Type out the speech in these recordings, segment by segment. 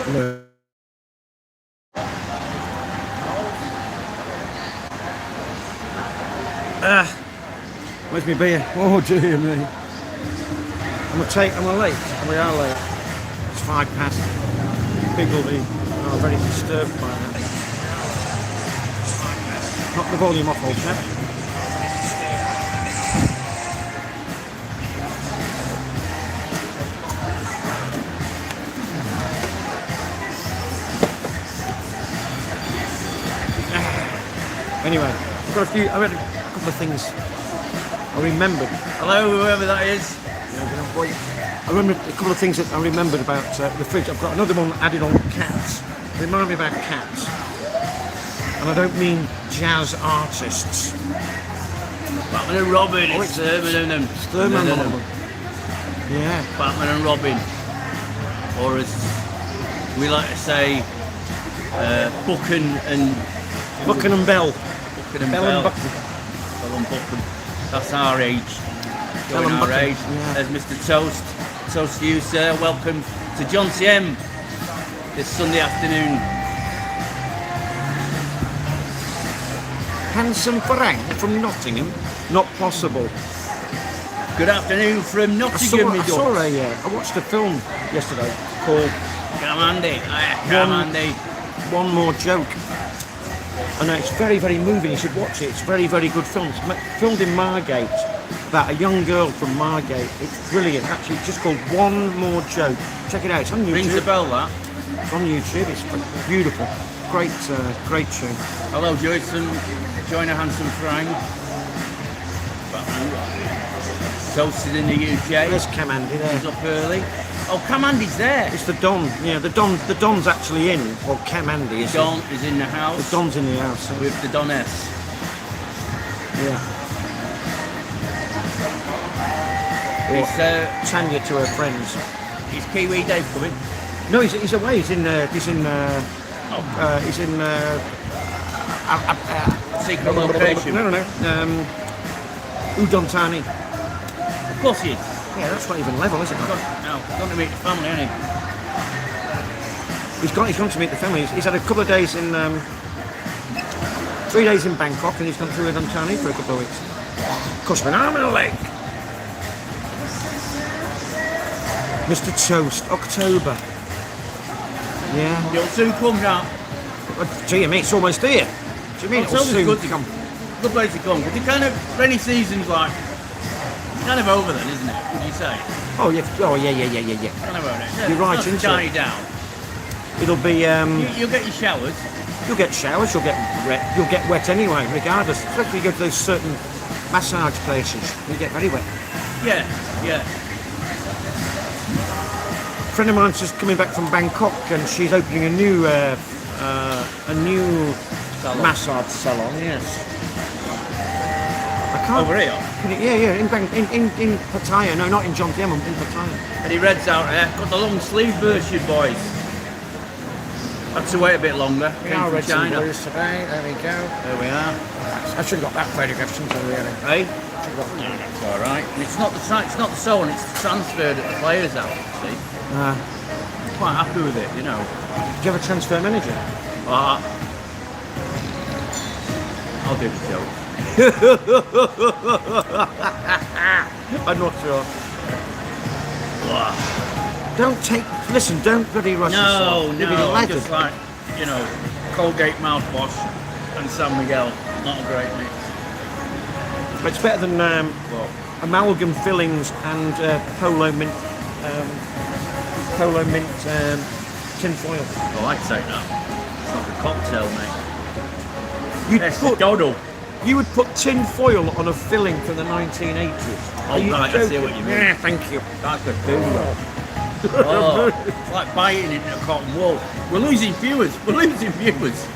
No. Where's my beer? Oh dear me. I'm late. We are late. It's 5 past. People will be very disturbed by that. Knock the volume off, old chap. Anyway, I read a couple of things I remembered. Hello, whoever that is. I remember a couple of things that I remembered about the fridge. I've got another one added on cats. Remind me about cats. And I don't mean jazz artists. Batman and Robin, it's Thurman and them. Thurman and them. Yeah. Batman and Robin. Or as we like to say, Buchan and Bell. Buchan and Bell. Buchan. Bell and Buchan. That's our age. Going our Buchan. age. Yeah. There's Mr. Toast. Toast to you, sir. Welcome to John CM this Sunday afternoon. Handsome Frank from Nottingham. Not possible. Good afternoon from Nottingham. I watched a film yesterday called Come Andy. Come Andy. One More Joke. And it's very, very moving. You should watch it. It's a very, very good film. It's filmed in Margate about a young girl from Margate. It's brilliant. Actually, it's just called One More Joke. Check it out. It's on YouTube. Rings a bell, that. It's on YouTube. It's beautiful. Great tune. Hello, Jason. Join a handsome Frank. Toasted in the UK. There's Cam Andy there. He's up early. Oh, Cam Andy's there. It's the Don. Yeah, the Don's actually in. Well, Cam Andy is. Don is in the house. The Don's in the house with the Doness. Yeah. It's Tanya to her friends. Is Kiwi Dave coming? No, he's away. He's in secret location. No. Udon Thani. Of course he is. Yeah, that's not even level, is it? No, he's gone to meet the family, hasn't he? He's gone to meet the family. He's had a couple of days in 3 days in Bangkok, and he's gone through Udon Thani for a couple of weeks. Cost me an arm and a leg. Mr. Toast, October. Yeah. You'll soon come now. Gee, mate, it's almost here. Do you mean it'll soon good to come? Good place to come. But the kind of rainy season's like kind of over then, isn't it? Would you say? Oh yeah. Kind of over. Yeah, you're right, isn't it? Down. It'll be. You'll get your showers. You'll get showers. You'll get wet anyway, regardless. Especially you go to those certain massage places, you get very wet. Yeah. A friend of mine's just coming back from Bangkok, and she's opening a new salon. Massage salon. Yes. I can't. Over here. Yeah. In Pattaya. No, not in Jomtien. In Pattaya. Any reds out there? Got the long sleeve version, boys. Had to wait a bit longer. Came from China. Today. There we go. There we are. I should have got that photograph something really. Hey? That's all right. And it's not the sewing, it's the transfer that the players have. See? I'm quite happy with it, you know. Do you have a transfer manager? I'll do the joke. I'm not sure. Don't bloody rush yourself. No, I'm just like, you know, Colgate mouthwash and San Miguel. Not a great mix. It's better than amalgam fillings and polo mint tin foil. Oh, I'd take that. It's like a cocktail, mate. You would put tin foil on a filling from the 1980s. Oh, right, I see what you mean. Yeah, thank you. That could do that. Oh, it's like biting into a cotton wool. We're losing viewers.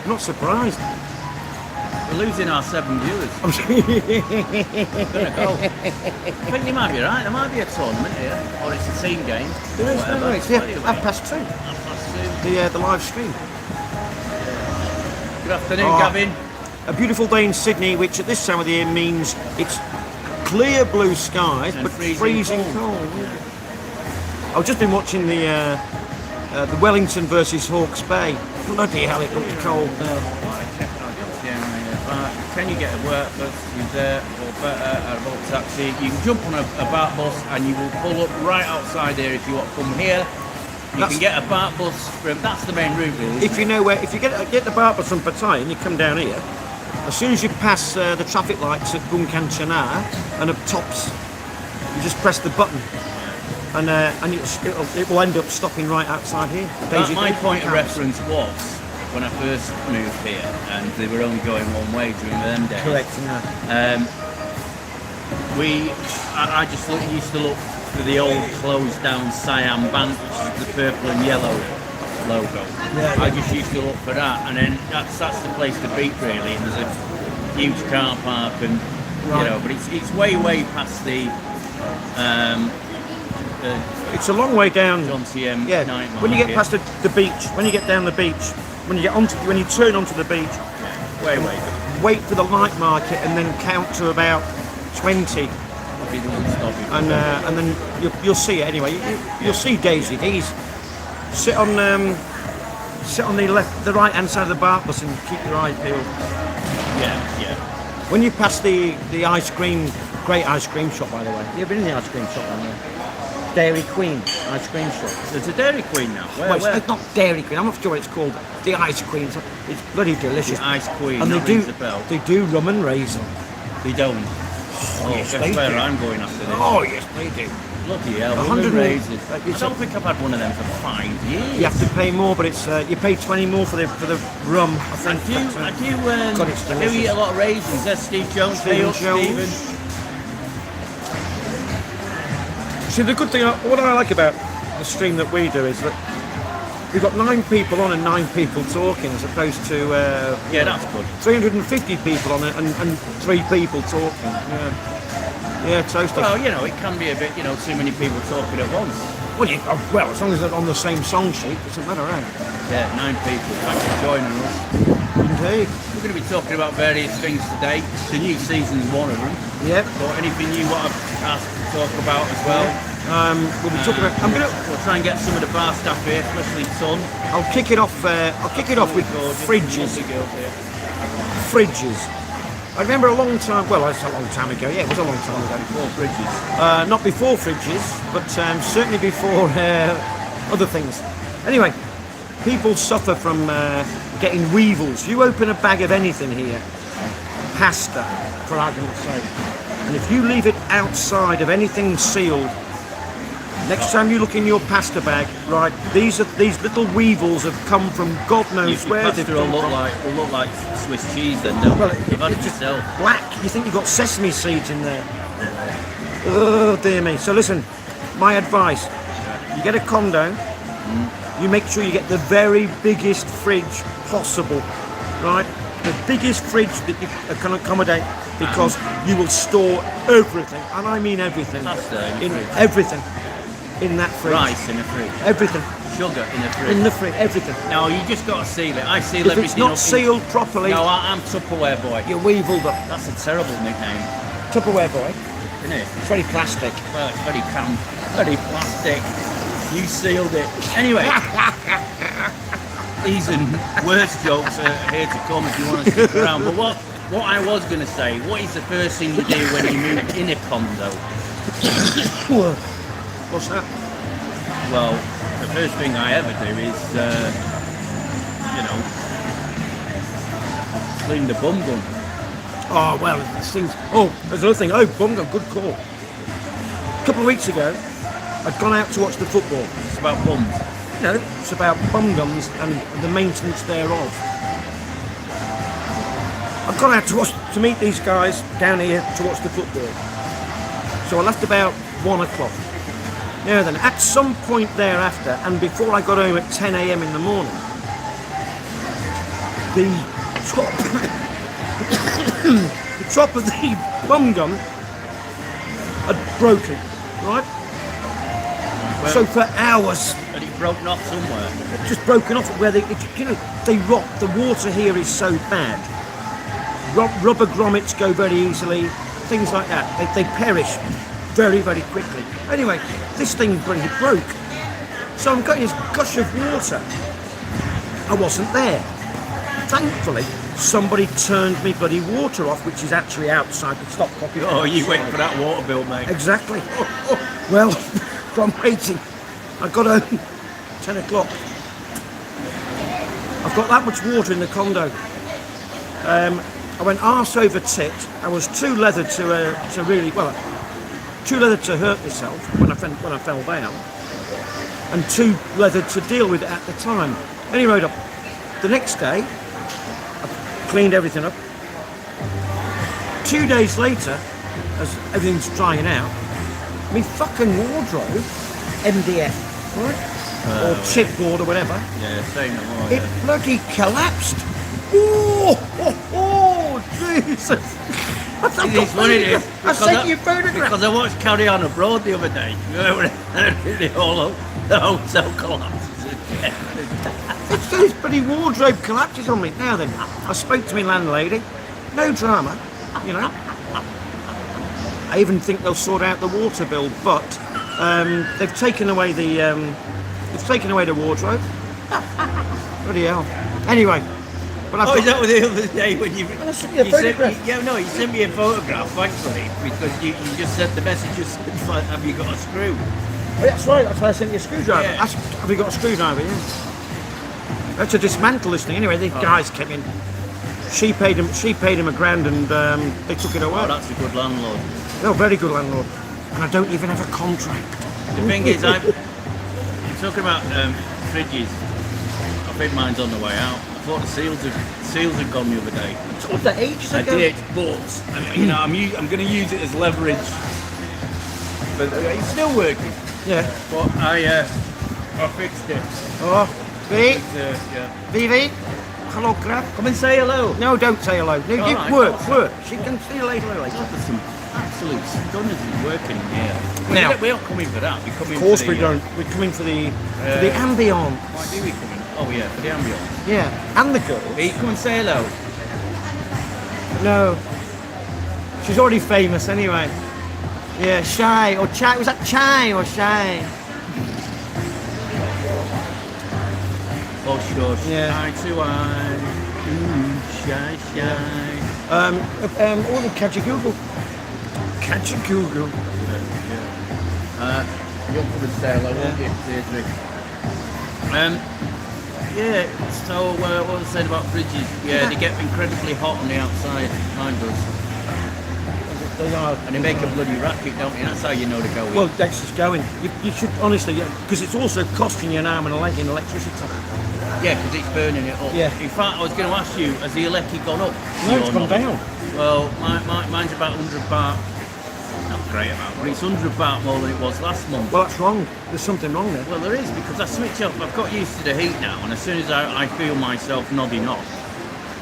Not surprised. We're losing our 7 viewers. We're gonna go. I think they might be right. There might be a tournament here, or it's a team game. No, it's 2:30. 2:30. The live stream. Good afternoon, Gavin. A beautiful day in Sydney, which at this time of the year means it's clear blue skies, but freezing cold. I've just been watching the the Wellington versus Hawke's Bay. Bloody hell, it looked cold. Can you get a work bus? You're there, or better, a boat taxi. You can jump on a BART bus and you will pull up right outside there if you want to come here. You can get a BART bus from, that's the main route really. If you know where, if you get the BART bus from Pattaya and you come down here, as soon as you pass the traffic lights at Gunkanchana and up tops, you just press the button. And it will end up stopping right outside here. My point of reference was when I first moved here, and they were only going one way during them days. Correct. Yeah. I just used to look for the old closed down Siam Bank, which is the purple and yellow logo. Yeah. I just used to look for that, and then that's the place to beat really. And there's a huge car park, and right. you know, but it's way past the. It's a long way down. John CM yeah. Night When you get past the beach, when you get down the beach, when you turn onto the beach, wait for the light market and then count to about 20. And then you'll see it anyway. You'll see Daisy. He's sit on the right hand side of the BART bus and keep your eye peeled. Yeah. When you pass the great ice cream shop, by the way. You ever been in the ice cream shop down there? Dairy Queen ice cream shop. There's a Dairy Queen now. Where? It's not Dairy Queen. I'm not sure what it's called. The ice queen. It's bloody delicious. The ice queen. And they do rum and raisin. They don't. Oh, yes, guess where I'm going after this. Oh yes, they do. Bloody hell, 100 raisins. I don't think I've had one of them for 5 years. You have to pay more, but it's you pay 20 more for the rum. I think. I do eat a lot of raisins. There's Steve Jones. Stephen Jones. See, the good thing, what I like about the stream that we do is that we've got 9 people on and 9 people talking, as opposed to yeah, that's good. 350 people on it and 3 people talking. Yeah, totally. Well, you know, it can be a bit, too many people talking at once. Well, as long as they're on the same song sheet, it doesn't matter, eh? Yeah, 9 people. Thanks for joining us. Indeed. We're going to be talking about various things today. The new season's one of them. Yep. Or anything you want to talk about as well. We'll be talking about. We'll try and get some of the bar staff here, especially Son. I'll kick it off. With fridges. Fridges. I remember a long time. Well, it's a long time ago. Yeah, it was a long time ago. Before fridges. Not before fridges, but certainly before other things. Anyway, people suffer from getting weevils. You open a bag of anything here, pasta, for argument's sake, and if you leave it outside of anything sealed, next time you look in your pasta bag, right, these little weevils have come from God knows where they've come from. Will look like Swiss cheese then, no? Well, You've had it it's just yourself. black. You think you've got sesame seeds in there. Oh dear me. So listen, my advice, you get a condo, you make sure you get the very biggest fridge possible, right? The biggest fridge that you can accommodate, because you will store everything, and I mean everything, everything in that fridge. Rice in a fridge. Everything. Sugar in a fridge. In the fridge, everything. No, you just got to seal it. I seal if everything. If it's not sealed properly... No, I'm Tupperware Boy. You're weeviled up. That's a terrible nickname. Tupperware Boy? Isn't it? It's very plastic. Well, it's very camp. Very plastic. You sealed it. Anyway. These and worse jokes are here to come if you want to stick around. But what I was going to say, what is the first thing you do when you move in a condo? What's that? Well, the first thing I ever do is, clean the bum gun. Oh, well, these things... Oh, there's another thing. Oh, bum gun, good call. A couple of weeks ago, I'd gone out to watch the football. It's about bums. No, it's about bum guns and the maintenance thereof. I've gone out to meet these guys down here to watch the football. So I left about 1 o'clock. Now then, at some point thereafter, and before I got home at 10 a.m. in the morning, the top of the bum gun had broken, right? Well, so for hours... And it broke off somewhere? Just broken off where they rot. The water here is so bad. Rubber grommets go very easily, things like that. They perish very, very quickly. Anyway, this thing really broke. So I'm getting this gush of water. I wasn't there. Thankfully, somebody turned me bloody water off, which is actually outside the stop copy. Oh, you wait for that water bill, mate. Exactly. Well, I'm waiting. I got home 10 o'clock. I've got that much water in the condo. I went arse over tit. I was too leathered to hurt myself when I fell down, and too leathered to deal with it at the time. Anyway, the next day, I cleaned everything up. 2 days later, as everything's drying out, my fucking wardrobe, MDF, right? Or chipboard or whatever. Yeah, same no more. It bloody collapsed. Oh, Jesus. I sent you photographs. Because I watched Carry On Abroad the other day. The hotel collapses. It's those bloody wardrobe collapses on me. Now then, I spoke to my landlady. No drama, you know. I even think they'll sort out the water bill, but they've taken away the wardrobe. Bloody hell. Anyway, but Is that the other day when you? I sent you a photograph. You sent me a photograph, thankfully, because you just sent the message. Just like, have you got a screw? Oh, that's right. That's why I sent you a screwdriver. Yeah. Have you got a screwdriver? Yeah. That's to dismantle this thing. Anyway, the guys came in. She paid him £1,000, and they took it away. Oh, that's a good landlord. No, very good landlord. And I don't even have a contract. The thing is, I'm talking about fridges. I think mine's on the way out. I thought the seals had gone the other day. What the ages I ago? did, but I'm going to use it as leverage. But it's still working. Yeah. But I fixed it. Oh, V, Yeah. VV, hello, crap. Come and say hello. No, don't say hello. No, you right, work. She can see you later. There's some absolute stunners is working here. Now- We're not coming for that. We're coming Of course for the, we don't. We're coming for the ambience. Why do we come in? Oh yeah, for the ambience. Yeah, and the girls. Hey, come and say hello. No, she's already famous anyway. Yeah, Shy or Chai. Was that Chai or Shy? Oh shush. Yeah. Eye to eye. Shy. All the Kajagoogoo. Kajagoogoo. You'll come and say hello, won't you, Deirdre? Yeah, so what was I saying about fridges? Yeah, they get incredibly hot on the outside. Mine does. They are. And they make a bloody racket, don't they? That's how you know they're going. Well, that's just going. You should honestly, because it's also costing you an arm and a leg in electricity. yeah, because it's burning it up. Yeah. In fact, I was going to ask you, has the electric gone up? No, it's gone down. Well, mine's about 100 baht. Not great amount, but it's 100 baht more than it was last month. Well, that's wrong. There's something wrong there. Well, there is, because I switch off. I've got used to the heat now, and as soon as I feel myself nodding off,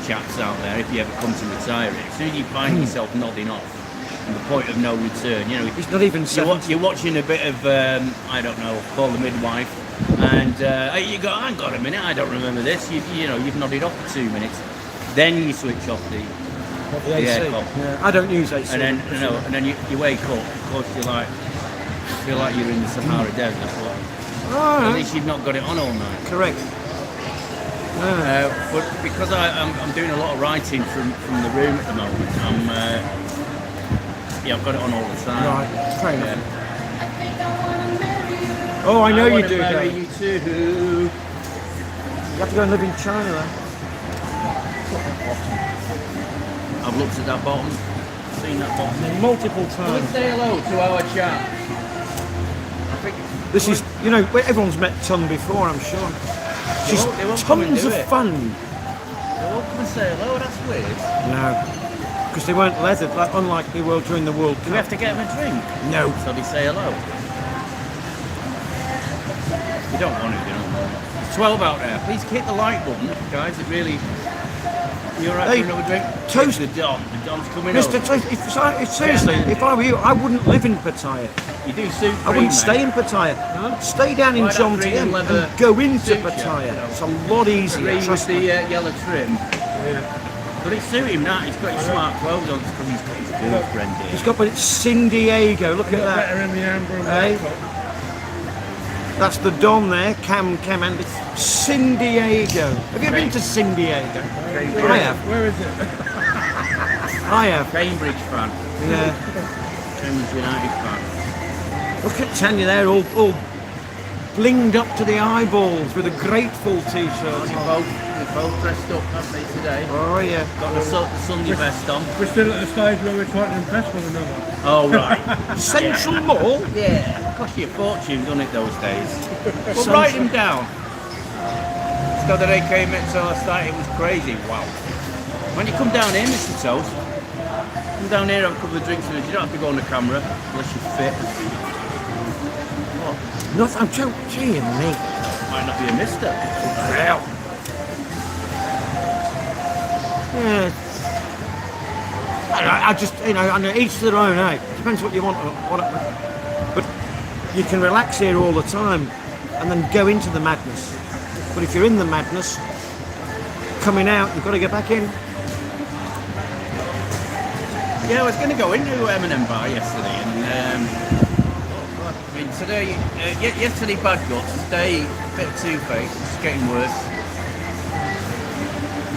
chaps out there, if you ever come to retire it, as soon as you find yourself nodding off, and the point of no return, you know, It's not even 70. you're watching a bit of, I don't know, Call the Midwife, and you go, hang on a minute, I don't remember this. You've nodded off for 2 minutes, then you switch off the The AC. aircon. Yeah, I don't use AC. And then you wake up. Of course, feel like you're in the Sahara Desert. But Oh, at least you've not got it on all night. correct. But because I'm doing a lot of writing from the room at the moment, I've got it on all the time. Right, fair enough. Oh, I know you do. Marry Dave. you too. You have to go and live in China, though. I've looked at that bottom, seen that bottom. Multiple Let's times. say hello to our chat. I think This is, everyone's met Ton before, I'm sure. She's they won't come and tons do of it. fun. they won't come and say hello. That's weird. No, because they weren't leathered, unlike they were during the World Do we Cup. have to get them a drink? No. So they say hello. You don't want to, It's 12 out there. Please hit the like button, guys. It really. You're right Hey, for another drink? Toast- The Don. The Don's coming Mr. over. Toast, seriously, if I were you, I wouldn't live in Pattaya. You do soup I wouldn't stay in Pattaya. Stay down in Why that John green Tien leather and go into suit, Pattaya. yeah. It's a lot easier. Green with Trust the me. yellow trim. But it suit him now. He's got his smart clothes on because he's got his girlfriend here. He's got, but it's San Diego. Look at that. Better in the amber and Hey. black That's the Don there, Cam and San Diego. Have you been to San Diego? I have. Where is it? I have. Cambridge fan. Yeah. Cambridge United fan. Look at Tanya there, all blinged up to the eyeballs with a grateful t-shirt. We're both dressed up, haven't they, today? Oh yeah. Got the Sunday vest on. We're still at the stage where we're trying to impress one another. Oh, right. Central Mall? Yeah, cost you a fortune, doesn't it, those days? Well, write them down. So that they came in, so last night, it was crazy. Wow. When you come down here, Mr. Toast, come down here, have a couple of drinks with us. You don't have to go on the camera unless you're fit. Nothing. I'm joking, mate. Might not be a mister. Well. Yeah. I just, I know each to their own, eh? Depends what you want. But you can relax here all the time and then go into the madness. But if you're in the madness, coming out, you've got to get back in. Yeah, I was going to go into M&M bar yesterday, and I mean today, yesterday bad guts, today bit two-faced, it's getting worse.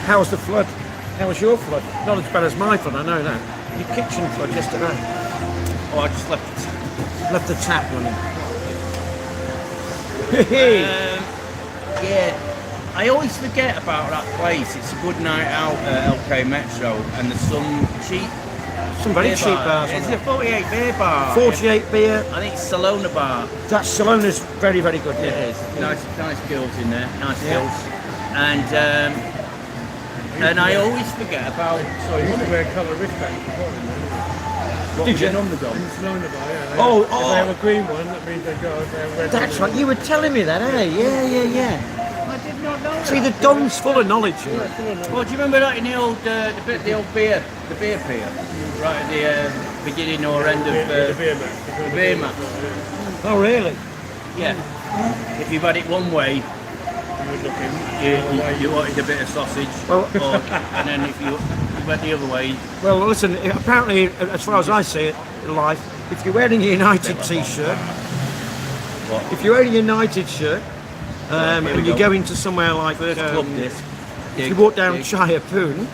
How was the flood? How was your flood? Not as bad as my flood, I know that. Your kitchen flood yesterday. Oh, I just left Left the tap running. yeah, I always forget about that place. It's a good night out at LK Metro, and there's some cheap. Some very beer cheap bar. bars. It's a 48 beer bar. 48 beer. I think it's Salona bar. That Salona's very, very good. It Yeah. is. Nice girls in there. Nice Yeah. girls. And I always forget about. Sorry, you used to wear colour wristbands before, didn't you? Did you? On the dog. It's known about, yeah. Oh, If they have a green one, that means they go. If they have a red That's one, right. You were telling me that, eh? Yeah. I did not know. See, the Don's full of knowledge. Well, do you remember that in the old the old beer pier, right at the beginning or end of the beer mat. the beer mat? Oh, really? Yeah. If you've had it one way, you wanted a bit of sausage, Well- and then if you went the other way, Well, listen. Apparently, as far as I see it in life, if you're wearing a United T-shirt, what? if you're wearing a United shirt, Here we and you go. go into somewhere like First club this. if you walk down Shire Poon,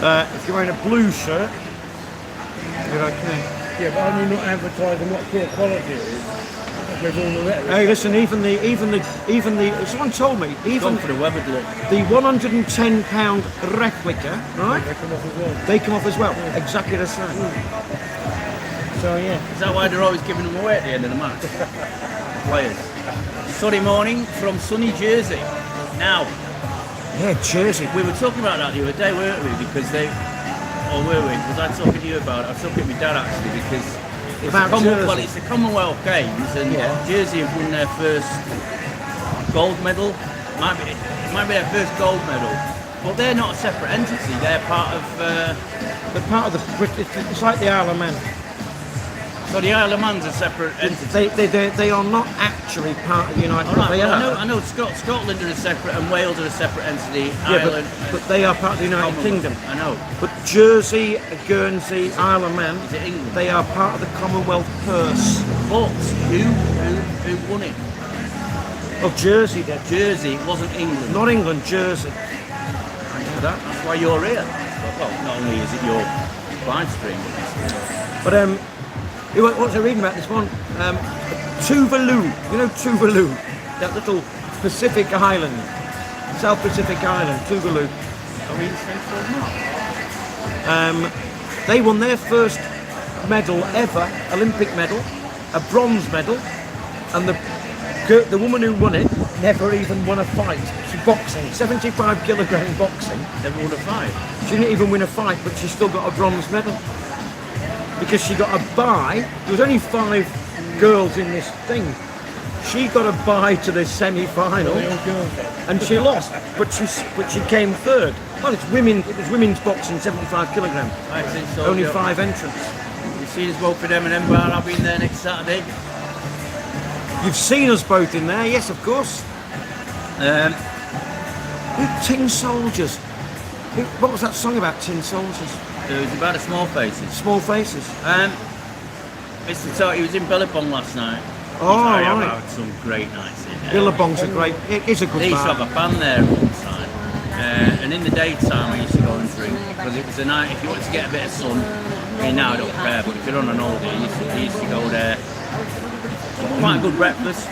if you're wearing a blue shirt, you're okay. Yeah, but are you not advertising what sort of quality it is? With all the rhetoric. Hey, listen. Even the. Someone told me. Even Gone for the weathered look. the £110 replica, right? They come off as well. They come off as well, exactly the same. So yeah. Is that why they're always giving them away at the end of the match? Players. Sunny morning from sunny Jersey. Now, Yeah, Jersey. we were talking about that the other day, weren't we? Because they, or were we? Was I talking to you about it? I was talking to my dad actually because it's About Jersey. it's the Commonwealth Games and Yeah. Jersey have won their first gold medal. It might be their first gold medal, but they're not a separate entity. They're part of. They're part of the British. It's like the Isle of Man. So the Isle of Man's a separate entity. They are not actually part of the United All Kingdom. right, They well, are. I know Scotland are a separate and Wales are a separate entity. Yeah, Ireland, but they are part of the United Kingdom. I know. But Jersey, Guernsey, Isle of Man, Is it England? they are part of the Commonwealth purse. But who won it? Of Jersey, did. Jersey, it wasn't England. Not England, Jersey. I know that. That's why you're here. Well, not only is it your live stream, But what was I reading about this one? Tuvalu. You know Tuvalu, that little Pacific island, South Pacific island, Tuvalu. are we in Central Mark? They won their first medal ever, Olympic medal, a bronze medal, and the woman who won it never even won a fight. She's boxing, 75 kilogram boxing. Never won a fight. She didn't even win a fight, but she still got a bronze medal. Because she got a bye. There was only 5 girls in this thing. She got a bye to the semi-final, and she lost. But she came third. Well, it was women's boxing, 75 kilogram. I think so. Only yeah. 5 entrants. You see us both at M&M bar. I'll be in there next Saturday. You've seen us both in there, yes, of course. Tin Soldiers. What was that song about Tin Soldiers? It was about the small faces. Small Faces. Mr. Todd, he was in Billabong last night. Oh, I have right. had some great nights in there. Billabong's a great. It is a good They used to bar. have a band there at one time, and in the daytime I used to go and drink because it was a night. If you wanted to get a bit of sun, I mean now I don't care, but if you're on an holiday, you used to go there. Quite a good breakfast.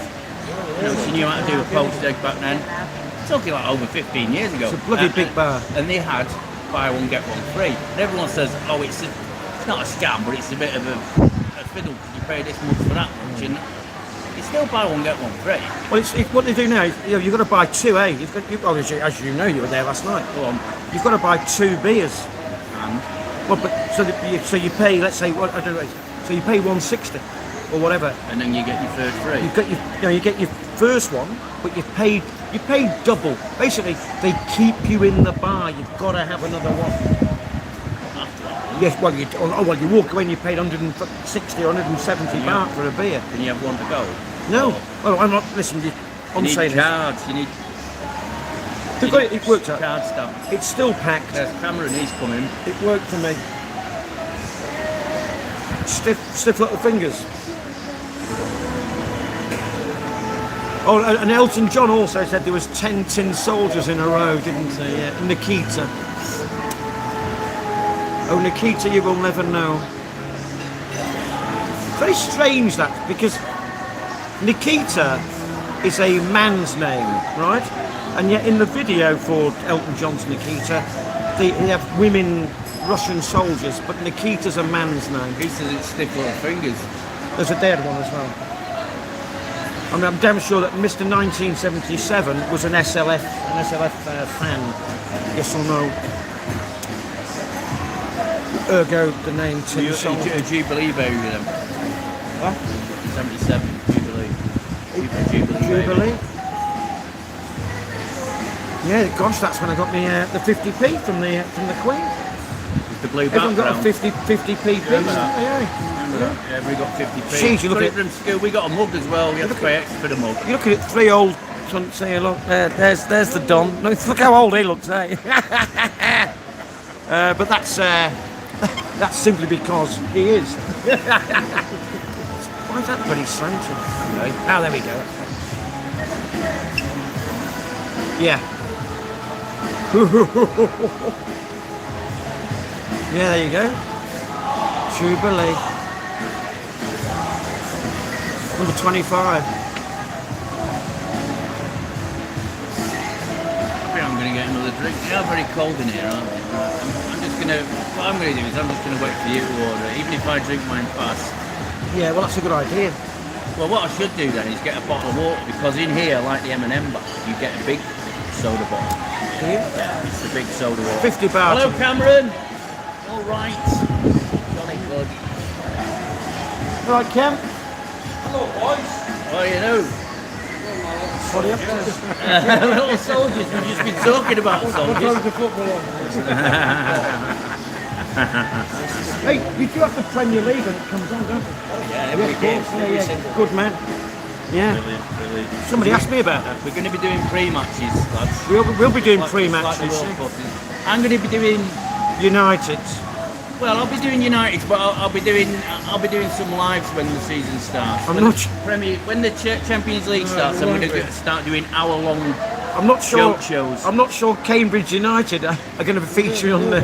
You know, she knew how to do a poached egg back then. Talking like over 15 years ago. It's a bloody big bar. And they had buy one get one free. And everyone says, oh, it's not a scam, but it's a bit of a fiddle because you pay this much for that much. And you still buy one get one free. Well, it's what they do now. You've got to buy 2 A. Well, as you know, you were there last night. Go on. You've got to buy 2 beers. And Well, but so you pay. Let's say what I don't know. So you pay 160 or whatever. and then you get your third free. You get your first one, but you paid double. Basically, they keep you in the bar. You've got to have another one. Yes, well, you walk away and you paid 160 or 170 baht for a beer. Can you have one to go? No, well, I'm not. Listen, I'm You need saying cards. You need it worked out. card stamp. It's still packed. There's Cameron. He's coming. It worked for me. Stiff little fingers. Oh, and Elton John also said there was 10 tin soldiers in a row, didn't he? Yeah. Nikita. Oh, Nikita, you will never know. Very strange that, because Nikita is a man's name, right? And yet in the video for Elton John's Nikita, they have women Russian soldiers, but Nikita's a man's name. He says it's stiff little fingers. There's a dead one as well. I mean, I'm damn sure that Mr. 1977 was an SLF fan. Yes or no? Ergo, the name Tim Soldier. A Jubilee baby with them. What? 77 Jubilee. Jubilee. Jubilee? Yeah, gosh, that's when I got me the 50p from the Queen. With the blue Everyone got a background. 50p piece. Remember that? Yeah. Yeah, we got 50p. Jeez, you look Got at- it from school. We got a mug as well. We had to pay extra for the mug. You look at it, 3 old. Say, look, there's the Don. Look how old he looks, eh? But that's simply because he is. Why is that bloody slanted? Okay. Oh, there we go. Yeah. Yeah, there you go. Jubilee. Number 25. I'm going to get another drink. They are very cold in here, aren't they? I'm just going to. What I'm going to do is I'm just going to wait for you to order, even if I drink mine fast. Yeah, well, that's a good idea. Well, what I should do then is get a bottle of water because in here, like the M&M bar, you get a big soda bottle. Do you? Yeah, it's a big soda water. 50 baht. Hello, Cameron. All right. Jolly good. Right, Cam. Oh, you know. What are you up to? Little soldiers. We've just been talking about What soldiers. time's the football on? Hey, you do have the Premier League when it comes on, don't you? Yeah, every game. Yeah. Good man. Yeah. Really. Somebody asked me about that. We're going to be doing pre-matches, lads. We'll be doing Like the pre-matches. World Cup. I'm going to be doing. United. Well, I'll be doing United, but I'll be doing some lives when the season starts. I'm When not. the when the Champions League starts, I'm going to start doing hour-long I'm not sure. joke shows. I'm not sure Cambridge United are going to be featured on the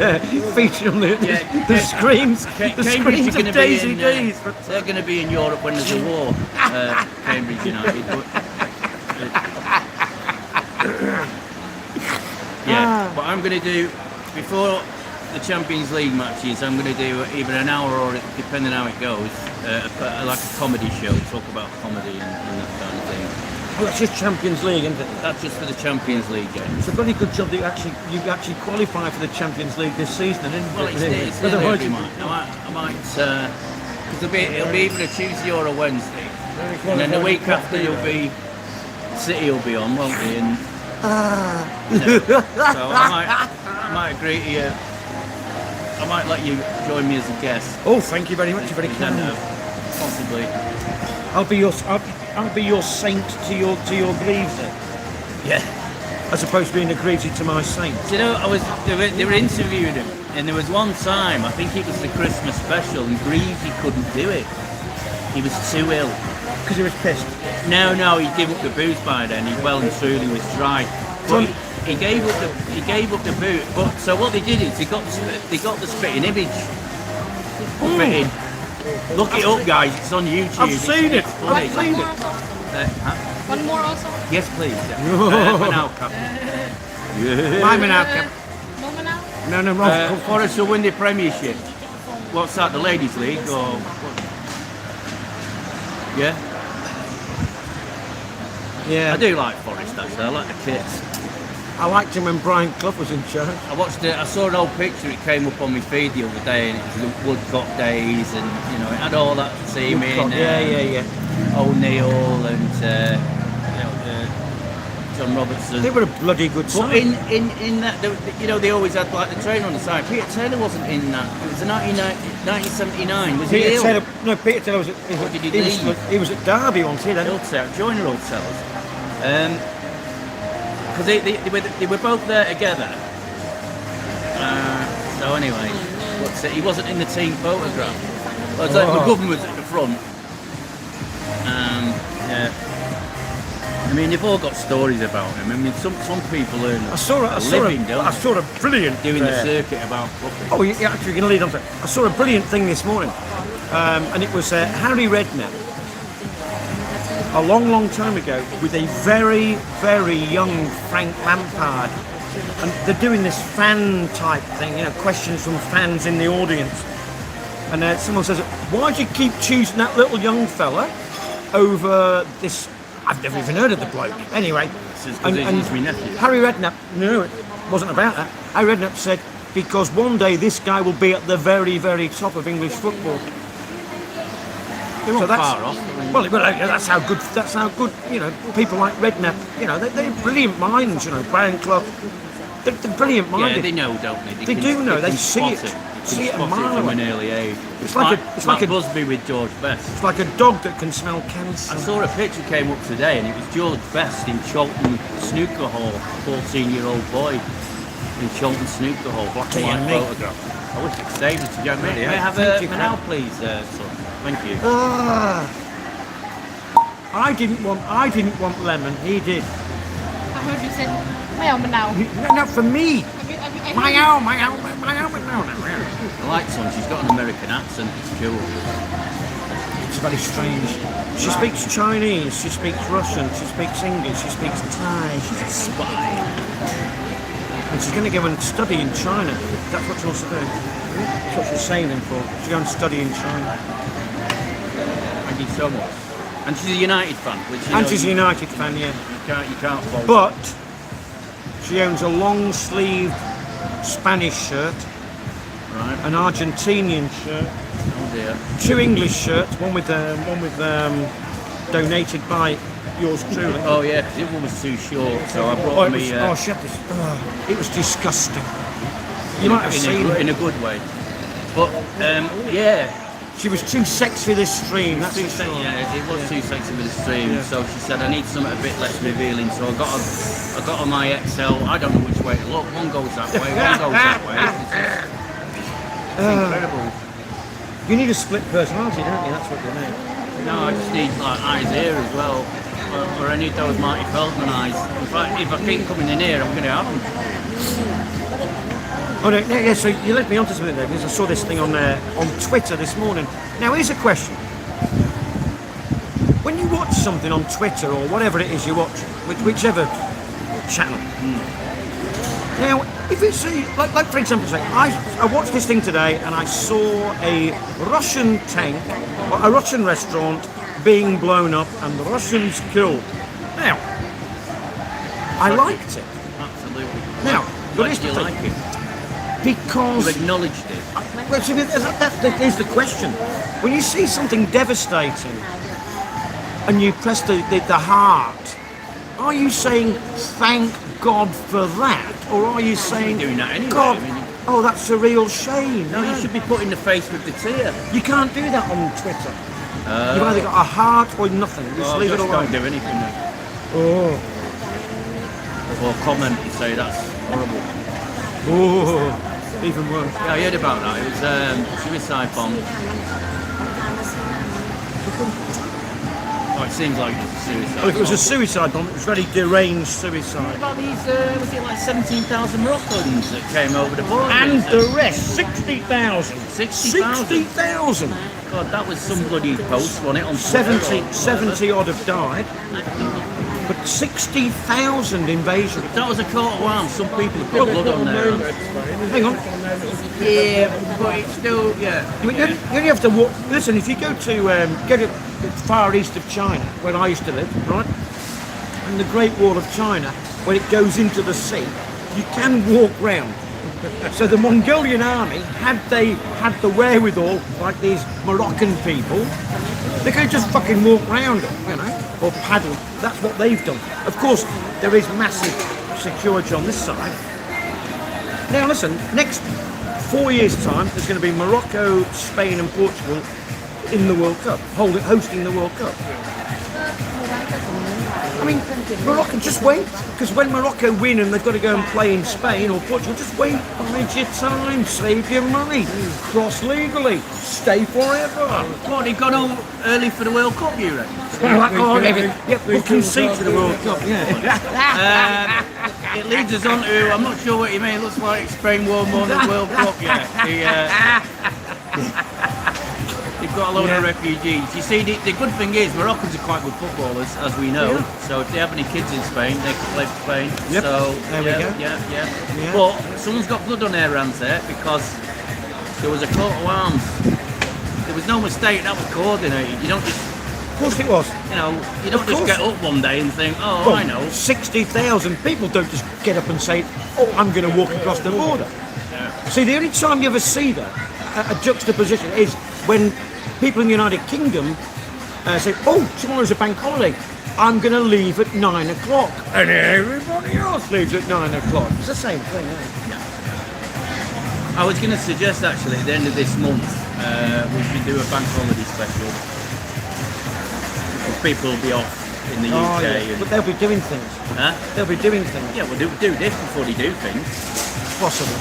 Yeah, the screens. Cambridge The screens are going of to be Daisy in. Days. They're going to be in Europe when there's a war. Cambridge United. But, yeah, but I'm going to do before the Champions League matches. I'm going to do either an hour or, depending how it goes, like a comedy show. Talk about comedy and that kind of thing. Well, that's just Champions League, isn't it? That's just for the Champions League game. It's a very good job that you actually qualify for the Champions League this season, isn't it? Well, it's nearly every night. I might, because it'll be either a Tuesday or a Wednesday, and then the week after City will be on, won't they? And, so I might agree to you. I might let you join me as a guest. Oh, thank you very much. You're very kind. Possibly. I'll be your saint to your Greaves then. Yeah. As opposed to being a Greavesy to my saint. Do you know, they were interviewing him, and there was one time, I think it was the Christmas special, and Greavesy couldn't do it. He was too ill. Because he was pissed. No, he gave up the booze by then. He well and truly was dry. But he gave up the boot. But so what they did is they got the spitting image of it in. Look it up, guys. It's on YouTube. I've seen it. Funny. I've seen it. One more also? Yes, please. Manal Cup. My Manal Cup. No Manal? No, wrong. Forest will win the Premiership. What's that? The Ladies' League or? Yeah. Yeah. I do like Forest actually. I like the kits. I liked him when Brian Clough was in charge. I saw an old picture. It came up on my feed the other day, and it was the Woodcock days, and you know it had all that team in. Yeah. O'Neill and John Robertson. They were a bloody good But side. in that, they always had like the trainer on the side. Peter Taylor wasn't in that. It was 1979. Was he Peter ill? Taylor, no, Peter Taylor was at, did he he was, leave? he was at Derby once, he then. Joiner will tell us. Because they were both there together. So anyway, he wasn't in the team photograph. Well, it's like the government was at the front. Yeah. I mean, they've all got stories about him. I mean, some people earn I saw a living, don't I they? saw a brilliant Doing the circuit about footy. Oh, you're actually going to lead on to it. I saw a brilliant thing this morning, and it was Harry Redknapp, a long time ago, with a very, very young Frank Lampard, and they're doing this fan type thing, questions from fans in the audience, and someone says, "Why do you keep choosing that little young fella over this?" I've never even heard of the bloke. Anyway, He's my nephew. Harry Redknapp, no, it wasn't about that. Harry Redknapp said, because one day this guy will be at the very, very top of English football. They weren't far off. Well, that's how good. People like Redknapp. They're brilliant minds. Brian Clough. They're brilliant minded. Yeah, they know, don't they? They do know. They can see spot it. They See it a can spot mile it from away. an early age. It's like a Busby with George Best. It's like a dog that can smell cancer. I saw a picture came up today, and it was George Best in Cholton Snooker Hall, 14-year-old boy in Cholton Snooker Hall, black and white photograph. I wish it saved it. May I have a Manal, please, son? Thank you. I didn't want lemon. He did. I heard you said Manal. No, for me. My own. I like son. She's got an American accent. It's cool. It's very strange. She speaks Chinese, she speaks Russian, she speaks English, she speaks Thai, she's a spy. And she's going to go and study in China. That's what she wants to do. That's what she's sailing for. She's going to study in China. Thank you so much. And she's a United fan. Which She's a United fan, yeah. You can't fault. But she owns a long-sleeved Spanish shirt, Right. an Argentinian shirt, Oh dear. 2 English shirts, one with donated by yours truly. Oh yeah, because it was too short, so I brought me. Shut this. It was disgusting. You might have seen it. in a good way. But yeah, She was too sexy this stream. That's too for sure. yeah, it was too sexy for the stream. Yeah. So she said I need something a bit less revealing. So I got on my XL. I don't know which way to look. One goes that way, one goes that way. It's incredible. You need a split personality, don't you? That's what you need. No, I just need like eyes here as well. Or I need those Marty Feldman eyes. In fact, if I keep coming in here, I'm going to have them. Oh no, yeah. So you led me onto something there because I saw this thing on Twitter this morning. Now here's a question: when you watch something on Twitter or whatever it is you watch, whichever channel. Now, if it's like for example, say I watched this thing today and I saw a Russian tank, or a Russian restaurant being blown up and the Russians killed. Now, I liked it. Absolutely. Now, but Why here's do you the like thing. it? Because You've acknowledged it. well, see, here's the question. When you see something devastating and you press the heart, are you saying thank God for that? Or are you saying, doing that anyway, God, I mean- oh, that's a real shame? No, you should be putting the face with the tear. You can't do that on Twitter. You've either got a heart or nothing. Just leave it just alone. don't do anything then. Oh, Or comment and say that's horrible. oh, even worse. Yeah, I heard about that. It was suicide bomb. Oh, it seems like it's a suicide. Well, if it was a suicide bomb, it was very deranged suicide. What about these, was it like 17,000 Moroccans that came over the border? And the rest, 60,000. 60,000? 60,000. God, that was some bloody post, wasn't it? On 70 odd have died. But 60,000 invasion. That was a coat of arms. Some people have got blood on there. Hang on. Yeah, but it's still, yeah. I mean, you only have to walk. Listen, if you go to the far east of China, where I used to live, right, and the Great Wall of China, when it goes into the sea, you can walk round. So the Mongolian army, had they had the wherewithal, like these Moroccan people, they could just fucking walk round it, you know, or paddle. That's what they've done. Of course, there is massive security on this side. Now listen, next 4 years' time, there's going to be Morocco, Spain and Portugal in the World Cup, hosting the World Cup. I mean, Morocco, just wait, because when Morocco win and they've got to go and play in Spain or Portugal, just wait, bide your time, save your money, cross legally, stay forever. What, they've gone home early for the World Cup, you reckon? We'll concede to the World Cup, yeah. It leads us on to, I'm not sure what you mean, it looks like Spain won more than the World Cup, yeah. They've got a load of refugees. You see, the good thing is Moroccans are quite good footballers, as we know. Yeah. So if they have any kids in Spain, they can play for Spain. Yep. So There we go. Yeah. But someone's got blood on their hands there because there was a coat of arms. There was no mistake. That was coordinated. You don't just, Of course it was. you know, you don't Of just course. get up one day and think, oh, Well, I know. 60,000 people don't just get up and say, oh, I'm going to walk across the border. See, the only time you ever see that, a juxtaposition, is when people in the United Kingdom say, oh, tomorrow's a bank holiday, I'm going to leave at 9 o'clock. And everybody else leaves at 9 o'clock. It's the same thing, isn't it? I was going to suggest actually at the end of this month we should do a bank holiday special. Because people will be off in the UK. Yeah. But they'll be doing things. Huh? They'll be doing things. Yeah, well, do this before they do things. Possibly.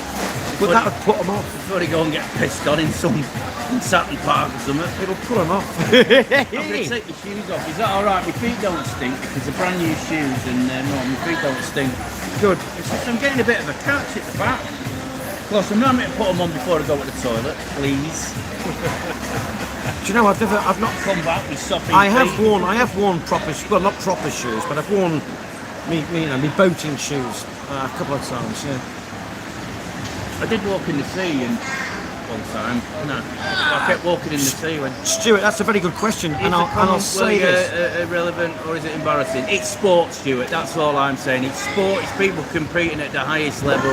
But that would put them off. Before they go and get pissed on in Saturn Park or something. It'll put them off. I'm going to take my shoes off. Is that alright? My feet don't stink because they're brand new shoes and no, my feet don't stink. Good. It's just I'm getting a bit of a catch at the back. Plus, I'm not going to put them on before I go to the toilet, please. Do you know, I've not Come back with sopping I have feet. worn proper, well, not proper shoes, but I've worn me boating shoes a couple of times. Yeah. I did walk in the sea and one time. No, I kept walking in the sea when. Stuart, that's a very good question, and I'll say this. Irrelevant or is it embarrassing? It's sport, Stuart. That's all I'm saying. It's sport. It's people competing at the highest level,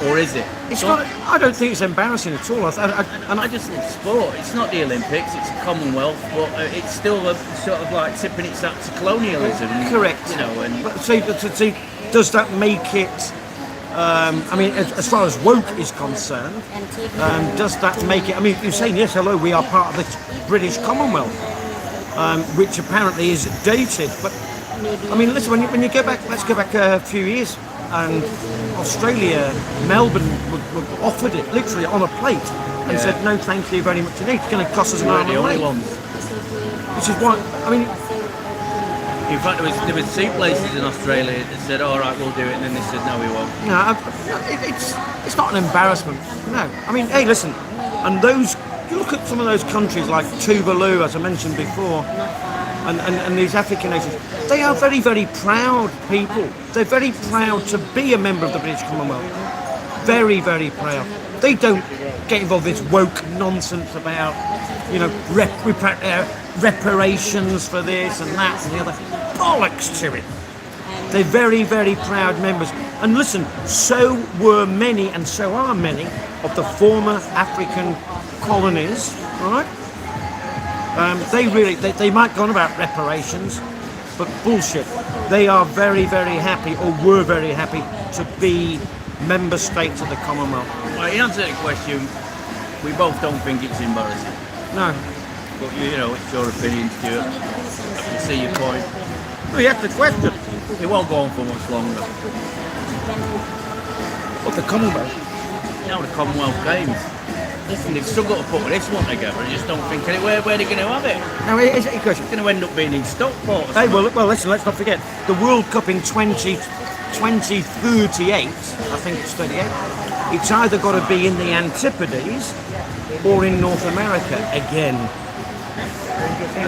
or is it? It's not. I don't think it's embarrassing at all. I just love sport. It's not the Olympics. It's a Commonwealth, but it's still a sort of like tipping its hat to colonialism. Correct. You know, and But see, does that make it? I mean, as far as woke is concerned, does that make it? I mean, you're saying yes, hello, we are part of the British Commonwealth, which apparently is dated. But I mean, listen, when you go back, let's go back a few years, and Australia, Melbourne were offered it literally on a plate and said no, thank you very much indeed. It's going to cost us an arm the and a only leg. ones. Which is why, I mean. In fact, there was sea places in Australia that said, "All right, we'll do it," and then they said, "No, we won't." No, it's not an embarrassment. No, I mean, hey, listen, and those, you look at some of those countries like Tuvalu, as I mentioned before, and these African nations, they are very, very proud people. They're very proud to be a member of the British Commonwealth. Very, very proud. They don't get involved in this woke nonsense about, you know, reparations for this and that and the other. Bollocks to it. They're very, very proud members. And listen, so were many, and so are many, of the former African colonies, right? They might go on about reparations, but bullshit. They are very, very happy, or were very happy, to be member states of the Commonwealth. Well, in answer to the question, we both don't think it's embarrassing. No. But you know, it's your opinion, Stuart. I can see your point. Well, you asked the question. It won't go on for much longer. What, the Commonwealth? Now the Commonwealth Games. listen, they've still got to put this one together. I just don't think where they're going to have it. Now, is it a question? It's going to end up being in Stockport. Hey, well, listen, let's not forget the World Cup in 2038. I think it's 38. It's either got to be in the Antipodes or in North America again.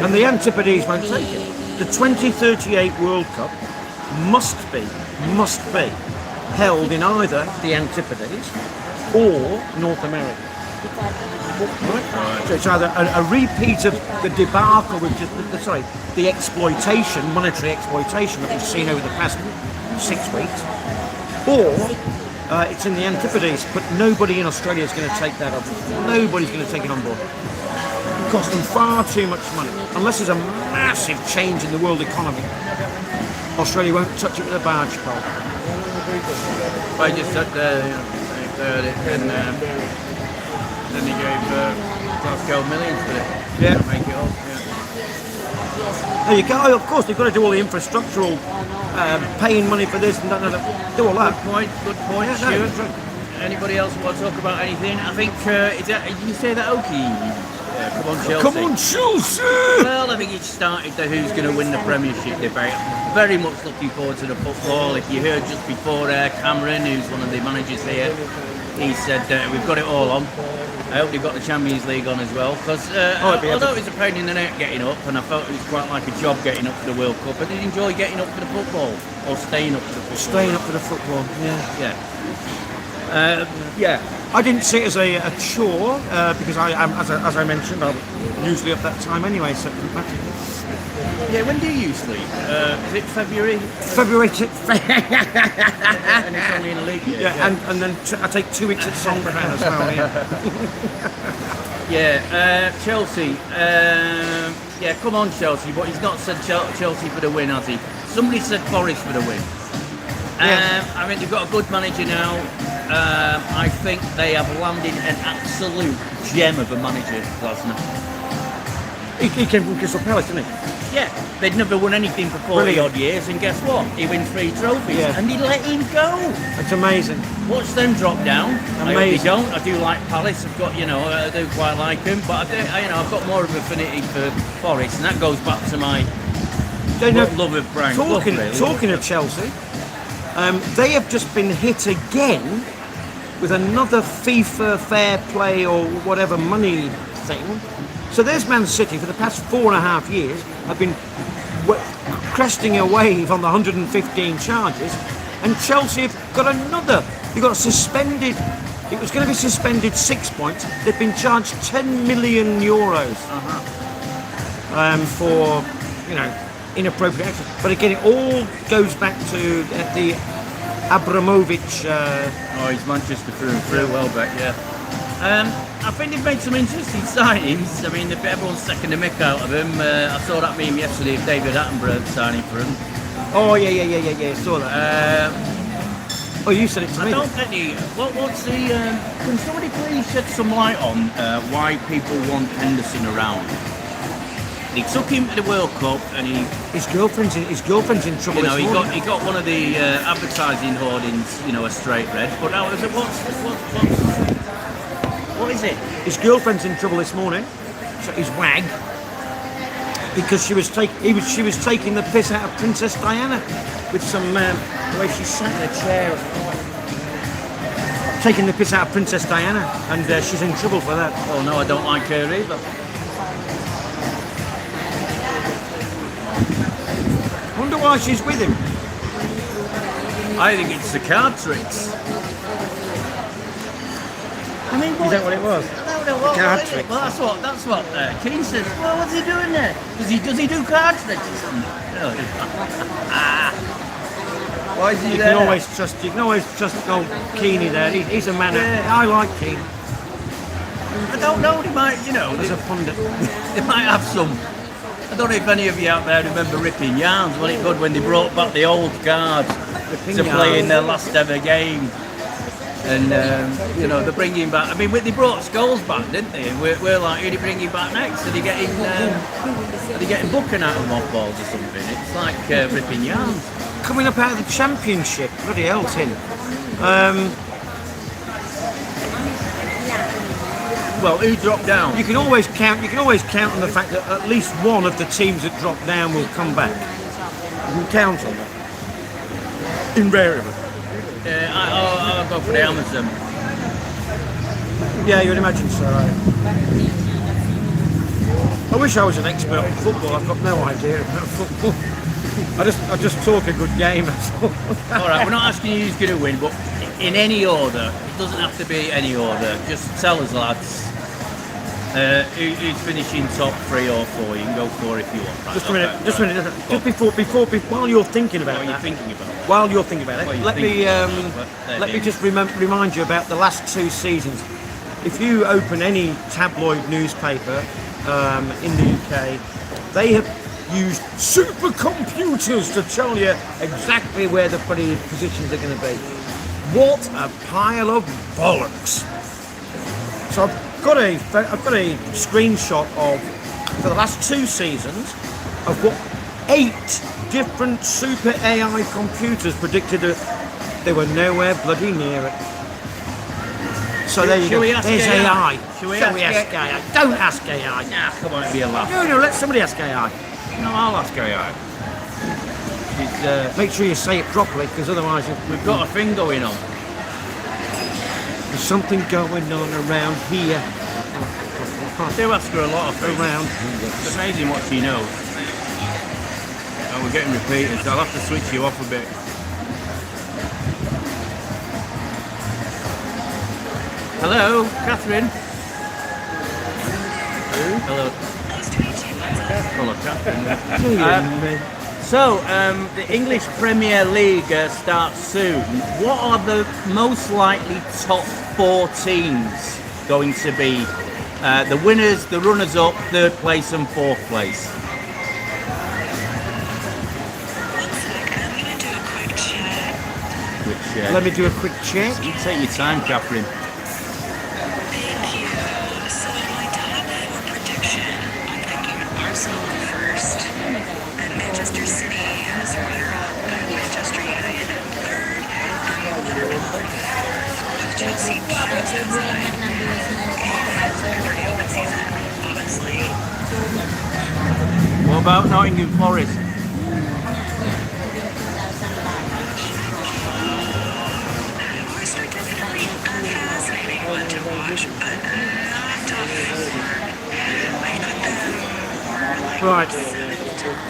And the Antipodes won't take it. The 2038 World Cup must be held in either the Antipodes or North America. Right. So it's either a repeat of the debacle with the exploitation, monetary exploitation that we've seen over the past 6 weeks, or it's in the Antipodes, but nobody in Australia is going to take that up. Nobody's going to take it on board. It costs them far too much money. Unless there's a massive change in the world economy, Australia won't touch it with a barge pole. I just sat there, they heard it, and then they gave Glasgow millions for it. Yeah. To make it up. There you go. Of course, they've got to do all the infrastructural, paying money for this and that, do all that. Good point, Yeah, no, Stuart. Anybody else want to talk about anything? I think, did you say that Okie? Come on, Chelsea. Come on, Chelsea! Well, I think it started the who's going to win the Premiership debate. Very much looking forward to the football. If you heard just before Cameron, who's one of the managers here, he said we've got it all on. I hope they've got the Champions League on as well, because although it was a pain in the neck getting up, and I felt it was quite like a job getting up for the World Cup, I did enjoy getting up for the football, or staying up for the football. Staying up for the football, yeah. Yeah. I didn't see it as a chore, because as I mentioned, I'm usually up that time anyway, so it doesn't matter. Yeah, when do you sleep? Is it February? February And it's only in a league year. yeah, and then I take 2 weeks at Songkran as well, Yeah, Chelsea. Yeah, come on, Chelsea. But he's not said Chelsea for the win, has he? Somebody said Forest for the win. Yeah. I mean, they've got a good manager now. I think they have landed an absolute gem of a manager, Glasner. He came from Crystal Palace, didn't he? Yeah, they'd never won anything for 40 odd years, and guess what? He wins 3 trophies, Yeah. and he let him go. It's amazing. Watch them drop down. I hope they Amazing. don't. I do like Palace. I've got, I do quite like them, but I've got more of an affinity for Forest, and that goes back to my love of Brian Clough, really. Talking of Chelsea, they have just been hit again with another FIFA fair play or whatever money thing. So there's Man City for the past 4.5 years have been cresting a wave on the 115 charges, and Chelsea have got another. They got suspended. It was going to be suspended 6 points. They've been charged 10 million euros for inappropriate action. But again, it all goes back to the Abramovich. He's Manchester through and through, Welbeck, yeah. I think they've made some interesting signings. I mean, everyone's taking the mick out of him. I saw that meme yesterday of David Attenborough signing for him. Oh yeah, saw that. Oh, you said it to me. I don't think what's the... can somebody please shed some light on why people want Henderson around? He took him to the World Cup, and his girlfriend's in trouble. He got one of the advertising hoardings, a straight red. But now what is it? His girlfriend's in trouble this morning. So his wag, because she was taking the piss out of Princess Diana with some the way she sat in a chair, taking the piss out of Princess Diana, and she's in trouble for that. Oh no, I don't like her either. Wonder why she's with him. I think it's the card tricks. I mean, is that what it was? I don't know what. Card What is it? tricks. Well, that's what Keane says. Well, what's he doing there? Does he do card tricks or something? Why is he You there? can always trust old Keane there. He's a man. Yeah. I like Keane I don't know. They might, as a pundit. they might have some. I don't know if any of you out there remember ripping yarns. Wasn't it good when they brought back the old cards to play in their last ever game? And they're bringing back. I mean, they brought Scholes back, didn't they? And we're like, who are they bringing back next? Are they getting Buchan out of mothballs or something? It's like ripping yarns. Coming up out of the Championship, bloody hell, Tin. Well, who dropped down? You can always count. You can always count on the fact that at least one of the teams that dropped down will come back. You can count on that. Invariably. I'll go for the Amazon. Yeah, you would imagine so. Right? I wish I was an expert on football. I've got no idea about football. I just talk a good game. All right, we're not asking you who's going to win, but in any order. It doesn't have to be any order. Just tell us, lads, who's finishing top 3 or 4. You can go 4 if you want. Right, just a minute. Just a minute. Just before, while you're thinking about what are that. you thinking about? While you're thinking about it, let me just remember. remind you about the last 2 seasons. If you open any tabloid newspaper in the UK, they have used supercomputers to tell you exactly where the bloody positions are going to be. What a pile of bollocks! So I've got a screenshot of, for the last 2 seasons, of what 8 different super AI computers predicted that they were nowhere bloody near it. So there you go. There's AI. Shall we ask AI? Don't ask AI. Nah, come on, it'll be a laugh. No, let somebody ask AI. No, I'll ask AI. Make sure you say it properly, because otherwise We've got a thing going on. there's something going on around here. I do ask her a lot of things. Around. It's amazing what she knows. And we're getting repeated, so I'll have to switch you off a bit. Hello, Catherine. Hello. Hello, Catherine. So, the English Premier League starts soon. What are the most likely top 4 teams going to be? The winners, the runners-up, 3rd place and 4th place. Let me do a quick check. You take your time, Catherine. Thank you. So in my top 4 prediction, I'm thinking Arsenal first, and Manchester City as runner-up, and Manchester United in 3rd, and Liverpool in 4th, with Chelsea just outside. And for every open season, obviously. What about Nottingham Forest? Forest are definitely a fascinating one to watch, but not top 4. I put them Right.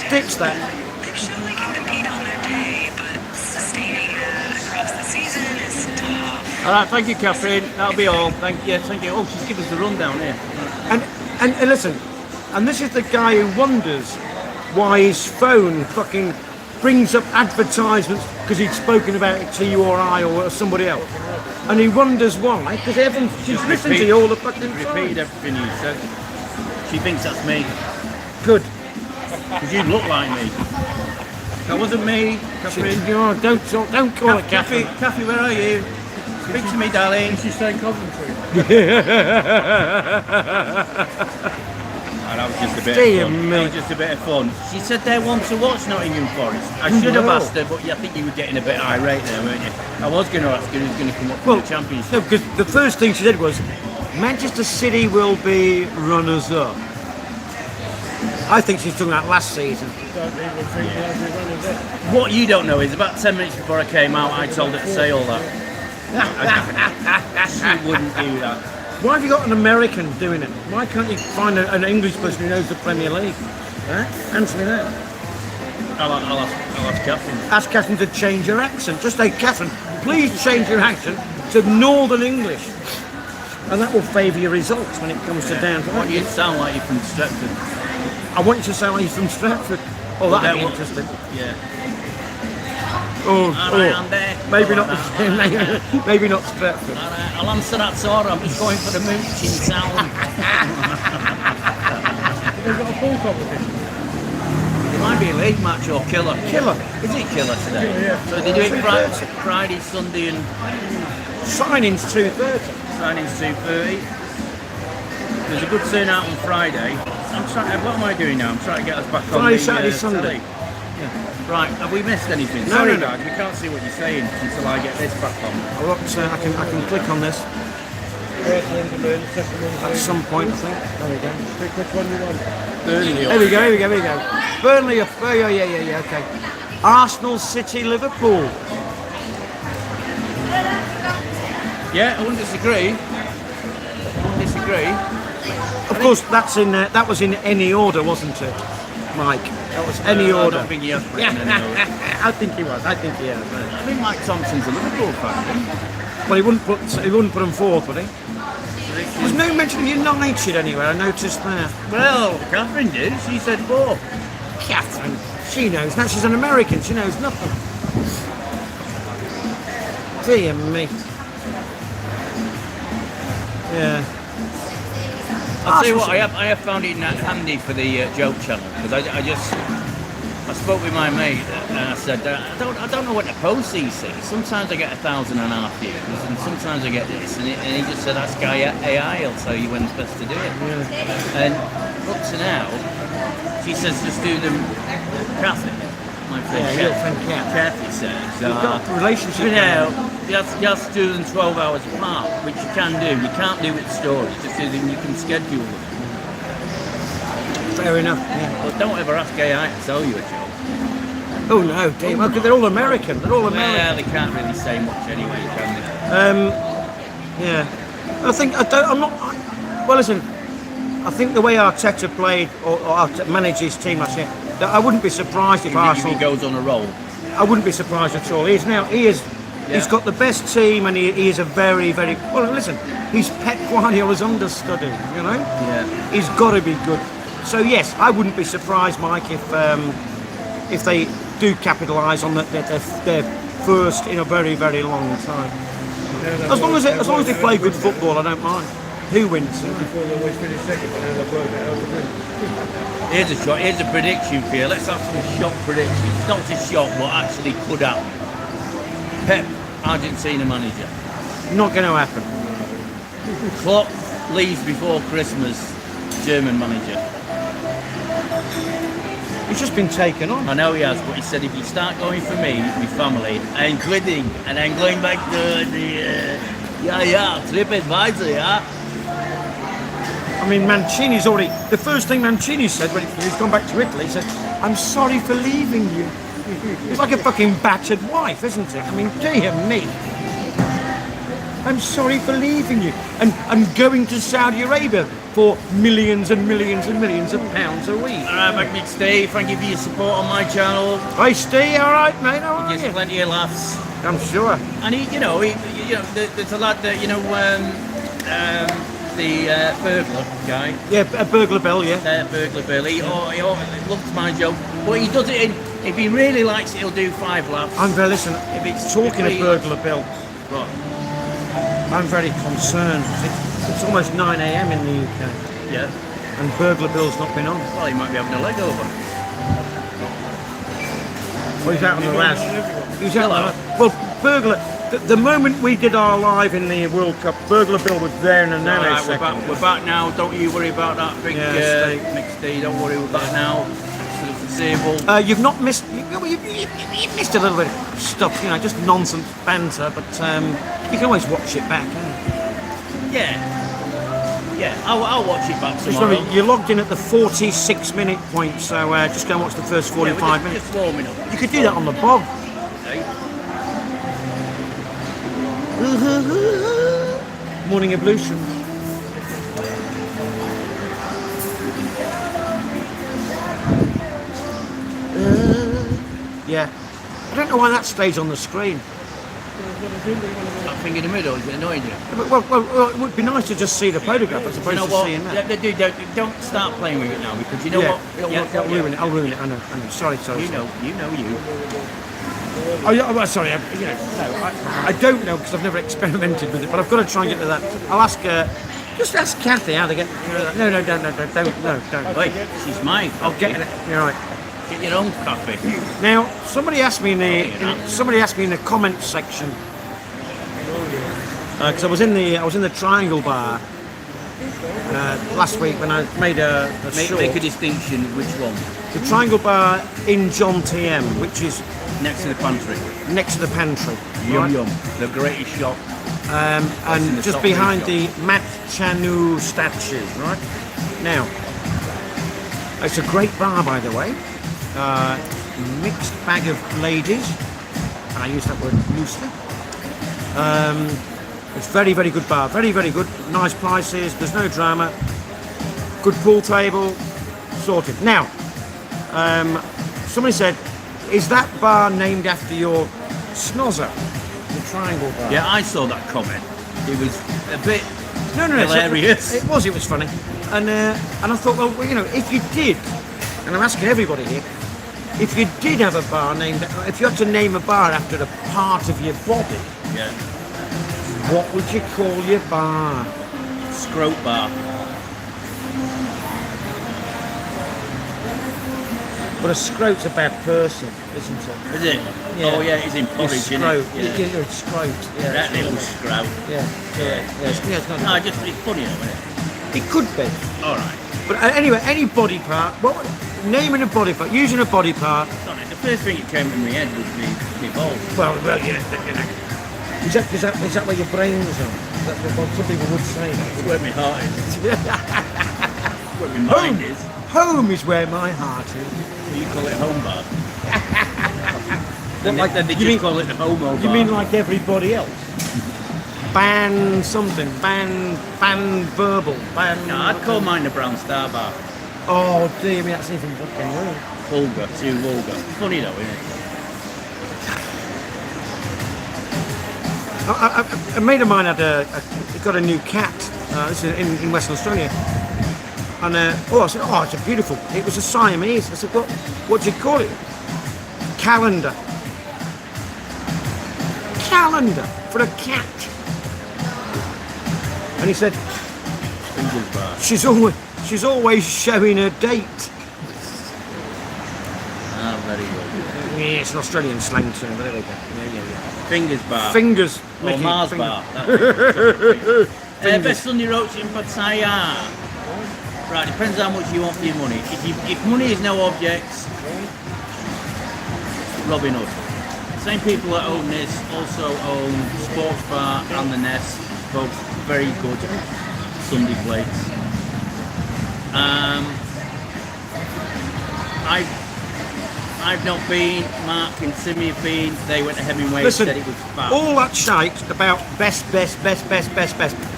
Ditch that. They've shown they can compete on their day, but sustaining it across the season is tough. All right, thank you, Catherine. That'll be all. Thank you. Oh, she's given us the rundown here. And listen, and this is the guy who wonders why his phone fucking brings up advertisements because he'd spoken about it to you or I or somebody else. And he wonders why, because she's listening to you all the fucking time. Repeat everything you said. She thinks that's me. Good. Because you look like me. That wasn't me, Catherine. Oh, don't call it Catherine. Cathy, where are you? Speak to me, darling. She's staying Coventry. That was just a bit Dear of fun. me. That was just a bit of fun. She said they want to watch Nottingham Forest. I should have asked her, but I think you were getting a bit irate there, weren't you? I was going to ask her who's going to come up for the championship. No, because the first thing she said was, Manchester City will be runners-up. I think she's talking about last season. Don't even think they'll be runners-up. What you don't know is about 10 minutes before I came out, I told her to say all that. She wouldn't do that. Why have you got an American doing it? Why can't you find an English person who knows the Premier League? Answer me that. I'll ask Catherine. Ask Catherine to change her accent. Just say, Catherine, please change your accent to Northern English. And that will favour your results when it comes to down to What earth. you sound like you're from Stretford. I want you to sound like you're from Stratford. Oh, that'd be Well, interesting. Yeah. Oh, Alright, I'm there. maybe All not. right, Maybe not Stratford. Alright, I'll answer that Sora. I'm just going for the mooching sound. They've got a pool competition. It might be a league match or killer. Killer. Is it killer today? Yeah. So they do it Friday, Sunday and Signing's 2:30. signing's 2:30. There's a good turnout on Friday. What am I doing now? I'm trying to get us back on Friday, the Saturday, Sunday. telly. Right, have we missed anything? No, Sorry no. guys, we can't see what you're saying until I get this back on. I can click on this. First one's a man, second one's at a some point, I think. There we go. Pick which one you want. Burnley. There we go, here we go, here we go. Burnley, oh, yeah, okay. Arsenal, City, Liverpool. Yeah, I wouldn't disagree. Of course, that was in any order, wasn't it, Mike? That was any I order. don't think he has put it in any order. I think he was. I think he has. I think Mike Thompson's a Liverpool fan. Well, he wouldn't put them fourth, would he? There's no mention of United anywhere. I noticed that. Well, Catherine did. She said 4. Catherine, she knows. Now she's an American. She knows nothing. Dear me. Yeah. I'll tell you what, I have found it handy for the joke channel because I spoke with my mate and I said I don't know what to post these things. Sometimes I get 1,500 views and sometimes I get this and he just said ask AI, I'll tell you when's best to do it. Yeah. And up to now, she says just do them. Kathy, my friend, Yeah, your friend Kath. Kathy says. You've got a relationship. You know, you have to do them 12 hours apart, which you can do. You can't do with stories, just do them, you can schedule them. Fair enough. Yeah. But don't ever ask AI to tell you a joke. Oh no, dear. Well, they're all American. They're all American. Well, they can't really say much anyway, can they? Yeah. Well, listen. I think the way Arteta played or managed his team last year, that I wouldn't be surprised if If Arsenal. he goes on a roll. I wouldn't be surprised at all. He's got the best team, and he is a very, very well. Listen, he's Pep Guardiola's understudy. You know, Yeah. he's got to be good. So yes, I wouldn't be surprised, Mike, if they do capitalise on their first in a very, very long time. As long as they play good football, I don't mind. Who wins? Before they always finish second, but now they've worked it out to win. Here's a prediction for you. Let's have some shock predictions. Not just shock, what actually could happen. Pep, Argentina manager. Not going to happen. Klopp leaves before Christmas, German manager. He's just been taken on. I know he has, but he said if you start going for me, my family, I'm quitting and I'm going back to the TripAdvisor, yeah. I mean, Mancini's already. The first thing Mancini said when he's gone back to Italy, he said, "I'm sorry for leaving you." It's like a fucking battered wife, isn't it? I mean, dear me. I'm sorry for leaving you and going to Saudi Arabia for millions and millions and millions of pounds a week. Alright, back big Steve, thank you for your support on my channel. Hey, Steve, all right, mate? How are Gives you? plenty of laughs. I'm sure. And there's a lad that, the burglar guy. Yeah, a burglar bell, yeah. Burglar Bill, he loves my joke. But he does it if he really likes it, he'll do 5 laughs. I'm very, listen, If it's talking of really burglar bell, What? I'm very concerned. It's almost 9 a.m. in the UK, Yeah. and burglar bill's not been on. Well, he might be having a leg over. Well, he's out on the rash. He's out on the Well, burglar. The moment we did our live in the World Cup, burglar bill was there in a nanosecond. Alright, we're back now. Don't you worry about that big mixed D. Don't worry, we're back now. For the foreseeable. You've not missed. You've missed a little bit of stuff, just nonsense banter. But you can always watch it back. Can't you? Yeah, I'll watch it back Just tomorrow. remember, you're logged in at the 46-minute point, so just go and watch the first 45 minutes. Just warming up. You could do that on the bog. Okay. Morning ablution. Yeah. I don't know why that stays on the screen. That thing in the middle, is it annoying you? Well, it would be nice to just see the photograph as You opposed know to what? seeing that. Don't start playing with it now because you know Yeah. what? Yeah, I'll ruin it. I know. Sorry. You know you. Oh, yeah, well, sorry. I don't know because I've never experimented with it, but I've got to try and get to that. I'll ask. Just ask Kathy how to get. No, don't. Wait, she's mine. I'll get it. You're right. Get your own coffee. Now, somebody asked me in the comments section because I was in the Triangle Bar last week when I made a short. Make a distinction. Which one? The Triangle Bar in John TM, which is Next to the pantry. next to the pantry. Yum right? yum. The greatest shop And the just top behind blue the Mat Chanu statue, right? Now, it's a great bar, by the way. Mixed bag of ladies, and I use that word loosely. It's very, very good bar. Very, very good. Nice prices. There's no drama. Good pool table. Sorted. Now, somebody said, is that bar named after your snozzer? The triangle bar. Yeah, I saw that comment. It was a bit No, hilarious. It was funny. And I thought, well, you know, if you did, and I'm asking everybody here, if you did have a bar named, if you had to name a bar after a part of your body, Yeah. what would you call your bar? Scrote bar. But a scrote's a bad person, isn't it? Is it? Yeah. Oh yeah, it's in You're porridge, isn't scrote. it? You're a scrote. Yeah. That little scrout. Yeah. It's not. No, it's funny though, isn't it? It could be. Alright. But anyway, any body part. Naming a body part, using a body part. Sorry, the first thing that came to my head was my balls. Well, you know. Is that where your brains are? That's what some people would say. It's where my heart is. Where my mind is. Home is where my heart is. You call it home bar. Like then they you just mean- call it the homo bar. You mean like everybody else? Ban something, ban verbal, ban. No, I'd call mine the Brown Star bar. Oh dear me, that's even fucking weird. Vulgar, too vulgar. Funny though, isn't it? A mate of mine he got a new cat. This is in Western Australia. And I said, oh, it's a beautiful. It was a Siamese. I said, what do you call it? Calendar. Calendar for a cat. And he said, Fingers bar. she's always showing her date. Ah, very good. Yeah, it's an Australian slang term, but there we go. Yeah. Fingers bar. Fingers. Or Mickey, Mars finger- bar. Best Sunday roach in Pattaya. Right, depends how much you want for your money. If money is no object, Robin Hood. Same people that own this also own Sports Bar and the Nest, both very good Sunday plates. I've not been, Mark and Timmy have been, they went to Hemingway and said it was fab. all that shite about best.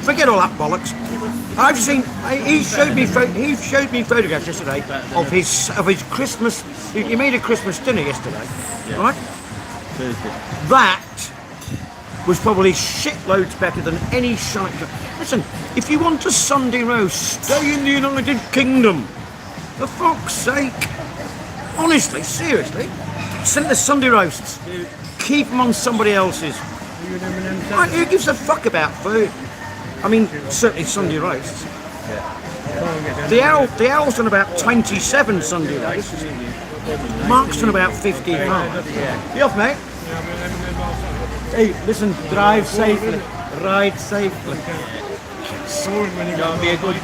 Forget all that bollocks. I've seen. He showed me photographs yesterday of his Christmas. He made a Christmas dinner yesterday, Yeah. right? Thursday. That was probably shitloads better than any shite. Listen, if you want a Sunday roast, stay in the United Kingdom. For fuck's sake. Honestly, seriously, send the Sunday roasts. Keep them on somebody else's. Right, who gives a fuck about food? I mean, certainly Sunday roasts. The Owl's done about 27 Sunday roasts. Mark's done about 55. You off, mate? Hey, listen, drive safely, ride safely. It'll be a good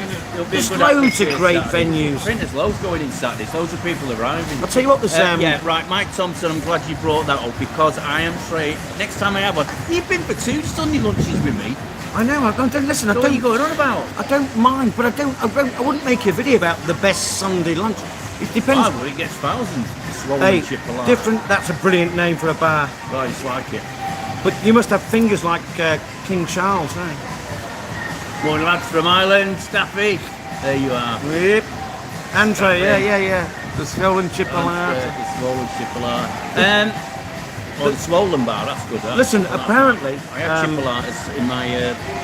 There's loads of atmosphere great Saturday. venues. I think there's loads going in Saturdays, loads of people arriving. I'll tell you what, there's Yeah, right, Mike Thompson, I'm glad you brought that up because I am straight. Next time I have one, you've been for 2 Sunday lunches with me. I know. I don't listen. So what are you going on about? I don't mind, but I wouldn't make a video about the best Sunday lunch. It depends. Oh, well, it gets thousands. Swollen Hey, chipolata. different. That's a brilliant name for a bar. I just like it. But you must have fingers like King Charles, eh? Morning lads from Ireland, Staffy. There you are. Yep. Andre, yeah. The swollen chipolata. The swollen chipolata. The swollen bar, that's good. That. Listen, apparently, I had chipolatas in my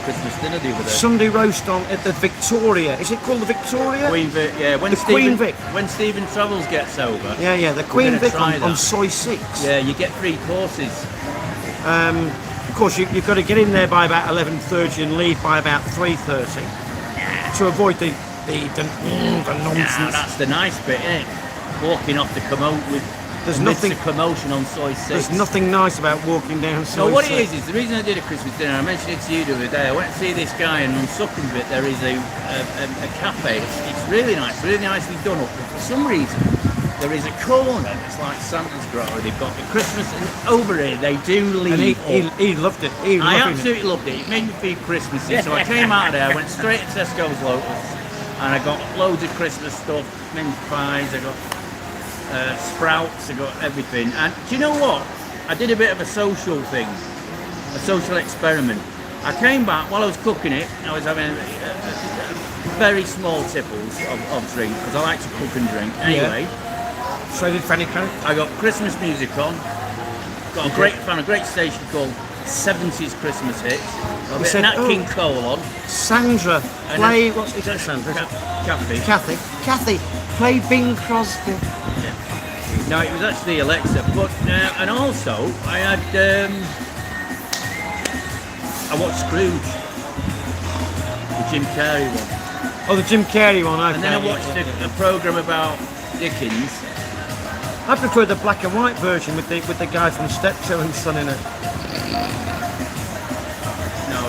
Christmas dinner the other day. Sunday roast at the Victoria. Is it called the Victoria? Queen Vic, yeah. When The Queen Vic. When Stephen Travels gets over. Yeah, the Queen gonna Vic try on that. Soy 6. Yeah, you get 3 courses. Of course, you've got to get in there by about 11:30 and leave by about 3:30 to avoid the Now, nonsense. that's the nice bit, isn't it? Walking off the commode with There's amidst nothing- the commotion on Soy 6. There's nothing nice about walking down So Soy what 6. it is the reason I did a Christmas dinner, I mentioned it to you the other day, I went to see this guy and on Suckenbit there is a cafe. It's really nice, really nicely done up. But for some reason, there is a corner that's like Santa's grotto. They've got the Christmas, and over here they do leave. And up. he loved it. He I loved it. absolutely loved it. It made me feel Christmassy. So I came out of there, I went straight to Tesco's Lotus, and I got loads of Christmas stuff, mince pies, I got sprouts, I got everything. And do you know what? I did a bit of a social thing, a social experiment. I came back while I was cooking it. I was having very small tipples of drink because I like to cook and drink. Anyway, So did Fanny Crank. I got Christmas music on. Found a great station called 70s Christmas Hits. Got a bit said, of Nat "Oh, King Cole on. Sandra, And play. then- What's it? Sandra. Kathy. Kathy, play Bing Crosby. No, it was actually Alexa. But and also I had I watched Scrooge, the Jim Carrey one, Oh, the Jim Carrey one. Okay. and then I watched a program about Dickens. I prefer the black and white version with the guy from Steptoe and Son in it. No,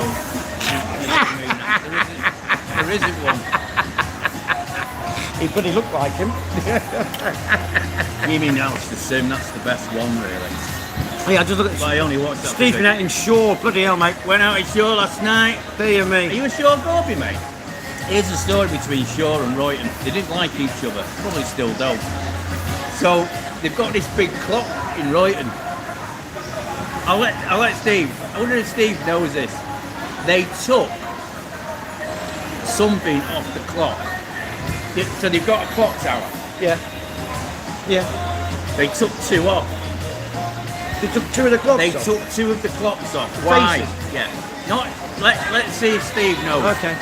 you don't mean that. There isn't one. But he looked like him. You mean that's the sim? That's the best one, really. Yeah, just look But at I only watched that. Stephen out in Shaw. Bloody hell, mate. Went out in Shaw last night. Dear Are me. you a Shaw Gorby, mate? Here's the story between Shaw and Royton. They didn't like each other. Probably still don't. So they've got this big clock in Royton. I'll let Steve. I wonder if Steve knows this. They took something off the clock. So they've got a clock tower. Yeah. Yeah. They took two off. They took two of the clocks They off. took two of the clocks off. Why? Faces. Yeah. Not. Let's see if Steve knows. Okay.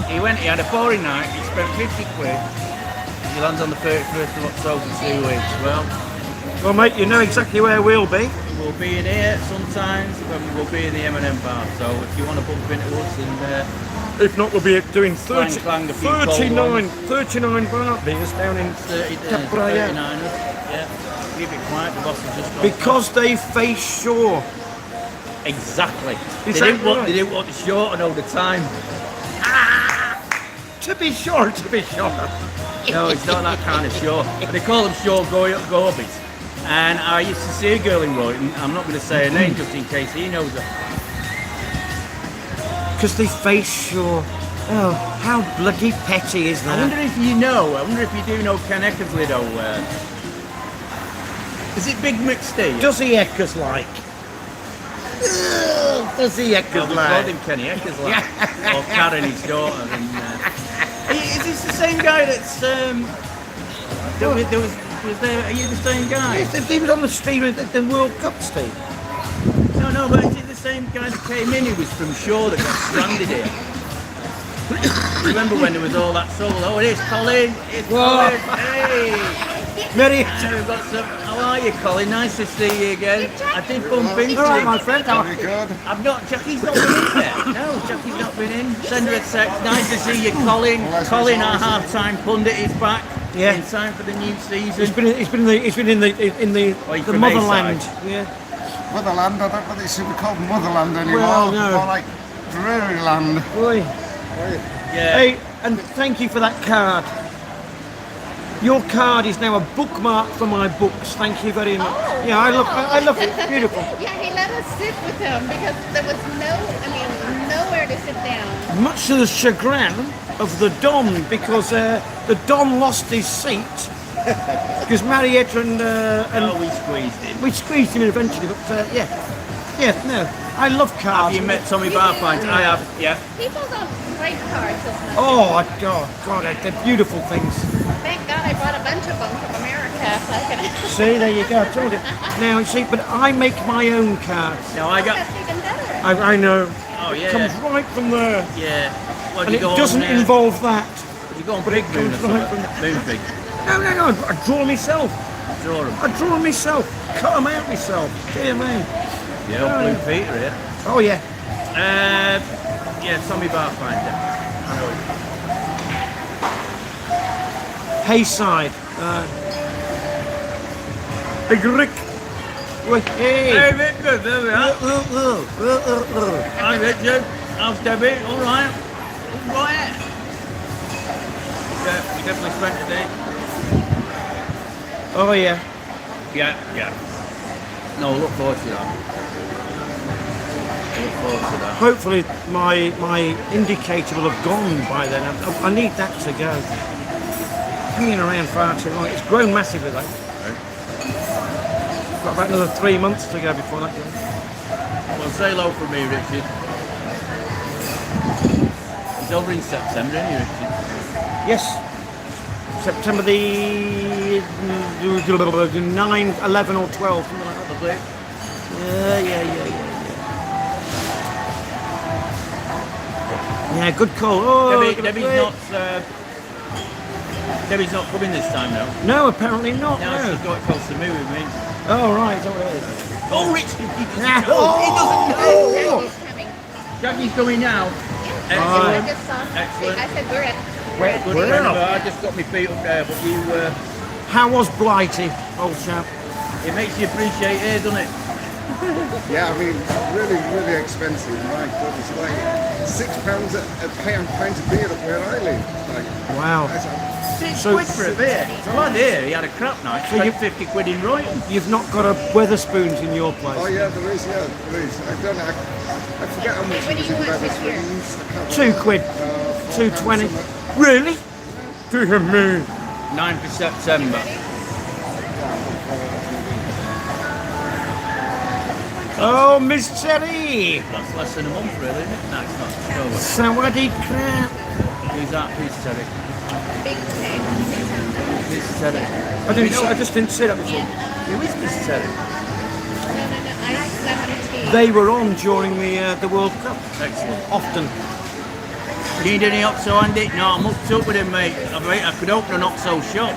He had a boring night. He spent 50 quid. He lands on the 31st of October, 2 weeks. Well, mate, you know exactly where we'll be. We'll be in here sometimes, and we'll be in the M&M bar. So if you want to bump into us and If not, we'll be doing Clang, 30, clang, a few cold 39 bar beers down in 39, yeah. Keep it quiet. The boss has just gone. because they face Shaw. Exactly. Is They that didn't want. right? They didn't want to shorten all the time. To be sure, to be sure. No, it's not that kind of show. They call them show Gorbies. And I used to see a girl in Royton. I'm not going to say her name just in case he knows her. Because they face Shaw. Oh, how bloody petty is I that? wonder if you know. I wonder if you do know Ken Eckersley though. Is it Big McSteve? Does he Eckers like? Does he Well, Eckers we called like? him Kenny Eckersley. Or Karen, his daughter. And, is this the same guy that's? Was there? Are you the same guy? He was on the stream at the World Cup, Steve. No, but is it the same guy that came in who was from Shaw that got stranded here? Remember when there was all that solo? Oh, it is Colin. It's Whoa. Colin. Hey. Mary. So we've got some. How are you, Colin? Nice to see you again. I did bump into All right, you. my friend. Very good. I've not. Jackie's not been in yet. No, Jackie's not been in. Send her a text. Nice to see you, Colin. Well, Colin, our half-time pundit, is back. Yeah. In time for the new season. He's been in the Oh, he's the from motherland. Ayside. Yeah. Motherland, I don't know they should be called Motherland anymore. Well, no. More like Prairie Land. Boy. Yeah. Hey, and thank you for that card. Your card is now a bookmark for my books. Thank you very much. Oh, Yeah, I love it. Beautiful. Yeah, he let us sit with him because there was nowhere to sit down. Much to the chagrin of the Don, because the Don lost his seat because Marietta and Oh, we squeezed him. we squeezed him in eventually. But no, I love cards. Have you met Tommy Barpines? I have. Yeah. People got great cards this month. Oh, God, they're beautiful things. Thank God I bought a bunch of them from America. So I can. See, there you go. I told you. Now, you see, but I make my own cards. No, I got. That's even better. I know. Oh It yeah. comes right from there. Yeah. What And you it go doesn't on, involve that. You go on Big Moon or comes right something? Moon Big. No, I draw myself. Draw 'em. I draw myself. Cut them out myself. Dear me. Yeah, old Blue Peter here. Oh, yeah. Yeah, Tommy Barpines. Yeah. I know him. Hayside. Big Rick. Wait, Hey, hey. Richard, there we are. Hi, Richard. How's Debbie? All right. All right. Yeah, we definitely spent the day. Oh yeah. Yeah, yeah. No, look forward to that. Look forward to that. Hopefully my indicator will have gone by then. I need that to go. Hanging around far too long. It's grown massively though. Got about another 3 months to go before that goes. Well, say hello for me, Richard. He's over in September, isn't he, Richard? Yes. September the 9, 11 or 12, something like that. Lovely. Yeah. Yeah, good call. Oh, Debbie's not coming this time now. no, apparently not. Now No. she's got close to me with me. Oh, right. Is that what it is? Oh, Richard! He doesn't Yeah. know! He doesn't know! Jackie's coming. Jackie's coming now. Yeah. Excellent. I just saw. Excellent. I said we're at. Where- Good where? friend of ours. I just got my feet up there, but you, How was Blighty, old chap? it makes you appreciate it, doesn't it? Yeah, I mean, really, really expensive. My God, it's like £6 a pint of beer up where I live. Like, Wow. that's a, £6 for a beer. So lad here, he had a crap night. So you- Spent 50 quid in Royton. You've not got a Weatherspoons in your place? oh yeah, there is. I don't know. I forget how much What do it you was in want this year? Wetherspoons. I can't £2. £2.20. Really? Dear me. 9th of September. Oh, Miss Cherry. That's less than a month, really, isn't it? No, it's not. It's over. Sawadee crap. Who's that? Who's Terry? Big tank. Who's Terry? I just didn't see that before. Who is Miss Terry? No. I 17. They were on during the World Cup. Excellent. Often. Need any OXO, Andy? No, I'm hooked up with him, mate. I could open an OXO shop.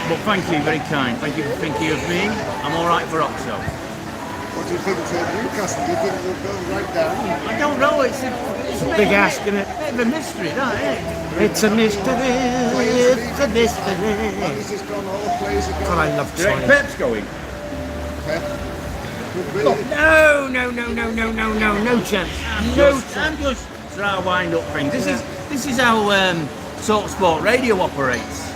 But thank you, very kind. Thank you for thinking of me. I'm all right for OXO. What do you think to Newcastle? Do you think they'll go right down? I don't know. It's a Big ask, isn't it? bit of a mystery, that, isn't it? It's a mystery. It's a mystery. This has gone, all the players have God, gone. I love Do you reckon China. Pep's going? Pep. Really? No chance. I'm just trying to wind up things. This is how Talk Sport Radio operates.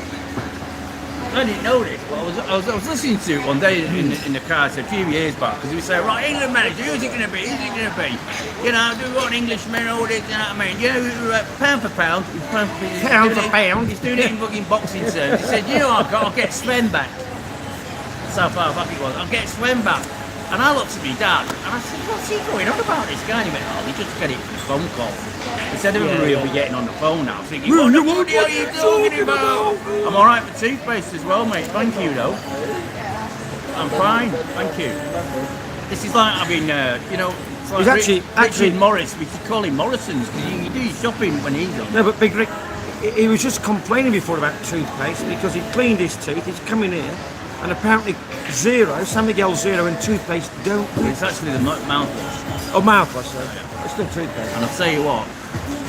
I didn't know this, but I was listening to it one day in the car a few years back, because he was saying, right, England manager, who's it going to be? You know, do we want Englishmen, all this, you know what I mean? You know, pound for pound. Pound for pound. He's doing it in fucking boxing terms. He said, you know, I'll get Sven back. That's how far back it was. I'll get Sven back. And I looked at my dad, and I said, what's he going on about this guy? And he went, oh, he just get it from a phone call. Instead of we'll be getting on the phone now, thinking, what the bloody are you talking about? I'm all right with toothpaste as well, mate. Thank you, though. I'm fine, thank you. This is like having, you know, it's like He's actually Richard Morris. We could call him Morrison's, because you do your shopping when he's on. No, but Big Rick, he was just complaining before about toothpaste because he cleaned his teeth. He's coming in, and apparently San Miguel Zero and toothpaste don't. It's actually the mouthwash. Oh, mouthwash, sorry. It's still toothpaste. And I'll tell you what,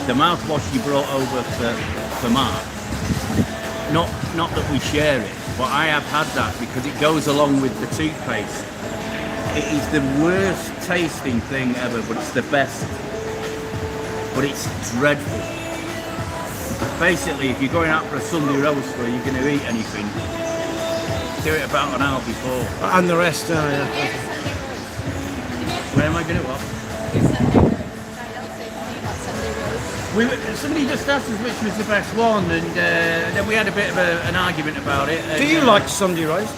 the mouthwash you brought over for Mark, not that we share it, but I have had that because it goes along with the toothpaste. It is the worst tasting thing ever, but it's the best. But it's dreadful. Basically, if you're going out for a Sunday roast where you're going to eat anything, do it about an hour before. And the rest, yeah. Where am I going to what? Somebody just asked us which was the best one, and then we had a bit of an argument about it. Do you like Sunday roast?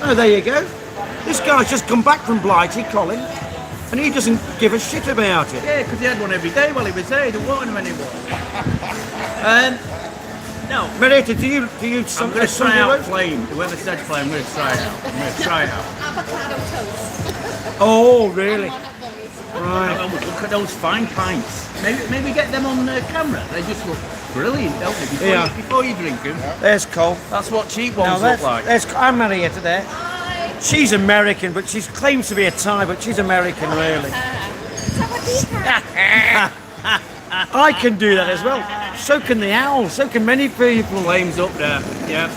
Oh, there you go. This guy's just come back from Blighty, Colin, and he doesn't give a shit about it. Yeah, because he had one every day while he was there. He didn't want him anymore. No. Merita, do you I'm going to try Sunday out roast? plain. Whoever said plain, I'm going to try it out. I'm going to try it out. Avocado toast. Oh, really? One of those. Right. Oh, look at those fine pints. Maybe get them on camera. They just look brilliant, don't they? Before you drink them. There's Cole. That's what cheap Now ones look like. there's I'm Marietta there. She's American, but she claims to be a Thai, but she's American, really. I can do that as well. So can the owl. So can many people. Flames up there. Yeah.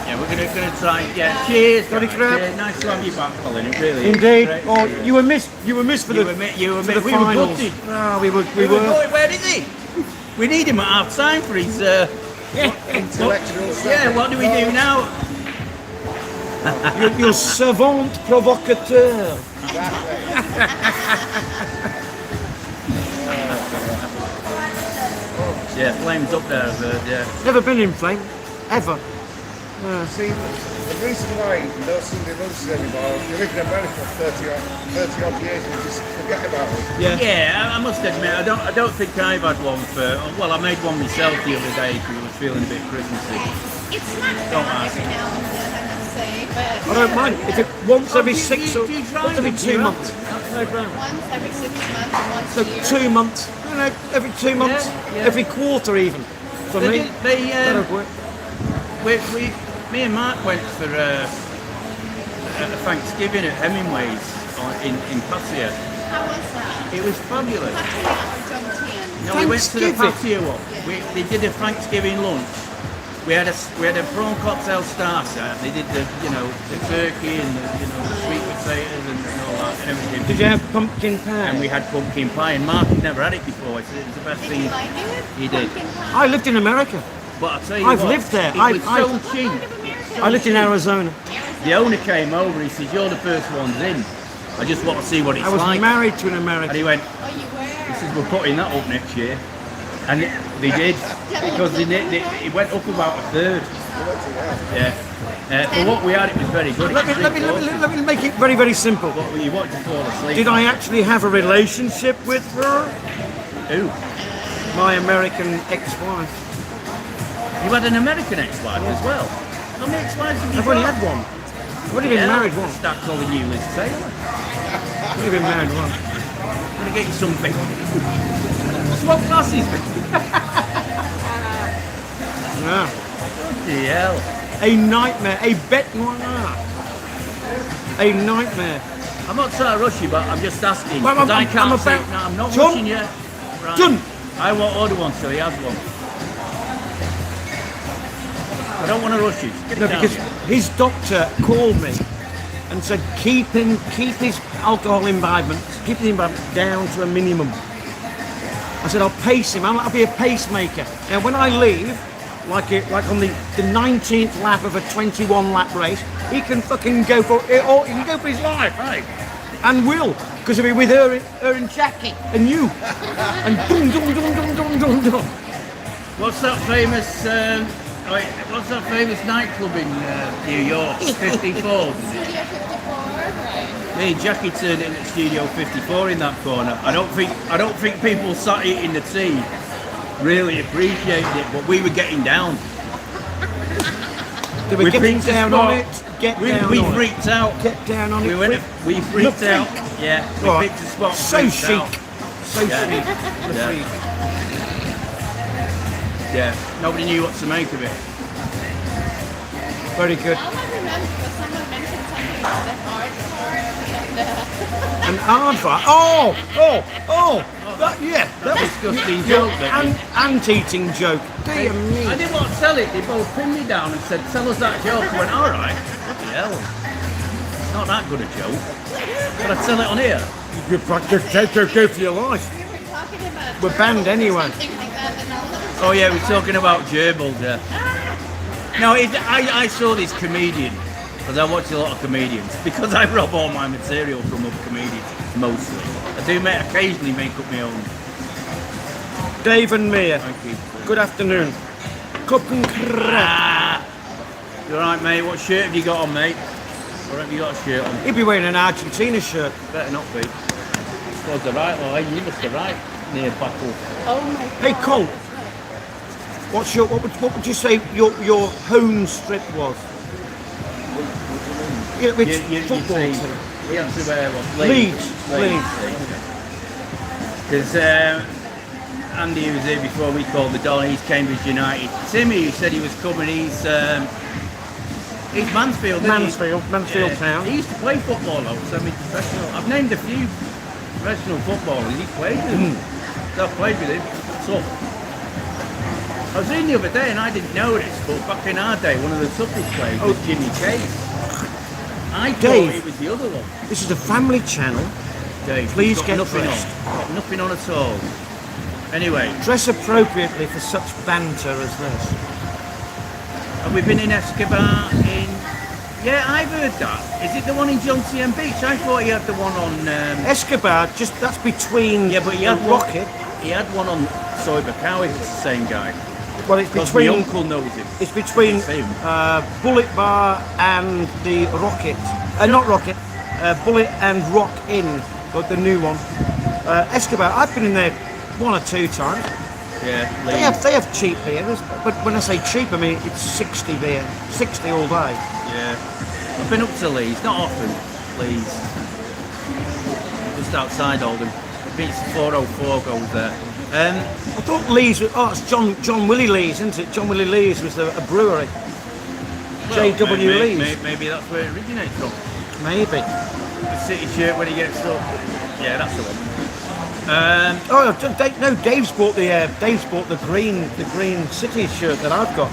Yeah, we're gonna try. Yeah. Cheers. Got it, guys. crap? Yeah, nice to have you back, Colin. It really is. Indeed. Great to Oh, see you were missed. You were missed for You the were for you were the we were finals. gutted. Oh, we were. Where is he? We need him at half time for his intellectual stuff. Yeah, what do we do now? You're savant provocateur. Yeah, flames up there, I've heard, yeah. Never been in flame, ever. See, the reason why you don't see the lunches anymore, you live in America for 30 odd years and you just forget about it. Yeah. Yeah, I must admit, I don't think I've had one for. Well, I made one myself the other day because I was feeling a bit Christmassy. It's not Don't bad ask. every now and then, I must say, but I don't mind. If it once every Do you- 6 or do you try once every them? 2 Yeah. months. That's no problem. once every 6 months, once So a year. 2 months. You know, every 2 months, yeah. every quarter even. For me, that'll work. Me and Mark went for a Thanksgiving at Hemingway's in Passia. How was that? It was fabulous. Patria or Juntian? No, we went to the Thanksgiving? Passia one. They did a Thanksgiving lunch. We had a prawn cocktail starter. They did the turkey and the sweet potatoes and all that and everything. Did you have pumpkin pie? And we had pumpkin pie, and Mark had never had it before. He said it was the best Did thing. you like it? He did. Pumpkin pie? I lived in America. But I tell you I've what, lived there. It was so I've- What cheap. part of America? I lived in Arizona. The owner came over. He says, "You're the first ones in. I just want to see what it's I was like." married to an And American. he went, Oh, you were. "He says we're putting that up next year," and they did because it went up about a third. Yeah. For what we had, it was very good. Let me make it very, very simple. What you wanted to fall asleep? Did I actually have a relationship with her? Who? My American ex-wife. You had an American ex-wife as well. How many ex-wives have you I've only got? had one. I've only been married once. Start calling you Liz Taylor. I've only been married once. I'm gonna get you something. Swap glasses. Yeah. Bloody hell. A nightmare. A bête noire. A nightmare. I'm not trying to rush you, but I'm just asking. Well, 'cause I I'm can't say. about- No, I'm not John? rushing you. Right. John! I won't order one, so he has one. I don't want to rush you. Just get it No, down because here. his doctor called me and said keep his alcohol imbibement down to a minimum. I said I'll pace him. I'll be a pacemaker. Now when I leave, like on the 19th lap of a 21 lap race, he can fucking go for it, or he can go for his life, Right. and will, because he'll be with her and Jackie and you, and boom, boom, boom, boom, boom, boom, boom. What's that famous? What's that famous nightclub in New York? 54. Studio 54, right. Me and Jackie turned in at Studio 54 in that corner. I don't think people sat eating the tea really appreciated it, but we were getting down. They were We getting picked a down spot. on it. Get We down on it. freaked out. Get down on We it. went. quick. We freaked The out. freak. Yeah. We Right. picked a spot. So freaked chic. out. So Yeah. chic. The Yeah. freak. Yeah. Nobody knew what to make of it. Very good. All I remember was someone mentioned something about the hard part and An aardvark. Oh! That was Disgusting your joke, that ant-eating joke. Dear me. I didn't want to tell it. They both pinned me down and said, "Tell us that joke." I went, "All right." What the hell? It's not that good a joke. But I tell it on here. You're practically go for your life. we were talking about We're banned gerbils or anyway. something like that, and all of a Oh yeah, we're talking about gerbils. Yeah. No, I saw this comedian because I watch a lot of comedians because I rob all my material from other comedians mostly. I do occasionally make up my own. Dave and Mia, Thank you. good afternoon. Cup and crap. You all right, mate? What shirt have you got on, mate? Or have you got a shirt on? He'd be wearing an Argentina shirt. Better not be. Was the right line? You must have right near Buckle. Oh my god. Hey Cole, what would you say your home strip was? Yeah, which football say, team? we have to wear what? Leeds. Because Andy, who was here before, we called the Don, he's Cambridge United. Timmy, who said he was coming, he's Mansfield. isn't he? Mansfield Yeah. Town. He used to play football though, semi-professional. I've named a few professional footballers. He played with them. So I've played with him. Tough. I was in the other day and I didn't know this, but back in our day, one of the toughest players was Jimmy Case. I thought Dave. it was the other one. This is a family channel. Dave, Please got get nothing dressed. on. Got nothing on at all. Anyway, Dress appropriately for such banter as this. Have we been in Escobar in... Yeah, I've heard that. Is it the one in Johnson Beach? I thought he had the one on... Escobar, that's between Yeah, but he the had Rocket. He had one on Soy-Bacow, if it's the same guy. Well, it's Because my between uncle knows him. it's between It's him. Bullet Bar and the Rocket. Not Rocket. Bullet and Rock Inn, but the new one. Escobar, I've been in there 1 or 2 times. Yeah, They have cheap beer, but when I say cheap, I mean it's 60 beer, 60 all day. Yeah. I've been up to Leeds, not often. Leeds. Just outside Oldham. I think it's 404 goes there. I thought Lees was, it's John Willie Lees, isn't it? John Willie Lees was a brewery. J.W. Lees. Maybe that's where it originates from. Maybe. The city shirt when he gets up. Yeah, that's the one. Dave's bought the green city shirt that I've got.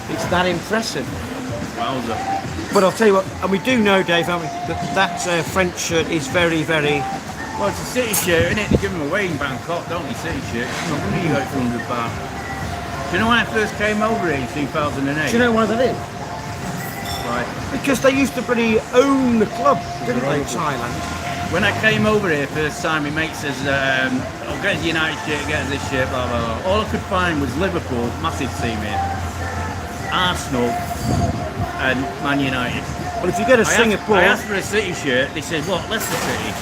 It's that impressive. Wowza. But I'll tell you what, and we do know, Dave, haven't we, that French shirt is very, very... Well, it's a city shirt, isn't it? They give them away in Bangkok, don't they? City shirt. No wonder you got it for £100. Do you know when I first came over here in 2008? Do you know why that is? Right. Because they used to pretty own the club, didn't they, Right. Thailand? When I came over here first time, my mate says, I'll get us a United shirt, get us this shirt, blah, blah, blah. All I could find was Liverpool, massive team here, Arsenal, and Man United. Well, if you go to Singapore... I asked for a City shirt, they said, what, Leicester City?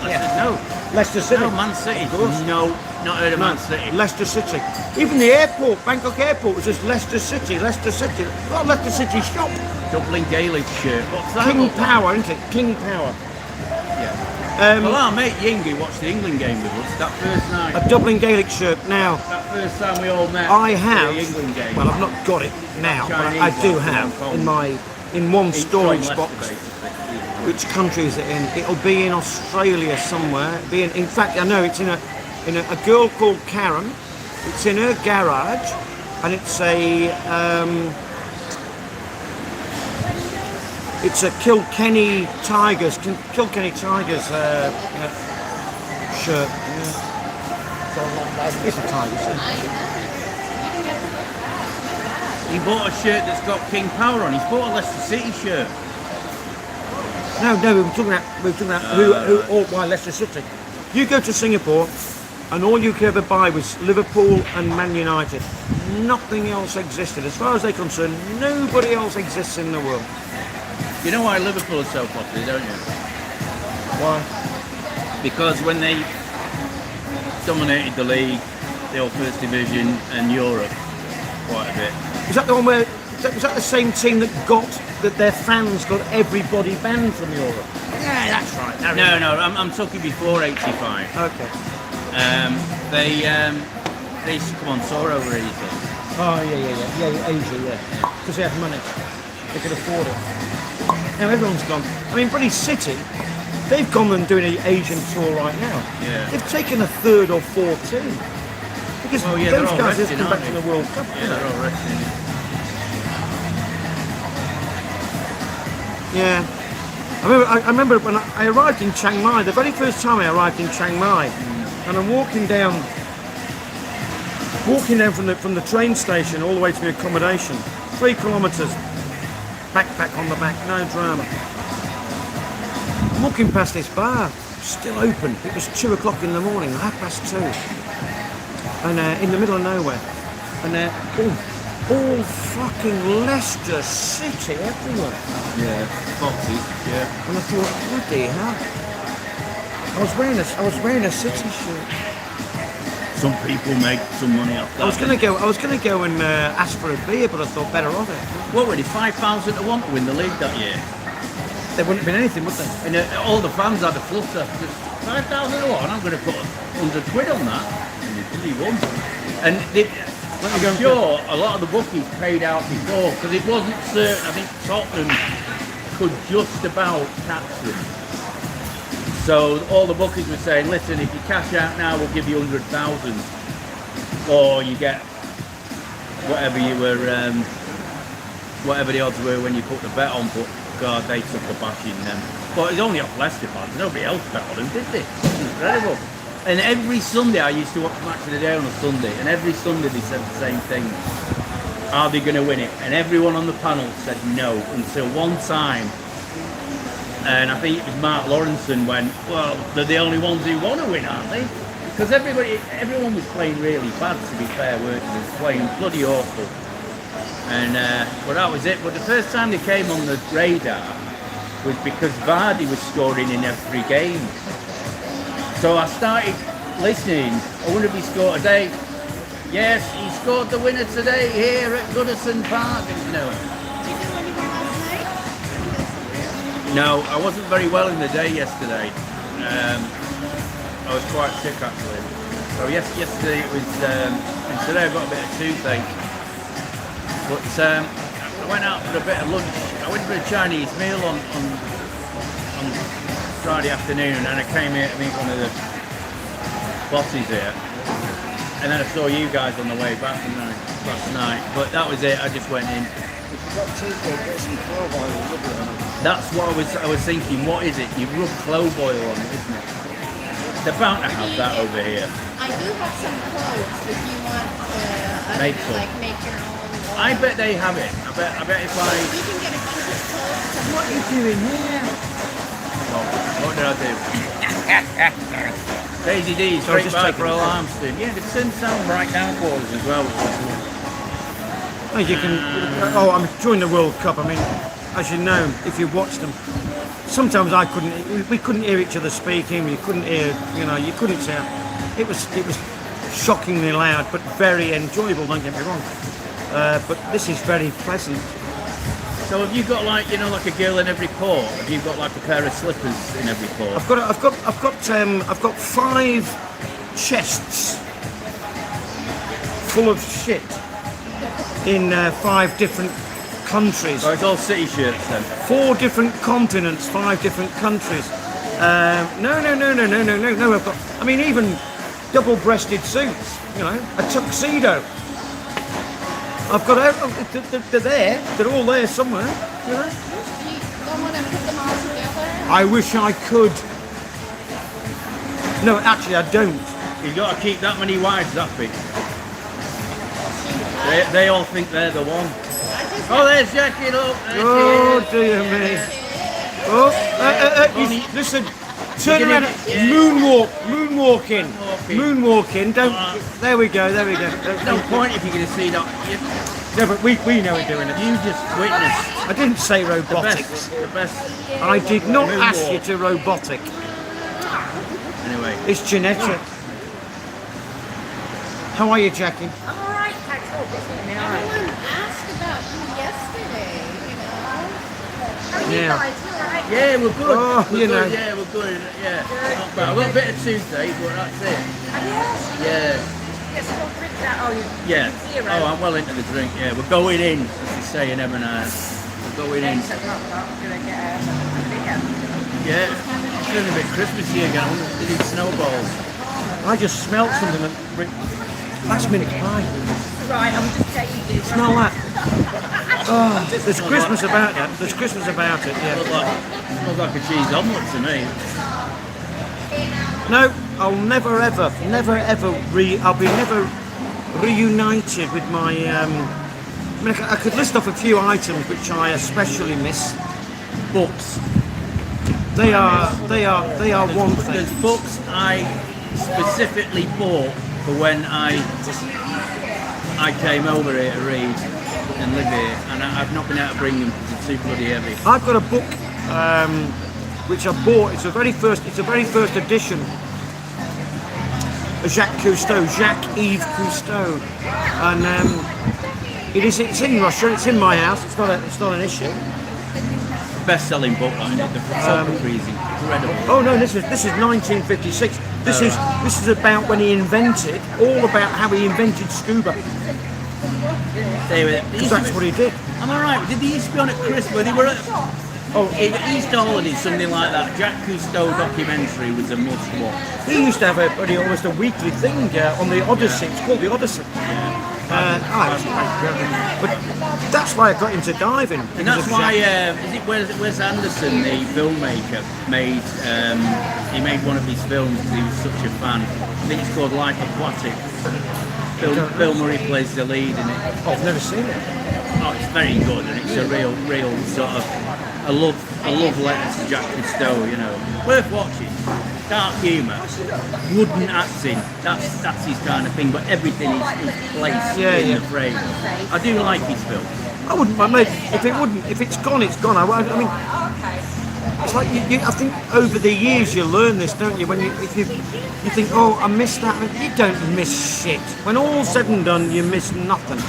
I said, no. Leicester City. No, Man City. Of course. No, not heard of No, Man City. Leicester City. Even the airport, Bangkok airport, was just Leicester City, Leicester City. Not Leicester City shop. Dublin Gaelic shirt. What's that? King Power, isn't it? King Power. Yeah. Well, our mate Yingy watched the England game with us that first night. A Dublin Gaelic shirt. Now, That first time we all met. I for have, the England game. well, I've not got it now, but Chinese I do one, have Hong Kong. in one Each storage from box. Leicester, basically. Which country is it in? It'll be in Australia somewhere. In fact, I know it's in a girl called Karen. It's in her garage, and it's a Kilkenny Tigers shirt. Yeah. It's a Tigers shirt. He bought a shirt that's got King Power on. He's bought a Leicester City shirt. No, we were talking about why Leicester City. You go to Singapore, and all you could ever buy was Liverpool and Man United. Nothing else existed. As far as they're concerned, nobody else exists in the world. You know why Liverpool is so popular, don't you? Why? Because when they dominated the league, the old First Division and Europe quite a bit. Is that the one where? Was that the same team that their fans got everybody banned from Europe? Yeah, that's right. No, I'm talking before '85. Okay. They used to come on tour over here. Oh yeah, Asia, yeah. Because they had money, they could afford it. Now everyone's gone. I mean, British City, they've gone and doing an Asian tour right now. Yeah. They've taken a 3rd or 4th team because they're those all guys have resting, come back aren't to the World Cup. Yeah, they're all resting. Yeah. I remember when I arrived in Chiang Mai, the very first time I arrived in Chiang Mai, and I'm walking down from the train station all the way to the accommodation, 3 kilometres, backpack on the back, no drama. I'm walking past this bar, still open. It was 2 o'clock in the morning, 2:30, and in the middle of nowhere, and all fucking Leicester City everywhere. Yeah, boxes. Yeah. And I thought, bloody hell. I was wearing a City shirt. Some people make some money off that. I was gonna go and ask for a beer, but I thought better of it. What were they? 5,000 to 1 to win the league that year. There wouldn't have been anything, would there? And all the fans had a flutter. 5,000 to 1. I'm going to put 100 quid on that. And they bloody won. And I'm sure a lot of the bookies paid out before because it wasn't certain. I think Tottenham could just about catch them. So all the bookies were saying, listen, if you cash out now, we'll give you 100,000, or you get whatever you were, whatever the odds were when you put the bet on. But God, they took a bashing then. But it's only off Leicester fans. Nobody else bet on them, did they? It's incredible. And every Sunday I used to watch Match of the Day on a Sunday, and every Sunday they said the same thing. are they going to win it? And everyone on the panel said no until one time. And I think it was Mark Lawrenson went, well, they're the only ones who want to win, aren't they? Because everyone was playing really bad, to be fair, weren't they? They was playing bloody awful. And but that was it. But the first time they came on the radar was because Vardy was scoring in every game. So I started listening. I wonder if he scored today. Yes, he scored the winner today here at Goodison Park. Did you do anything last night? No, I wasn't very well in the day yesterday. I was quite sick actually. So yesterday it was, and today I've got a bit of toothache. But I went out for a bit of lunch. I went for a Chinese meal on Friday afternoon, and then I came here to meet one of the bosses here. And then I saw you guys on the way back last night. But that was it. I just went in. That's what I was thinking. What is it? You rub clove oil on it, isn't it? They're bound to have that over here. I do have some clothes if you want to Make some. like make your own. I bet they have it. I bet if I. You can get a bunch of clothes. What are you doing here? What did I do? Daisy D, So straight just back taking for it. Alarmston. Yeah, they've sent sound right down for us as well. Oh, you can. Oh, I'm during the World Cup. I mean, as you know, if you watch them, sometimes we couldn't hear each other speaking. You couldn't hear, you couldn't say. It was shockingly loud, but very enjoyable. Don't get me wrong. But this is very pleasant. So have you got like a girl in every port? Have you got like a pair of slippers in every port? I've got 5 chests full of shit in 5 different countries. Oh, it's all city shirts then. 4 different continents, 5 different countries. No. I've got. I mean, even double-breasted suits. A tuxedo. I've got. They're there. They're all there somewhere. You don't want to put them all together. I wish I could. No, actually, I don't. You've got to keep that many wives that big. They all think they're the one. Oh, there's Jackie, look. Oh dear me. Oh, listen. Turn around. Moonwalking. Don't. There we go. There's no point if you're going to see that. No, but we know we're doing it. You just witnessed I didn't say the robotics. best. I did not Moonwalk. ask you to robotic. Anyway. It's genetic. How are you, Jackie? I'm alright, thanks. Oh, it's me, alright. Everyone asked about you yesterday, How are you Yeah. guys? You alright? Yeah, we're good. Oh, we're you good. know. Yeah, we're good. Yeah. Not bad. I've got a bit of toothache, but that's it. Yeah. Get some more drink that. Oh, you Yeah. zero. Oh, I'm well into the drink. Yeah, we're going in, as they say in M&I. We're going in. Except not that. I'm going to get a bigger. Yeah. It's feeling a bit Christmassy again. I wonder if they did snowballs. I just smelled something last minute pie. Right, I'm just taking you. Smell that. Oh, there's Christmas about it. There's Christmas about it. Yeah. Smells like a cheese omelette to me. No, I'll never ever reunited with my. I mean, I could list off a few items which I especially miss. Books. They are one thing. There's books I specifically bought for when I came over here to read and live here, and I've not been able to bring them because they're too bloody heavy. I've got a book which I bought. It's the very first edition of Jacques-Yves Cousteau, and it's in Russia. It's in my house. It's not an issue. Best-selling book, like it. The photography is incredible. Oh no, this is 1956. This is about when he invented, all about how he invented scuba. Because that's what he did. Am I right? Did they used to be on at Christmas? When they were at Easter holidays, something like that. Jacques Cousteau documentary was a must-watch. He used to have almost a weekly thing on the Odyssey. It's called the Odyssey. But that's why I got into diving. And that's why is it Wes Anderson, the filmmaker, made he made one of his films because he was such a fan. I think it's called Life Aquatic. Bill Murray plays the lead in it. Oh, I've never seen it. Oh, it's very good, and it's a real sort of a love letter to Jack Cousteau. You know, worth watching. Dark humour, wooden acting. That's his kind of thing. But everything is placed in the frame. I do like his film. I wouldn't, mate. If it's gone, it's gone. I mean, it's like I think over the years you learn this, don't you? When you think, oh, I missed that. You don't miss shit. When all's said and done, you miss nothing.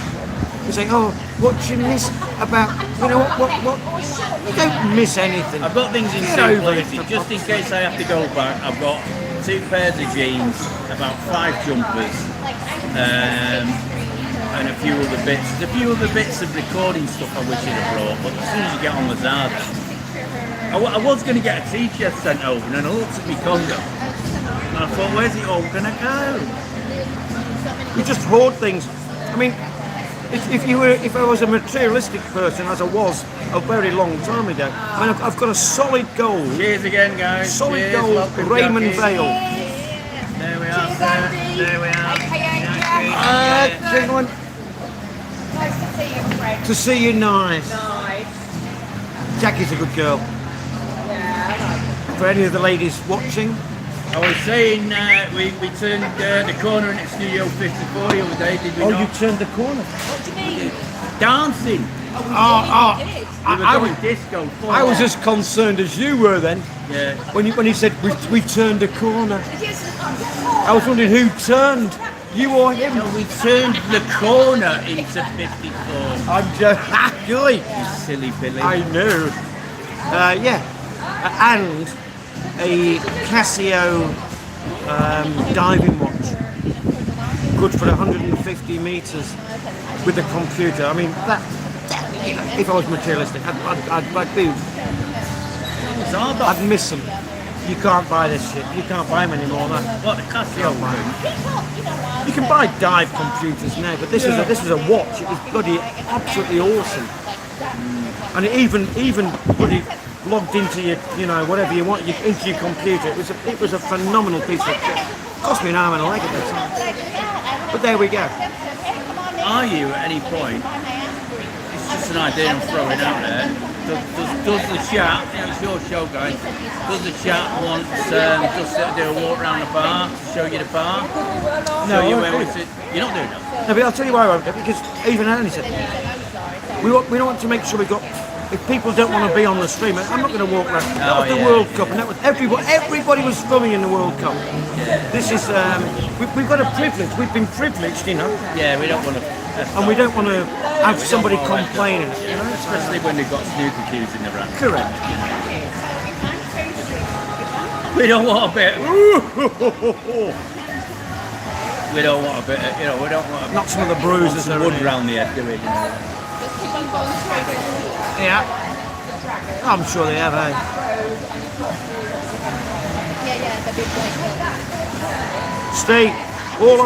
You say, oh, what you miss about, you know what? You don't miss anything. I've got things in two places. Just in case I have to go back, I've got 2 pairs of jeans, about 5 jumpers, and a few other bits. There's a few other bits of recording stuff I wish I'd have brought, but as soon as you get on the Zada, I was going to get a t-shirt sent over, and then I looked at my Congo, and I thought, where's it all going to go? You just hoard things. I mean, if I was a materialistic person, as I was a very long time ago, I mean, I've got a solid gold. Cheers again, guys. Solid Cheers, gold welcome, Raymond Jackie. Veil. There we are, sir. There we are. Gentlemen, Nice to see you, friend. to see you, nice. Nice. Jackie's a good girl. Yeah, For any of the ladies watching, I was saying we turned the corner in Studio 54 the other day, did we you not? turned the corner. what do you mean? Dancing. We were going disco. I was as concerned as you were then Yeah. when he said we've turned a corner. Yes, I was wondering who turned, you or him. No, we turned the corner into 54. I'm just Julie. You silly Billy. I know. Yeah, and a Casio diving watch, good for 150 meters with the computer. I mean, that you know, if I was materialistic, I'd be. It's hard though. I'd miss them. You can't buy this shit. You can't buy them anymore. No. What the Casio Can't buy 'em. People, You can buy dive computers now, but this was a watch. It was bloody absolutely awesome. And it even bloody logged into your, whatever you want, into your computer. It was a phenomenal piece of kit. Cost me an arm and a leg at the time. But there we go. Are you at any point? It's just an idea I'm throwing out there. Does the chat? It's your show, guys. Does the chat want just to do a walk around the bar, show you the bar, show you where we sit? You're not doing that. No, but I'll tell you why I won't do it, because even Annie said, we want to make sure we got. If people don't want to be on the stream, I'm not going to walk around. That was the World Cup, and that was everybody was filming in the World Cup. This is we've got a privilege. We've been privileged, Yeah, we don't want to. and we don't want to have somebody complaining. Especially when they've got snooker cues in the round. Correct. We don't want a bit. We don't want a bit. We don't want a Not some of the bruises that are wood in. round the head, do we? Yeah. I'm sure they have. Yeah, the big boy. Steve, all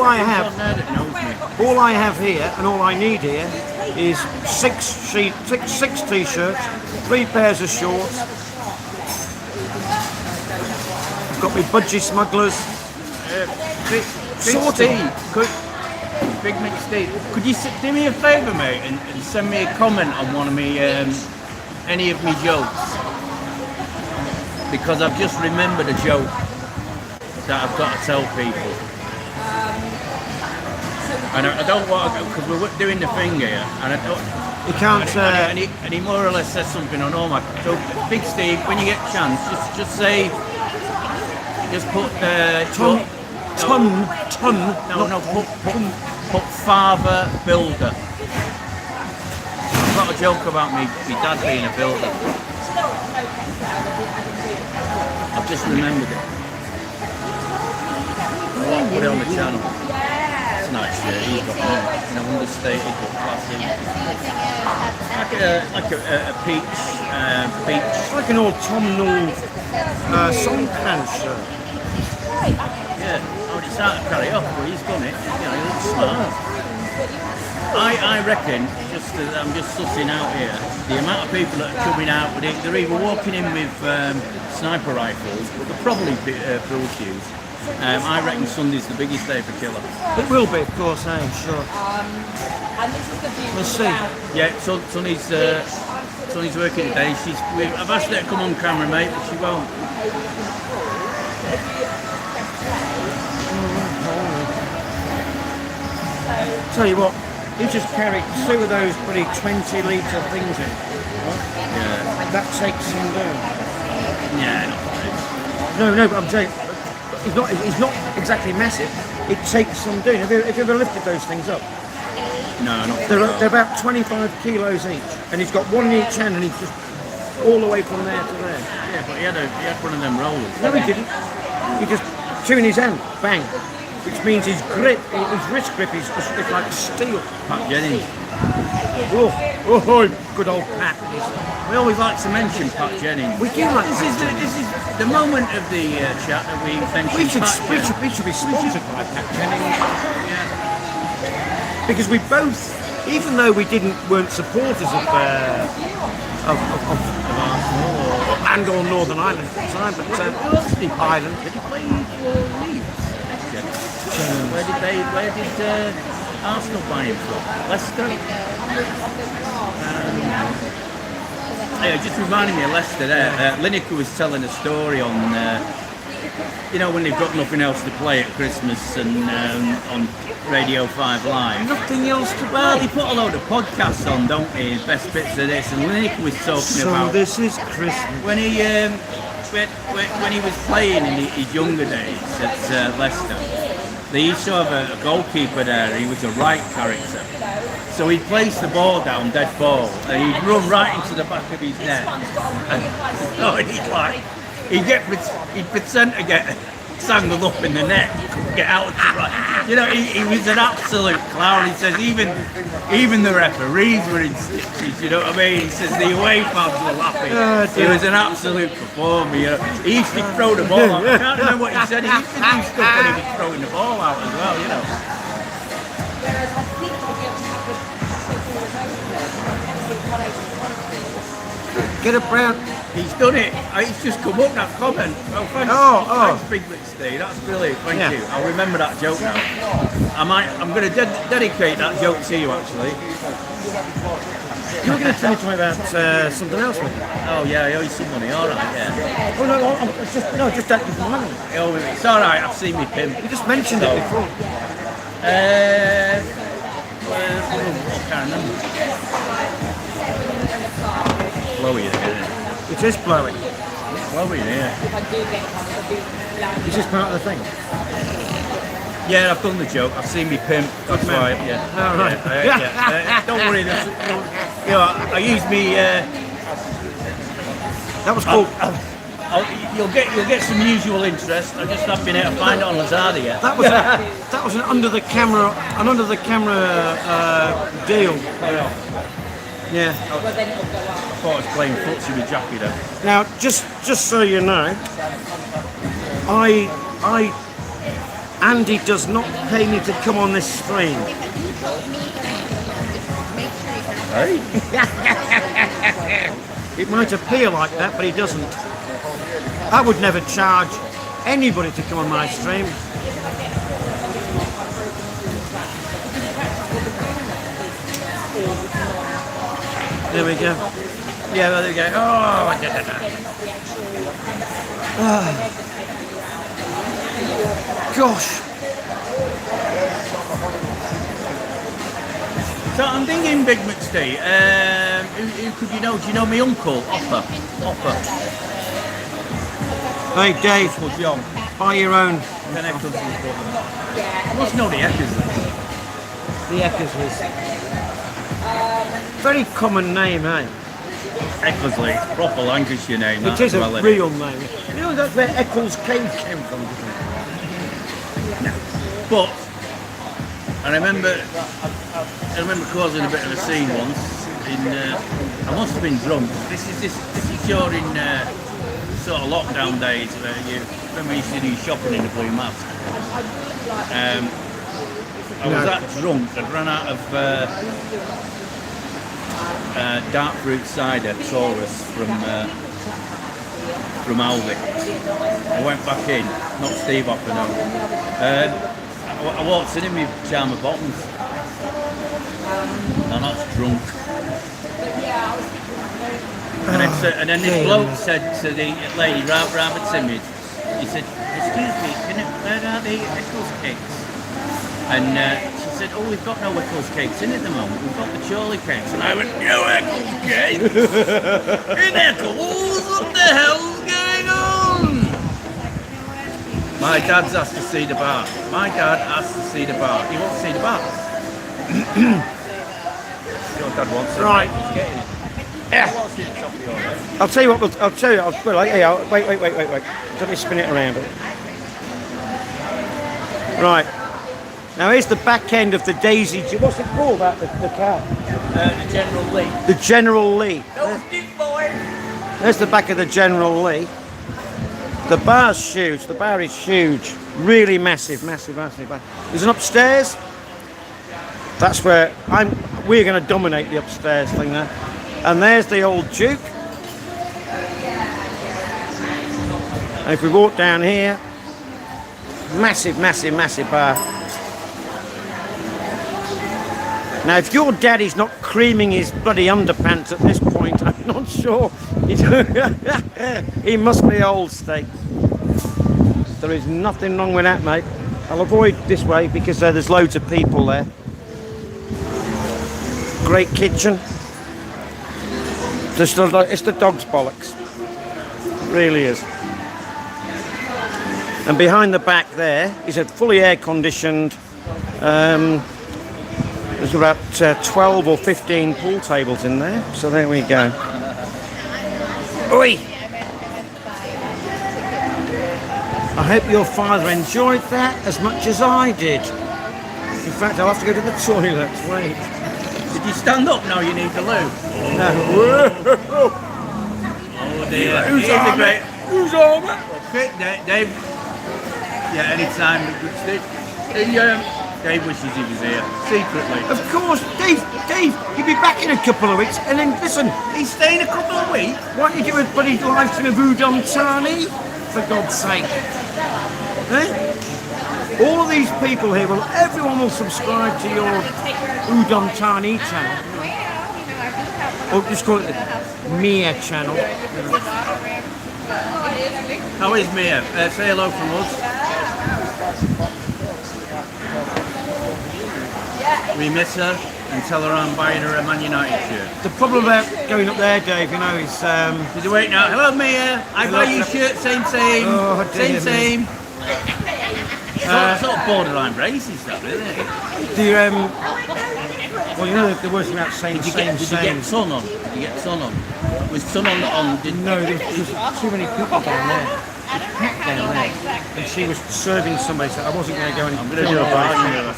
I have. Someone there that knows me. All I have here and all I need here is six t-shirts, 3 pairs of shorts. I've got my budgie smugglers. Sorted. Big Mick Steve, could you do me a favour, mate, and send me a comment on one of me, any of me jokes? Because I've just remembered a joke that I've got to tell people. And I don't want to, because we're doing the thing here, and I don't. You can't. And he more or less says something on all my. So, Big Steve, when you get a chance, just say, just put put father builder. I've got a joke about me dad being a builder. I've just remembered it. I won't put it on the channel. It's nice shirt he's got on. In an understated but classy. Like a peach. like an old Tom Null song pants shirt. Yeah, I would it's hard to carry off, but he's done it. He looks smart. I reckon, I'm just sussing out here, the amount of people that are coming out with it, they're either walking in with sniper rifles, but they're probably pool cues, I reckon Sunday's the biggest day for Killer. It will be, of course, sure. And this is the view. Let's see. Yeah, Sonny's working today. I've asked her to come on camera, mate, but she won't. Tell you what, you just carry 2 of those pretty 20-litre things in. Yeah. That takes some down. Yeah, No, but I'm saying, it's not exactly massive. It takes some doing. Have you ever lifted those things up? no, not They're about 25 kilos each, and he's got one in each hand, and he's just all the way from there to there. Yeah, but he had one of them rollers. No, he didn't. He just two in his hand, bang. Which means his grip, his wrist grip is like steel. Pat Jennings. Oh, good old Pat. We always like to mention Pat Jennings. We do like this is the moment of the chat that we mention We should be sponsored by Pat Jennings. Because we both, even though we weren't supporters of Arsenal or Northern Ireland at the time, but Ireland. Did he play for Leeds? Where did Arsenal buy him from? Leicester? Just reminding me of Leicester there. Lineker was telling a story on, when they've got nothing else to play at Christmas and on Radio 5 Live. Nothing else to Well, play. they put a load of podcasts on, don't they? Best bits of this, and Lineker was talking So about this is Christmas. when he was playing in his younger days at Leicester. They used to have a goalkeeper there. He was a right character. So he'd place the ball down, dead ball, and he'd run right into the back of his net. And he'd pretend to get tangled up in the net, get out of the right. He was an absolute clown. He says even the referees were in stitches, you know what I mean? He says the away fans were laughing. He was an absolute performer, He used to throw the ball out. I can't remember what he said. He used to do stuff when he was throwing the ball out as well, Get a brown. He's done it. He's just come up that comment. Well, thanks, thanks Big Steve. That's brilliant. Thank you. I'll remember that joke now. I'm going to dedicate that joke to you actually. You were going to tell me about something else, mate. Oh yeah, I owe you some money. All right, yeah. Oh no, just that was mine. Oh, it's all right. I've seen me pimp. You just mentioned it before. I can't remember. Blowy there. It is blowing. Blowy there. Is this part of the thing? Yeah, I've done the joke. I've seen me pimp. That's right. Yeah. All right. Yeah. Don't worry. I used me. That was cool. You'll get some usual interest. I just haven't been able to find it on Lazada yet. That was an under the camera deal. Yeah. I thought I was playing footsie with Jackie though. Now, just so you know, Andy does not pay me to come on this stream. Hey? It might appear like that, but he doesn't. I would never charge anybody to come on my stream. There we go. Yeah, there we go. Oh, Gosh. So I'm thinking, Big McStee, who could you know? Do you know my uncle, Hopper? Hey, Dave, Uncle John. buy your own. Ben Eckersley's brother. You must know the Eckersleys. The Eckersleys. Very common name, eh? Eckersley, it's proper Lancashire name. It is a real name. You know that's where Eccles Cave came from. But I remember causing a bit of a scene once. I must have been drunk. This is during sort of lockdown days where when we used to do shopping in the Blue Mask. I was that drunk. I'd run out of dark fruit cider Taurus from from Aldi. I went back in, not Steve Hopper, no. I walked in with Charmer Bottoms. And that's drunk. And then this bloke said to the lady, rather timid, he said, "Excuse me, where are the Eccles cakes?" And she said, "Oh, we've got no Eccles cakes in at the moment. We've got the Chorley cakes." And I went, "No Eccles cakes? In Eccles? What the hell's going on?" My dad's asked to see the bar. My dad asked to see the bar. He wants to see the bar. Your dad wants it. Right. He's getting it. Yeah. I'll tell you what. I'll tell you. Wait. Let me spin it around. Right. Now here's the back end of the Daisy. What's it called? That the car? The General Lee. The General Lee. Those big boys. There's the back of the General Lee. The bar's huge. The bar is huge. Really massive bar. There's an upstairs. That's where we're going to dominate the upstairs thing there. And there's the old Duke. And if we walk down here, massive bar. Now, if your daddy's not creaming his bloody underpants at this point, I'm not sure. He must be old, Steve. There is nothing wrong with that, mate. I'll avoid this way because there's loads of people there. Great kitchen. It's the dog's bollocks. It really is. And behind the back there is a fully air-conditioned. There's about 12 or 15 pool tables in there. So there we go. Oi! I hope your father enjoyed that as much as I did. In fact, I'll have to go to the toilet. Wait. Did you stand up now? You need the loo. No. Oh dear. Who's on it? Who's on it? Quick, Dave. Yeah, anytime. Dave wishes he was here secretly. Of course, Dave, you'll be back in a couple of weeks. And then listen, He's staying a couple of weeks. why don't you do a bloody live stream of Udon Tani? For God's sake. Eh? All of these people here everyone will subscribe to your Udon Tani channel. Or just call it the Mia channel. How is Mia? Say hello from us. We miss her and tell her I'm buying her a Man United shirt. The problem about going up there, Dave, you know, is Did you wait now? Hello Mia, I buy you a shirt, same. Oh, dear same. Sort of borderline racist, that, isn't it? well, you know the worst about saying Did you get sun on? Was sun on? No, there was too many people down there. Down there. And she was serving somebody, so I wasn't going to go any I'm going to do a bite.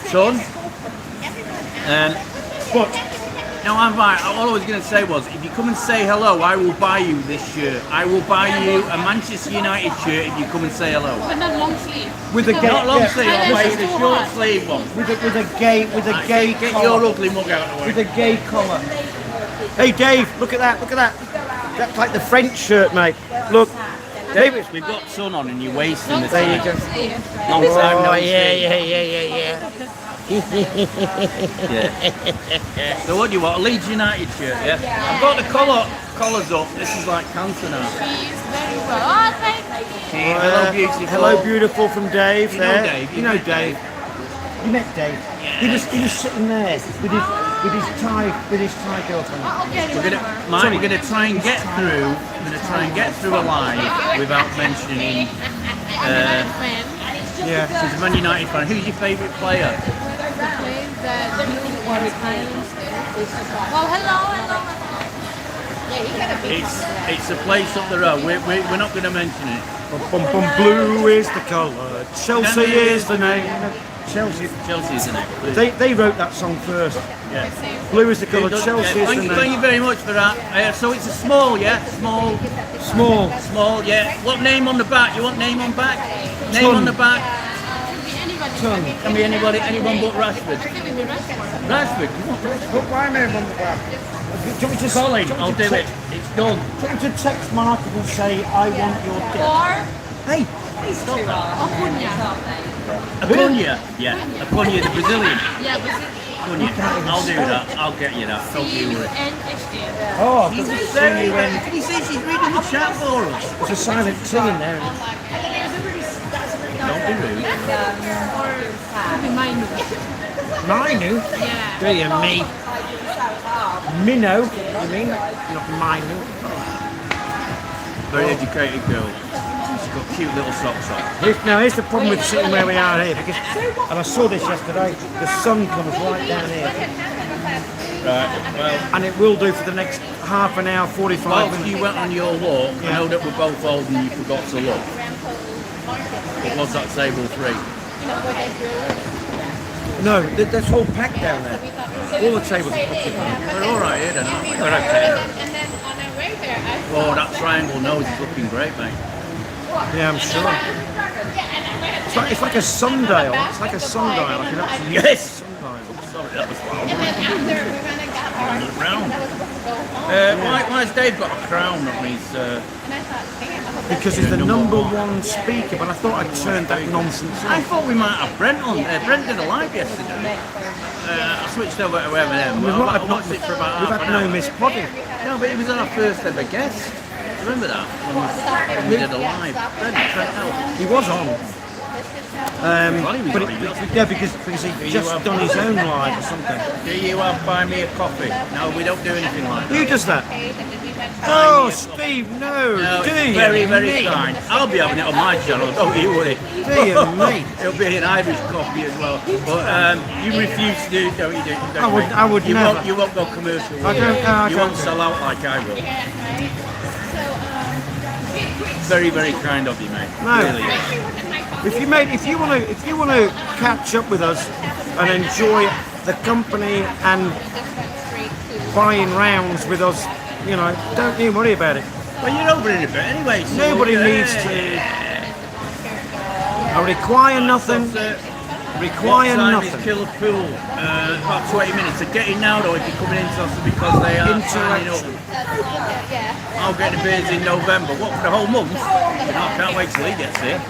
Son? But No, I'm fine. All I was going to say was, if you come and say hello, I will buy you this shirt. I will buy you a Manchester United shirt if you come and say hello. But not long sleeve. with a gay, Not long sleeve, I'll buy you the short sleeve one. with a gay Get collar. your ugly mug out of the way. With a gay collar. Hey Dave, look at that. That's like the French shirt, mate. Look, David. We've got sun on and you're wasting the There you time. go. Long time no Oh see. yeah. Yeah. So what do you want? A Leeds United shirt, yeah? I've got the collars up. This is like cancer now. She's very well. Oh, thank you. Hello, beautiful. Hello, beautiful from Dave. You know there. Dave, You know Dave. You met Dave. He was sitting there with his Thai girlfriend. We're gonna try and get through. We're gonna try and get through alive without mentioning. Yeah. She's a Man United fan. Who's your favourite player? Well, hello. It's a place up the road. We're not going to mention it. Blue is the colour. Chelsea is the name. Chelsea. Chelsea's in it. They wrote that song first. Yeah. Blue is the colour. Chelsea is the Thank name. you very much for that. So it's a small, yeah? Small, yeah. What name on the back? You want name on back? Name Ton. on the back? Ton. Can be anyone but Rashford. Rashford? You want Rashford? Put my name on the back. you want me to Colin, do you want me I'll to do it. text- It's done. Do you want me to text Mark and say I want your dick? Or Hey, Acuna. Acuna. Yeah, Acuna, the Brazilian. Yeah, but Acuna. I'll do that. I'll get you that. Don't you worry. C-U-N-H-D. oh, She's there's very, can you see she's reading the chat for us? a silent T in there. Don't be rude. Or could be Mainu. Minu? Yeah. Do you me? Minnow, you mean? Not Minu. Very educated girl. She's got cute little socks on. Here's the problem with sitting where we are here, because, and I saw this yesterday, the sun comes right down here, Right, well, and it will do for the next half an hour, 45 whilst minutes. you went on your walk, I know that we're both old and you forgot to look. But was that table free? No, there's whole pack down there. All the tables are occupied. We're alright here, then, aren't we? We're okay. And then on our way there, I Oh, that triangle nose is looking great, mate. Yeah, I'm sure. It's like a sundial. It's like a sundial. Like an absolute Yes! sundial. Sorry, that was wild. and then after we went and got our Look round. I was supposed to go home. Why has Dave got a crown on his... And I thought, damn, I hope that's Because he's the number one speaker, but I thought I'd turned that nonsense I off. thought we might have Brent on. Brent did a live yesterday. I switched over to M&M. We've not I had, watched it for about we've half had an no hour. Miss Poddy. No, but he was our first ever guest. Remember that? When we did a live. Brent out. He was on. Well, he was But on, it, he was. yeah, because he'd just done his own live or something. Do you have buy me a coffee? No, we don't do anything like that. Who does that? page and then we went Oh, Steve, no. No, Do it's you very, very me? kind. I'll be having it on my channel, don't you worry. Do you me? It'll be an Irish coffee as well. But you refuse to do it, don't you? Don't I would you never. Won't, you won't go commercial. I will don't- you? no, I You don't won't do sell out like I will. Yeah, right. Very, very kind of you, mate. No. Really. If you want to catch up with us and enjoy the company and buying rounds with us, you know, don't even worry about it. Well, you're over in a bit anyway. So Nobody needs to. I require nothing. Require What time nothing. is Killer Pool? About 20 minutes. They're getting now though if you're coming into us because they are signing up. I'll get the beers in November. What, for the whole month? I can't wait till he gets here.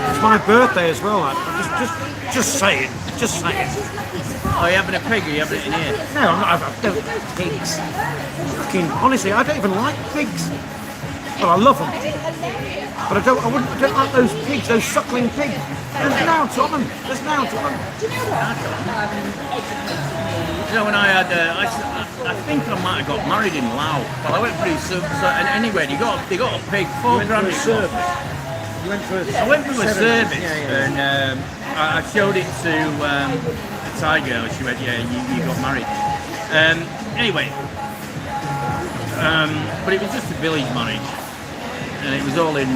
It's my birthday as well. Like. Just say it. Just say it. Oh, you having a pig or you having it in here? No, I'm not. I don't like pigs. Fucking honestly, I don't even like pigs. Well, I love them, but I don't like those pigs, those suckling pigs. There's nouns on them. There's nouns on them. You know, when I had, I think I might have got married in Laos. Well, I went through and anyway, they got a pig, $4 grand. You went for a I went through a service Yeah. and I showed it to a Thai girl. She went, yeah, you got married. Anyway, but it was just a village marriage. And it was all in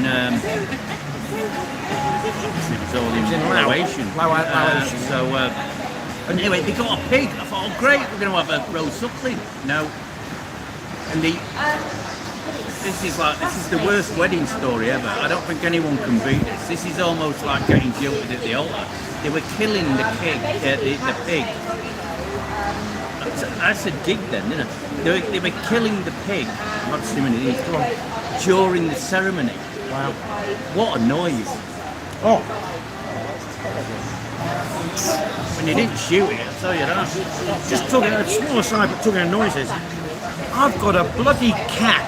Laotian. Laotian. So anyway, they got a pig. I thought, oh great, we're going to have a roast suckling. No. And this is the worst wedding story ever. I don't think anyone can beat this. This is almost like getting jilted at the altar. They were killing the pig. The pig. That's a dig then, isn't it? They were killing the pig. Not too many of these. Come on. During the ceremony. Wow. What a noise. Oh, When you didn't shoot it, I'll tell you that. just talking a small aside, but talking of noises. I've got a bloody cat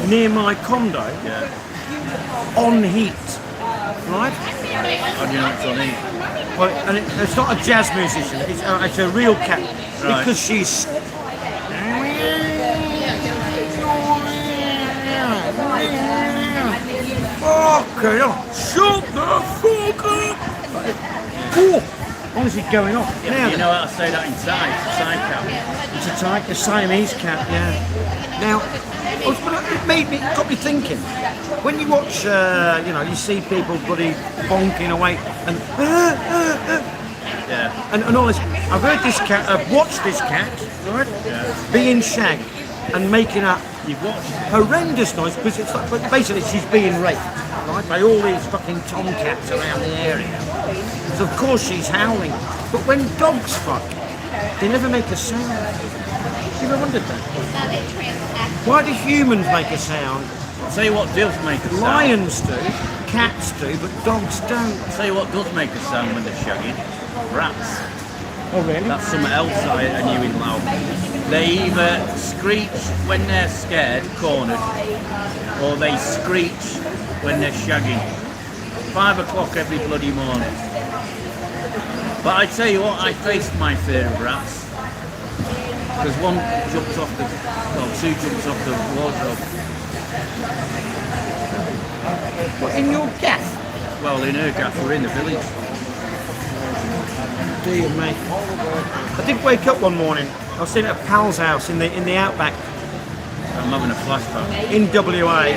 near my condo Yeah. on heat, right? How do you know it's on heat? Well, and it's not a jazz musician. It's a real cat Right. because she's. Okay, shut the fuck up! Oh, honestly, going off. Yeah, Now, but you know how to say that in Thai? It's a Thai cat. it's a Siamese cat, yeah. Now, it got me thinking. When you watch, you see people bloody bonking away and Yeah. and all this. I've heard this cat, I've watched this cat, right, being shagged and making a You've watched it. horrendous noise because it's like, but basically she's being raped, right, by all these fucking tomcats around the area. So of course she's howling. But when dogs fuck, they never make a sound. You ever wondered that? It's not a transaction. Why do humans make a sound? I'll tell you what does make a sound. Lions do, cats do, but dogs don't. I'll tell you what does make a sound when they're shagging. Rats. Oh really? That's something else I knew in Laos. They either screech when they're scared, cornered, or they screech when they're shagging. 5 o'clock every bloody morning. But I tell you what, I faced my fear of rats. Because one jumped off the, well, 2 jumped off the wardrobe. What, in your gaff? Well, in her gaff, we're in the village. Dear me. I did wake up one morning. I was sitting at a pal's house in the outback I'm having a flashback. in WA,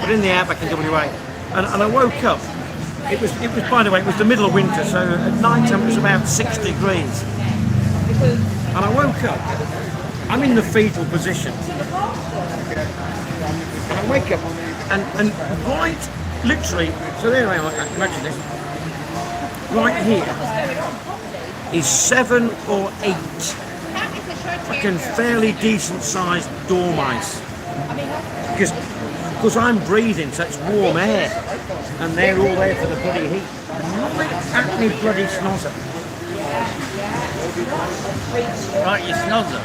but in the outback in WA, and I woke up. It was by the way, it was the middle of winter, so at night time it was about 6 degrees. And I woke up. I'm in the fetal position. And I wake up, and right, literally. So there I am. Imagine this. Right here is 7 or 8 fucking fairly decent sized dormice. Because I'm breathing, so it's warm air, and they're all there for the bloody heat. Right at me bloody snozzer. Right, you snozzer.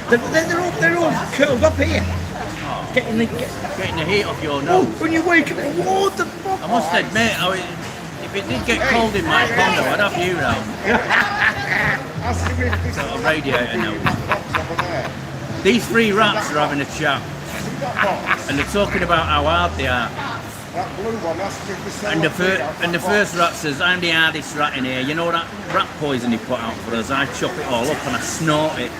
They're all curled up here. Getting the heat off your oh, nose. when you wake up, what the fuck? I must admit, if it did get cold in my condo, I'd have you round. Sort of radiator nose. These 3 rats are having a chat. And they're talking about how hard they are. And the first rat says, I'm the hardest rat in here. You know that rat poison he put out for us? I chop it all up and I snort it.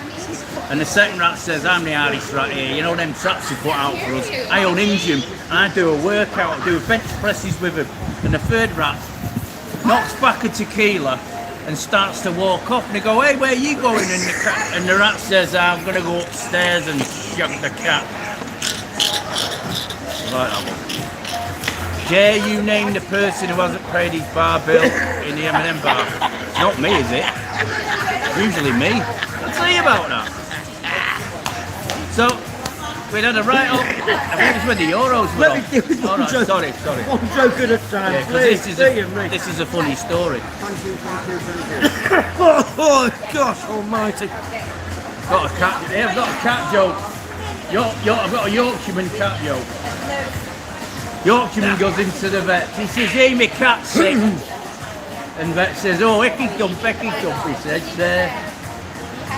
And the second rat says, I'm the hardest rat here. You know them traps he put out for us? I unhinge him and I do a workout, I do bench presses with him. And the third rat knocks back a tequila and starts to walk off. And they go, hey, where are you going? And the rat says, I'm going to go upstairs and shug the cat. Like that one. Dare you name the person who hasn't paid his bar bill in the M&M bar? Not me, is it? Usually me. I'll tell you about that. So, we had a write-up. I think it's when the Euros were Let on. me do it. All right, sorry. One joke at a time. Yeah, because this is a funny story. Oh gosh almighty. Got a cat. Yeah, I've got a cat joke. I've got a Yorkshireman cat joke. Yorkshireman goes into the vet. He says, hey, my cat's sick. And vet says, oh, Ecky dump, he says.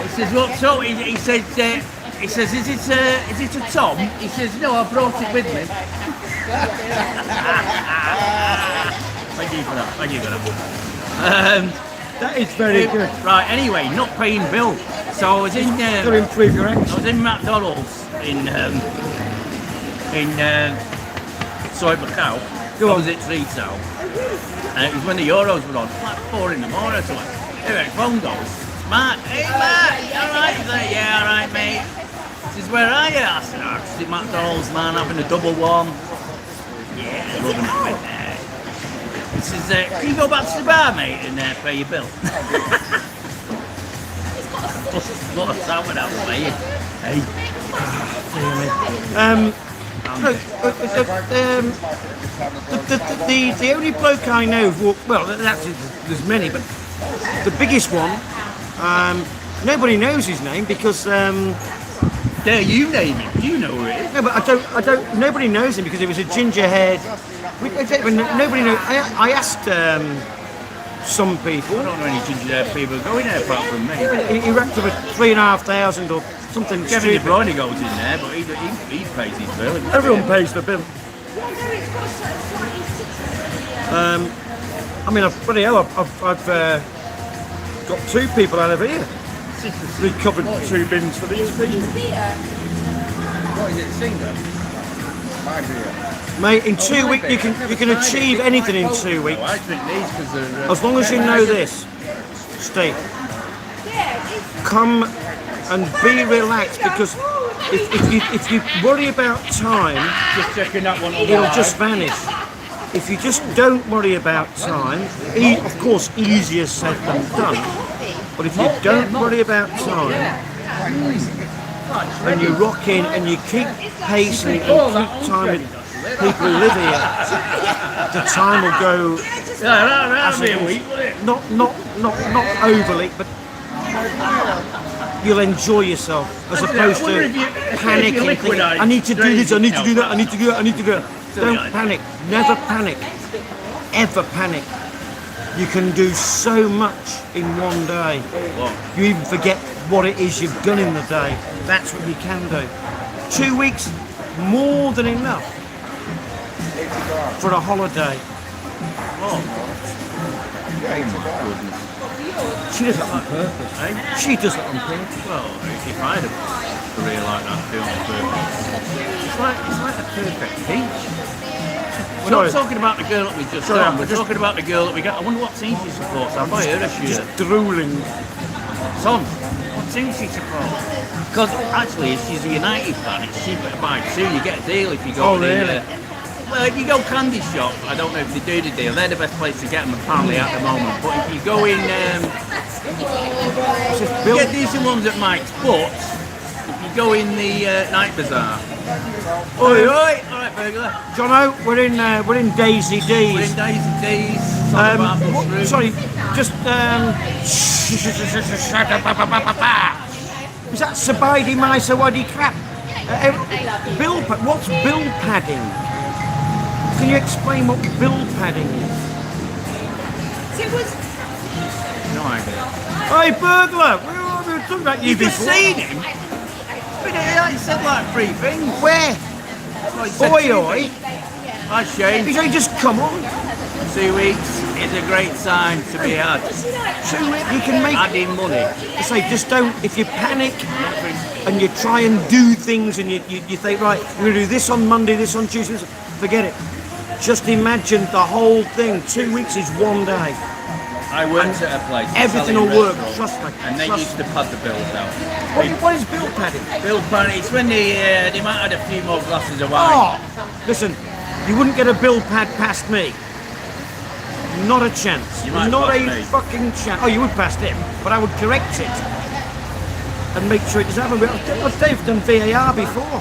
He says, what's up? He says, is it a Tom? He says, no, I brought it with me. Thank you for that. That is very good. Right, anyway, not paying bill. So I was in Got to improve your accent. I was in McDonald's in Soy Macau. I was at retail. And it was when the Euros were on, like 4 in the morning or something. Anyway, phone goes. Matt, hey Matt, you alright? He's like, yeah, alright mate. He says, where are you? I said, I'm just at McDonald's, man, having a double one. Yeah, loving it, mate. He says, can you go back to the bar, mate, and pay your bill? What a sound with that way. Hey. The only bloke I know, well, actually there's many, but the biggest one, nobody knows his name because. Dare you name it? You know who it is. No, but I don't. Nobody knows him because he was a ginger-haired. Nobody knows. I asked some people. I don't know any ginger-haired people going there apart from me. He racked up at 3,500 or something. Kevin De stupid. Bruyne goes in there, but he pays his bill. Everyone pays the bill. I mean, bloody hell, I've got 2 people out of here. Recovered 2 bins for these people. What is it, singer? My beer. Mate, in 2 weeks you can achieve anything in 2 weeks. I drink these because they're... As long as you know this, Steve, come and be relaxed because if you worry about time, Just checking that one. it'll just vanish. If you just don't worry about time, of course easier said than done, but if you don't worry about time, and you rock in and you keep pace and keep time with people who live here, the time will go as it is. Not overly, but you'll enjoy yourself as opposed to panicking. Thinking, I need to do this, I need to do that, I need to do that, I need to do that. Don't panic. Never panic. Ever panic. You can do so much in one day. You even forget what it is you've done in the day. That's what you can do. 2 weeks, more than enough for a holiday. She does that on purpose, eh? She does that on purpose. Well, if I had a career like that, doing it perfect. It's like a perfect peach. We're not talking about the girl that we just done. We're talking about the girl that we got. I wonder what team she supports. I'll buy her a shirt. Drooling. Son, what team she supports? Because actually, if she's a United fan, it's cheaper to buy two. You get a deal if you go. Oh, really? Well, if you go candy shop, I don't know if they do the deal. They're the best place to get them apparently at the moment. But if you go in, you get decent ones at Mike's. But if you go in the night bazaar. Oi, oi! Alright, burglar. Jono, we're in Daisy D's. We're in Daisy D's. Sorry, just is that Sabaidi Maisa Wadi crap? What's bill padding? Can you explain what bill padding is? No idea. Hey, burglar! We were talking about you You've just before. seen him? He said like 3 things. Where? Well, he said Oi, 2 oi! things. Hi Shane. He's only just come on. 2 weeks is a great time to be had. 2 weeks, you can make. Adding money. I say, just don't. If you panic and you try and do things and you think, right, we're going to do this on Monday, this on Tuesday, forget it. Just imagine the whole thing. 2 weeks is one day. I worked at a place. Everything selling will work, restaurants, trust me. And they trust used to pad the bills out. What is bill padding? Bill padding, it's when they might have had a few more glasses of wine. Oh, listen, you wouldn't get a bill pad past me. Not a chance. You might Not pass a me. fucking chance. Oh, you would pass him, but I would correct it and make sure it doesn't happen. They've done VAR before.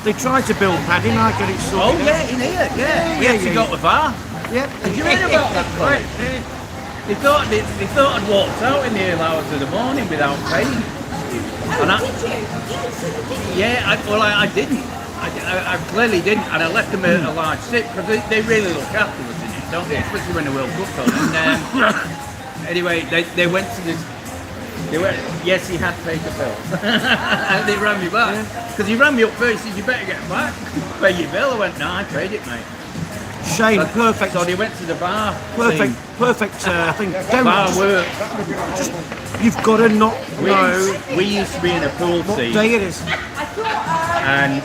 They tried to bill pad him, I get it sorted. Oh yeah, in here, yeah. We actually got the VAR. Yeah. Did you read about that, Colin? They thought I'd walked out in the early hours of the morning without paying. And I didn't. I clearly didn't, and I left them a large tip because they really look after us in it, don't they? Especially when the World Cup's on. And anyway, they went to this. They went. Yes, he had paid the bill, and they ran me back because he ran me up first. He said, "You better get back, pay your bill." I went, "No, I paid it, mate." Shane, perfect. So they went to the bar. Perfect thing. Don't Bar work. You've got to not know We used to be in a pool what team, day it is. and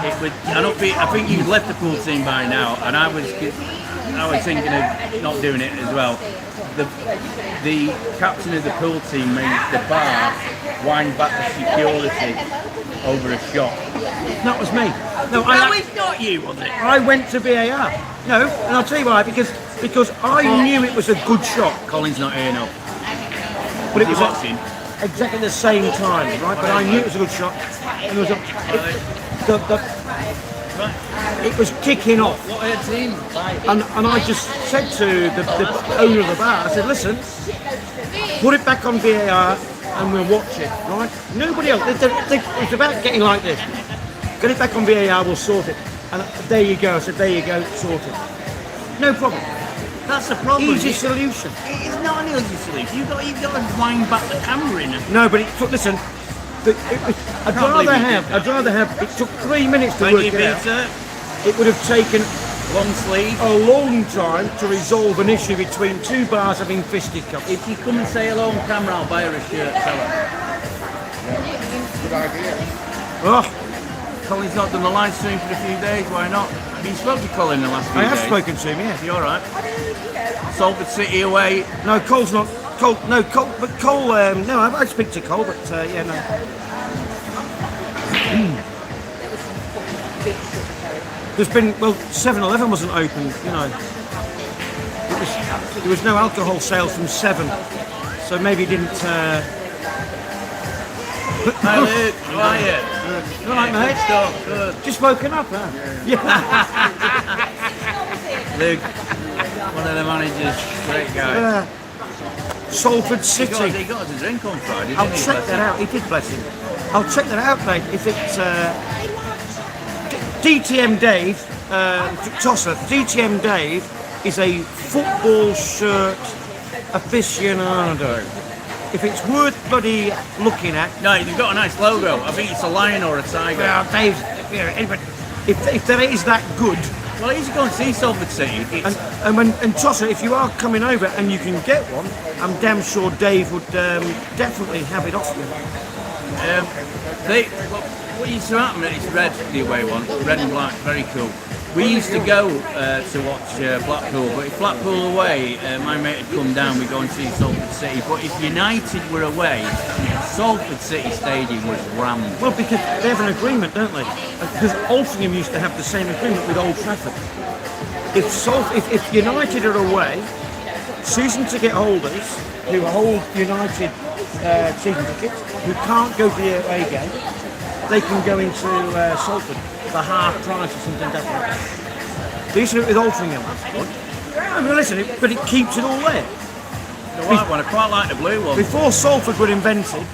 it would. I think you'd left the pool team by now, and I was thinking of not doing it as well. The captain of the pool team made the bar wind back the security over a shot. That was me. No, It's not you, was it? I went to VAR. No, and I'll tell you why. Because I knew it was a good shot, Colin's not here now. but it was watching. exactly the same time, right? But I knew it was a good shot, and there was it was kicking off. What a team! And I just said to the owner of the bar, I said, listen, put it back on VAR and we'll watch it, right? Nobody else, it's about getting like this. Get it back on VAR, we'll sort it. And there you go, I said, there you go, sorted. No problem. That's the problem. Easy solution. It's not an easy solution. You've got to wind back the camera in. No, but listen, I'd rather have, it took 3 minutes to work it out. It would have taken Long sleeve. a long time to resolve an issue between two bars having fisticuffs. If you come and say hello on camera, I'll buy her a shirt, tell her. Good idea. Oh, Colin's not done a live stream for a few days, why not? Have you spoken to Colin in the last few I days? have spoken to him, yeah. You alright? Salford City away. No, Cole's not. Cole, but Cole, no, I speak to Cole, but yeah, no. There's been, well, 7-Eleven wasn't open, you know. There was no alcohol sales from 7, so maybe he didn't Hi Luke, how are you? You all right, mate? Good stuff, good. Just woken up, huh? Yeah. Luke, one of the managers, great guy. Salford City. He got us a drink on Friday, I'll didn't he? check that out. He did, bless him. I'll check that out, mate. If it's DTM Dave, Tosser, DTM Dave is a football shirt aficionado. If it's worth bloody looking at, No, you've got a nice logo. I think it's a lion or a tiger. well, Dave's, anybody, if that is that good, Well, I used to go and see Salford City. It's, and Tosser, if you are coming over and you can get one, I'm damn sure Dave would definitely have it off you. what used to happen, it's red, the away one, red and black, very cool. We used to go to watch Blackpool, but if Blackpool away, my mate had come down, we'd go and see Salford City. But if United were away, Salford City Stadium was rammed. Well, because they have an agreement, don't they? Because Altrincham used to have the same agreement with Old Trafford. If United are away, season ticket holders who hold United season tickets, who can't go to the away game, they can go into Salford for half price or something definitely. They used to do it with Altrincham. I mean, listen, but it keeps it all there. The white one, I quite like the blue one. Before Salford were invented,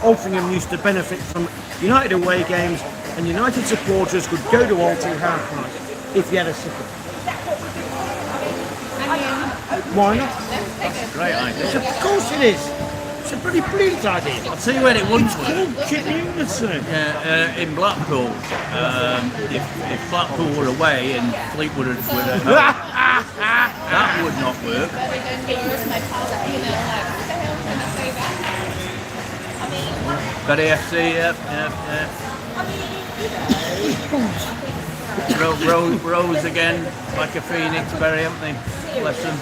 Altrincham used to benefit from United away games, and United supporters could go to Altrincham half price if you had a ticket. Why not? Great idea. Of course it is. It's a pretty brilliant idea. I'll tell you where it wouldn't work. Community. In Blackpool, if Blackpool were away and Fleetwood were at home, that would not work. Betty FC, yep. Rose again, like a phoenix, Berry, haven't they? Bless them.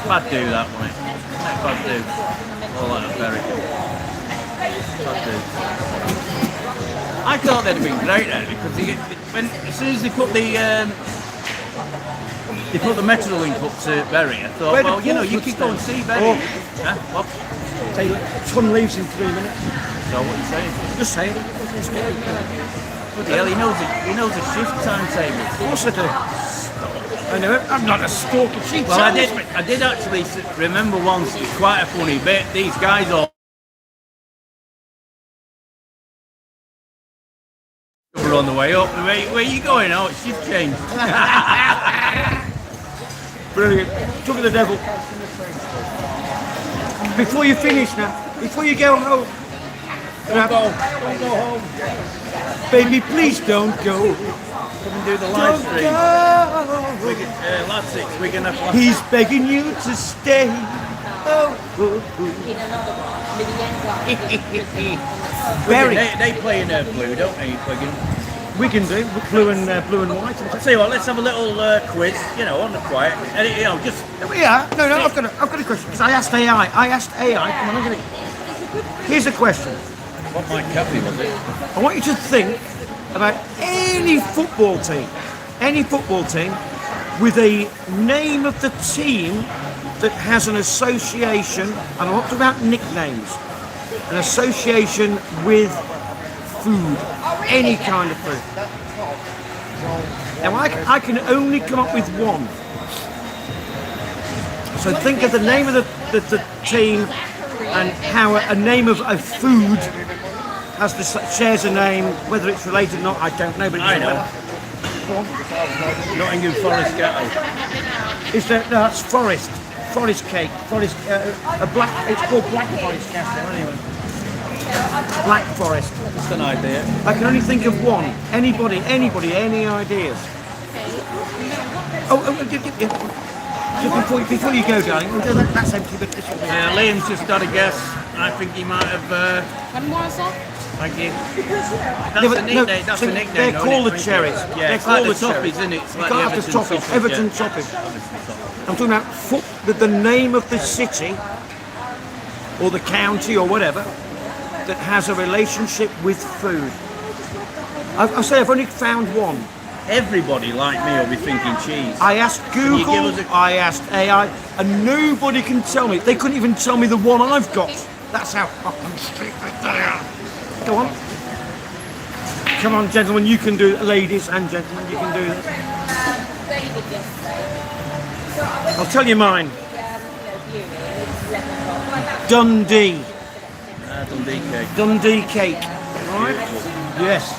Bad do that, wouldn't it? Bad do. All that Berry. Bad do. I thought they'd have been great then because as soon as they put the Metrolink up to Berry, I thought, Where well, the you know, you Portsmouth could go and see Berry. Oh. Huh? What? Tom leaves in 3 minutes. So what are you saying? Just saying. Bloody hell, he knows the shift timetable. Of course I do. I know it. I'm not a stalker. She Well, tells me. I did actually remember once, it's quite a funny bit, these guys all were on the way up. Where are you going? Oh, it's shift change. Brilliant. Look at the devil. Before you finish now, before you go home. Don't go home. Baby, please don't go. Come and do the live Don't stream. go. Last 6, we're going to have He's begging you to stay. Oh, oh, Very. They play in blue, don't they, Wigan? Wigan do blue and white. I'll tell you what, let's have a little quiz, you know, on the quiet. And, you know, just Yeah, no, I've got a question because I asked AI. Come on, I'm gonna. Here's a question. what my cafe was it? I want you to think about any football team with a name of the team that has an association, and I'm not talking about nicknames, an association with food, any kind of food. Now I can only come up with one. So think of the name of the team and how a name of a food shares a name, whether it's related or not, I don't know, but it's I know. Nottingham Forest Ghetto. Is that no, that's Forest cake, Forest it's called Black Forest Castle anyway. Black Forest. Just an idea. I can only think of one. Anybody, any ideas? Before you go, darling, that's empty, but this will be. Liam's just had a guess. I think he might have. One more song? Thank you. Yeah, but That's a nickname. They're though, called isn't the it? cherries. Yeah, They're it's like called the the cherries. Toffees, isn't it? It's You like can't the have the Toffees. Everton Toffees. I'm talking about the name of the city or the county or whatever that has a relationship with food. I'll say I've only found one. Everybody like me will be thinking cheese. I asked you give Google, us a- I asked AI, and nobody can tell me. They couldn't even tell me the one I've got. That's how fucking stupid they are. Go on. Come on, gentlemen, you can do it. Ladies and gentlemen, you can do this. I'll tell you mine. Dundee. Dundee cake. Dundee cake. Right? Yes.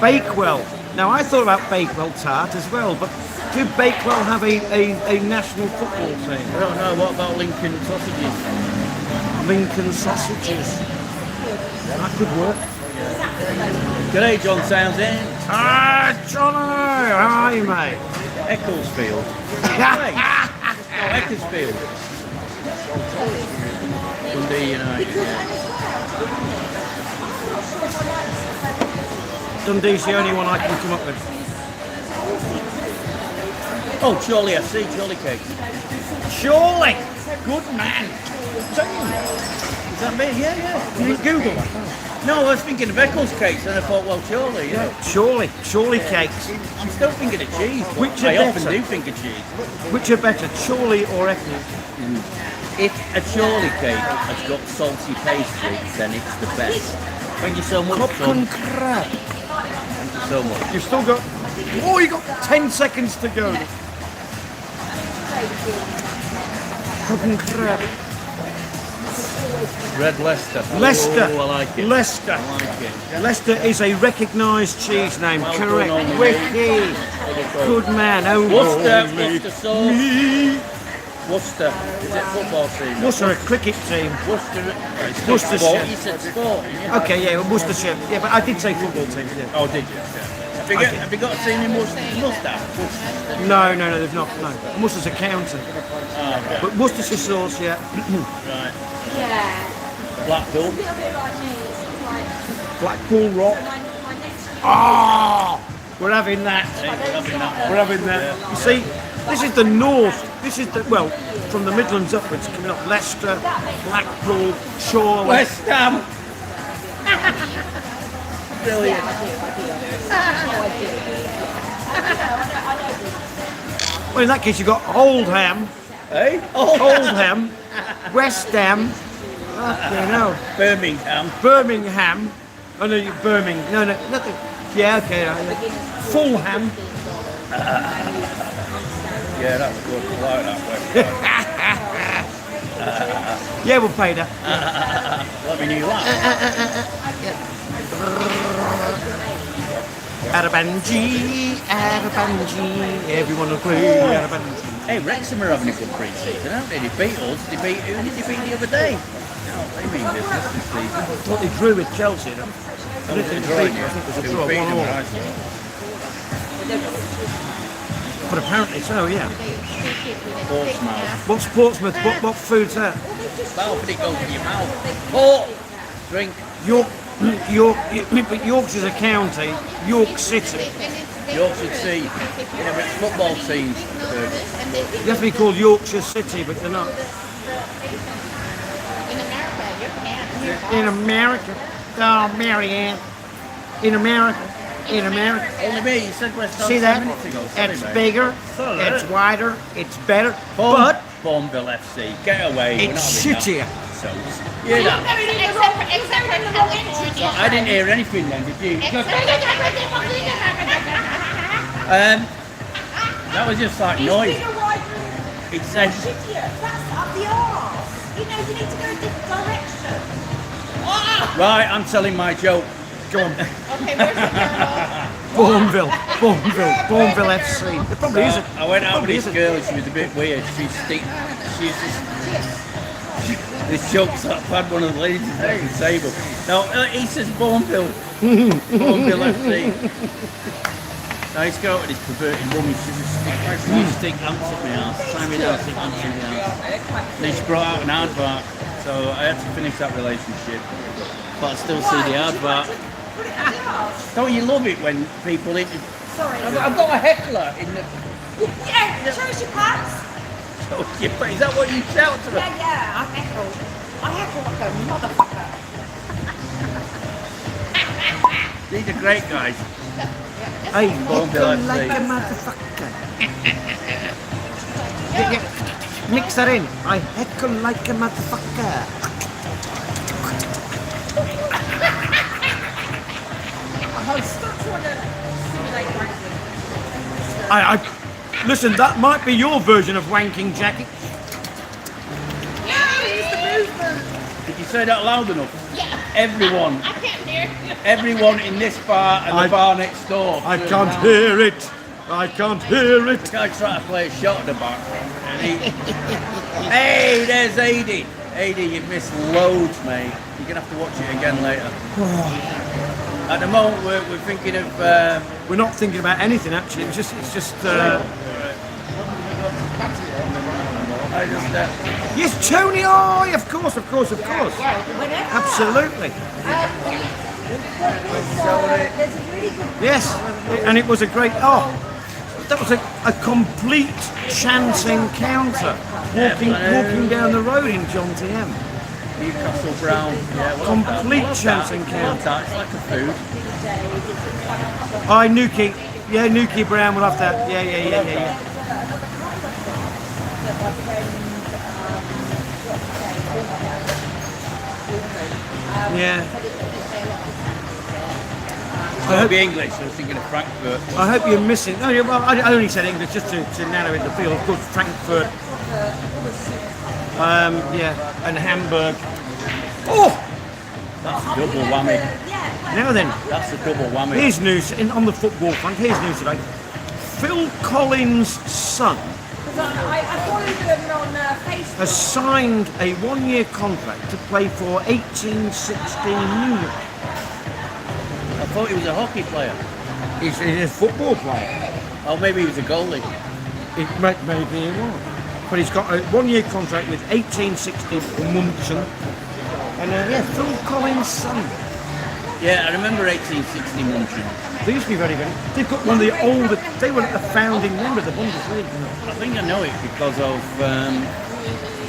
Bakewell. Now, I thought about Bakewell tart as well, but do Bakewell have a national football team? I don't know. What about Lincoln sausages? Lincoln sausages. That could work. G'day, John Townsend. Ah, Johnny! How are you, mate? Ecclesfield. Hey. Oh, Ecclesfield. Dundee United. Dundee's the only one I can come up with. Oh, Chorley FC, Chorley cakes. Surely! Good man! Is that me? Yeah. You didn't Google that? No, I was thinking of Eccles cakes, and I thought, well, Chorley, yeah. Surely cakes. I'm still thinking of cheese. But Which are I often better? do think of cheese. Which are better, Chorley or Eccles? If a Chorley cake has got salty pastry, then it's the best. Thank you so much, Cop Tom. and crab. Thank you so much. You've still got... Oh, you got 10 seconds to go. Cop and crab. Red Leicester. Leicester. Oh, I like it. Leicester. I like it. Leicester is a recognised cheese name. Well Correct. done, Ollie. Wicked. Good man. Oh, Worcester. Ollie. Worcester sauce. Me. Worcester. Is it football team? Worcester, a cricket team. Worcester. Worcestershire. Sport. You said sport. Yeah. Okay, yeah, well, Worcestershire. Yeah, but I did say football team. Yeah. Oh, did you? Yeah. Have you got a team in Worcester? Worcester. No, they've not. No, Worcester's a county. Oh, okay. But Worcestershire sauce, yeah. Right. Yeah. Blackpool. Blackpool Rock. Ah, we're having that. Hey, we're having that one. We're having that. You see, this is the north. This is the well, from the Midlands upwards, coming up Leicester, Blackpool, Chorley. West Ham. Brilliant. Well, in that case, you've got Oldham, Hey? Oldham, West Ham. Okay, no. Birmingham. Birmingham. Oh no, Birmingham. No, nothing. Yeah, okay. Fulham. Yeah, that's good. I like that West Ham. Yeah, we'll pay that. Let me know that. Arabanji, everyone will play Arabanji. Hey, Wrexham are having a good pre-season, aren't they? They beat us. Who did they beat the other day? No, they mean business this season. What they drew with Chelsea, though. I Oh, don't they're think they drawing beat. you. I think it was a They draw, beat them, 1-1. right? But apparently so, yeah. Portsmouth. What's Portsmouth? What food's that? Mouth, and it goes in your mouth. Port! Drink. But Yorkshire's a county. York City. Yorkshire Sea. Yeah, but it's football teams. You have to be called Yorkshire City, but they're not. In America. Oh, Marianne. In America. Only me, you said West Ham See 10 that? minutes ago. Sorry, It's mate. bigger, Sorry. it's wider, it's better, but Bourneville FC. Get away. We're it's not having shittier. that. So, yeah, that. I didn't hear anything then, did you? That was just like noise. It said, That's up the arse. You know, you need to go a different direction. right, I'm telling my joke. Go on. Okay, where's the Bourneville FC. There probably isn't. I went out with Probably this isn't. girl, she was a bit weird. She's this joke's I've had one of the ladies at the table. Now, he says Bourneville. Bourneville FC. Now, he's got with this perverted woman. She was stick ants up my ass. Sign me down, stick ants in my ass. And then she brought out an aardvark. So I had to finish that relationship. But I still see the aardvark. Don't you love it when people... Sorry. I've got a heckler in the... Yeah, shows your pants. Oh, yeah, but is that what you shout to them? Yeah, I heckle. I heckle like a motherfucker. These are great guys. Hey, Bourneville heckle like FC. a motherfucker. Yeah. Mix that in. I heckle like a motherfucker. Listen, that might be your version of wanking, Jackie. Did you say that loud enough? Yeah. Everyone, I can't hear you. everyone in this bar and the bar next door. I can't hear it. I can't hear it. The guy trying to play a shot at the back. And hey, there's AD. AD, you've missed loads, mate. You're going to have to watch it again later. At the moment, we're thinking of... We're not thinking about anything, actually. It's just. Yes, Tony. Oh, of course. Absolutely. Yes, and it was a great. Oh, that was a complete chance encounter. Walking down the road in John TM. Newcastle Brown. Yeah, Complete chance encounter. It's like a food. Oh, Nuki. Yeah, Nuki Brown will have that. Yeah. Yeah. It'll be English. I was thinking of Frankfurt. I hope you're missing. No, well, I only said English just to narrow it the field. Of course, Frankfurt. And Hamburg. Oh! That's a double whammy. Now then, That's a double whammy. here's news on the football front. Here's news today. Phil Collins' son has signed a one-year contract to play for 1816 Munich. I thought he was a hockey player. He's a football player. Oh, maybe he was a goalie. Maybe he was. But he's got a one-year contract with 1860 Munchen. And Phil Collins' son. Yeah, I remember 1860 Munchen. They used to be very good. They've got one of the older. They were a founding member of the Bundesliga. I think I know it because of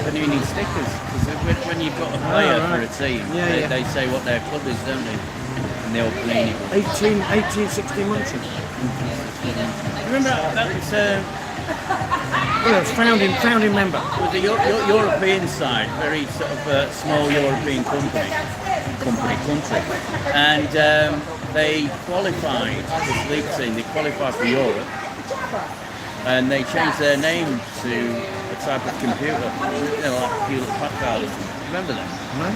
Panini stickers. Because when you've got a player for a team, they say what their club is, don't they? And the old Panini. 1860 Munchen. Remember that was It's founding member. was a European side, very sort of small European country, and they qualified this league team. They qualified for Europe, and they changed their name to a type of computer, like Hewlett Packard. Remember that? No?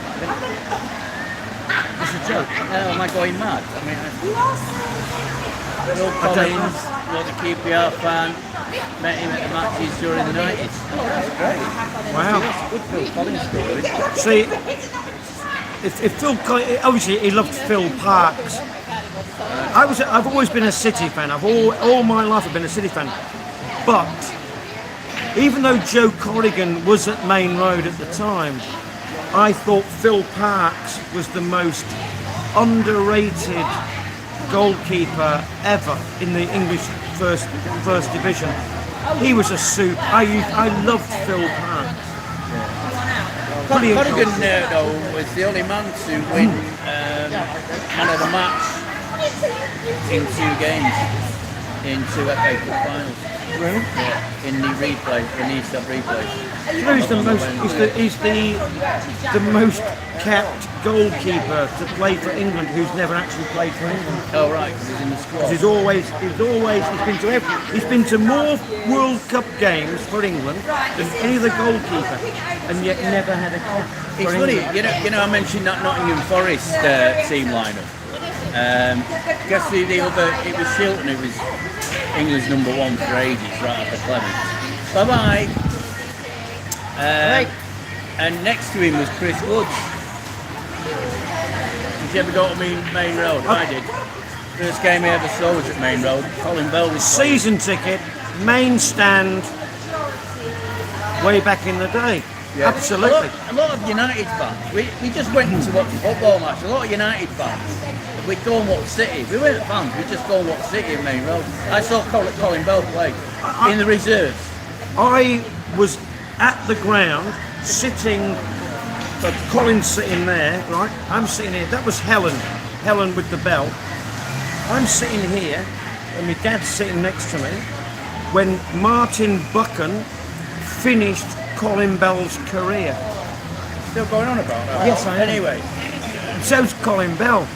It's a joke. Am I going mad? I mean, Phil Collins was a QPR fan. Met him at the matches during the 90s. Oh, that's great. Wow. That's a good Phil Collins story. See, if Phil Collins, obviously he loved Phil Parks. I've always been a City fan. All my life I've been a City fan. But even though Joe Corrigan was at Main Road at the time, I thought Phil Parks was the most underrated goalkeeper ever in the English first division. He was a soup. I loved Phil Parks. Corrigan though was the only man to win man of the match in 2 games in 2 FA Cup finals. Really? Yeah, in the replay, the East replay. He's the most capped goalkeeper to play for England who's never actually played for England. Oh right, because he's in the squad. He's been to more World Cup games for England than any other goalkeeper, and yet never had a cap. It's funny, you know, I mentioned that Nottingham Forest team lineup. Guess the other, it was Shilton who was England's #1 for ages, right after Clements. Bye bye. And next to him was Chris Woods. Did you ever go to Main Road? I did. First game I ever saw was at Main Road. Colin Bell was season ticket, main stand, way back in the day. Yeah. Absolutely. A lot of United fans. We just went to watch a football match. A lot of United fans. We'd go and watch City. We weren't fans. We'd just go and watch City in Main Road. I saw Colin Bell play in the reserves. I was at the ground sitting. Colin's sitting there, right? I'm sitting here. That was Helen with the bell. I'm sitting here, and my dad's sitting next to me. When Martin Buchan finished Colin Bell's career. Still going on about that? Yes, I am. Anyway. So's Colin Bell.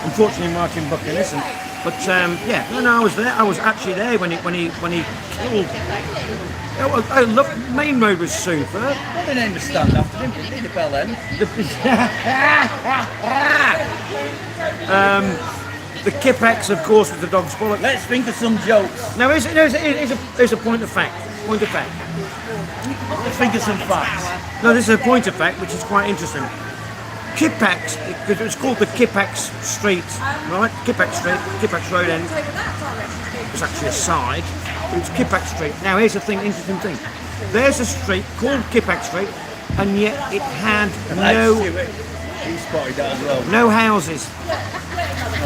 Unfortunately, Martin Buchan isn't. But yeah, no, I was there. I was actually there when he killed. I love Main Road was super. What the name to stand after him? Did the bell end? The Kipex, of course, with the dog's bollock. Let's think of some jokes. Now, here's a point of fact. Point of fact. Let's think of some facts. No, this is a point of fact, which is quite interesting. Kipex, because it's called the Kipex Street, right? Kipex Street, Kipex Road end. It's actually a side, but it's Kipex Street. Now, here's the thing, interesting thing. There's a street called Kipex Street, and yet it had He spotted that as well. no houses. No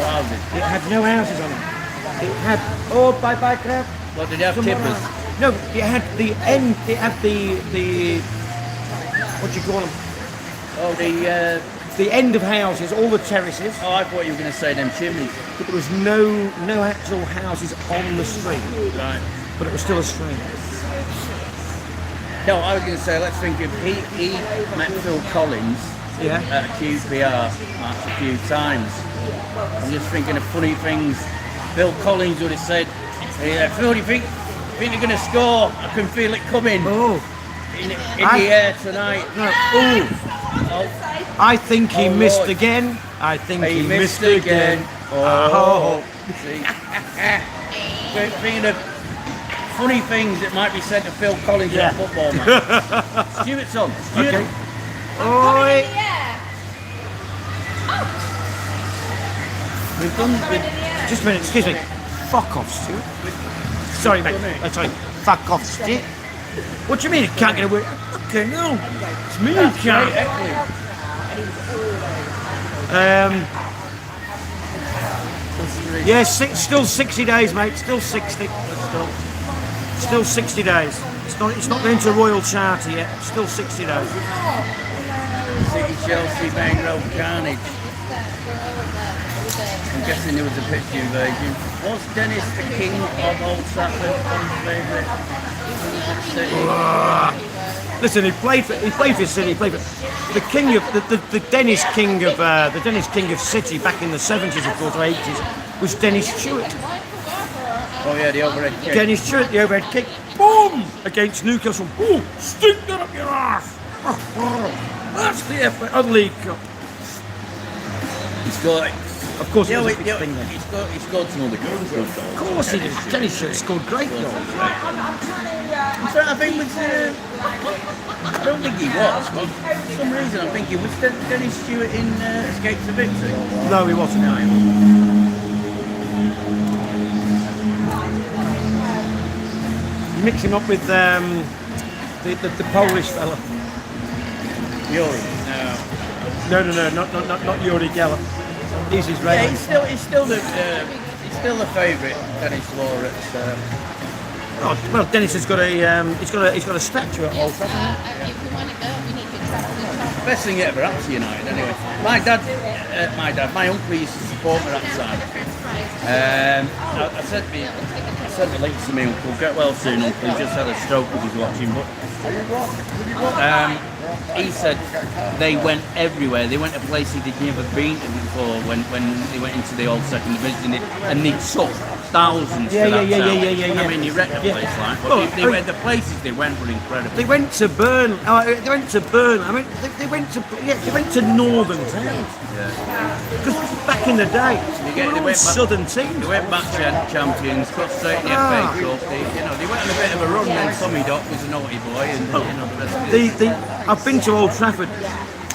houses. It had no houses on it. It had, oh, bye, crap. What did they have? Tippers? No, it had the end, it had the what do you call them? Oh, The end of houses, all the terraces, oh, I thought you were going to say them chimneys. but there was no actual houses on the street, Right. but it was still a street. No, I was going to say, let's think of he met Phil Collins Yeah. at QPR a few times. I'm just thinking of funny things. Phil Collins would have said, hey, Phil, do you think you're going to score? I can feel it coming Oh, in the air tonight. no. Ooh. Oh, I think he Oh, missed Lord. again. I think he he missed missed again. Oh. See? We're thinking of funny things that might be said to Phil Collins Yeah. at a football match. Stuart's on. Stuart. Okay. Oi. We've done. Just a minute, excuse me. Fuck off, Stuart. Sorry, mate. Sorry. Fuck off, Stuart. What do you mean it can't get away? Okay, no. It's me who can't. Yeah, still 60 days, mate. Still 60. Still 60 days. It's not going to Royal Charter yet. Still 60 days. City Chelsea Main Road carnage. I'm guessing there was a picture version. Was Dennis the king of Old Trafford? Favourite? Listen, he played for City. He played for the king of the Dennis King of City back in the 70s, of course, or 80s, was Dennis Stewart. Oh yeah, the overhead kick. Dennis Stewart, the overhead kick, boom, against Newcastle. Boom, stick that up your arse. That's the FA League Cup. He's got. Of course, it Yeah, was a wait, big thing then. he scored some other goals. Of course, he did. Dennis Stewart scored great goals. In fact, I think was. I don't think he was, but for some reason I'm thinking was Dennis Stewart in Escape to Victory. No, he wasn't. You mix him up with the Polish fella. Yuri. No, not Yuri Geller. He's his Yeah, regular. he's still the favourite Dennis Law at. Oh, well, Dennis has got he's got a statue at Old Trafford. If we want to go, we need to trust. Best thing ever happened to United, anyway. My my uncle used to support me that side. I sent the links to my uncle. Get well soon, uncle. He just had a stroke as he's watching, but he said they went everywhere. They went to places they'd never been to before when they went into the old second division, and they took thousands to that town. Yeah. I mean, you reckon a place like, but Well, they went the places they went were incredible. They went to Burnley. They went to Burnley. I mean, they went to northern towns. Because back in the day, they were all southern teams. They went back champions, got straight in the FA Cup. They went on a bit of a run. Then Tommy Dock was a naughty boy, and the rest of it. I've been to Old Trafford.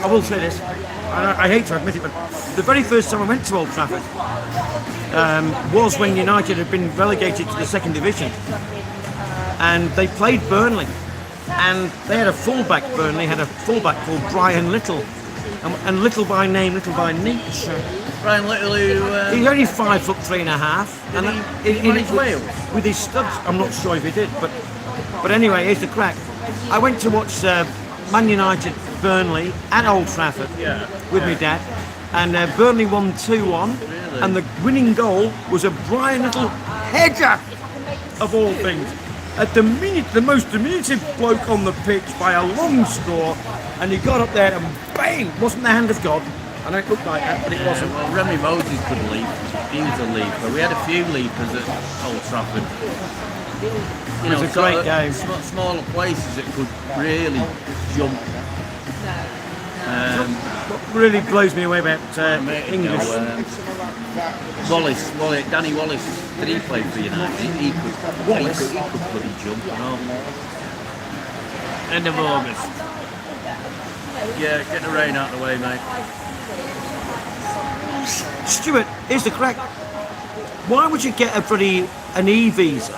I will say this. I hate to admit it, but the very first time I went to Old Trafford was when United had been relegated to the second division, and they played Burnley, and they had a fullback. Burnley had a fullback called Brian Little, and Little by name, Little by niche. Brian Little, who He's only 5'3.5", and he manage Wales? with his studs. I'm not sure if he did, but anyway, here's the crack. I went to watch Man United Burnley at Old Trafford with my dad, and Burnley won 2-1, and the winning goal was a Brian Little header, of all things. At the most diminutive bloke on the pitch by a long score, and he got up there and bang! Wasn't the hand of God. I know it looked like that, but it wasn't. Well, Remy Moses could leap. He was a leaper. We had a few leapers at Old Trafford. You It was a great game. Smaller places that could really jump. What really blows me away about English. Danny Wallace, did he play for United? He could bloody jump, you know. End of August. Yeah, get the rain out of the way, mate. Stuart, here's the crack. Why would you get an E-visa?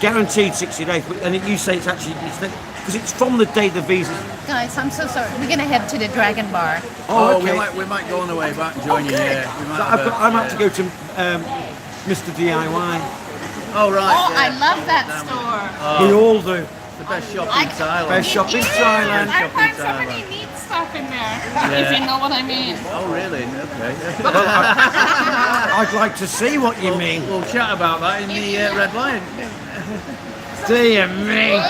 Guaranteed 60 days, and you say it's actually, because it's from the date the visa. Guys, I'm so sorry. We're gonna head to the Dragon Bar. Oh, okay. we might go on the way back and join you here. We might So I'm about to go to Mr. DIY. Oh, right. Oh, yeah. I love that store. We all do. The best shop in Thailand. Best shop in It is. Thailand. I find so many neat stuff in there. Yeah. If you know what I mean. Oh, really? Okay. I'd like to see what you mean. We'll chat about that in the Red Lion. Dear me.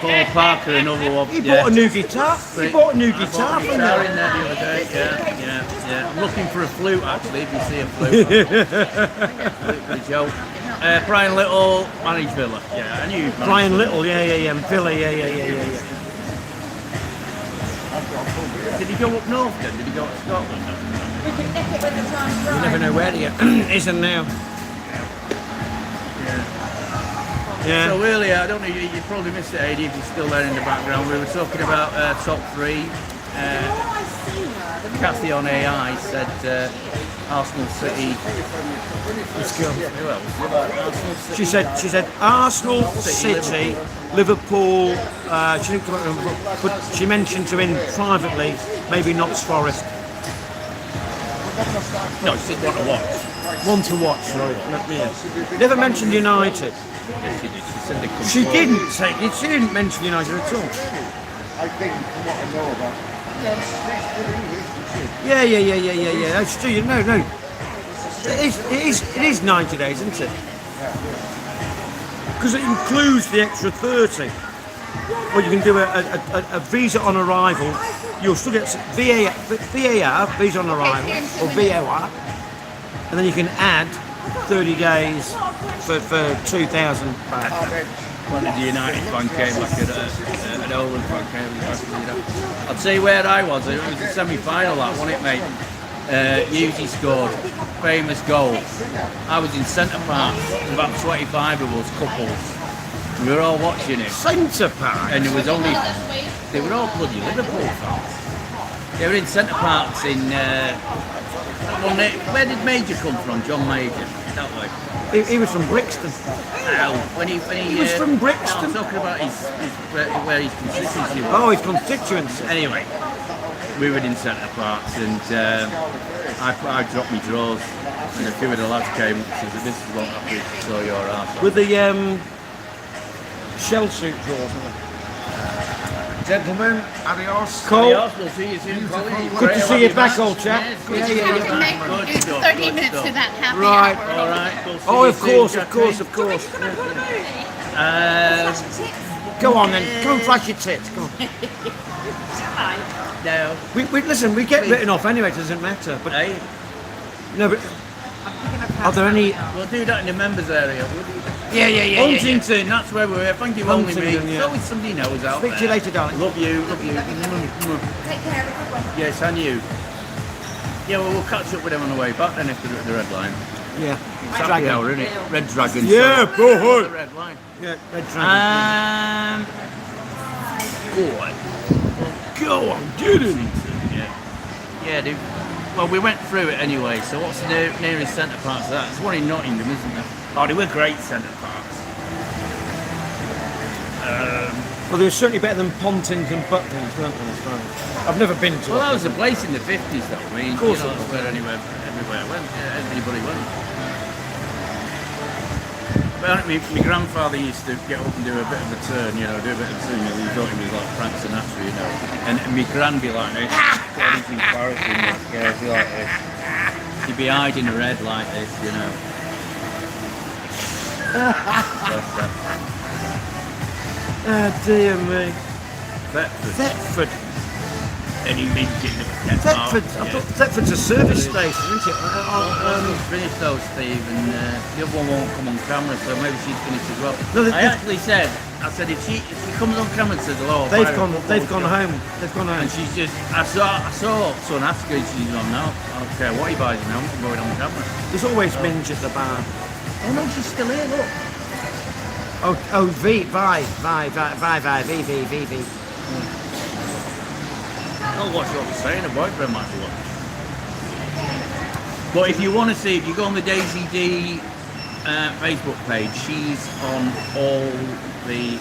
Paul Parker, another one. He bought a new guitar. He bought a new guitar I from bought a guitar there. in there the other day. Yeah. I'm looking for a flute, actually, if you see a flute. Flute for a joke. Brian Little managed Villa. Yeah, I knew you'd manage Brian Villa. Little, yeah. Villa, yeah. Did he go up north then? Did he go to Scotland? You never know where he isn't now. Yeah. So earlier, I don't know, you probably missed it, AD, if you're still there in the background. We were talking about top three. Kathy on AI said Arsenal City. Let's go. Who else? Arsenal City. She said Arsenal, City, Liverpool. She didn't come up with, but she mentioned to him privately, maybe Notts Forest. No, she said one to watch. One to watch, sorry. Yeah. Never mentioned United. Yes, she did. She said they come She forward. didn't say it. She didn't mention United at all. I think, from what I know about Yeah. That's true. No. It is 90 days, isn't it? Because it includes the extra 30. Well, you can do a visa on arrival. You'll still get VAR, visa on arrival, or VOR, and then you can add 30 days for 2,000 back. One of the United fan came back an Owen fan came back. I'll tell you where I was. It was the semi-final, that wasn't it, mate? Hughes scored, famous goal. I was in centre park, about 25 of us couples. We were all watching it, Centre Park. and there was only, they were all bloody Liverpool fans. They were in centre parks in, where did Major come from? John Major, that way. He was from Brixton. When he was from Brixton. I'm talking about where his consistency was. Oh, his constituency. Anyway, we were in centre parks, and I dropped my drawers, and a few of the lads came and said, "This is what happened, so your ass." With the shell suit drawers. Gentlemen, adios. Cole. Adios, we'll see you soon, Colin. Good to see you back, old chap. Yes, We good just to have see to you make back. Good do stuff, 30 good minutes stuff. to that happy Right. hour. All right, we'll see Oh, you of soon, course. Jackie. Go on then. Come and flash your tits. Come on. No. We listen. We get written off anyway. It doesn't matter. But Hey, no. But are there any? we'll do that in the members area. Yeah. Huntington, that's where we're. Thank you, only me. Huntington, yeah. There's always somebody knows out Speak there. to you later, darling. Love you. Take care. Have a good one. Yes, and you. Yeah, well, we'll catch up with them on the way back then if they're at the red line. Yeah. It's happy hour, isn't it? Red Dragon. Yeah, sorry. go ahead. The red line. Yeah. Red Dragon. Go on, get it. Yeah, dude. Well, we went through it anyway, so what's the nearest centre park to that? There's one in Nottingham, isn't there? Oh, they were great centre parks. Well, they were certainly better than Pontins and Butlins, weren't they? As well? I've never been to Well, it. that was a place in the 50s, though. I mean, Of course you know, it was. that's where everywhere went. Yeah, everybody went. Well, my grandfather used to get up and do a bit of a turn, you know, do a bit of a turn. He thought he was like Frank Sinatra, you know. And my gran be like this. God, it's embarrassing. Yeah, she'd be like this. She'd be hiding her head like this, you know. Ah, dear me. Thetford. Thetford. any midget that was kept out. Thetford, I thought Thetford's a service station, isn't it? She's finished those, Steve, and the other one won't come on camera, so maybe she's finished as well. No, I actually said, if she comes on camera and says hello, They've gone home. They've gone home. and she's just, I saw son ask her, she's on now. I don't care what he buys now, I'm going on camera. There's always minge at the bar. Oh no, she's still here, look. Oh, V. I'll watch what we're saying, her boyfriend might be watching. But if you want to see, if you go on the Daisy D Facebook page, she's on all the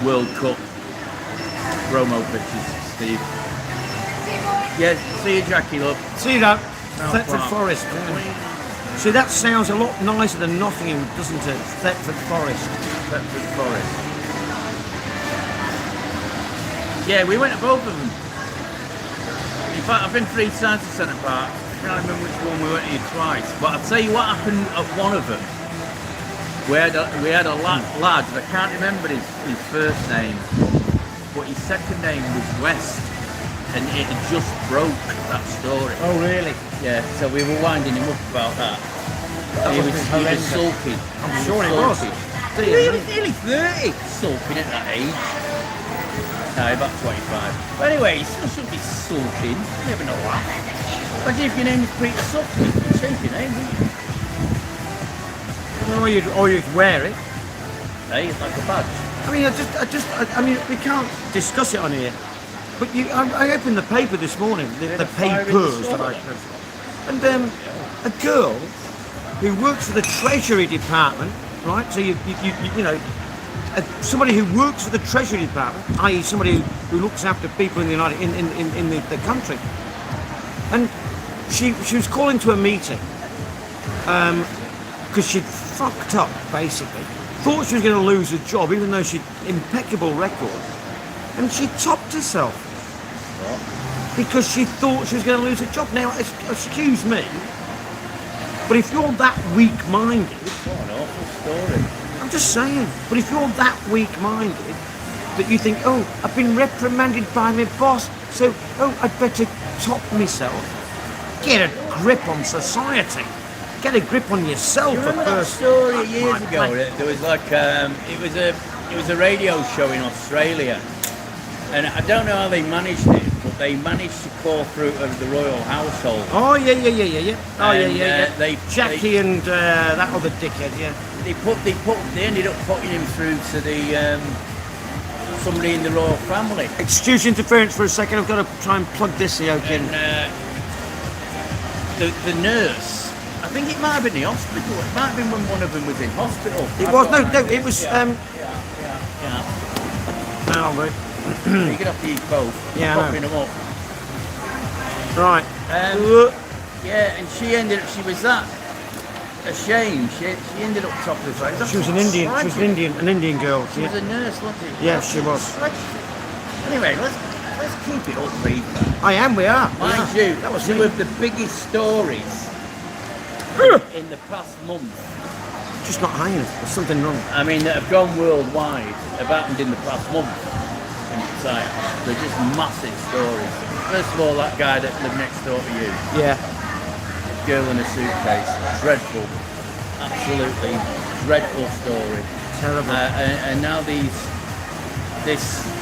World Cup promo pictures, Steve. Yeah, see you, Jackie, love. See that? South Thetford Park. Forest. See, that sounds a lot nicer than Nottingham, doesn't it? Thetford Forest. Thetford Forest. Yeah, we went to both of them. In fact, I've been 3 times to Centre Park. I can't remember which one we went to twice. But I'll tell you what happened at one of them. We had a lad, I can't remember his first name, but his second name was West. And it had just broke, that story. Oh, really? Yeah, so we were winding him up about that. He was sulky. I'm sure it was. Nearly 30, sulking at that age. No, about 25. But anyway, you still shouldn't be sulking. You never know that. Imagine if your name was Peter Sutton, you'd change your name, wouldn't you? Or you'd wear it. Hey, it's like a badge. I mean, we can't discuss it on here. But I opened the paper this morning, the papers that I and a girl who works for the Treasury Department, right? So you know, somebody who works for the Treasury Department, i.e., somebody who looks after people in the the country, and she was calling to a meeting because she'd fucked up basically. Thought she was going to lose her job, even though she'd impeccable record, and she topped herself. Because she thought she was going to lose her job. Now, excuse me, but if you're that weak-minded... What an awful story. I'm just saying, but if you're that weak-minded that you think, oh, I've been reprimanded by my boss, so, oh, I'd better top myself. Get a grip on society. Get a grip on yourself. You remember that story years ago? There was like, it was a radio show in Australia. And I don't know how they managed it, but they managed to call through to the royal household. Oh, yeah. Oh, And, yeah. Jackie and that other dickhead, yeah. They ended up putting him through to the somebody in the royal family. Excuse interference for a second. I've got to try and plug this yoke in. And the nurse, I think it might have been the hospital. It might have been when one of them was in hospital. It was no. It was. Yeah. Oh, wait. You're gonna have to eat both. Yeah, I know. Popping them up. Right. Yeah, and she was that ashamed. She ended up top of the face. She was an Indian. She was an Indian girl. She was a nurse, wasn't she? Yeah, she was. Anyway, let's keep it upbeat. I am. We are. Mind you, that was two of the biggest stories in the past month. Just not hanging. There's something wrong. I mean, that have gone worldwide. Have happened in the past month. They're just massive stories. First of all, that guy that lived next door to you. Yeah. Girl in a suitcase. Dreadful. Absolutely dreadful story. Terrible. And now this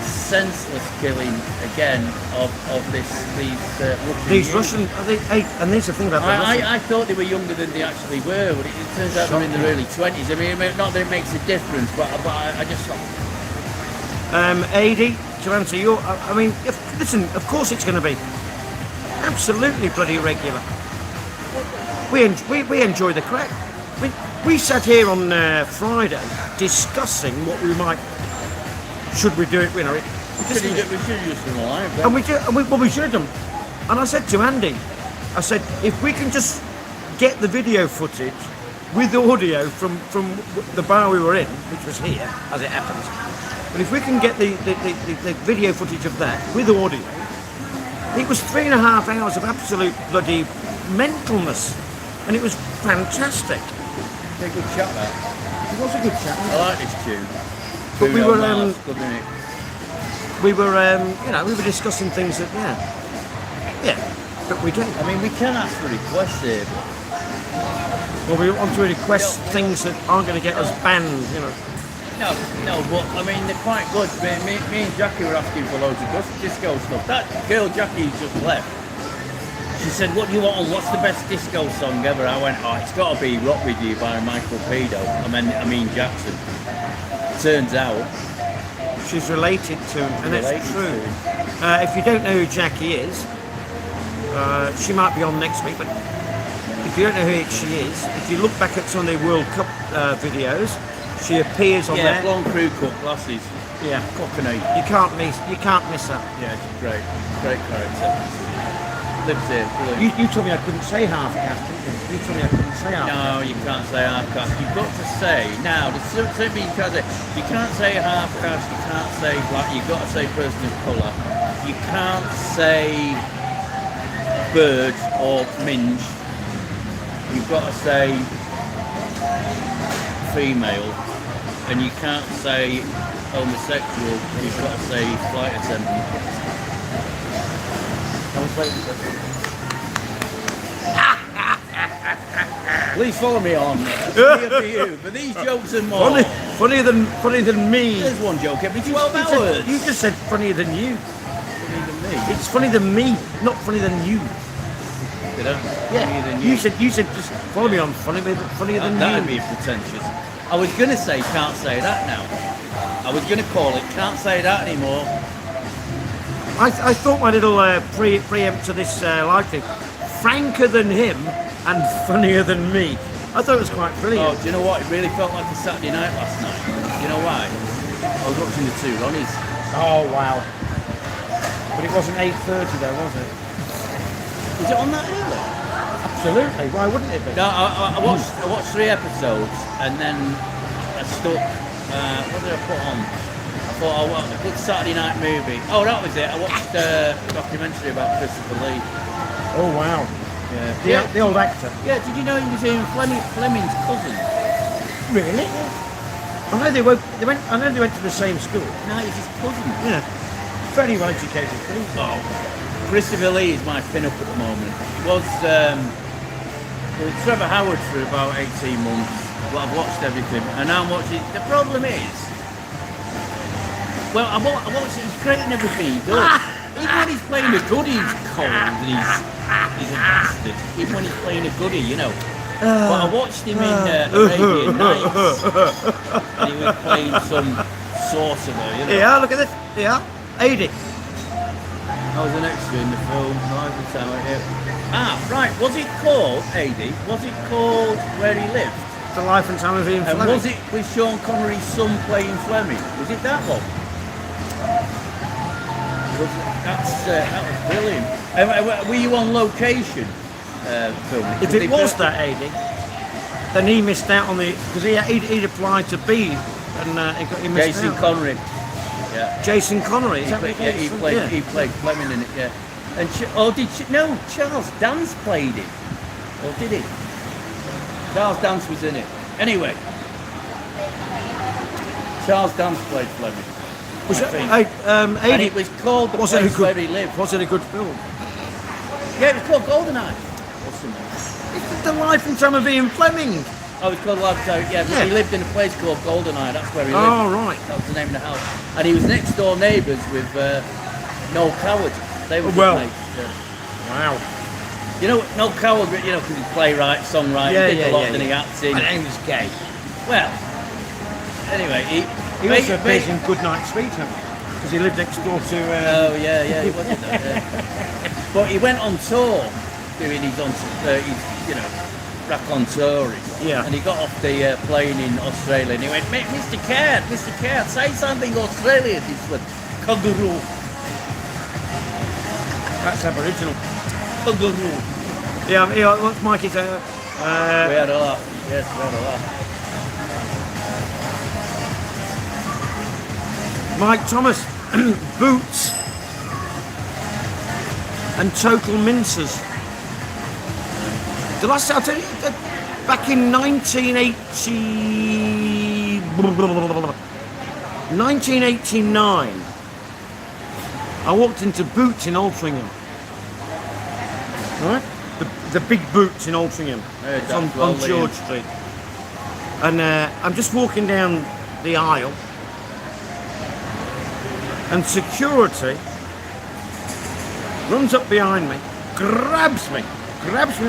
senseless killing again of these Russian. And there's the thing about the Russians. I thought they were younger than they actually were, but it turns out they're in their early 20s. I mean, not that it makes a difference, but I just thought. AD, to answer your, I mean, listen, of course it's going to be absolutely bloody regular. We enjoy the crack. We sat here on Friday discussing what we might, should we do it, you know. We should have just done live. And we should have done. And I said to Andy, I said, if we can just get the video footage with audio from the bar we were in, which was here, as it happens. But if we can get the video footage of that with audio, it was 3.5 hours of absolute bloody mentalness, and it was fantastic. It's a good chat, that. It was a good chat. I like this tune. But we were, good, isn't it? we were discussing things that, yeah. Yeah, but we don't. I mean, we can ask for requests here, but Well, we want to request things that aren't going to get us banned, you know. no, but I mean, they're quite good. Me and Jackie were asking for loads of disco stuff. That girl Jackie just left. She said, "What do you want? What's the best disco song ever?" I went, "Oh, it's got to be Rock With You by Michael Pedo." I mean Jackson. Turns out She's related to him, and related it's true. to If you don't know who Jackie is, she might be on next week, but if you don't know who she is, if you look back at some of the World Cup videos, she appears on yeah, there. blonde crew cut glasses, Yeah, cockney. you can't miss that. Yeah, she's great character. Lives here, brilliant. You told me I couldn't say half caste, didn't you? You told me I couldn't say half caste. No, you can't say half caste. You've got to say now. There's certain things you can't say half caste. You can't say black. You've got to say person of colour. You can't say bird or minge. You've got to say female, and you can't say homosexual. You've got to say flight attendant. Please follow me on. That's here for you. But these jokes are more. Funnier than me. There's one joke every 12 hours. You just said funnier than you. Funnier than me. It's funnier than me, not funnier than you. Did I? Yeah. Funnier than You said just follow me on funnier than That'd you. be pretentious. I was going to say can't say that now. I was going to call it can't say that anymore. I thought my little preempt to this live thing, franker than him and funnier than me. I thought it was quite brilliant. Oh, do you know what? It really felt like a Saturday night last night. You know why? I was watching the two Ronnies. Oh wow! But it wasn't 8:30 though, was it? Was it on that early? Absolutely. Why wouldn't it be? No, I watched 3 episodes and then I stuck. What did I put on? I thought, oh, well, a good Saturday night movie. Oh, that was it. I watched a documentary about Christopher Lee. Oh wow! Yeah. The old actor. Yeah. Did you know he was Ian Fleming's cousin? Really? I know they went. I know they went to the same school. No, he's his cousin. Yeah. Very well educated. Oh, Christopher Lee is my pin-up at the moment. He was with Trevor Howard for about 18 months. Well, I've watched everything, and now I'm watching. The problem is, well, I watched it. He's great in everything he does. Even when he's playing a goodie, he's cold and he's a bastard. Even when he's playing a goodie, you know. But I watched him in Arabian Nights, and he was playing some sorcerer, you know. Yeah, look at this. Yeah, 80. I was an extra in the film. Live and Tower here. Ah, right. Was it called AD? Was it called Where He Lived? The Life and Time of Ian And Fleming. was it with Sean Connery's son playing Fleming? Was it that one? That was brilliant. Were you on location filming? If it was that 80, then he missed out on the because he'd applied to be and he missed Jason out. Connery. Yeah. Jason Connery. Is He that played, what yeah, it he is? played. Yeah. He played Fleming in it. Yeah. And no? Charles Dance played it, or did he? Charles Dance was in it. Anyway, Charles Dance played Fleming. Was I it? think. And And it it was called The was it a Place good? Where He Lived. Was it a good film? Yeah, it was called GoldenEye. What's the name? It's the Life and Time of Ian Fleming. Oh, it's called Life. Yeah, Yeah. he lived in a place called GoldenEye. That's where he lived. Oh right. That was the name of the house. And he was next door neighbours with Noel Coward. They were Well. good mates. Yeah. Wow. You know, Noel Coward, you know, because he's playwright, songwriter, Yeah, he did yeah, a lot, yeah, then he yeah. acted. My name is gay. Well, anyway, He also plays in Goodnight Sweetheart because he lived next door to. Oh, yeah, he was in that, yeah. But he went on tour doing his you know, raconteuring. Yeah. And he got off the plane in Australia and he went, Mr. Cat, say something Australian. This was kangaroo. That's Aboriginal. Kangaroo. Yeah. What's Mikey's? We had a laugh. Yes, we had a laugh. Mike Thomas, Boots, and Total Mincers. The last I'll tell you, back in 1989, I walked into Boots in Altrincham, right? The big boots in Altrincham. Heard It's that on well, George Liam. Street. And I'm just walking down the aisle, and security runs up behind me, grabs me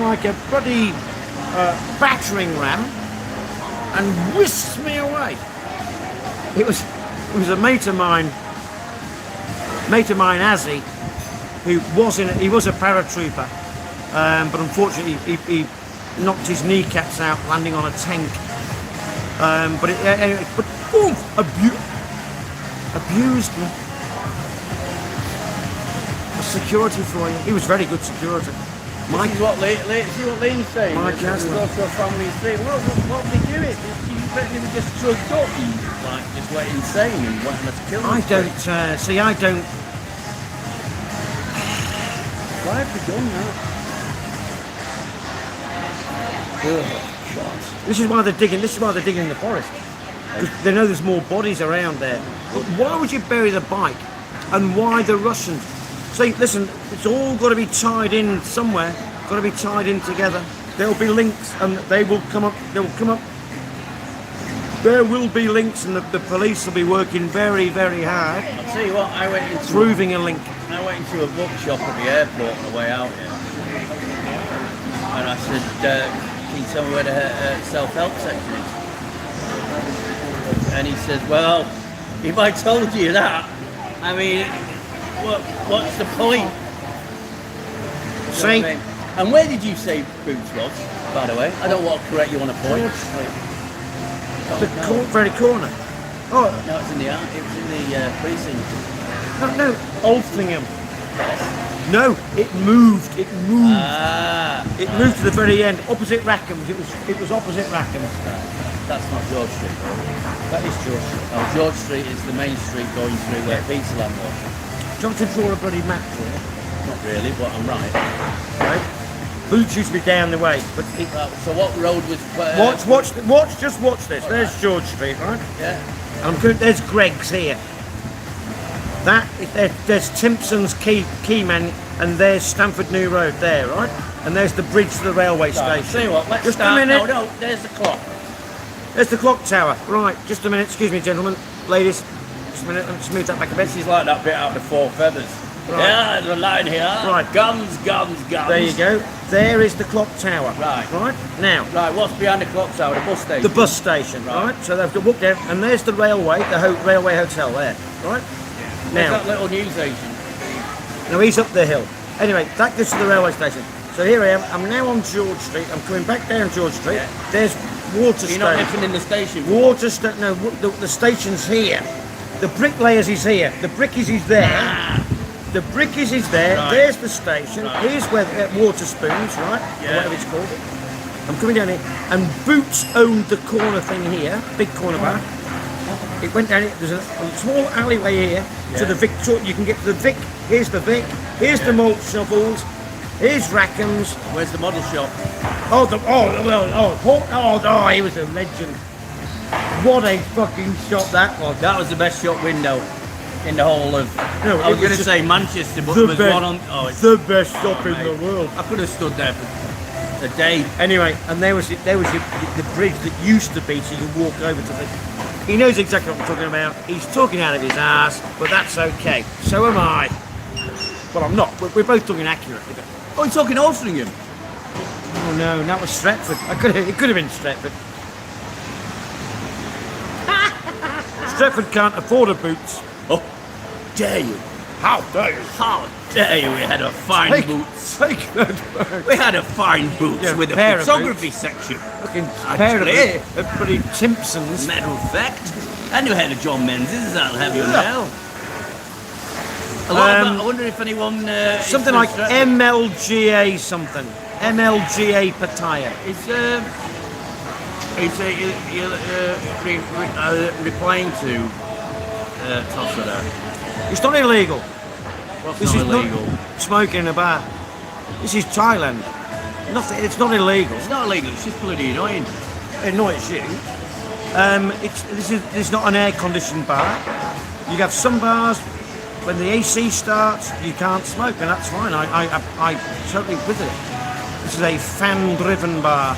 like a bloody battering ram, and whisks me away. It was a mate of mine, Azzy, who he was a paratrooper, but unfortunately he knocked his kneecaps out landing on a tank. But boom, abused me. A security for you. He was very good security. This is what Liam's saying. Mike He was Haslam. also a family thing. What did they do it? You reckon they were just drugged up and like just went insane and wanted us to kill them? I don't. Why have they done that? This is why they're digging. This is why they're digging in the forest. 'Cause they know there's more bodies around there. But why would you bury the bike? And why the Russians? See, listen, it's all got to be tied in somewhere. Got to be tied in together. There'll be links, and they will come up. They will come up. There will be links, and the police will be working very, very hard, I'll tell you what, I went into proving a link. a bookshop at the airport on the way out here. And I said, can you tell me where the self-help section is? And he says, well, if I told you that, I mean, what's the point? You know See? what I mean? And where did you say Boots was, by the way? I don't want to correct you on a point. The very corner. Oh, No, it was in the precinct. no, Altrincham. No, it moved. It moved. Ah, It moved to the very end, opposite Rackham's. It was opposite Rackham's. that's not George Street. That is George Street. Oh, George Street is the main street going through where Peterland was. Do you want to draw a bloody map for you? Not really, but I'm right. Right? Boots used to be down the way, but So what road was... just watch this. There's George Street, right? Yeah. There's Greg's here. There's Timpson's Keyman, and there's Stamford New Road there, right? And there's the bridge to the railway Right, station. see what, let's Just start. a minute. No, there's the clock. There's the clock tower. Right, just a minute. Excuse me, gentlemen, ladies. Just a minute. Let me just move that back a bit. This is like that bit out of the Four Feathers. Right. Yeah, there's a line here. Right. Guns. There you go. There is the clock tower. Right. Right? Now, Right, what's behind the clock tower? The bus station. the bus station, Right. right? So they've got to walk down, and there's the railway, railway hotel there, right? There's Now, that little news agent. now he's up the hill. Anyway, that goes to the railway station. So here I am. I'm now on George Street. I'm coming back down George Street. Yeah. There's water You're not station. living in the station. No, the station's here. The bricklayers is here. The brickies is there. The brickies is there. Right. There's the station. Right. Here's where water spoons, right? Yeah. Or whatever it's called. I'm coming down here, and Boots owned the corner thing here, big corner bar. It went down here. There's a small alleyway here to the Victoria. You can get to the Vic. Here's the Vic. Here's the malt shovels. Here's Rackham's. Where's the model shop? He was a legend. What a fucking shot that was. That was the best shop window in the whole of... No, I was it was going to just say Manchester, but the there was best, one on... Oh, it's the best shop in mate. the world. I could have stood there for a day. Anyway, and there was the bridge that used to be, so you could walk over to the. He knows exactly what I'm talking about. He's talking out of his ass, but that's okay. So am I. Well, I'm not. We're both talking accurately. But, Oh, you're talking Altrincham? oh no, that was Stretford. It could have been Stretford. Stretford can't afford a Boots. Oh, dare you? How dare you? How dare you? We had a fine boots. Take that back. We had a fine boots Yeah, with a pair of photography section. Fucking pair of Actually, bloody Timpsons. matter of fact, and we had a John Menzies, that'll have you Yeah. now. A lot of that, I wonder if anyone... Something like MLGA something. MLGA Pattaya. It's replying to Tosser there. It's not illegal. What's This not is illegal? not smoking in a bar. This is Thailand. Nothing. It's not illegal. It's not illegal, it's just bloody annoying. It annoys you. This is not an air-conditioned bar. You have some bars when the AC starts, you can't smoke, and that's fine. I totally with it. This is a fan-driven bar.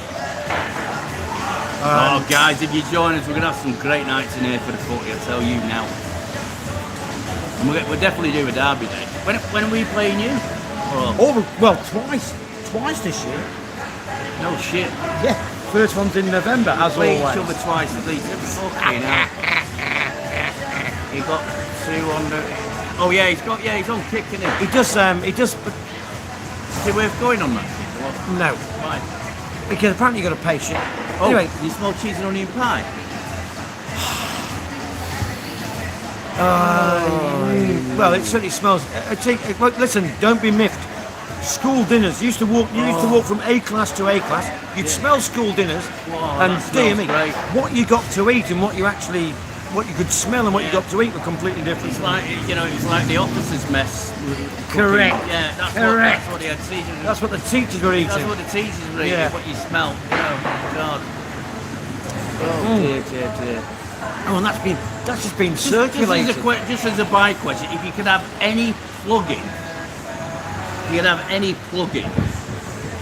Oh, guys, if you join us, we're going to have some great nights in here for the footy, I'll tell you now. And we'll definitely do a derby day. When are we playing you? Oh, well, twice this year. No shit. Yeah, first one's in November, as Play always. each other twice at least. Fucking hell. He got 200. Oh yeah, he's on kicking it. He does. Is it worth going on that? No, Why? because apparently you got to pay shit. Oh, Anyway, you smell cheese and onion pie? well, it certainly smells. Well, listen, don't be miffed. School dinners. You used to walk from A class to A class. You'd smell school dinners, Wow, and that dear smells me, great. what you got to eat and what you could smell and what you got to eat were completely different. It's like, it's like the officers' mess. Correct. Yeah, that's Correct. what the teachers. That's what the teachers were eating. That's what the teachers were eating. Yeah. What you smell. Oh God. Oh dear. Oh, and that's just been circulated. Just as a by question, if you could have any plug-in,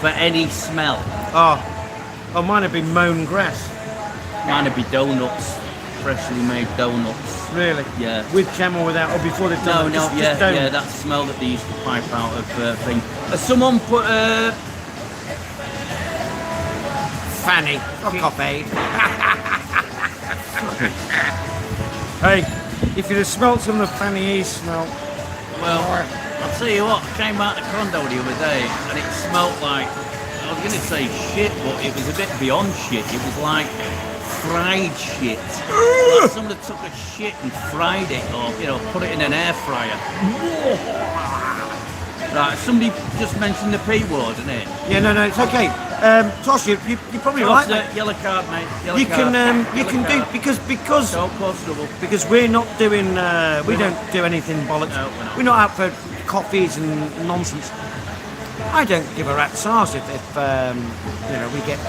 for any smell, Oh, mine have been mown grass. mine would be donuts, freshly made donuts. Really? Yeah. With jam or without, or before they've done it? Just don't. Yeah, that smell that they used to pipe out of thing. Has someone put Fanny. Fuck off, Aid. Hey, if you'd have smelt some of the Fanny E smell. Well, I'll tell you what, I came out of the condo the other day and it smelt like, I was going to say shit, but it was a bit beyond shit. It was like fried shit. Like someone took a shit and fried it, or, put it in an air fryer. Right, somebody just mentioned the P word, didn't it? Yeah, no, it's okay. Tosh, you're probably right, mate. Yellow card, mate. Yellow You card. can Yellow do card. because Don't cause trouble. because we're not doing we don't do anything bollocks. No, we're not. We're not out for coffees and nonsense. I don't give a rat's arse if we get.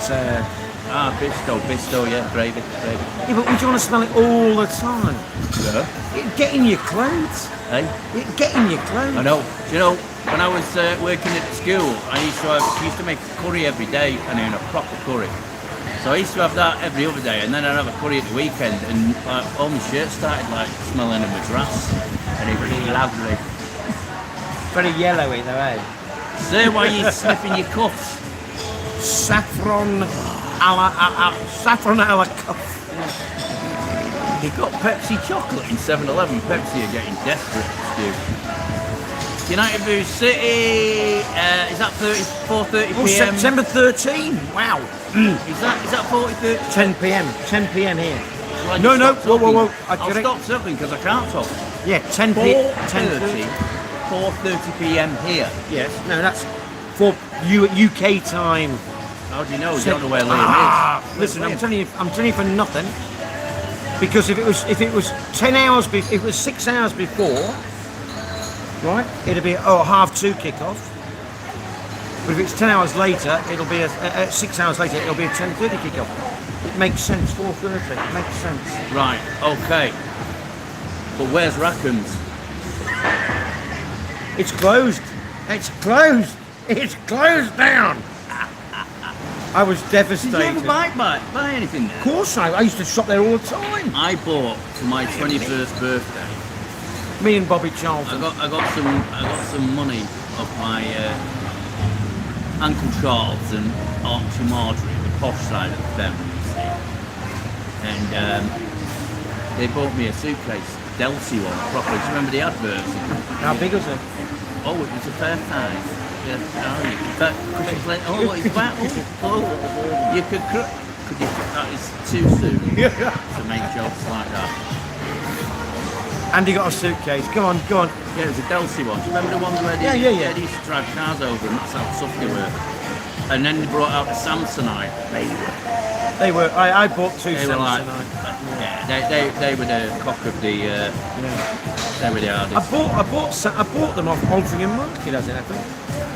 Bisto, yeah, gravy. Yeah, but we don't want to smell it all the time. Yeah. It'd get in your clothes. Hey? It'd get in your clothes. I know. Do you know, when I was working at school, I used to make a curry every day, and then a proper curry. So I used to have that every other day, and then I'd have a curry at the weekend, and all my shirts started smelling of madras, and it was lovely. Very yellowy though, eh? Say why you sniffing your cuffs? Saffron a la cuff. You got Pepsi chocolate in 7-Eleven. Pepsi are getting desperate, Stu. United vs City. Is that 4:30 Oh, p.m.? September 13. Wow. Is that 40:30? 10 p.m. 10 p.m. here. Shall I No, just no. stop Whoa. talking? I I'll get it. stop talking because I can't talk. Yeah, 10 p.m. 4:30 p.m. here. Yes. No, that's for you at UK time. How do you know? You don't know where Liam is. Listen, I'm telling you for nothing. Because if it was 10 hours, if it was 6 hours before, right, it'd be 2:30 kickoff. But if it's 10 hours later, it'll be 6 hours later, it'll be a 10:30 kickoff. It makes sense. 4:30. It makes sense. Right. Okay. But where's Rackham's? It's closed. It's closed. It's closed down. I was Did devastated. you ever buy anything there? Of course I used to shop there all the time. I bought for my 21st birthday. Me and Bobby I Charlton. got some money off my Uncle Charles and Archie Marjorie, the posh side of the family, you see. And they bought me a suitcase, Delcy one, properly. Do you remember the adverts? How big was it? Oh, it was a fair size. Yeah, it's about, you could you, that is too soon to make jokes like that. Andy got a suitcase. Go on. Yeah, it was a Delcy one. Do you remember the ones where Yeah. they used to drive cars over and that's how tough they were? And then they brought out the Samsonite. They were. I bought two They were like, Samsonite. yeah, they were the cock of the, they were the hardest. I bought them off Altrincham Market, as it happened.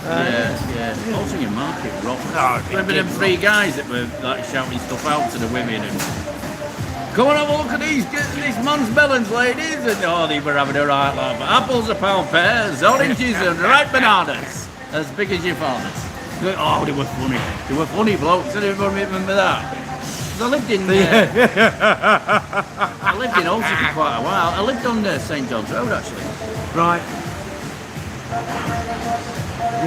Yeah. Also your market rock. Oh, Remember them three guys that were like shouting stuff out to the women and Come on, have a look at this man's melons, ladies. And they were having a right laugh. Apples a pound, pears, oranges, and ripe bananas. As big as your father's. Oh, they were funny. They were funny blokes. I don't remember that. 'Cause I lived in Oldham for quite a while. I lived on St John's Road, actually. Right.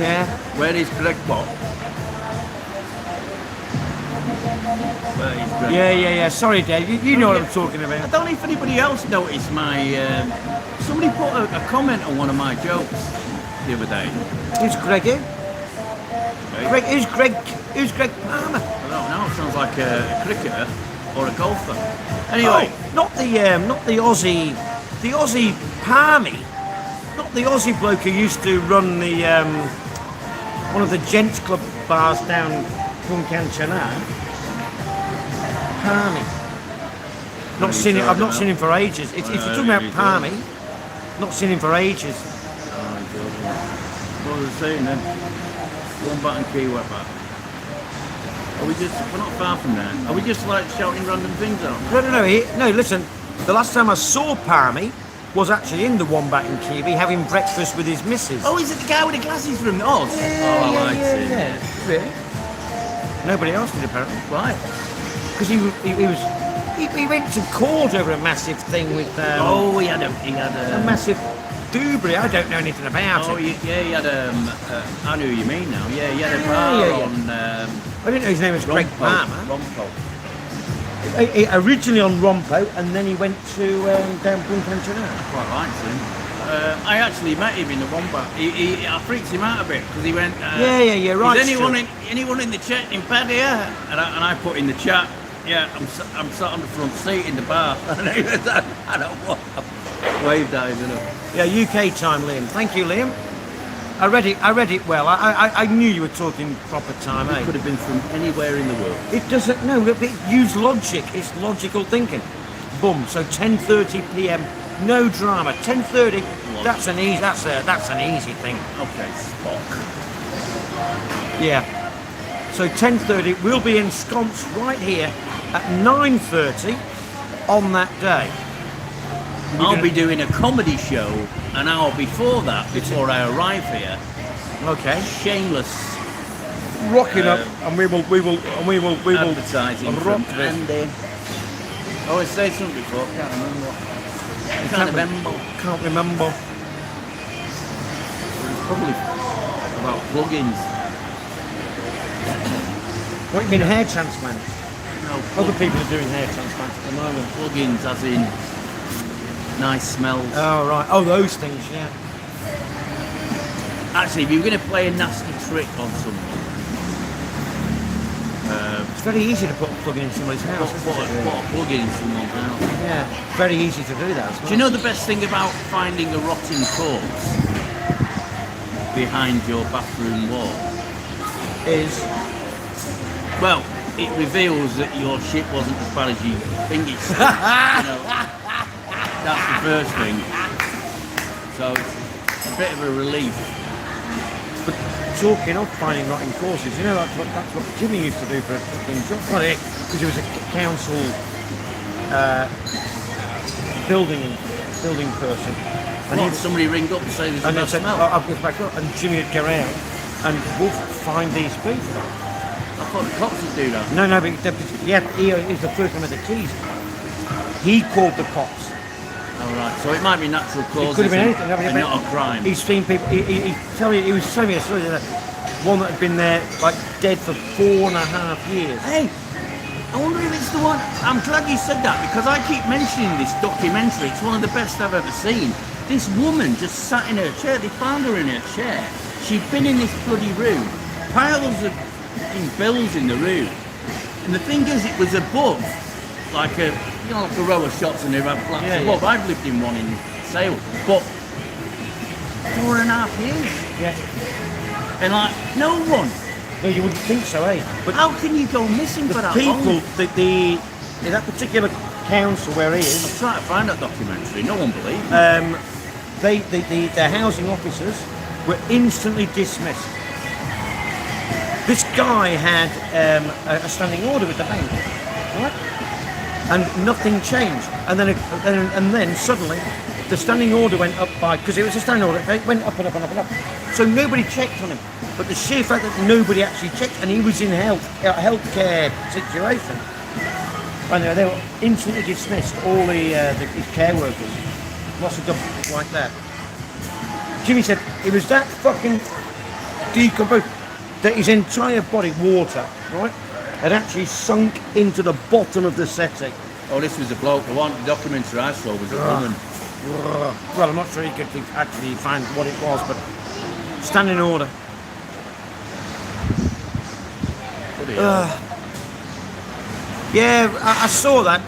Yeah. Where is Greg Bott? Where is Greg? Yeah. Sorry, Dave. You know what I'm talking I about. don't know if anybody else noticed my... somebody put a comment on one of my jokes the other day. Who's Greg here? Who's Greg Palmer? I don't know, sounds like a cricketer or a golfer. Anyway, Not the Aussie Palmy. Not the Aussie bloke who used to run the one of the gents club bars down Punkanchana. Palmy. Not seen him. I've not seen him for ages. If you're talking about Palmy, not seen him for ages. what was I saying then? One button key, what back? We're not far from there. Are we just like shouting random things out? No, listen. The last time I saw Palmy was actually in the Wombat in Kiwi having breakfast with his missus. Oh, is it the guy with the glasses from Oz? I liked him. Really? Nobody else did apparently. Right. Because he went to court over a massive thing with He had a massive doobry. I don't know anything about it. He had I know who you mean now. Yeah, he had a bar on. I didn't know his name was Greg Palmer. Rompo. Originally on Rompo, and then he went to down Punkanchana. I quite liked him. I actually met him in the Wombat. I freaked him out a bit because he went. Yeah, right. Is anyone in the chat in bed here? And I put in the chat. Yeah, I'm sat on the front seat in the bar. And he was, I don't know. Waved at him, Yeah, UK time, Liam. Thank you, Liam. I read it well. I knew you were talking proper time, Could have been from anywhere in the world. It doesn't, no, use logic. It's logical thinking. Boom. So 10:30 p.m. No drama. 10:30. That's an easy thing. Okay, Spock. Yeah. So 10:30. We'll be ensconced right here at 9:30 on that day. I'll be doing a comedy show an hour before that, before I arrive here. Okay. Shameless Rocking up, and we will advertising rock from this. Andy. I always say something before, can't remember. Can't remember. It's probably about plugins. What you mean, hair transplants? No, Other people are doing hair transplants at the moment. plugins as in nice smells. Oh right. Oh, those things. Yeah. Actually, if you're going to play a nasty trick on someone, It's very easy to put a plug in somebody's house. put a plug-in in someone's house. Yeah. Very easy to do that as well. Do you know the best thing about finding a rotting corpse behind your bathroom wall? is Well, it reveals that your shit wasn't as bad as you think it's. That's the first thing. So it's a bit of a relief. but talking of finding rotting courses, you know that's what Jimmy used to do for a fucking job. Not it, because he was a council building person. And What, somebody ring up and say there's a and bad they said, smell? I'll go back up, and Jimmy would go out and we'll find these people. I thought the cops would do that. No, but he was the first one with the keys. He called the cops. All right. So it might be natural causes It could have been anything. and not a crime. He's seen people. He was telling me a story that one that had been there like dead for 4.5 years. Hey, I wonder if it's the one. I'm glad you said that because I keep mentioning this documentary. It's one of the best I've ever seen. This woman just sat in her chair. They found her in her chair. She'd been in this bloody room. Piles of bills in the room. And the thing is, it was above, like a row of shops and they had flats above. I've lived in one in Sale, but 4.5 years. Yeah. And like, no one. No, you wouldn't think so, eh? But how can you go missing for The that people, long? in that particular council where he is, I'm trying to find that documentary. No one believes. the housing officers were instantly dismissed. This guy had a standing order with the bank, right? and nothing changed. And then suddenly, the standing order went up by, because it was a standing order, it went up and up and up and up. So nobody checked on him. But the sheer fact that nobody actually checked, and he was in a healthcare situation, and they were instantly dismissed, all his care workers. Lots of jobs like that. Jimmy said it was that fucking decomposed that his entire body, water, right, had actually sunk into the bottom of the setting. Oh, this was a bloke. The documentary I saw was a woman. Well, I'm not sure he could actually find what it was, but standing order. Yeah, I saw that.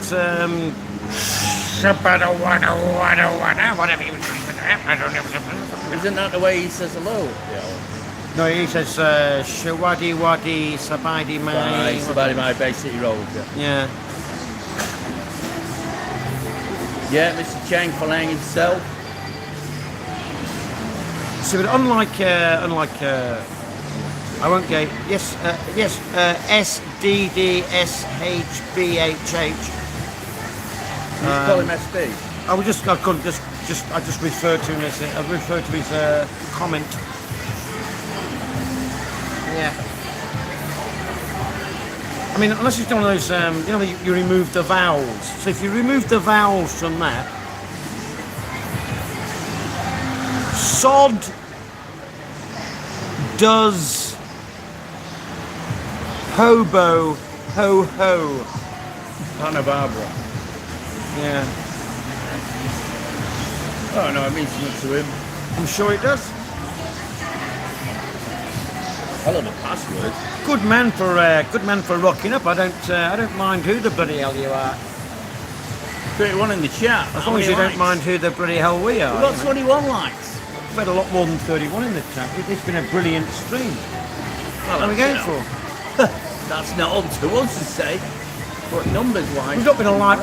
Whatever he was doing. Isn't that the way he says hello? Yeah. No, he says Shawadi Wadi Sabadi Mai. Somebody my Bay City Road. Yeah. Yeah, Mr. Chang Falang himself. So, but unlike I won't go. Yes, SDDSHBHH. You call him SB? I just referred to him as I referred to his comment. Yeah. I mean, unless it's one of those, you know, you remove the vowels. So if you remove the vowels from that, sod does hobo ho ho. Santa Barbara. Yeah. Oh no, it means something to him. I'm sure it does. I love the password. Good man for rocking up. I don't mind who the bloody hell you are. 31 in the chat. As long as you don't mind who the bloody hell we are. We've got 21 likes. We've had a lot more than 31 in the chat. It's been a brilliant stream. Well, What are we going for? That's not up to us to say. But numbers wise, We've not been alive.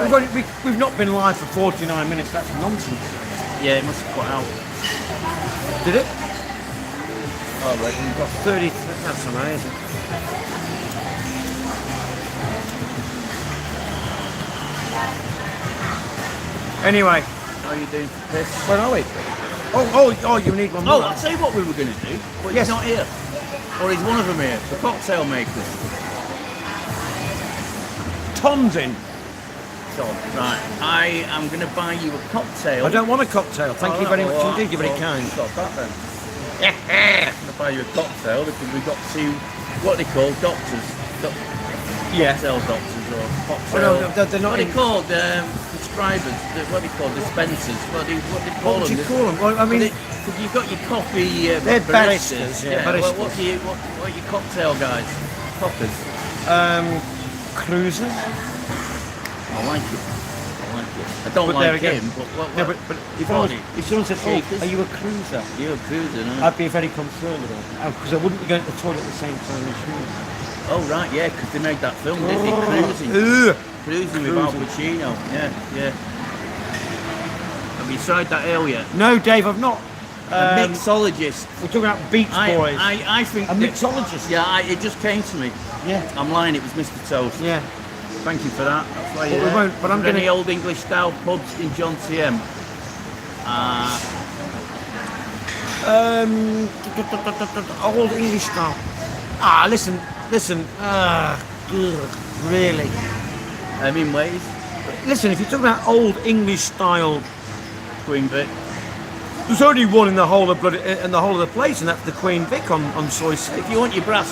We've not been live for 49 minutes. That's nonsense. yeah, it must have cut out. Did it? Oh, right. We've got 30. That's amazing. Anyway, How are you doing for piss? where are we? Oh, you need one more. Oh, I'll tell you what we were going to do, but Yes. he's not here. Or he's one of them here, the cocktail makers. Tom's in. So, right, I am going to buy you a cocktail. I don't want a cocktail. Thank you very much indeed. You're very kind. Stop that then. I'm going to buy you a cocktail because we've got two, what they call doctors. Yeah. Cocktail doctors or cocktail. Well, no, they're not what are in- they called? Prescribers. What do you call dispensers? What do you call What them? would you call them? Well, I mean, You've got your coffee. They're baristas, yeah, Well, baristas. what are your cocktail guys? Coppers. cruisers. I like it. I don't But there like again- him, but what? No, but if someone said, Shakers? "Oh, are you a cruiser?" You're a cruiser, no? I'd be very concerned about it because I wouldn't be going to the toilet at the same time as you. Oh right, yeah, because they made that film, didn't they? Cruising. Ugh. Cruising with Al Pacino. Yeah. Have you tried that ale yet? No, Dave, I've not. A mixologist. We're talking about Beach Boys. I think A that- mixologist? Yeah, it just came to me. Yeah, I'm lying. It was Mr. Toast. yeah. Thank you for that. That's why But you're we there. won't- but I'm Is there any gonna- old English style pubs in John TM. Old English style. Listen. Really. In ways. Listen, if you're talking about old English style, Queen Vic. there's only one in the whole of the place, and that's the Queen Vic on Soy 6. If you want your brass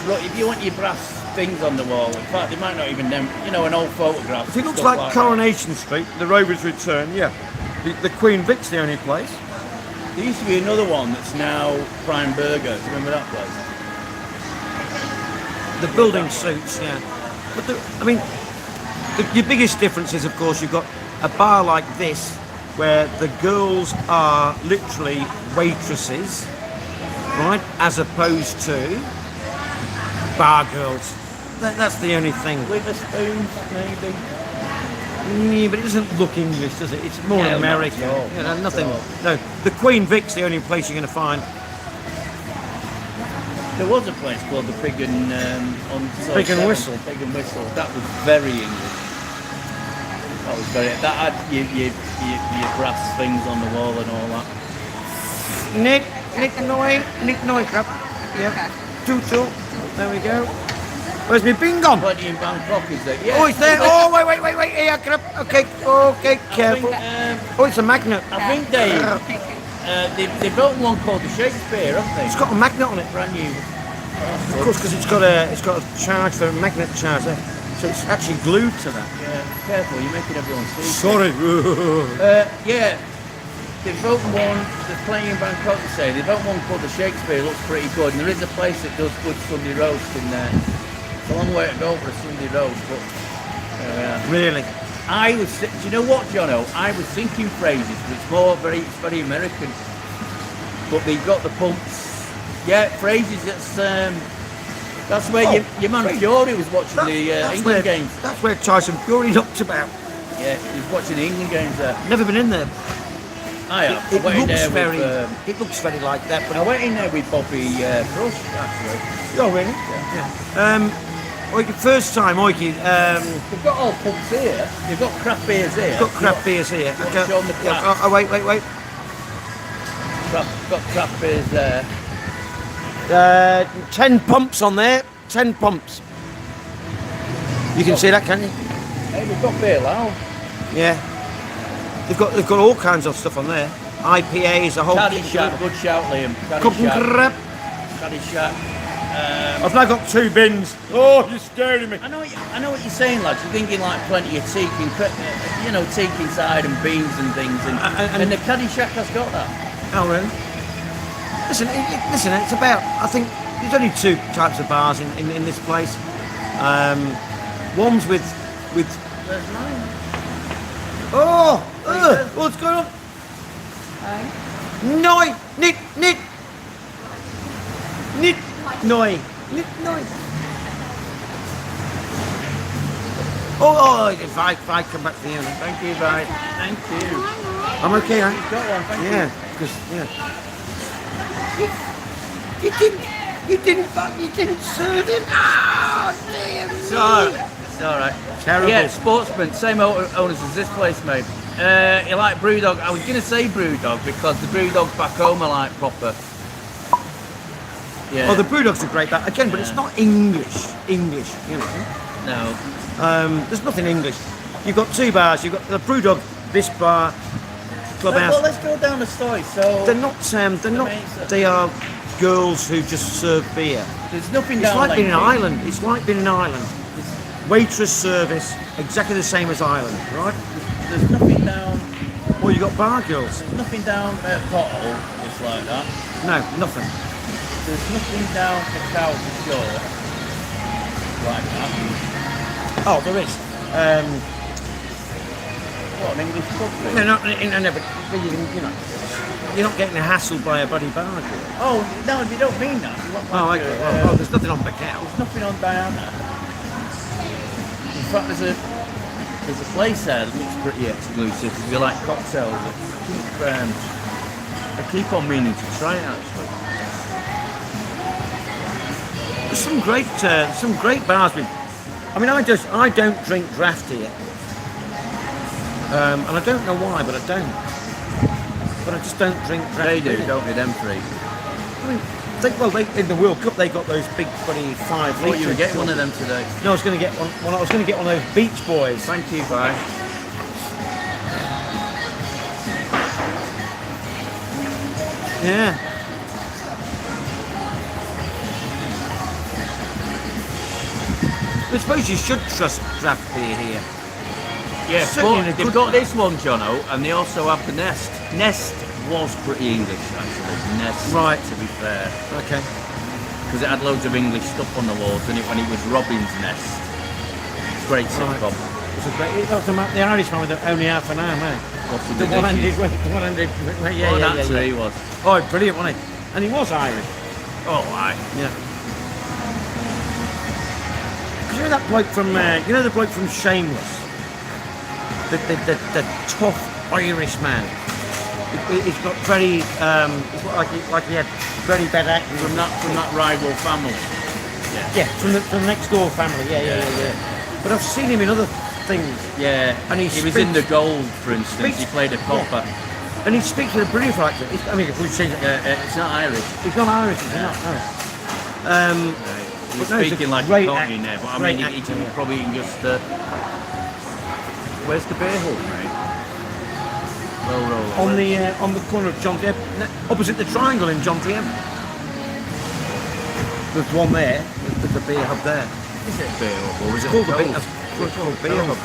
things on the wall, in fact, they might not even them. You know, an old photograph. If it looks stuff like that. Coronation Street, the Rovers Return, yeah. The Queen Vic's the only place. There used to be another one that's now Prime Burger. Do you remember that place? The building suits, yeah. But your biggest difference is, of course, you've got a bar like this, where the girls are literally waitresses, right, as opposed to bar girls. That's the only thing. With a spoon, maybe. Yeah, but it doesn't look English, does it? It's more No, American. not at all, You know, not at nothing. all. No, the Queen Vic's the only place you're going to find. There was a place called the Pig and on Pig and Whistle. Pig and Whistle. That was very English. That was very. That had your brass things on the wall and all that. Nick Noy crap. Yeah. Two. There we go. Where's my bin gone? Plenty in Bangkok, is there? Yeah. Oh, it's there. Oh, wait. Here, crap. Okay, careful. Oh, it's a magnet. I think they built one called the Shakespeare, haven't they? It's got a magnet on it. Brand new. Of course, because it's got a charge for a magnet charge there. So it's actually glued to that. Yeah, careful, you're making everyone see. Sorry. Yeah, they've built one, they're playing in Bangkok to say, they've built one called the Shakespeare, looks pretty good, and there is a place that does good Sunday roast in there. It's a long way to go for a Sunday roast, but Really? do you know what, Jono? I was thinking phrases, but it's very American. But they've got the pumps. Yeah, phrases, that's where your man Fury was watching the England games. That's where Tyson Fury knocked about. Yeah, he was watching the England games there. Never been in there. I have. It I went in looks there very. with, It looks very like that. But I went in there with Bobby Brush, actually. oh really? Yeah. Oiki, first time, Oiki. They've got all pubs here. They've got craft beers here. Got craft beers here. want to show 'em the craft? Oh, wait. Got craft beers there. 10 pumps on there. 10 pumps. You can see that, can't you? Hey, we've got beer loud. Yeah. They've got all kinds of stuff on there. IPAs, a whole. Caddyshack, good shout, Liam. Cup and crap. Caddyshack. I've now got 2 bins. Oh, you're scaring me. I know what you're saying, lads. You're thinking like plenty of teak and teak inside and beans and things, and the Caddyshack has got that. Oh, really? Listen, it's about. I think there's only 2 types of bars in this place. One's with. There's mine. What's going on? Noi, Nick, Noi. If I come back to you. Thank you, bye. Thank you. I'm okay, huh? You've got one, thank you. Yeah, because you didn't serve him. Oh, damn. It's alright. Terrible. Yeah, Sportsman, same owners as this place, mate. You like Brewdog? I was going to say Brewdog because the Brewdogs back home are like proper. Yeah. Oh, the Brewdogs are great, but again, but it's not English, you know. No. There's nothing English. You've got 2 bars. You've got the Brewdog, this bar, clubhouse. Well, let's go down the story. So They're not. They are girls who just serve beer. there's nothing It's down like being in Lane Ireland. It's like being in Ireland. Waitress service, exactly the same as Ireland, right? There's nothing down. Or you got bar girls. There's nothing down at Pothole. It's like that. No, nothing. There's nothing down for Cowley Shore like that. Oh, there is. What, an English pub thing? No, but you know, you're not getting hassled by a bloody bar girl. Oh, no, you don't mean that. You want Oh, like okay. a, Well, there's nothing on Macau. there's nothing on Diana. In fact, there's a place there that looks pretty exclusive. If you like cocktails, I keep on meaning to try it actually. There's some great bars with. I mean, I don't drink draft here, and I don't know why, but I don't. But I just don't drink draft. They do, beer. don't they, them three? I mean, in the World Cup they got those big bloody 5 Oh, litre. you were getting one of them today. No, I was going to get one. Well, I was going to get one of those Beach Boys. Thank you, bye. Yeah. I suppose you should trust draft beer here. Yeah, Certainly in a but they've good got way. this one, Jono, and they also have the Nest. Nest was pretty English, actually. Nest, Right. to be fair. Okay. Because it had loads of English stuff on the walls, and when it was Robin's Nest. Great Right. sitcom. It's a great. That was the Irishman with only half an arm, eh? What's The one-handed, yeah, that's who he was. Oh, brilliant, wasn't he? And he was Irish. Oh, aye. Yeah. 'Cause you know that bloke from, the bloke from Shameless? The tough Irish man. He's got very, he's like he had very bad acting. From that rival family. Yeah, from the next door family. Yeah. But I've seen him in other things. Yeah, And he was in the speaks- gold, for instance. speaks- He played a copper. And he speaks with a brilliant accent. I mean, if we change it, It's not Irish. he's not Irish, is he not? No. He's But no, he's a speaking like a great Cockney act- there, but I great mean, he actor, can yeah. probably just. Where's the beer hall, mate? Roll. On the corner of John Depp, opposite the triangle in John Depp. There's one there. There's a beer hub there. Is it beer hall or was It's it called the Cove? beer. It's called beer hub.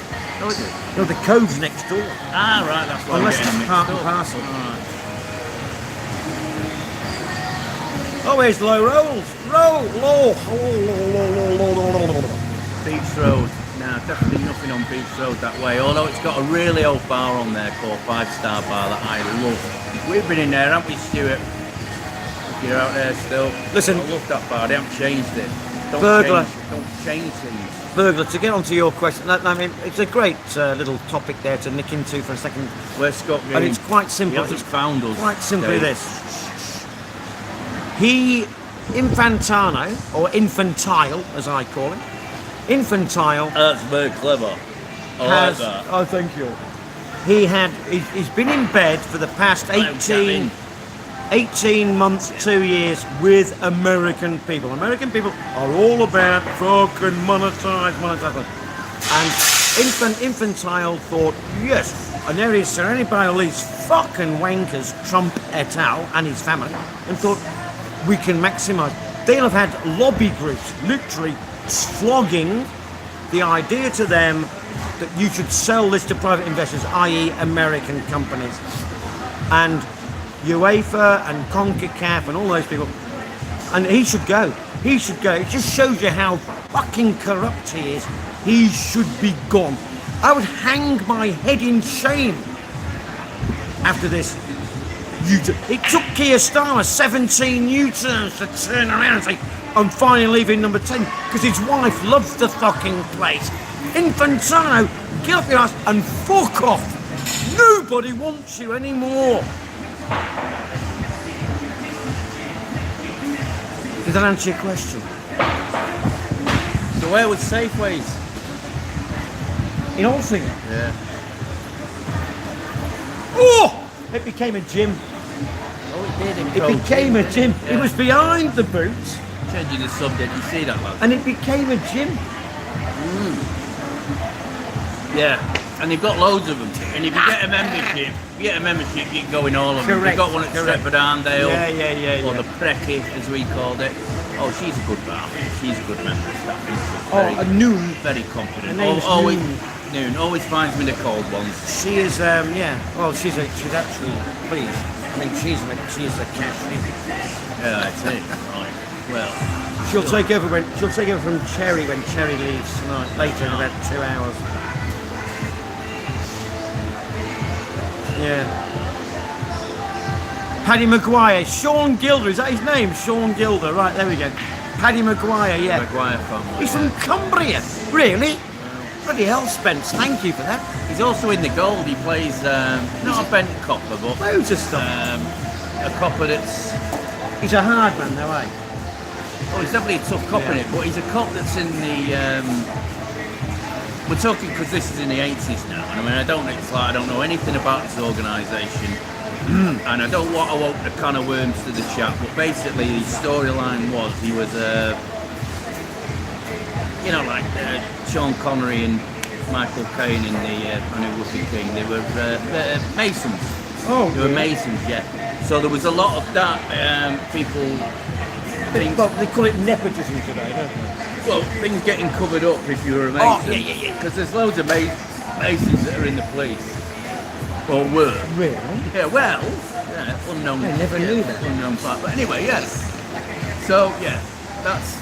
Oh, is it? No, the cove's next door. Ah, right, that's why Unless I'm it's getting part mixed and up. parcel. Alright. Oh, where's low rolls? Roll. Beach Road. No, definitely nothing on Beach Road that way. Although it's got a really old bar on there called 5 Star Bar that I love. We've been in there, haven't we, Stuart? If you're out there still. Listen. I love that bar. They haven't changed it. Burglar. Don't change things. Burglar, to get onto your question, I mean, it's a great little topic there to nick into for a second. Where's Scott Green? And it's quite He simple. hasn't It's found us. quite simply Dave. this. He, infantano, or infantile, as I call him, infantile That's very clever. I has... like that. Oh, thank you. He's been in bed for the past 18 months, 2 years with American people. American people are all about fucking monetize. And infantile thought, yes, and there he is surrounded by all these fucking wankers, Trump et al. And his family, and thought, we can maximise. They'll have had lobby groups literally flogging the idea to them that you should sell this to private investors, i.e. American companies. And UEFA and CONCACAF and all those people. And he should go. He should go. It just shows you how fucking corrupt he is. He should be gone. I would hang my head in shame after this. It took Keir Starmer 17 U-turns to turn around and say, I'm finally leaving number 10, because his wife loves the fucking place. Infantino, get off your ass and fuck off. Nobody wants you anymore. Did that answer your question? So where was Safeways? In Alsing. Yeah. Oh! It became a gym. Oh, it did. It became a gym. It was behind the boots, Changing the subject. You see that, lad? and it became a gym. Yeah. And they've got loads of them. And if you get a membership, you can go in all of them. Correct, They've got one at correct. Stretford Arndale. Yeah. Or the Precky, as we called it. Oh, she's a good bar. She's a good member of staff. Oh, a noon. Very confident. Her name's Always Noon. noon. Always finds me the cold ones. She is, yeah. Well, she's actually pleased. I mean, she's a cash. Yeah, that's it. Right. Well, She'll take over from Cherry when Cherry leaves tonight. Later in about 2 hours. Yeah. Paddy Maguire, Sean Gilder, is that his name? Sean Gilder, right, there we go. Paddy Maguire, yeah. Maguire family. He's from Cumbria, really? Bloody hell, Spence, thank you for that. He's also in the gold. He plays not a bent copper, but Loads of stuff. a copper that's. He's a hard man, though, eh? Oh, he's definitely a tough cop in Yeah. it, but he's a cop that's in the. We're talking because this is in the 80s now, and I mean I don't know anything about this organisation, and I don't want to open a can of worms to the chat. But basically, the storyline was he was like Sean Connery and Michael Caine in the and it was the King. They were Masons. Oh, They were Masons, yeah. So there was a lot of that people. Things, Well, they call it nepotism today, don't they? well, things getting covered up if you were a Mason. Oh, yeah. Because there's loads of Masons that are in the police. Or were. Really? Yeah, well, yeah, unknown. I never knew that. Unknown fact. But anyway, yes. So, yeah, that's,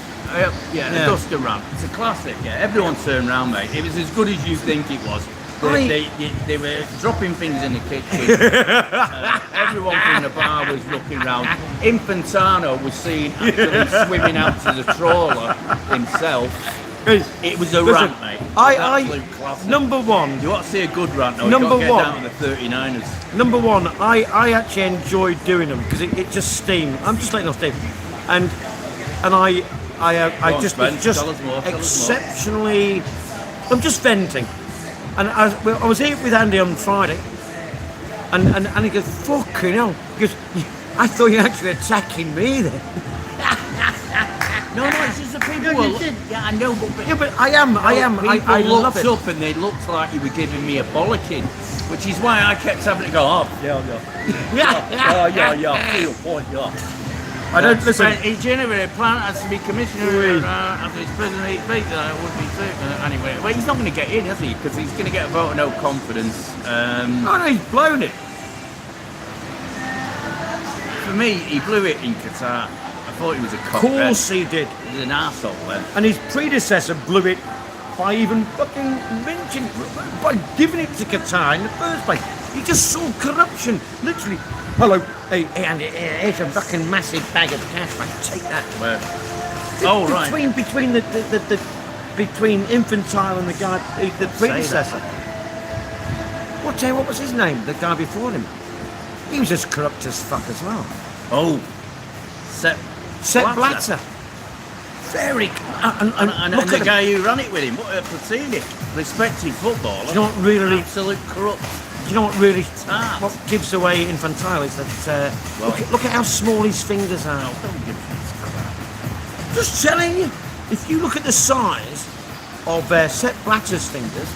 the Yeah. Duster Rant. It's a classic, yeah. Everyone turned around, mate. It was as good as you think it was. They were dropping things in the kitchen. Everyone from the bar was looking round. Infantano was seen actually swimming out to the trawler himself. It was a Listen, rant, mate. I Classic. number one, You want to see a good rant? No, Number you got to one. get down to the 39ers. Number one, I actually enjoyed doing them because it just steamed. I'm just letting off steam, and I on, just Spence, it's just tell us more, tell us more. exceptionally. I'm just venting. And I was here with Andy on Friday, and he goes, fucking hell. He goes, I thought you were actually attacking me then. No, it's just the people. No, you who did. Yeah, I know, but Yeah, but I am. People I love looked it. up and they looked like you were giving me a bollocking, which is why I kept having to go, oh, yeah, I see your point, yeah. I don't listen. Each innovative plant has to be commissioner after his president each week. That would be sick. Anyway, well, he's not going to get in, is he? Because he's going to get a vote of no confidence. Oh no, he's blown it. For me, he blew it in Qatar. I thought he was a cock. Of course he did. He was an arsehole then. And his predecessor blew it by even fucking mentioning, by giving it to Qatar in the first place. He just saw corruption, literally. Hello, hey Andy, here's a fucking massive bag of cash, mate. Take that. Well, right. Between Infantile and the guy, the predecessor. What was his name? The guy before him. He was as corrupt as fuck as well. Oh, Sepp Blatter. Very. And look the at guy who ran it with him, what a Platini, respected footballer. Do you know what really? Absolute corrupt. Do you know what really? Tart. What gives away Infantile is that look at how small his fingers are. Don't give a crap. Just telling you, if you look at the size of Sepp Blatter's fingers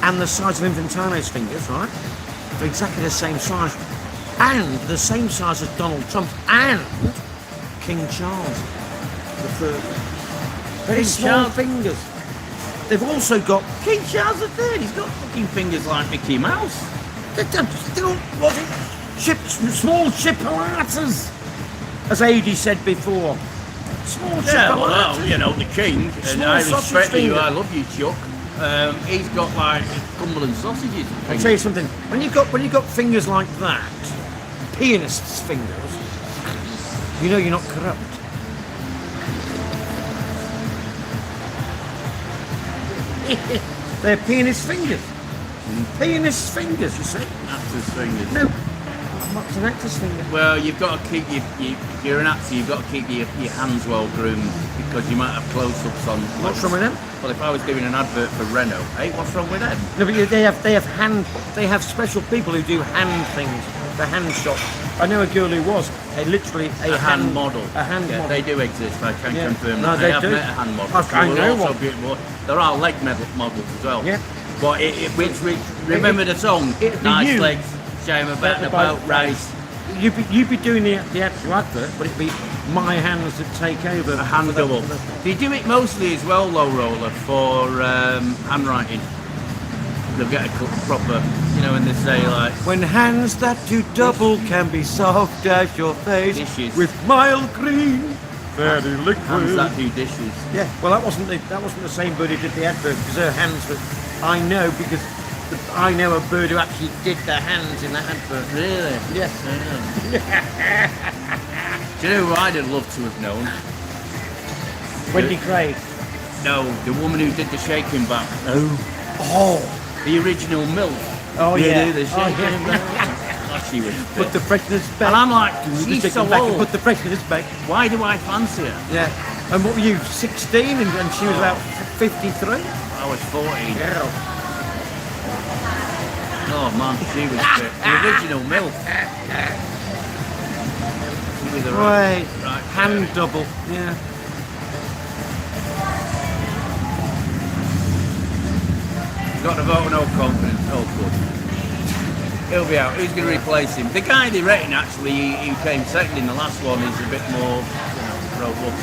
and the size of Infantile's fingers, right? They're exactly the same size, and the same size as Donald Trump and King Charles III. Very small fingers. They've also got King Charles III, he's got fucking fingers like Mickey Mouse. small chipolatas, as Adi said before. Small Yeah, chipolatas. well, you know, the king, and Small I sausage respect you, finger. I love you, Chuck. He's got like Cumberland sausages. I'll tell you something. When you got fingers like that, pianist's fingers, you know you're not corrupt. They're pianist fingers. Pianist fingers, you see. Actor's fingers. No, what's an actor's finger? Well, you've got to keep you're an actor. You've got to keep your hands well groomed because you might have close-ups on. What's wrong with them? Well, if I was doing an advert for Renault, hey, what's wrong with them? No, but they have special people who do hand things, the hand shots. I know a girl who was literally a hand model. A hand Yeah, model. they do exist. I can Yeah. confirm No, that. they I have do. met a hand model. I who are know also one. beautiful. There are leg models as well. Yeah. But which remember the song? it'd be Nice you. legs, shame about the boat race. You'd be doing the actual advert, but it'd be my hands that take over. A hand double. They do it mostly as well, low roller, for handwriting. They'll get a proper, you know, when they say like When hands that do double can be soft as your face Dishes. with mild green, very liquid. hands that do dishes. Yeah, well that wasn't the same bird who did the advert because her hands were. I know because I know a bird who actually did the hands in that advert. Really? Yes. Do you know who I'd have loved to have known? Wendy Craig. No, the woman who did the shaking back. Oh. The original MILF. Oh You yeah. do the Oh, shaking yeah. back. She was Put fit. the freshness back. And I'm like, Do the she's chicken so back and old. put the freshness back. Why do I fancy her? Yeah. And what were you, 16 and she was about 53? I was 14. Yeah. Oh man, she was fit. The original MILF. She was the Right. right. Hand double. Yeah. Got the vote of no confidence. Oh, good. He'll be out. Who's going to replace him? The guy they reckon actually who came second in the last one is a bit more, robust.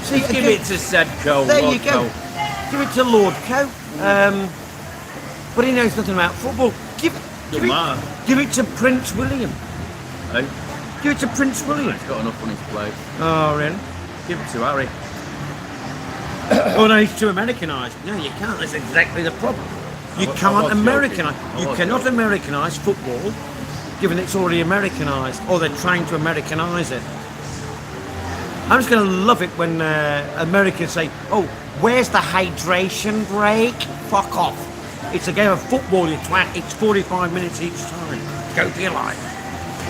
See, Give again, it to Sedco. there Lord you go. Co. Give it to Lord Co. But he knows nothing about football. Doesn't matter. Give it to Prince William. Hey, Give it to Prince William. he's got enough on his plate. Oh, really? Give it to Harry. Oh no, he's too Americanised. No, you can't. That's exactly the problem. You I can't was Americanise. joking. You cannot Americanise football, given it's already Americanised, or they're trying to Americanise it. I'm just going to love it when Americans say, "Oh, where's the hydration break? Fuck off! It's a game of football, you twat. It's 45 minutes each time. Go to your life.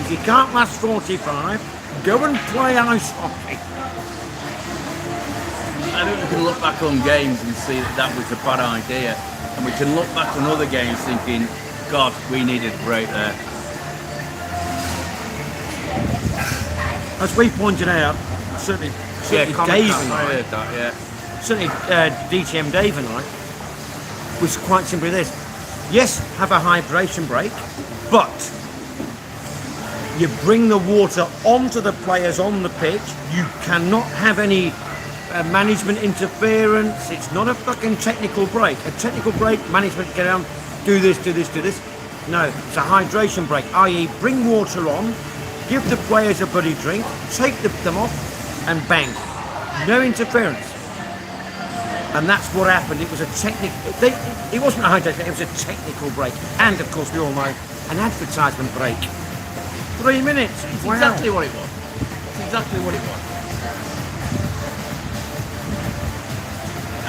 If you can't last 45, go and play ice hockey." I think we can look back on games and see that that was a bad idea. And we can look back on other games thinking, God, we needed a break there. As we pointed out, certainly Dave I and I, heard that, yeah. certainly DTM Dave and I, was quite simply this. Yes, have a hydration break, but you bring the water onto the players on the pitch. You cannot have any management interference. It's not a fucking technical break. A technical break, management get on, do this, do this, do this. No, it's a hydration break, i.e. bring water on, give the players a bloody drink, take them off, and bang. No interference. And that's what happened. It was a technical... It wasn't a hydration, it was a technical break. And, of course, we all know, an advertisement break. 3 minutes. It's Wow. exactly what it was. It's exactly what it was.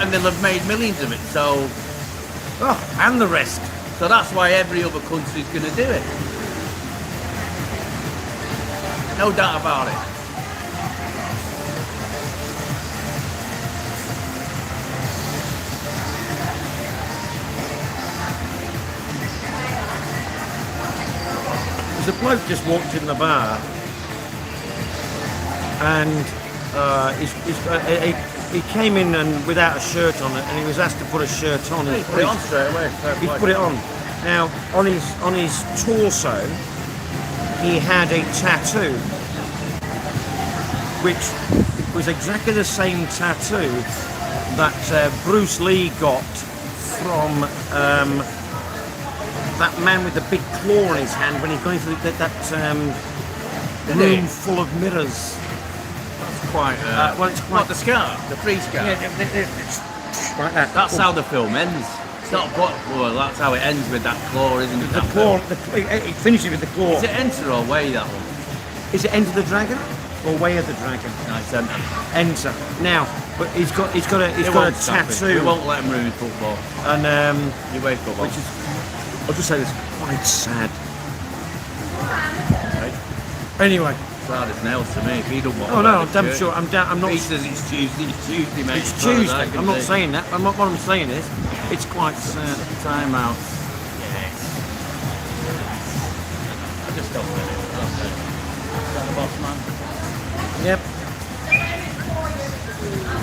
And they'll have made millions of it, so... Oh, and the rest. So that's why every other country's going to do it. No doubt about it. There's a bloke just walked in the bar and he came in and without a shirt on it, and he was asked to put a shirt on. He put it on straight away. He put it on. Now, on his torso, he had a tattoo, which was exactly the same tattoo that Bruce Lee got from that man with the big claw in his hand when he's going through that room full of mirrors. It's quite... Well, it's what, quite... the scar? The free scar? Yeah, it's like that. That's how the film ends. It's not what... Well, that's how it ends with that claw, isn't it? The that claw, film? it finishes with the claw. Is it Enter or Way, that one? Is it Enter the Dragon or Way of the Dragon? No, it's Enter. Enter. Now, but he's got a tattoo. We won't let him ruin football. And You wait football. which is, I'll just say this, quite sad. Right? Anyway, Sad as nails to me. If he don't want oh to no, wear I'm the damn shirt. sure. I'm not. He says it's Tuesday, mate. It's as far as I Tuesday. can I'm not see. saying that. What I'm saying is, it's quite sad. Time out. Yes. I just don't get it. Okay. Is that the boss man? Yep.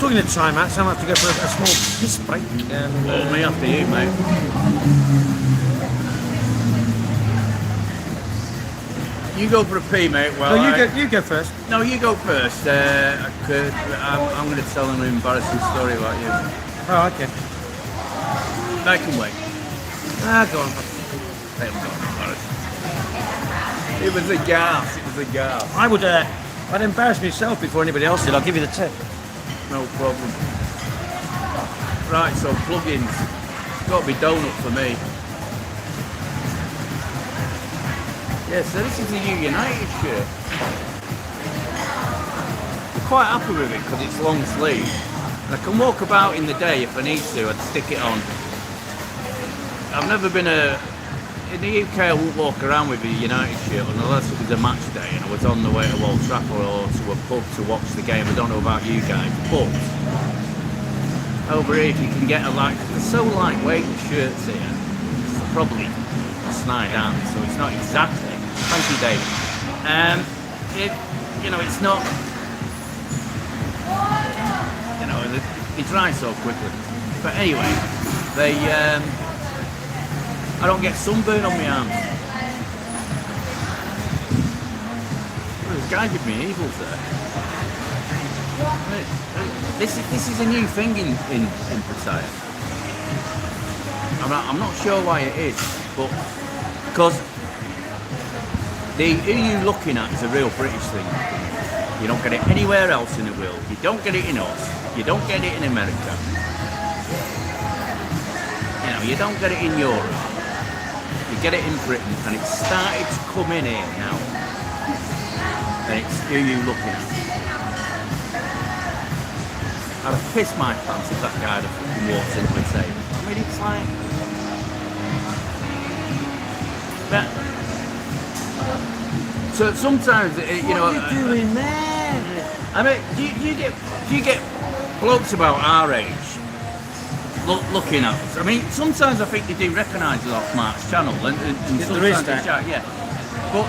Talking of timeouts, I'm going to have to go for a small piss break. And, Well, me after you, mate. You go for a pee, mate. Well, no, you go first. No, you go first. I'm going to tell an embarrassing story about you. Oh, okay. I can wait. Go on. They haven't got embarrassing. It was a gas. It was a gas. I'd embarrass myself before anybody else did. I'll give you the tip. No problem. Right, so plugins. It's got to be donut for me. Yeah, so this is a U United shirt. I'm quite happy with it because it's long sleeve. And I can walk about in the day if I need to. I'd stick it on. I've never been in the UK, I won't walk around with a United shirt unless it was a match day and I was on the way to Old Trafford or to a pub to watch the game. I don't know about you guys, but over here if you can get they're so lightweight shirts here, it's probably a snide hand, so it's not exactly. Thank you, Dave. It's not. It dries so quickly. But anyway, I don't get sunburn on my arms. Well, this guy gave me evils there. This is a new thing in Pattaya. I'm not sure why it is, but because who you're looking at is a real British thing. You don't get it anywhere else in the world. You don't get it in us. You don't get it in America. You don't get it in Europe. You get it in Britain, and it's started to come in here now. And it's who you looking at. I'd have pissed my pants if that guy had fucking walked into the table. I mean, it's like... So sometimes, What are you doing there? I mean, do you get blokes about our age looking at us. I mean, sometimes I think they do recognise us off Mark's channel, and there is sometimes they that. shout, yeah. But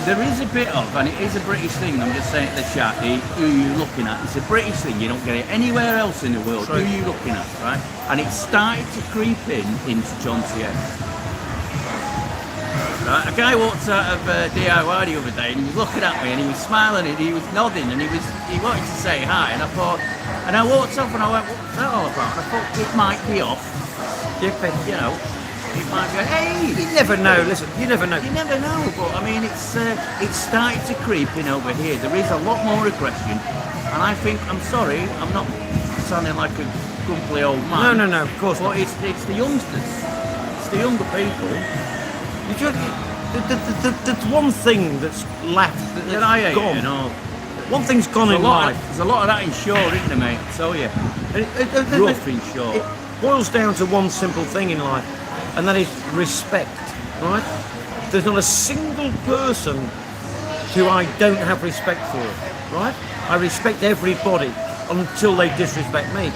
there is a bit of, and it is a British thing, I'm just saying to the chat, who you looking at, it's a British thing, you don't get it anywhere else in the world, True. who you looking at, right? And it started to creep into John TS. Right, a guy walked out of DIY the other day and he was looking at me and he was smiling and he was nodding and he wanted to say hi, and I thought, and I walked up and I went, what's that all about? And I thought it might be off, you know, it might be, hey! You never know, listen, you never know. You never know, but I mean, it's started to creep in over here. There is a lot more aggression, and I think, I'm sorry, I'm not sounding like a grumpy old man. No, of course But not. it's the youngsters, it's the younger people You just, there's one thing that's left that I hate, gone. you know. One thing's gone There's in a lot life. there's a lot of that in shore, isn't there, mate? I tell you, rough in shore. It boils down to one simple thing in life, and that is respect, right? There's not a single person who I don't have respect for, right? I respect everybody until they disrespect me.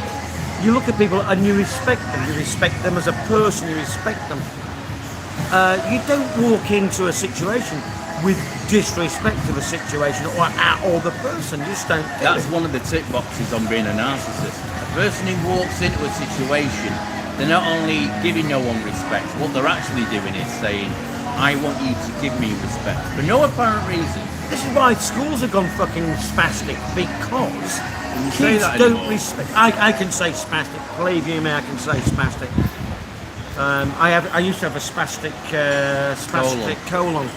You look at people and you respect them as a person, you respect them. You don't walk into a situation with disrespect of a situation or the person. You just don't do That's it. one of the tick boxes on being a narcissist. A person who walks into a situation, they're not only giving no one respect, what they're actually doing is saying, I want you to give me respect, for no apparent reason. This is why schools have gone fucking spastic, because you say kids that don't anymore? respect. I can say spastic. Believe you me, I can say spastic. I used to have a spastic colon.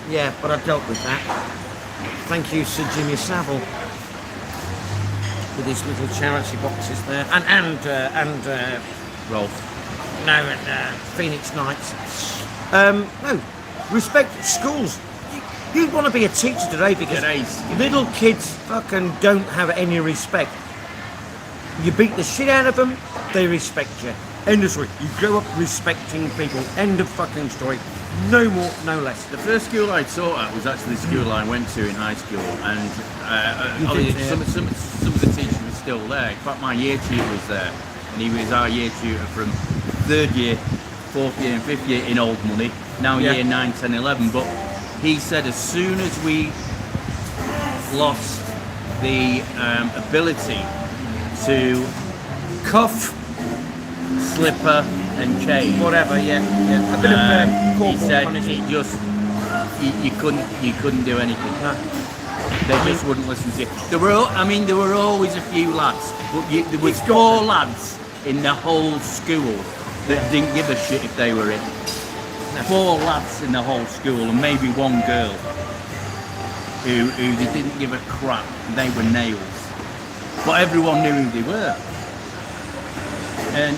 Yeah, but I dealt with that. Thank you, Sir Jimmy Savile, with his little charity boxes there, and Rolf. no, Phoenix Knights. No, respect schools. You want to be a teacher today because Today's- little kids fucking don't have any respect. You beat the shit out of them, they respect you. End of story. You grow up respecting people. End of fucking story. No more, no less. The first school I taught at was actually the school I went to in high school, and You obviously did, yeah. some of the teachers were still there. In fact, my year tutor was there, and he was our year tutor from third year, fourth year and fifth year in old money, now Yeah. year 9, 10, 11. But he said as soon as we lost the ability to cuff, slipper and chain, Whatever, yeah. A bit of he corporal said punishment. it just you couldn't do anything. No. They just wouldn't listen to you. There were always a few lads, but there was 4 lads in the whole school that didn't give a shit if they were in. 4 lads in the whole school, and maybe 1 girl who they didn't give a crap. They were nails, but everyone knew who they were. And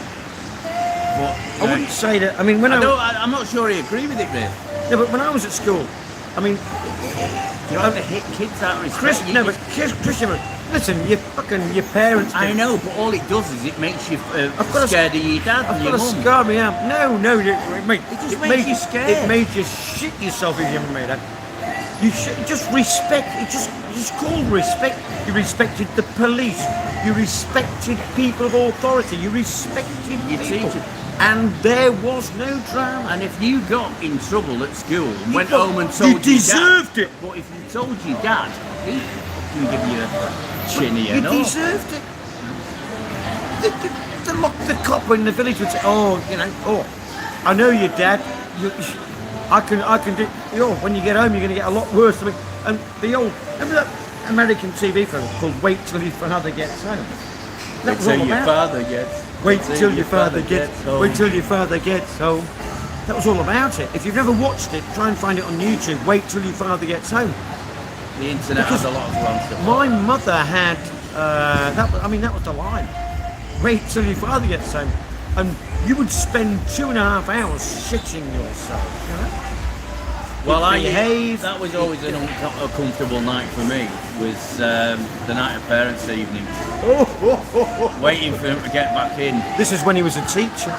but I wouldn't say that. I mean, when I'm not sure I agree with it, really. no, but when I was at school, I mean, You don't have to hit kids out of respect. Christian, no, but Christian, listen, your parents. I know, but all it does is it makes you I've got a- scared of your dad I've and got your to mum. scar me out. No, it made, It just it makes made you scared. It made you shit yourself if you ever made that. You should just respect. It's called respect. You respected the police. You respected people of authority. You respected Your people. teacher. And there was no drama. And if you got in trouble at school and went got- home and told you your deserved dad, it. but if you told your dad, he'd fucking give you a chinny You and all. deserved it. The cop in the village would say, "Oh, I know your dad. I can do. When you get home, you're going to get a lot worse." And the old, remember that American TV film called "Wait Till Your Father Gets Home"? That was all Until your about. father gets. Wait till your father gets home. Wait till your father gets home. That was all about it. If you've never watched it, try and find it on YouTube. Wait till your father gets home. The internet has a lot of wrong stuff. My mother had that was the line. Wait till your father gets home, and you would spend 2.5 hours shitting yourself. You know? Well, behave. that was always an uncomfortable night for me. Was the night of parents' evening, waiting for him to get back in. This is when he was a teacher.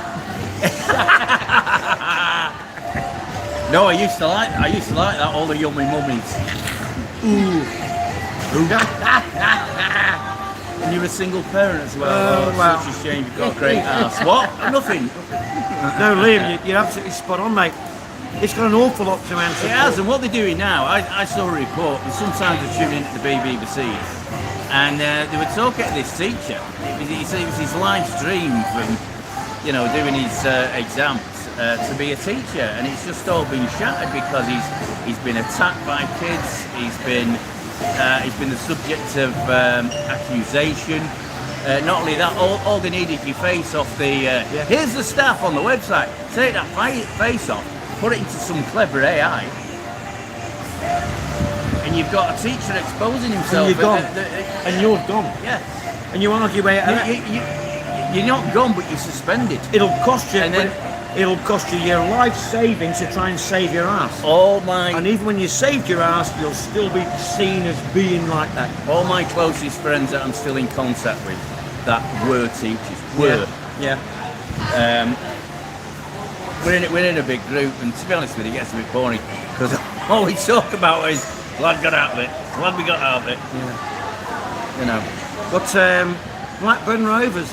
No, I used to like that. All the yummy mummies. And you're a single parent as well. Oh, well. Such a shame you've got a great house. What? Nothing. No, Liam, you're absolutely spot on, mate. It's got an awful lot to answer. It has, and what they're doing now, I saw a report, and sometimes I tune into the BBC, and they were talking to this teacher. It was his life dream from, doing his exams to be a teacher, and it's just all been shattered because he's been attacked by kids. He's been the subject of accusation. Not only that, all they need is your face off the. Here's the staff on the website. Take that face off, put it into some clever AI, and you've got a teacher exposing himself. And you're gone. And you're gone. Yeah. And you argue about it. You're not gone, but you're suspended. It'll cost you. And then- It'll cost you your life savings to try and save your ass. And even when you saved your ass, you'll still be seen as being like that. All my closest friends that I'm still in contact with that were teachers. Yeah. We're in a big group, and to be honest with you, it gets a bit boring because all we talk about is glad got out of it, glad we got out of it. Yeah. But Blackburn Rovers.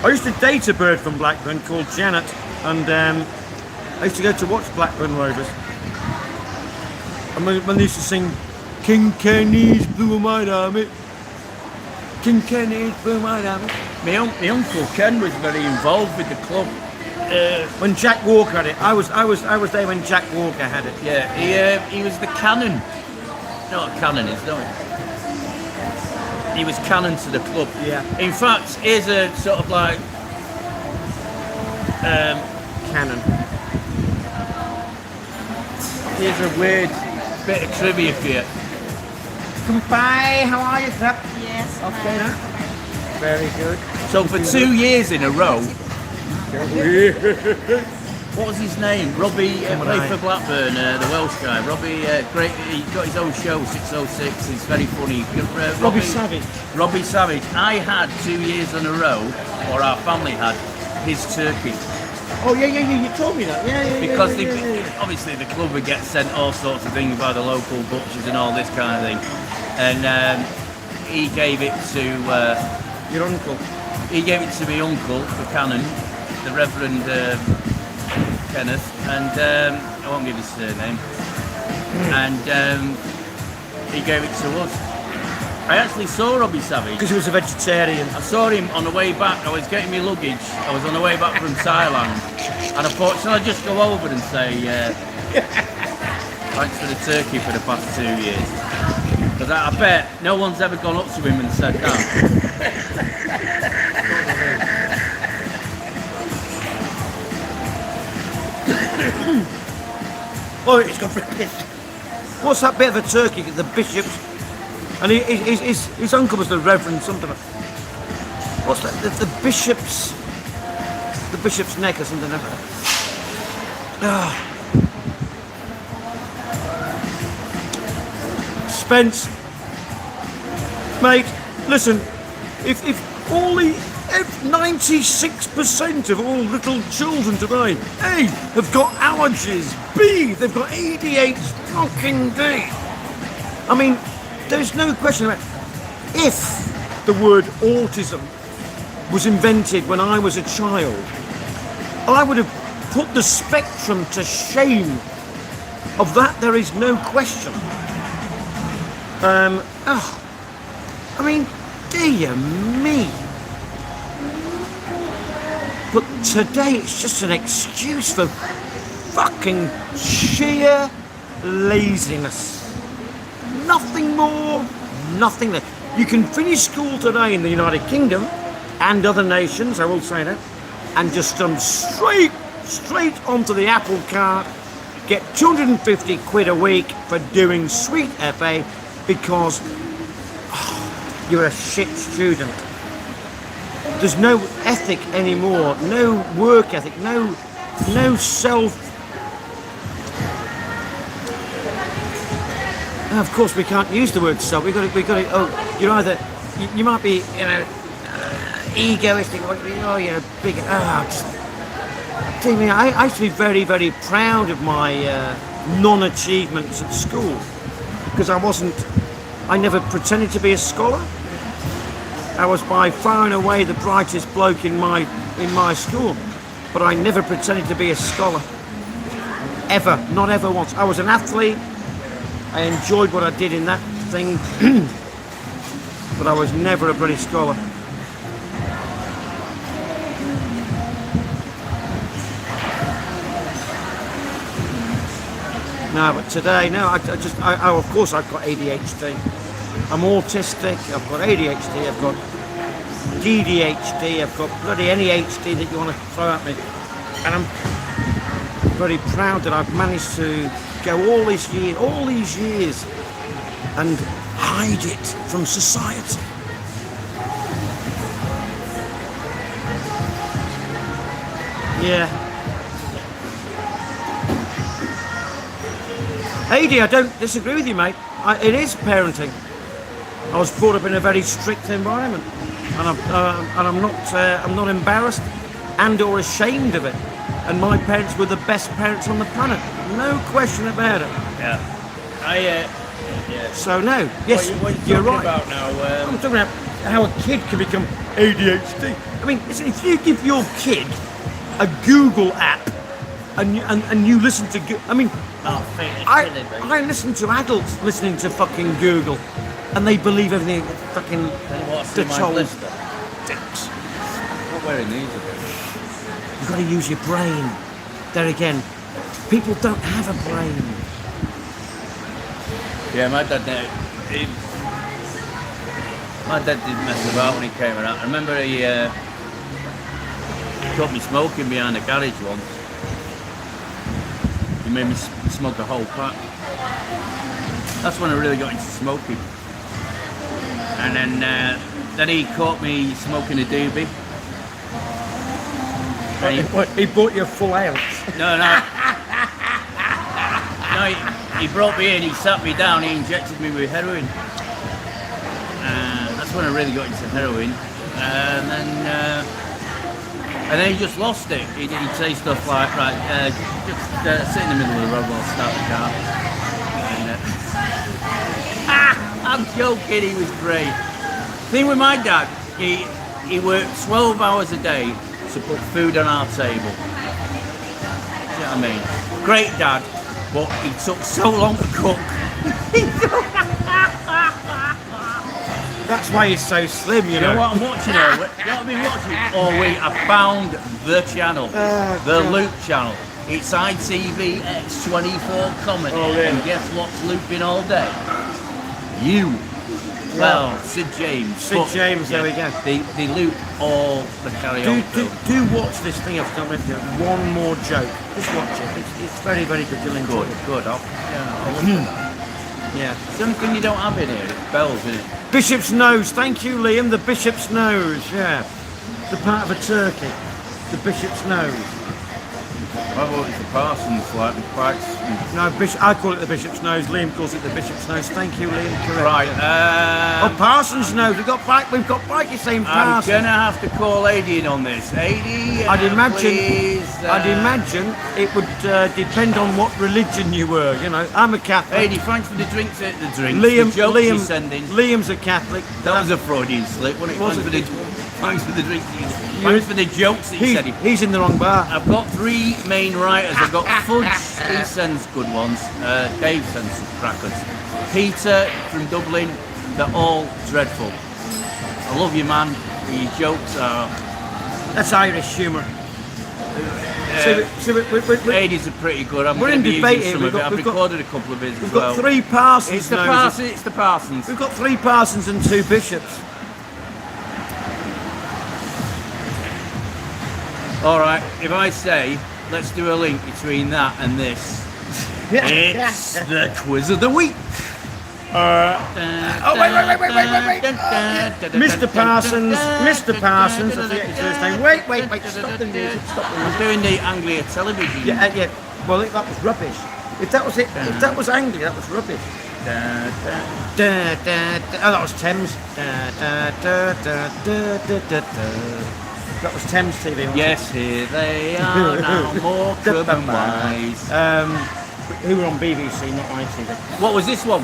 I used to date a bird from Blackburn called Janet, and I used to go to watch Blackburn Rovers. And when they used to sing King Kenny's Blue Eyed Army, King Kenny's Blue Eyed Army. My uncle Ken was very involved with the club. When Jack Walker had it, I was there when Jack Walker had it. Yeah, he was the canon. You know what a canon is, don't you? He was canon to the club. Yeah. In fact, here's a sort of like Canon. here's a weird bit of trivia for you. Goodbye, how are you, sir? Yes. Okay, now. Very good. So for 2 years in a row, what was his name? Robbie played for Blackburn, the Welsh guy. Robbie, great. He got his own show, 606. He's very funny. Robbie Savage. Robbie Savage. I had 2 years in a row, or our family had, his turkey. Oh yeah, you told me that. Yeah. Because yeah. obviously the club would get sent all sorts of things by the local butchers and all this kind of thing. And he gave it to Your uncle. He gave it to my uncle, the canon, the Reverend Kenneth, and I won't give his surname. And he gave it to us. I actually saw Robbie Savage. Because he was a vegetarian. I saw him on the way back. I was getting my luggage. I was on the way back from Thailand. And I thought, shall I just go over and say, thanks for the turkey for the past 2 years. Because I bet no one's ever gone up to him and said that. Oh, it's got what's that bit of a turkey? The bishop's, and his uncle was the Reverend something. What's that? The bishop's neck or something like that. Spence, mate, listen. If all the 96% of all little children today, A, have got allergies, B, they've got ADHD, fucking D. I mean, there's no question about it. If the word autism was invented when I was a child, I would have put the spectrum to shame. Of that, there is no question. I mean, dear me. But today it's just an excuse for fucking sheer laziness. Nothing more, nothing less. You can finish school today in the United Kingdom and other nations, I will say that, and just straight onto the Apple cart, get 250 quid a week for doing sweet FA because you're a shit student. There's no ethic anymore, no work ethic, no self. Of course, we can't use the word self. We got to. Oh, you're either. You might be, egoistic. Or, you're big. I used to be very, very proud of my non-achievements at school because I never pretended to be a scholar. I was by far and away the brightest bloke in my school, but I never pretended to be a scholar. Ever, not ever once. I was an athlete. I enjoyed what I did in that thing, but I was never a British scholar. No, but today, no, of course I've got ADHD. I'm autistic, I've got ADHD, I've got DDHD, I've got bloody any HD that you want to throw at me. And I'm very proud that I've managed to go all these years and hide it from society. Yeah. AD, I don't disagree with you, mate. It is parenting. I was brought up in a very strict environment, and I'm not embarrassed and/or ashamed of it. And my parents were the best parents on the planet, no question about it. Yeah. Yeah. So no, yes, what you're talking right. about now? I'm talking about how a kid can become ADHD. I mean, listen, if you give your kid a Google app and you listen to, I mean, I listen to adults listening to fucking Google, and they believe everything fucking the told. Dicks. Not wearing these a bit. You've got to use your brain. There again, people don't have a brain. Yeah, my dad didn't mess about when he came around. I remember he caught me smoking behind a garage once. He made me smoke a whole pack. That's when I really got into smoking. And then he caught me smoking a doobie. He bought you a full ounce. No, he brought me in, he sat me down, he injected me with heroin. That's when I really got into heroin. And then he just lost it. He'd say stuff like, right, just sit in the middle of the road while I start the car. And, I'm joking, he was great. Thing with my dad, he worked 12 hours a day to put food on our table. Do you know what I mean? Great dad, but he took so long to cook. That's why he's so slim, you You know. know what I'm watching here? You know what I've been watching? Oh wait, I found the channel. The Loop channel. It's ITV X24 comedy. Oh, really? And guess what's looping all day? You. Well, Sid James. Sid James, there we go. They loop all the carry-on films. Do watch this thing I've done with you. One more joke. Just watch it. It's very, very good. You'll enjoy it. Good. I'll look at that. Yeah. Something you don't have in here. It's bells, isn't it? Bishop's nose. Thank you, Liam. The bishop's nose. Yeah. The part of a turkey. The bishop's nose. I thought it's the Parsons, like the quacks. No, I call it the bishop's nose. Liam calls it the bishop's nose. Thank you, Liam. Correct. Right. Oh, Parsons' nose. We've got Bikey saying I'm Parsons. gonna have to call AD in on this. AD, I'd imagine. please, I'd imagine it would depend on what religion you were. You know, I'm a Catholic. AD, thanks for the drinks. The jokes you're sending. Liam's a Catholic. That was a Freudian slip, wasn't it? Was Thanks for the drinks. Thanks for the jokes that you said. He's in the wrong bar. I've got three main writers. I've got Fudge, he sends good ones. Dave sends some crackers. Peter from Dublin, they're all dreadful. I love you, man. Your jokes are... That's Irish humour. AD's are pretty good. I'm we're going to in be debate using here. some of it. I've recorded a couple of bits We've as well. got three Parsons. It's the Parsons. We've got three Parsons and two bishops. All right, if I say, let's do a link between that and this. It's the quiz of the week. Mr. Parsons, Mr. Parsons, I forget his first name. Wait, stop the music, stop the music. I'm doing the Anglia television. Yeah. Well, that was rubbish. If that was it, if that was Anglia, that was rubbish. Oh, that was Thames. That was Thames TV. Wasn't Yes, here they are now, more and wise. Who were on BBC, not ITV. What was this one?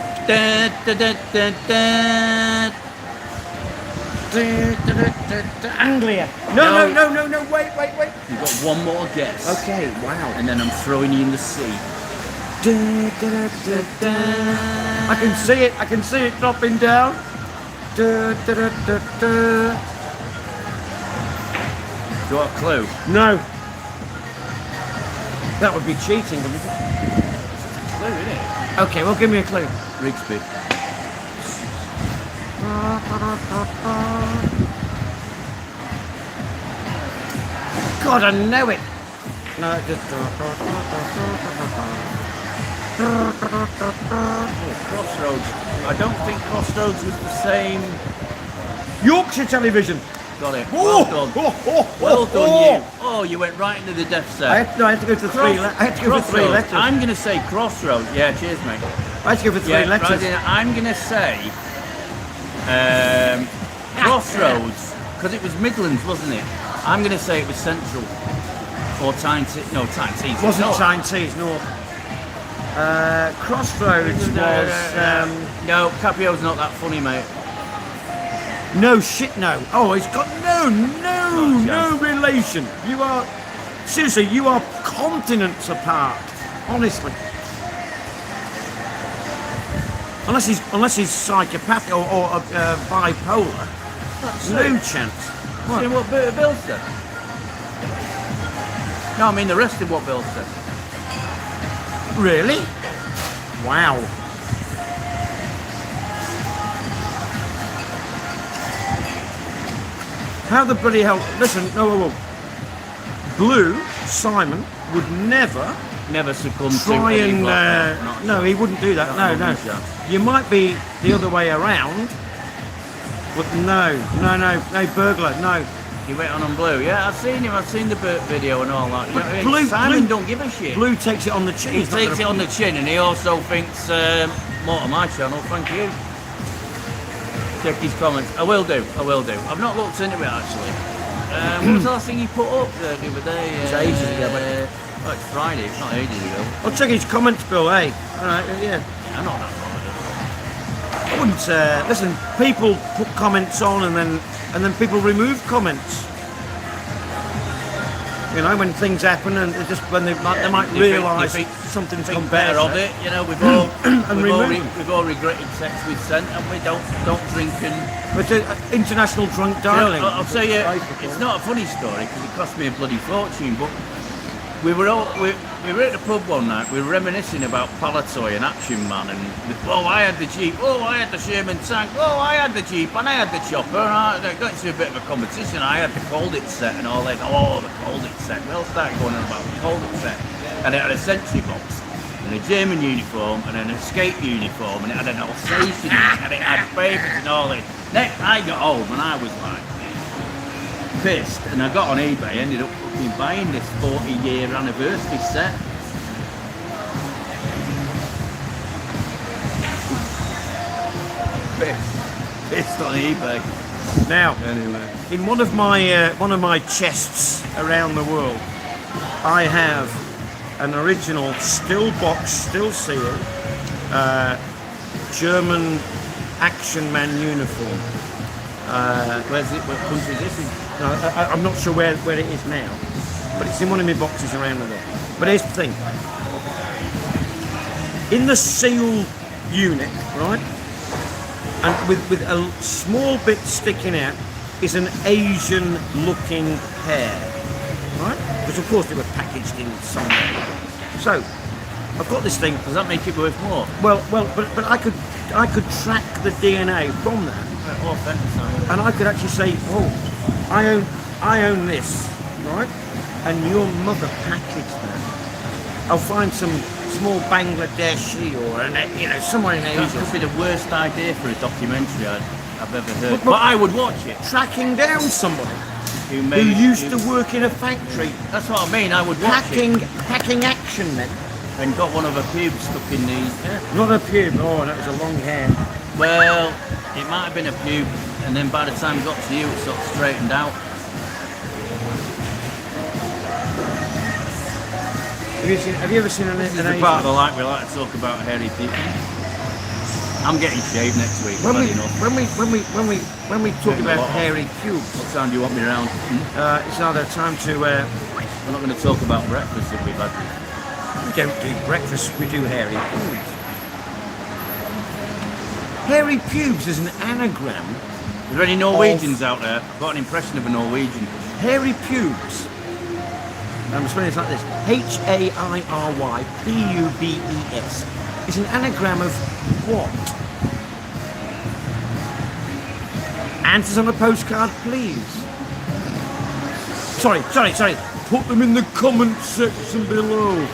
Anglia. No. No, wait. You've got one more guess. Okay, wow. And then I'm throwing you in the sea. I can see it dropping down. Do you want a clue? No. That would be cheating, wouldn't it? Clue, isn't it? Okay, well, give me a clue. Rigsby. God, I know it. No, it just. Crossroads. I don't think Crossroads was the same. Yorkshire Television. Got it. Well done. Well done, you. Oh, you went right into the death set. I had to go for three. I had to go for three Crossroads. letters. I'm going to say Crossroads. Yeah, cheers, mate. I had to go for three Yeah, letters. right in, I'm going to say Crossroads, because it was Midlands, wasn't it? I'm going to say it was Central. Or Tyne-Tees. No, Tyne-Tees. It wasn't No. Tyne-Tees, no. Crossroads was. No, Capio's not that funny, mate. No shit, no. Oh, it's got no chance. relation. You are seriously, you are continents apart. Honestly, unless he's psychopathic or bipolar, no chance. You know what Bill said? No, I mean the rest of what Bill said. Really? Wow. How the bloody hell? Listen, no. Blue Simon would never Never succumb try to any and block, no, he wouldn't do that. Not No. a chance. You might be the other way around, but no, burglar, no. He went on Blue. Yeah, I've seen him. I've seen the video and all that. You know what I mean? Blue- Simon Blue- don't give a shit. Blue takes it on the chin. He He's not takes it gonna- on the chin, and he also thinks more to my channel. Thank you. Check his comments. I will do. I've not looked into it actually. What was the last thing he put up the other day? It's ages ago, but- Oh, it's Friday. It's not ages ago. I'll check his comments, Bill. Hey, all right, yeah. I'm not that bothered. I wouldn't listen. People put comments on, and then people remove comments. You know, when things happen, and it's just when they might You realise think something's think gone better better of it. You know, we've all remove. we've all regretted sex we've sent, and we don't drink and. But international drunk dialing. You know, I'll tell you, it's not a funny story because it cost me a bloody fortune. But we were at the pub one night. We were reminiscing about Palatoy and Action Man, and I had the Jeep. I had the Sherman tank. I had the Jeep, and I had the chopper. And I got into a bit of a competition. I had the Cold It set and all that. The Cold It set. We all started going on about the Cold It set, and it had a sentry box, and a German uniform, and an escape uniform, and it had an Alsatian, and it had papers and all this. Next, I got home and I was like pissed, and I got on eBay, ended up fucking buying this 40-year anniversary set. Pissed on eBay. Now, Anyway, in one of my chests around the world, I have an original still box, still sealed German Action Man uniform. where's it? What country is this in? No, I'm not sure where it is now, but it's in one of my boxes around the world. But here's the thing: in the seal unit, right, and with a small bit sticking out, is an Asian-looking hair, right? Because of course they were packaged in somewhere. So I've got this thing. Does that make it worth more? But I could track the DNA from that, Oh, thanks, Simon. and I could actually say, oh, I own this, right? And your mother packaged that. I'll find some small Bangladeshi or somewhere in That Asia. could be the worst idea for a documentary I've ever heard. But I would watch it. Tracking down somebody Who who used to work in a factory, That's what I mean. I would watch it. packing action men. And got one of her pubes stuck in the. Yeah. Not a pube. Oh, that was a long hair. Well, it might have been a pube, and then by the time it got to you, it sort of straightened out. Have you ever seen an This is the Asian? part of the we like to talk about hairy people. I'm getting shaved next week. When I've we, had enough. when we talk about hairy pubes, What time do you want me around? it's either time to, We're not going to talk about breakfast if we've had. we don't do breakfast, we do hairy pubes. Hairy pubes is an anagram. Are there any Norwegians out there? I've got an impression of a Norwegian. Hairy pubes. I'm spelling it like this. H-A-I-R-Y-P-U-B-E-S. It's an anagram of what? Answers on a postcard, please. Sorry. Put them in the comment section below.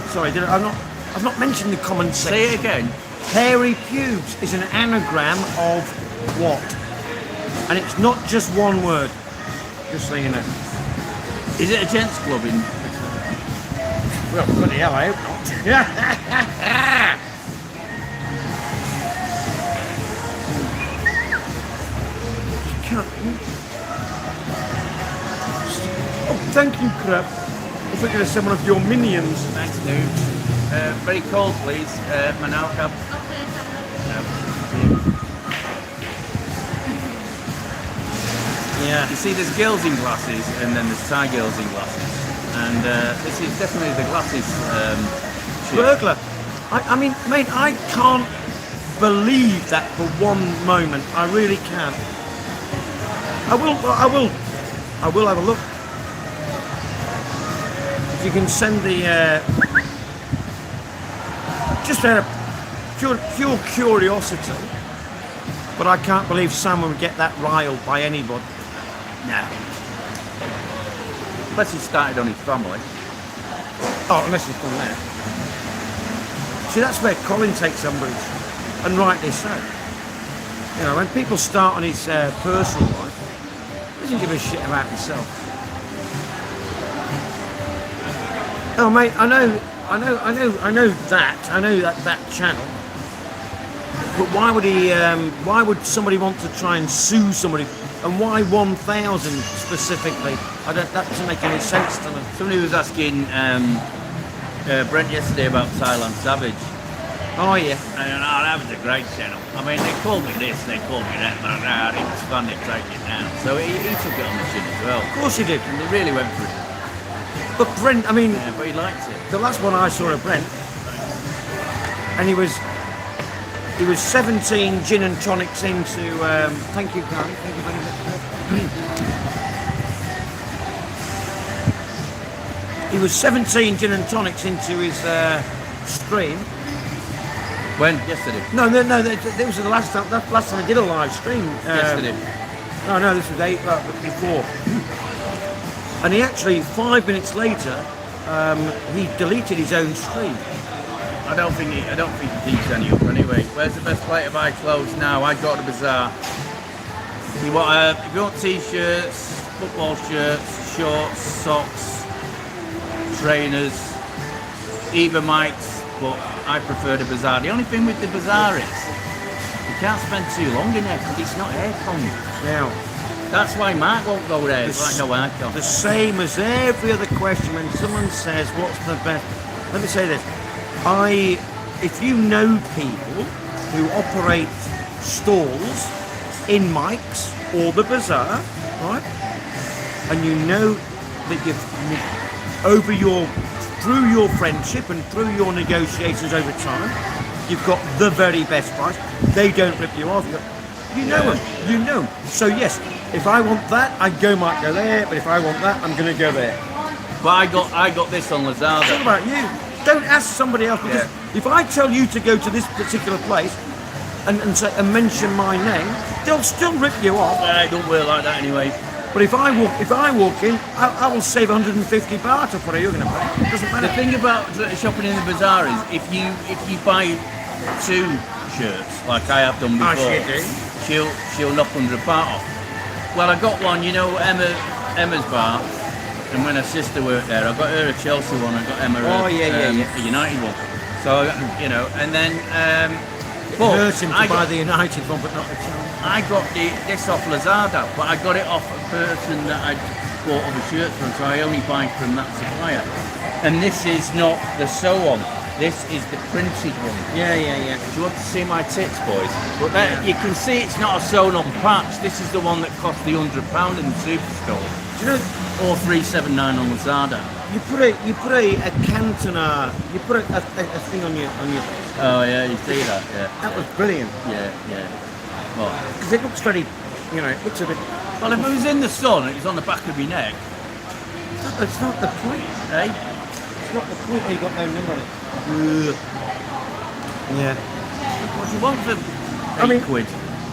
Sorry, I've not mentioned the comment section. Say it again. Hairy pubes is an anagram of what? And it's not just one word. Just so you know. Is it a gents club in? Well, bloody hell, I hope not. Oh, thank you, Crab. I thought you were going to send one of your minions. Thanks, dude. Very cold, please. Manal cab. Yeah. You see, there's girls in glasses, and then there's Thai girls in glasses, and this is definitely the glasses. Ship. Burglar. I mean, mate, I can't believe that for one moment. I really can't. I will have a look. If you can send the just out of pure curiosity, but I can't believe someone would get that riled by anybody. No. Unless he started on his family. Oh, unless he's done that. See, that's where Colin takes umbrage, and rightly so. You know, when people start on his personal life, he doesn't give a shit about himself. Oh, mate, I know that channel. But why would he? Why would somebody want to try and sue somebody? And why 1,000 specifically? That doesn't make any sense to me. Somebody was asking Brent yesterday about Thailand Savage. Oh yeah. And that was a great channel. I mean, they called me this, they called me that, but it was fun to take it down. So he took it on the chin as well. Of course he did. And they really went for it. But Brent, I mean, Yeah, but he liked it. the last one I saw of Brent, and he was 17 gin and tonics into. Thank you, Karen. Thank you very much. He was 17 gin and tonics into his stream. When? Yesterday. No. That was the last time. That last time I did a live stream. Yesterday. No, this was before. And he actually 5 minutes later, he deleted his own stream. I don't think he keeps any up anyway. Where's the best plate of eye clothes now? I go to the bazaar. If you want t-shirts, football shirts, shorts, socks, trainers, even mics, but I prefer the bazaar. The only thing with the bazaar is you can't spend too long in there because it's not aircon. Now, That's why Mark won't go there. It's like no aircon. the same as every other question when someone says, what's the best? Let me say this. If you know people who operate stalls in mics or the bazaar, right? And you know that through your friendship and through your negotiations over time, you've got the very best price. They don't rip you off. You know them. You know them. So yes, if I want that, might go there. But if I want that, I'm going to go there. But I got this on Lazada. It's all about you. Don't ask somebody else because if I tell you to go to this particular place and mention my name, they'll still rip you off. It don't work like that anyway. But if I walk in, I will save 150 baht or whatever you're going to pay. It doesn't matter. The thing about shopping in the bazaar is if you buy 2 shirts like I have done before, she'll knock 100 baht off. Well, I got one, Emma's bar, and when her sister worked there, I got her a Chelsea one, I got Emma a United one. So and then It hurts him to buy the United one, but not the Chelsea. I got this off Lazada, but I got it off a person that I bought other shirts from, so I only buy from that supplier. And this is not the sew-on. This is the printed one. Yeah, yeah, yeah. Do you want to see my tits, boys? But you can see it's not a sewn-on patch. This is the one that cost the £100 in the superstore. Do you know, Or $379 on Lazada. you put a Cantona, you put a thing on your Oh yeah, you see that? Yeah. that was brilliant Yeah, yeah. Well, because it looks very, you know, it looks a bit. well, if it was in the sun, it was on the back of your neck. It's not the point. Eh? It's not the point. You got no number on it. Yeah. What do you want for £8?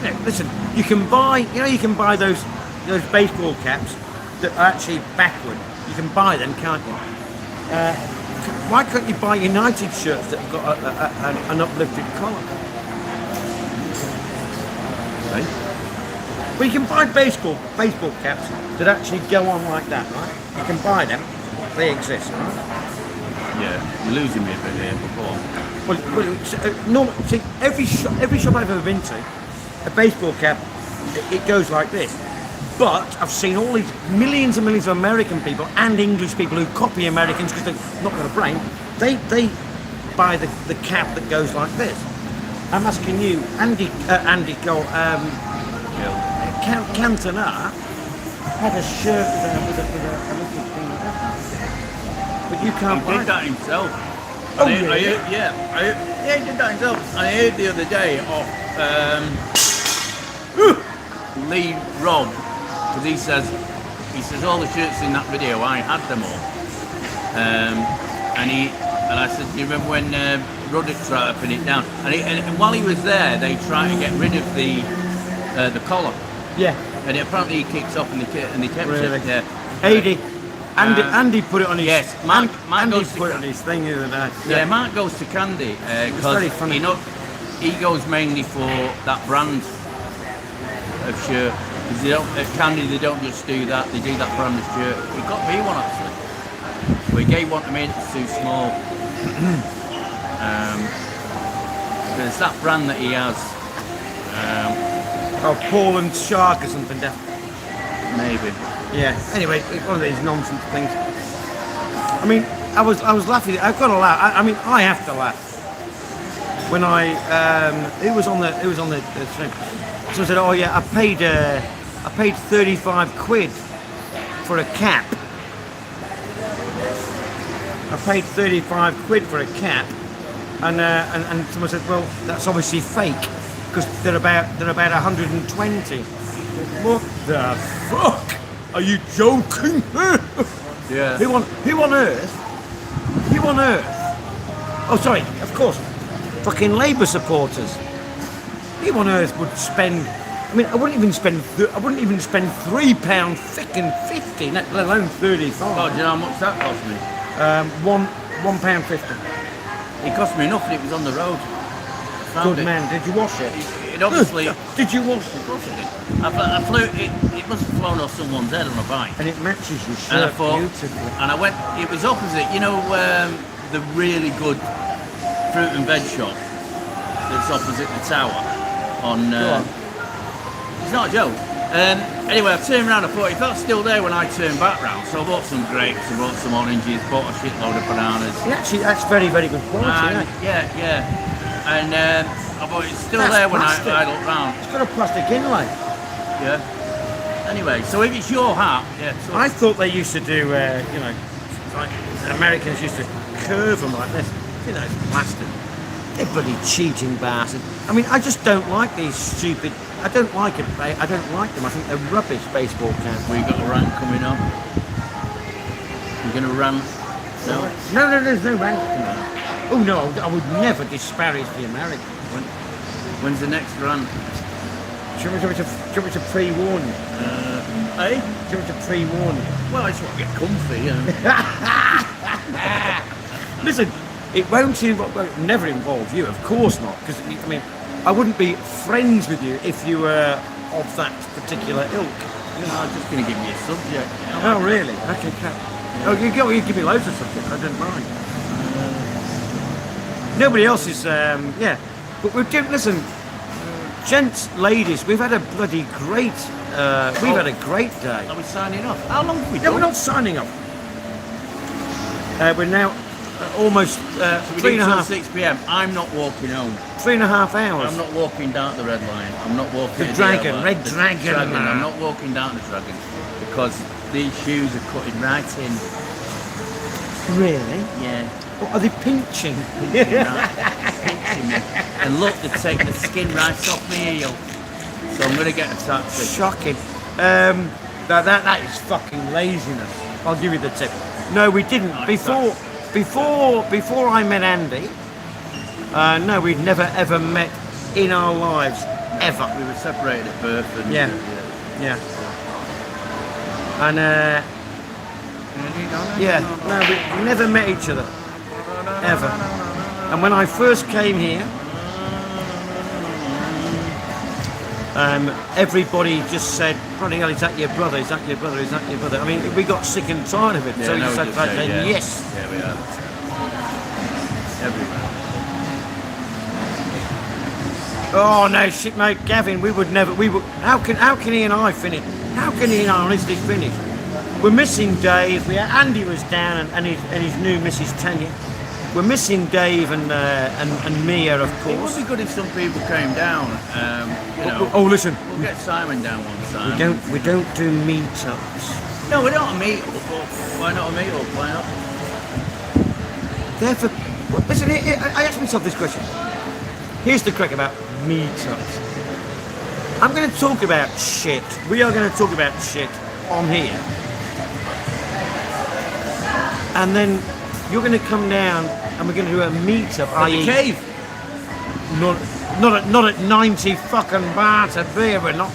Yeah, listen, you can buy those baseball caps that are actually backward. You can buy them, can't you? Why can't you buy United shirts that have got an uplifted collar? Right? Well, you can buy baseball caps that actually go on like that, right? You can buy them. They exist, right? Yeah, you're losing me a bit here, but go on. Well, see, every shop I've ever been to, a baseball cap, it goes like this. But I've seen all these millions and millions of American people and English people who copy Americans because they've not got a brain. They buy the cap that goes like this. I'm asking you, Cantona had a shirt with a little thing like that. But you can't He buy did that himself. Oh, And really? he did that himself. And I heard the other day of Lee Robb, because he says all the shirts in that video, I had them all. And I said, do you remember when Ruddock tried to pin it down? And while he was there, they tried to get rid of the collar. Yeah. And apparently he kicked off and they kept Really? it. Yeah. Andy put it on his. Yes, Mark Andy goes to put it on his thing the other day. Yeah, Mark goes to Candy very because funny. he goes mainly for that brand of shirt. Because they don't at Candy they don't just do that; they do that brand of shirt. He got me one actually. But he gave one to me. It's too small. There's that brand that he has. Paul and Shark or something. Maybe. Yeah. Anyway, it's one of these nonsense things. I mean, I was laughing. I've got to laugh. I mean, I have to laugh when it was on the thing. So I said, oh yeah, I paid 35 quid for a cap. I paid 35 quid for a cap, and someone said, well, that's obviously fake because they're about 120. What the fuck? Are you joking? Yeah. Who on earth? Oh, sorry, of course. Fucking Labour supporters. Who on earth would spend? I mean, I wouldn't even spend £3 fucking 50, let alone 35. Oh, do you know how much that cost me? £1.50. It cost me enough, and it was on the road. Found Good it. man. Did you wash it? It obviously. Did you wash it? Of course it did. I flew. It must have flown off someone's head on a bike. And it matches your shirt And I thought, beautifully. and I went. It was opposite. You know, the really good fruit and veg shop that's opposite the tower. On. Go on. It's not a joke. Anyway, I turned around. I thought if that's still there when I turned back round, so I bought some grapes, I bought some oranges, bought a shitload of bananas. Yeah, actually, that's very, very good quality. And, isn't it? yeah. And I thought it's still That's there when plastic. I looked round. It's got a plastic inlay. Yeah. Anyway, so if it's your hat, yeah. So I thought they used to do, like Americans used to curve them like this. You know, it's plastic. They're bloody cheating bastards. I mean, I just don't like these stupid. I don't like it. I don't like them. I think they're rubbish baseball caps. we got a rant coming up. You're gonna rant? No. No, there's no rank. Oh no, I would never disparage the Americans. When's the next rant? Do you want me to pre-warn you? Hey? Do you want me to pre-warn you? Well, I just want to get comfy. Listen, it won't never involve you, of course not. Because I mean, I wouldn't be friends with you if you were of that particular ilk. I'm just gonna give you a subject. Oh really? Okay, crap. Oh, you give me loads of subjects. I don't mind. Nobody else is. Yeah, but we're doing. Listen, gents, ladies, we've had a bloody great. We've had a great day. Are we signing off? How long have we No, done? we're not signing up. We're now almost We three did and a till half, 6 p.m. I'm not walking home. 3.5 hours. I'm not walking down the red line. I'm not walking The to dragon, other- Red the Dragon. I'm not walking down the dragon because these shoes are cutting right in. Really? Yeah. What, are they pinching? Pinching me. And look, they're taking the skin right off my heel. So I'm gonna get a taxi. Shocking. That is fucking laziness. I'll give you the tip. No, we didn't. Before I met Andy, no, we'd never ever met in our lives ever. We were separated at birth. And, Yeah. Yeah. And yeah, no, we never met each other ever. And when I first came here, everybody just said, "Bloody hell, is that your brother? Is that your brother? Is that your brother?" I mean, we got sick and tired of it. Yeah, so we no, just we had just to say, say yeah. yes. Yeah, we are. Everywhere. Oh no, shit, mate, Gavin. We would never. We would. How can he and I finish? How can he and I honestly finish? We're missing Dave. Andy was down, and his new Mrs. Tanya. We're missing Dave and Mia, of It would course. be good if some people came down. You know, Oh, listen, we'll get Simon down one time. we don't do meetups. No, we're not a meet-up. But why not a meet-up? Why not? Therefore, well, listen. I asked myself this question. Here's the crack about meetups. I'm going to talk about shit. We are going to talk about shit on here, and then you're going to come down and we're going to do a meetup. At the cave. Not at 90 fucking bar to beer, we're not.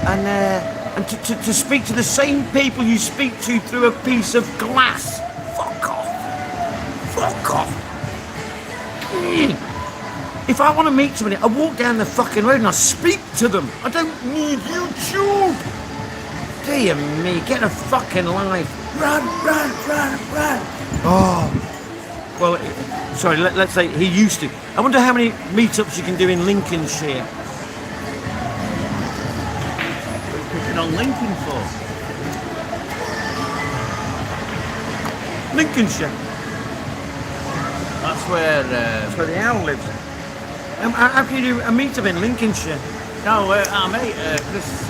And to speak to the same people you speak to through a piece of glass. Fuck off. Fuck off. If I want to meet somebody, I walk down the fucking road and I speak to them. I don't need YouTube. Dear me, get a fucking life. Run. Oh. Well, sorry, let's say he used to. I wonder how many meetups you can do in Lincolnshire. What are you picking on Lincoln for? Lincolnshire. That's where. That's where the owl lives. How can you do a meetup in Lincolnshire? No, our mate, Chris,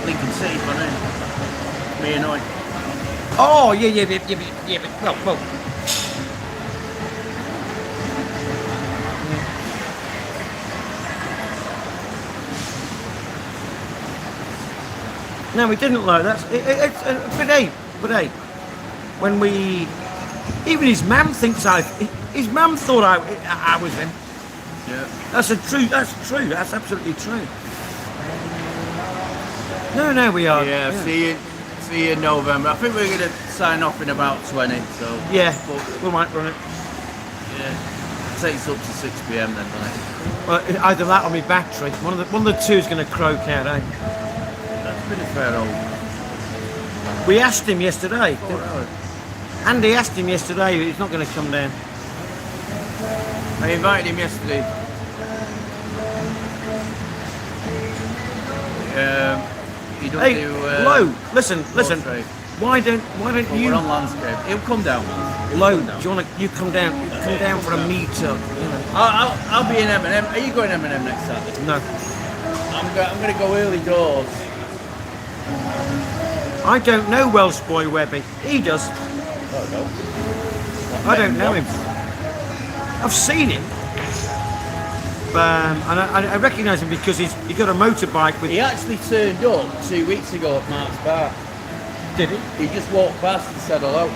Lincoln City, funny. Me and I. Oh, yeah, but well. No, we didn't though. That's but hey, when we, even his mum thinks his mum thought I was him. Yeah. That's true. That's absolutely true. No, we are. Yeah, see you in November. I think we're going to sign off in about 20, so. Yeah, But, we might run it. yeah. Takes up to 6 p.m. then, right? Well, either that or my battery. One of the two is going to croak out, eh? That's been a fair old. We asked him yesterday. 4 hours. Andy asked him yesterday, but he's not going to come down. I invited him yesterday. He doesn't Hey, do. Lo, listen. portrait. Why don't But you, we're on landscape. He'll come down. Lo? Do you want to? You come down for a meetup? You know? I'll be in M&M. Are you going M&M next Saturday? No, I'm going to go early doors. I don't know Welsh boy Webby. He does. I don't know him. I've seen him, and I recognise him because he got a motorbike with. He actually turned up 2 weeks ago at Mark's Bar. Did he? He just walked past and said hello.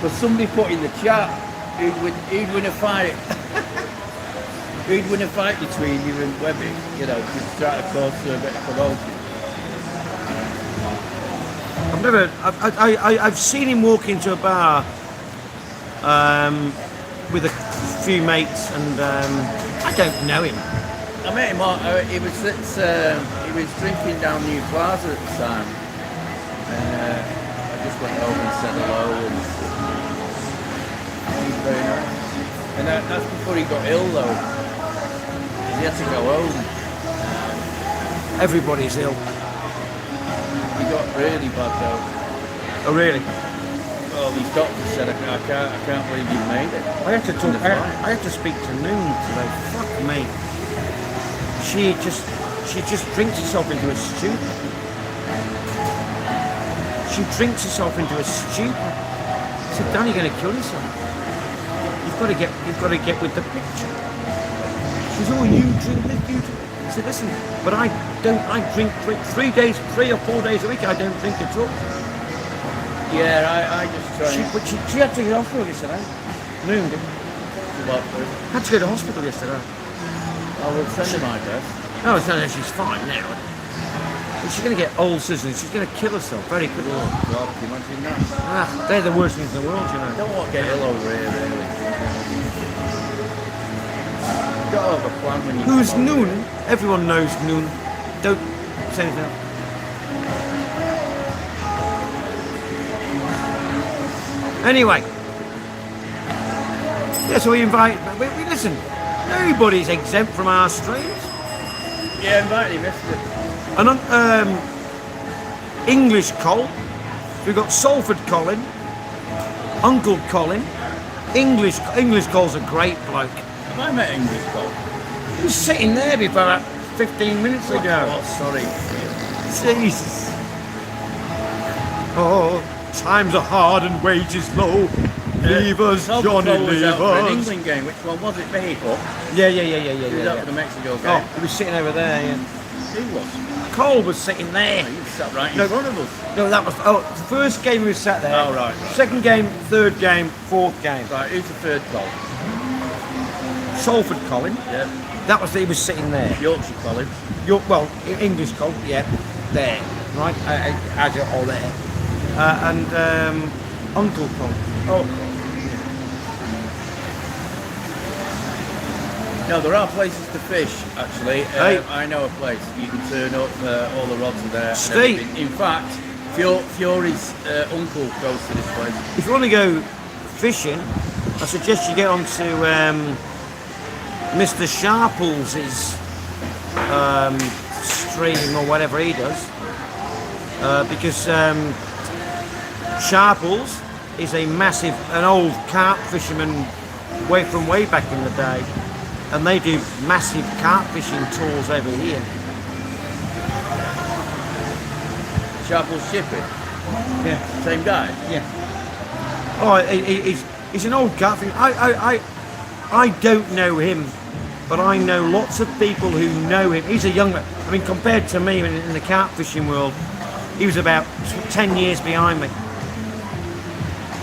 But somebody put in the chat, who'd win a fight. Who'd win a fight between you and Webby, you know, to try to cause a bit of promotion. I've seen him walk into a bar with a few mates, and I don't know him. I met him. He was drinking down New Plaza at the time. I just went over and said hello, and he was very nice. And that's before he got ill, though. He had to go home. Everybody's ill. He got really bad, though. Oh, really? Well, these doctors said I can't believe you made it. I have to talk. I have to speak to Noon today. Fuck me. She just drinks herself into a stupor. She drinks herself into a stupor. I said, Dan, you're going to kill yourself. You've got to get with the picture. She says, oh, you drink this, you drink. I said, listen, but I drink 3 or 4 days a week. I don't drink at all. Yeah, I just try. But she had to go to hospital yesterday. Noon did. Had to go to hospital yesterday. I will send her my address. Oh, no, she's fine now. But she's going to get ulcers and she's going to kill herself very quickly. God, can you imagine that? They're the worst things in the world, you know. I don't want to get ill over here, really. You've got to have a plan when you Who's come over Noon? Everyone knows Noon. Don't say anything else. Anyway. Yeah, so we invite... We listen, nobody's exempt from our streams. here. Yeah, invite him, mister. And English Col. We've got Salford Colin, Uncle Colin. English Col's a great bloke. Have I met English Cole? He was sitting there before about 15 minutes ago. Oh, sorry. Jesus. Oh, times are hard and wages low. Leave us, Salford Johnny, Cole was leave out for an us. England game. Which one was it? Mexico? Yeah. He was out for the Mexico game. Oh, he was sitting over there, yeah. Who was? Cole was sitting there. He sat right in front of us. No, that was... Oh, the first game he was sat there. Oh, right. Second game, third game, fourth game. Right, who's the third goal? Salford Colin. Yeah. That was... He was sitting there. Yorkshire College. Well, English Cole, yeah. There. Right? As you're all there. And Uncle Cole. Oh, No, there are places to fish, actually. Hey. I know a place. You can turn up, all the rods are there. and Steve. everything. In fact, Fiore's uncle goes to this place. if you want to go fishing, I suggest you get onto Mr. Sharples' stream or whatever he does, because Sharples is an old carp fisherman way back in the day, and they do massive carp fishing tours over here. Sharple's Shipping. Yeah. Same guy. Yeah. Oh, he's an old carp fisher. I don't know him, but I know lots of people who know him. He's a young man. I mean, compared to me in the carp fishing world, he was about 10 years behind me.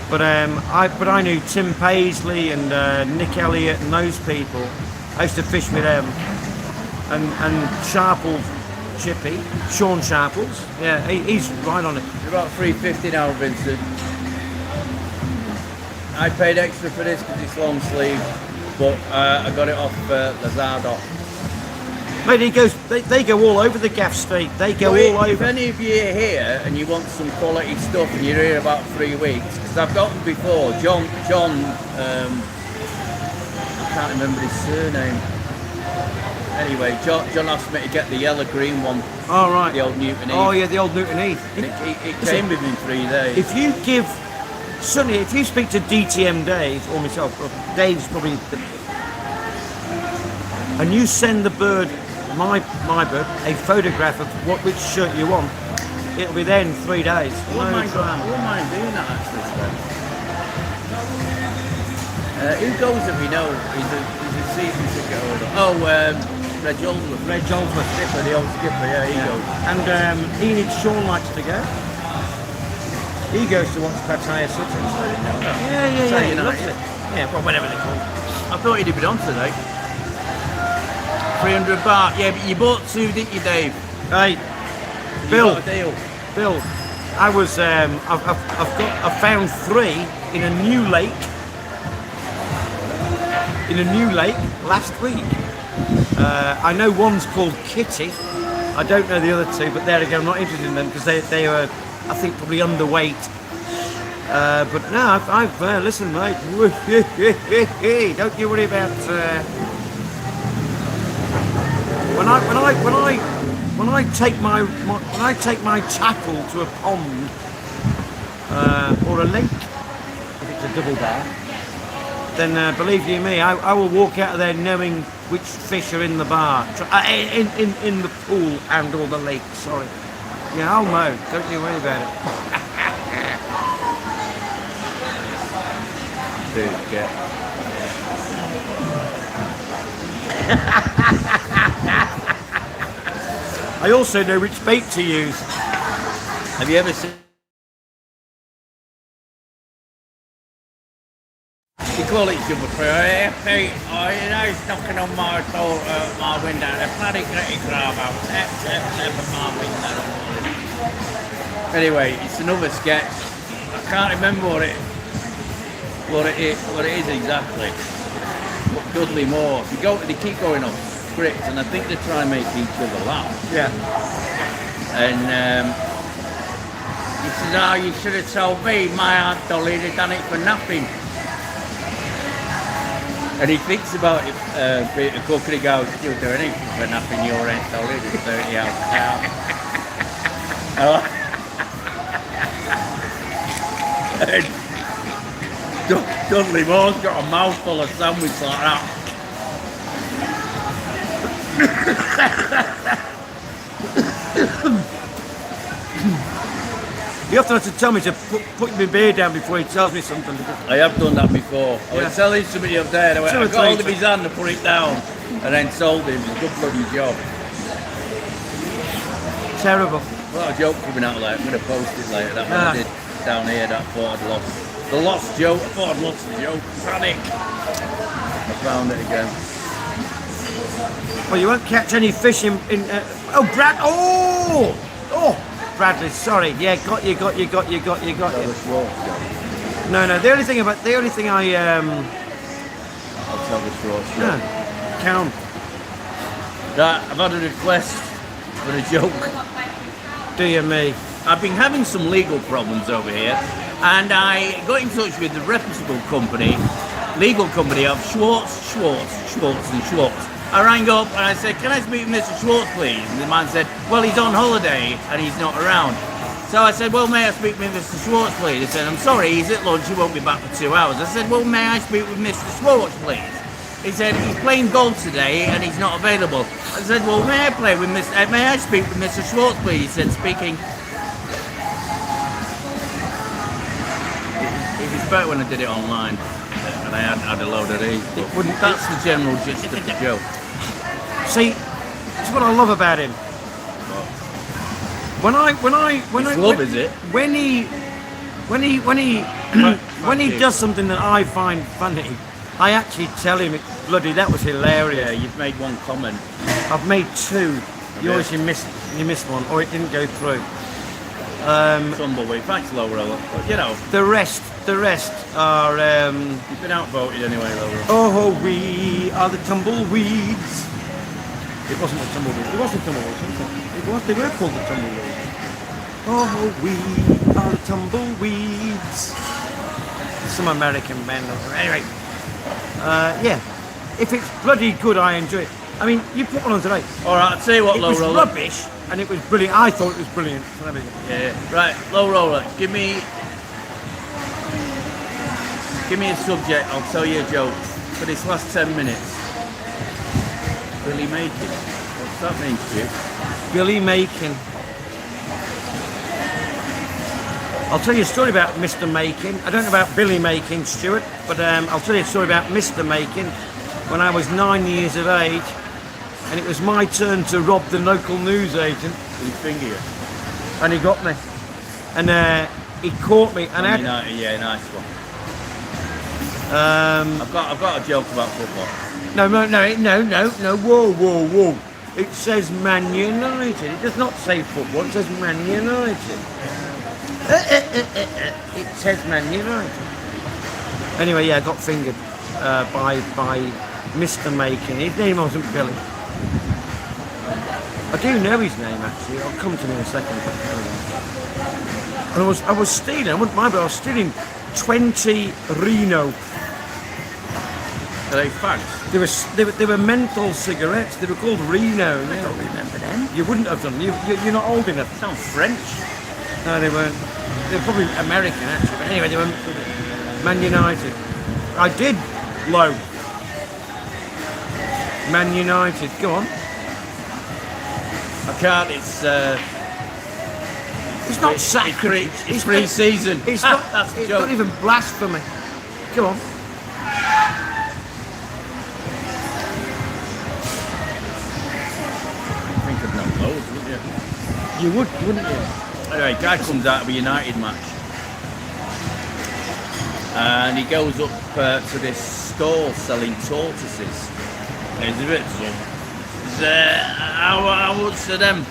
But I knew Tim Paisley and Nick Elliott and those people. I used to fish with them. And Sharples, Chippy, Sean Sharples. Yeah, he's right on it. It's about $3.50 now, Vincent. I paid extra for this because it's long sleeve, but I got it off Lazard. Mate, they go all over the gaff street. They go Well, all if over. any of you are here and you want some quality stuff and you're here about 3 weeks, because I've got them before. John, I can't remember his surname. Anyway, John asked me to get the yellow green one, All right. the old Newton Heath. Oh yeah, the old Newton Heath. And it came within 3 days. If you give suddenly, if you speak to DTM Dave or myself, Dave's probably, and you send the bird, my bird, a photograph of which shirt you want, it'll be there in 3 days. I wouldn't mind doing that actually. Sven. Who goes if we know? He's a season ticket holder. Oh, Reg Oldsworth. Reg Oldsworth. Skipper, the old skipper, yeah, he goes. And Enid Sean likes to go. He goes to watch Pattaya City. Yeah, he loves it. Yeah, well, whatever they call it. I thought you'd have been on today. 300 baht. Yeah, but you bought 2, didn't you, Dave? Hey, You Bill. got a deal. Bill, I was I've found 3 in a new lake. Last week. I know one's called Kitty. I don't know the other 2, but there again, I'm not interested in them because they are, I think, probably underweight. But no, I've listen, mate. Don't you worry about when I take my tackle to a pond. or a lake, if it's a double bar, then believe you me, I will walk out of there knowing which fish are in the bar, in the pool and or the lake. Sorry. Yeah, I'll know. Don't you worry about it. Dude, get. I also know which bait to use. Have you ever seen? You call it jumper free. Hey, Pete, you know he's knocking on my door, my window. The bloody gritty crab out. Tap, my window. Anyway, it's another sketch. I can't remember what it is exactly. But Dudley Moore. They keep going off script, and I think they try and make each other laugh. Yeah. And he says, "Oh, you should have told me. My Aunt Dolly had done it for nothing." And he thinks about it, Peter Cook, and he goes, "You'll do anything for nothing, your Aunt Dolly did 30 hours out." And Dudley Moore's got a mouthful of sandwich like that. You often have to tell me to put my beer down before he tells me something. I have done that before. I was telling somebody up there, I got hold of his hand and put it down, and then told him. It was a good bloody job. Terrible. A lot of joke coming out like, I'm going to post it later. That one I did down here, that I thought I'd lost. The lost joke, I thought I'd lost the joke. Panic. I found it again. Well, you won't catch any fish in oh, Brad! Oh! Bradley, sorry. Yeah, got you. That was Schwartz joke. No. The only thing I I'll tell the Schwartz joke. count. Right, I've had a request for a joke. Dear me. I've been having some legal problems over here, and I got in touch with the reputable legal company of Schwartz and Schwartz. I rang up and I said, "Can I speak with Mr. Schwartz, please?" And the man said, "Well, he's on holiday and he's not around." So I said, "Well, may I speak with Mr. Schwartz, please?" He said, "I'm sorry, he's at lunch, he won't be back for 2 hours." I said, "Well, may I speak with Mr. Schwartz, please?" He said, "He's playing golf today and he's not available." I said, "Well, may I speak with Mr. Schwartz, please?" He said, "Speaking." It was better when I did it online, and I had a load of these. That's the general gist of the joke. See, that's what I love about him. When he does something that I find funny, I actually tell him, "Bloody, that was hilarious." Yeah, you've made one comment. I've made two. You missed one, or it didn't go through. Tumbleweed. Thanks, Laura. But, you know, The rest are. you've been outvoted anyway, Laura. Oh, we are the tumbleweeds. It wasn't the tumbleweeds. It wasn't tumbleweeds. They were called the tumbleweeds. Oh, we are the tumbleweeds. Some American band. Anyway, yeah. If it's bloody good, I enjoy it. I mean, you put one on today. All right, I'll tell you what, It Low was Roller. rubbish, and it was brilliant. I thought it was brilliant. Yeah. Right, Low Roller. Give me a subject. I'll tell you a joke for this last 10 minutes. Billy Macon. What's that mean to you? Billy Macon. I'll tell you a story about Mr. Macon. I don't know about Billy Macon, Stuart, but I'll tell you a story about Mr. Macon. When I was 9 years of age, and it was my turn to rob the local newsagent. Did he finger you? And he got me. And he caught me. And Yeah, nice one. I've got a joke about football. No, whoa. It says Man United. It does not say football, it says Man United. It says Man United. Anyway, yeah, I got fingered by Mr. Macon. His name wasn't Billy. I do know his name actually. I'll come to me in a second. And I was stealing. I wouldn't mind, but I was stealing 20 Reno. Are they fags? They were menthol cigarettes. They were called Reno. I don't remember them. You wouldn't have done. You're not old enough. Sounds French. No, they weren't. They were probably American actually, but anyway, they were Man United. I did low. Man United, go on. I can't. It's It's not sacrilege. It's pre-season. It's not. That's a It's joke. not even blasphemy. Go on. I think I'd know loads, wouldn't you? You would, wouldn't you? Anyway, guy comes out of a United match, and he goes up to this stall selling tortoises. He's a bit some. How much for them?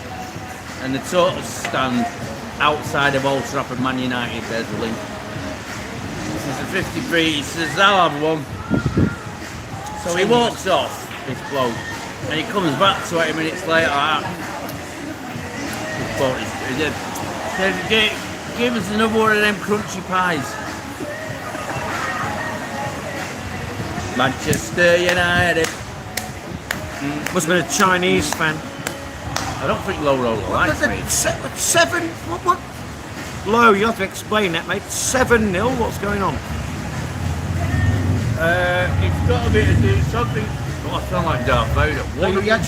And the tortoise stand outside of Old Trafford, Man United. There's the link. This is a 53. He says, "I'll have one." So he walks off, this bloke, and he comes back 20 minutes later. He said, "Give us another one of them crunchy pies." Manchester United. Must have been a Chinese fan. I don't think Low Roller likes me. Seven? What? Low, you have to explain that, mate. 7-0, what's going on? It's got a bit to do something. Oh, I sound like Darth Vader.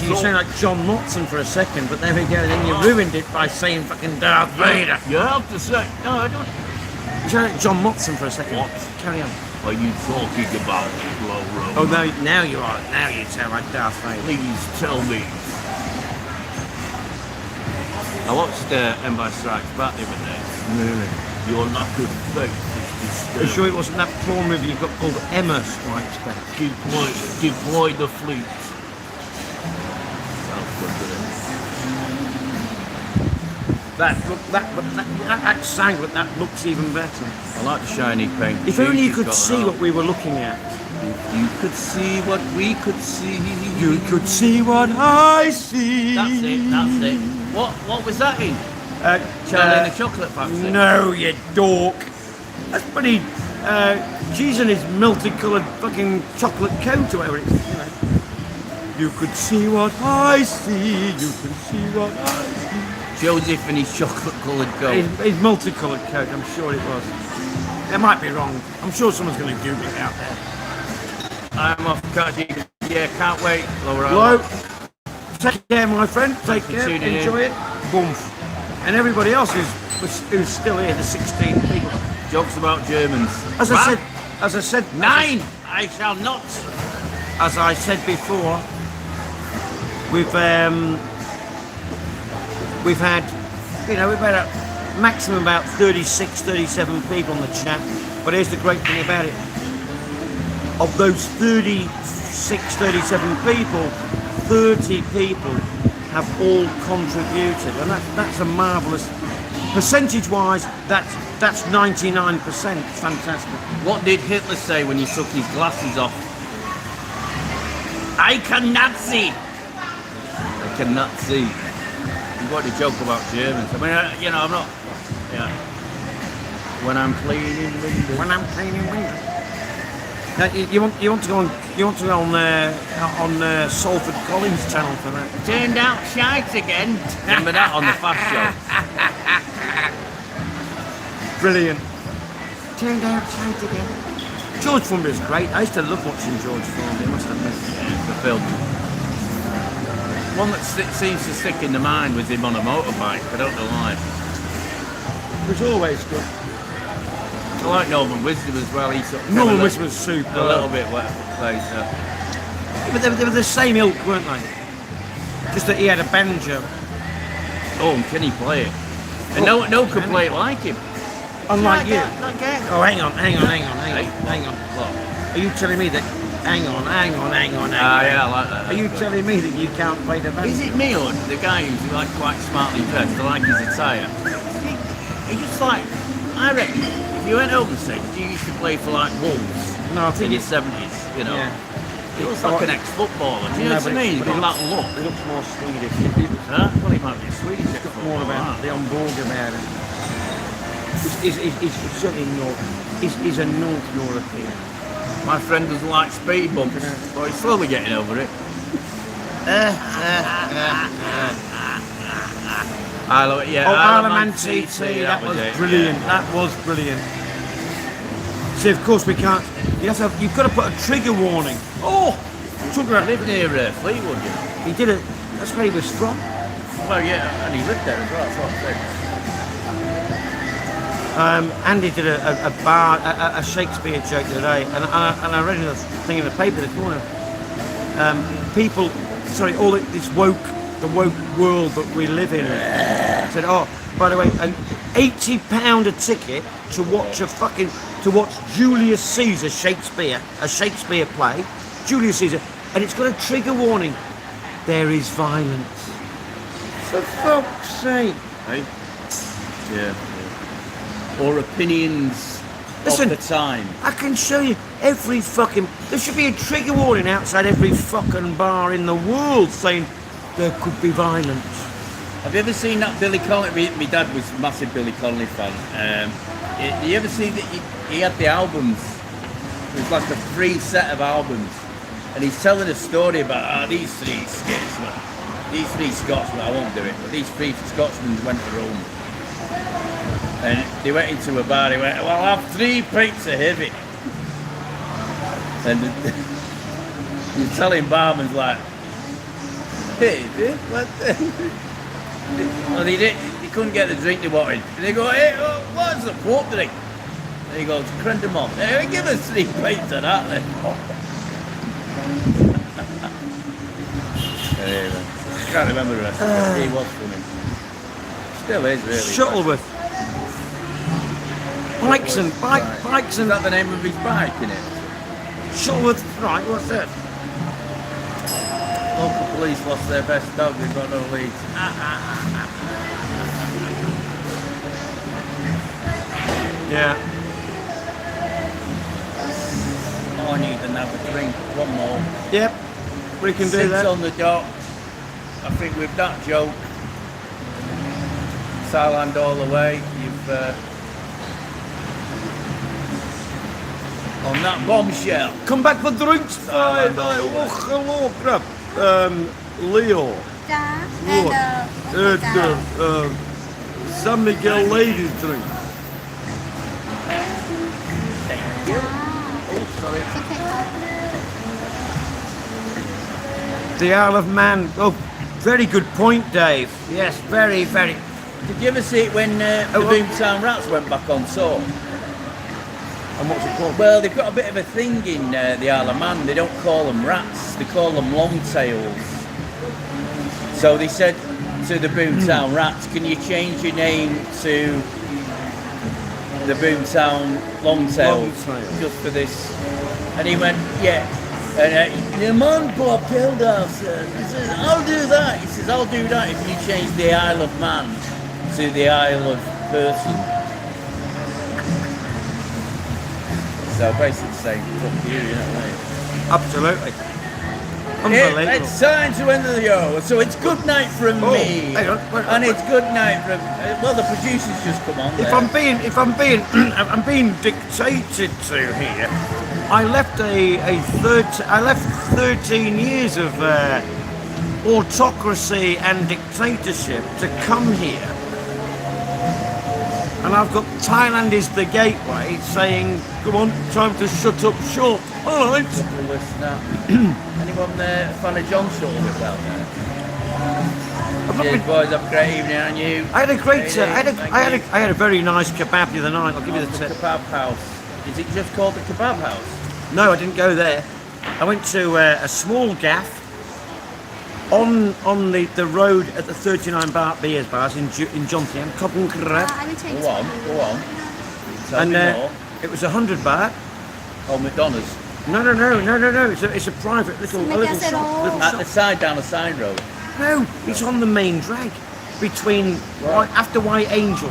You sound like John Watson for a second, but there we go, then you ruined it by saying fucking Darth Vader. You have to say. No, I don't. You sound like John Watson for a second. What? Carry on. Are you talking about Low Roller? Oh, now you are. Now you sound like Darth Vader. Please tell me. I watched Empire Strikes Back the other day. Really? Your lack of faith is Are you disturbing. sure it wasn't that porn movie you've got called Emma Strikes Back? Deploy the fleet. Sounds good, doesn't it? That sang, but that looks even better. I like the shiny paint. If only you She's could got see that. what we were looking at. You could see what we could see. You could see what I see. That's it. What was that in? Charlie and the Chocolate Factory? No, you dork. That's bloody. She's in his multicolored fucking chocolate coat or whatever it is. You know. You could see what I see. You could see what I see. Joseph and his chocolate-coloured coat. His multicolored coat. I'm sure it was. It might be wrong. I'm sure someone's going to Google it out there. I'm off, yeah, can't wait. Hello. Take care, my friend. Take care. tuning in. Enjoy it. Boom. And everybody else who's still here, the 16 people. Jokes about Germans. As I said, 9! I shall not. As I said before, we've had we've had a maximum about 36, 37 people on the chat. But here's the great thing about it. Of those 36, 37 people, 30 people have all contributed, and that's a marvellous percentage-wise. That's 99%. Fantastic. What did Hitler say when he took his glasses off? I cannot see. I cannot see. You've got to joke about Germans. I mean, I'm not. Yeah. When I'm cleaning windows. When I'm cleaning windows. Now, you want to go on Salford Collins channel for that. Turned out shite again. Remember that on the Fast Show? Brilliant. Turned out shite again. George Formby's great. I used to love watching George Formby, must admit. Yeah, the film. One that seems to stick in the mind was him on a motorbike. I don't know why. It was always good. I like Norman Wisdom as well. He's Norman Wisdom was super. A little bit later. But they were the same ilk, weren't they? Just that he had a banjo. Oh, and can he play it? And no can play it like him. Unlike you. Not get. Oh, hang on. Hey. Hang on. What? Are you telling me that? Hang on. Yeah, I like that. Are you telling me that you can't play the banjo? Is it me or the guy who's like quite smartly dressed? I like his attire. He just like, I reckon, if you went home and said, you used to play for like Wolves No, I in think your 70s, you know. Yeah. He looks like an ex-footballer. Do you know what I mean? He's got that look. He looks more Swedish. Huh? Well, he might be a Swedish He's got more about the Hamburg about him. He's certainly North. He's a North European. My friend doesn't like speed bumps, but he's slowly getting over it. Isle of, yeah, Oh, Isle Isle of Man TT, TT, that was it, brilliant. yeah. That was brilliant. See, of course we can't. You've got to put a trigger warning. Oh, took You her. lived near Fleetwood, yeah. He did it. That's where he was from. Well, yeah, and he lived there as well, that's what I'm saying. Andy did a Shakespeare joke today, and I read the thing in the paper this morning. People, sorry, this woke world that we live in. Said, oh, by the way, an £80 a ticket to watch Julius Caesar a Shakespeare play, Julius Caesar, and it's got a trigger warning. There is violence. For fuck's sake. Hey? Yeah. Or opinions Listen, of the time. I can show you every fucking. There should be a trigger warning outside every fucking bar in the world saying there could be violence. Have you ever seen that Billy Connolly? My dad was a massive Billy Connolly fan. You ever see that he had the albums? It was like a free set of albums. And he's telling a story about these three Scotsmen. These three Scotsmen, I won't do it, but these three Scotsmen went to Rome. And they went into a bar, he went, well, I'll have 3 pints of heavy. And you're telling barman's like, hey, what the? Well, they couldn't get the drink they wanted. And they go, hey, what's the Pope drink? And he goes, Crendamon. Hey, give us 3 pints of that then. Anyway, I can't remember the rest of it. He was funny. Still is, really. Shuttleworth. Bikes and Is that the name of his bike, innit? Shuttleworth. Right, what's that? Local police lost their best dog, they've got no leads. Yeah. Oh, I need another drink. One more. Yep. We can do 6 that. on the dot. I think with that joke, Thailand all the way. You've on that bombshell. Come back for drinks. Bye. Oh, hello, crap. Leo. จ้า Look. จ้า San Miguel ladies drink. The Isle of Man. Oh, very good point, Dave. Yes, very, very. Did you ever see it when the Boomtown Rats went back on tour? And what's it called? Well, they've got a bit of a thing in the Isle of Man. They don't call them rats, they call them longtails. So they said to the Boomtown Rats, can you change your name to the Boomtown Longtails just for this? And he went, yeah. And the man Bob Pildow said, he says, I'll do that. He says, I'll do that if you change the Isle of Man to the Isle of Person. So basically saying, fuck you, you know what I mean? Absolutely. Unbelievable. It's time to end the show. So it's good night from me. Hang on. And it's good night from well, the producers just come on. If I'm being dictated to here, I left I left 13 years of autocracy and dictatorship to come here, and I've got Thailand is the gateway saying, "Come on, time to shut up shop." All right. Anyone fan of John Shortwood out there? I've not Cheers, been- boys. Have a great evening on you. I had a great. Thank you. I had a very nice kebab the other night. I'll give you the The tip. kebab house. Is it just called the kebab house? No, I didn't go there. I went to a small gaff on the road at the 39 Beers bars in Jontian, Cobble Crab, อันนี้เช็ค Go on, go on. Tell and me more. it was 100 baht. Oh, McDonald's. No. It's a private little Make us shop. all. Little At shop. the side, down the side road. No, it's on the main drag between after White Angel,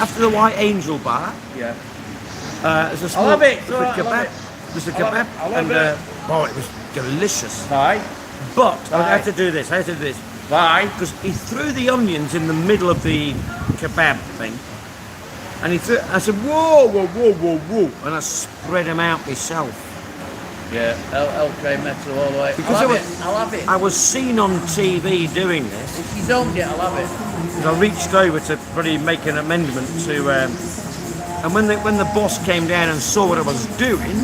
after the White Angel bar. Yeah. There's a small love it. there's a I love kebab. it. There's a I love kebab, it. I love and it. oh, it was delicious. Bye. But I Right. had to do this. Bye. Because he threw the onions in the middle of the kebab thing, and I said, whoa, and I spread them out myself. Yeah, LK Metro all the way. Because I'll have it. I was seen on TV doing this. If you don't get, I'll have it. I reached over to probably make an amendment to, and when the boss came down and saw what I was doing,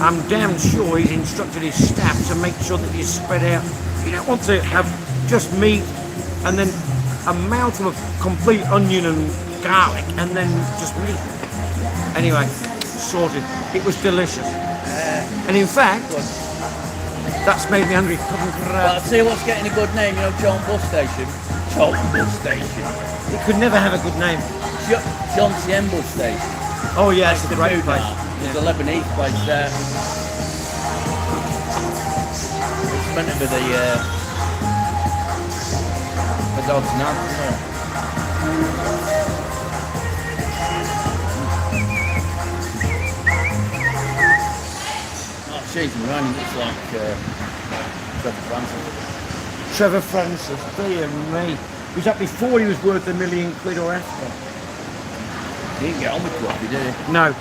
I'm damn sure he's instructed his staff to make sure that you spread out. You don't want to have just meat and then a mouthful of complete onion and garlic and then just meat. Anyway, sorted. It was delicious. And in fact, that's made me hungry. Well, I'll tell you what's getting a good name, you know, Charlton Bus Station. Charlton Bus Station. It could never have a good name. John Sien Bus Station. Oh yeah, it's a great food place. now. Yeah. There's a Lebanese place there. It's meant to be the dog's nap, isn't it? Oh, jeez, I'm running. It's like Trevor Francis. Trevor Francis, dear me. Was that before he was worth £1 million or after? He didn't get on with coffee, did he? No. A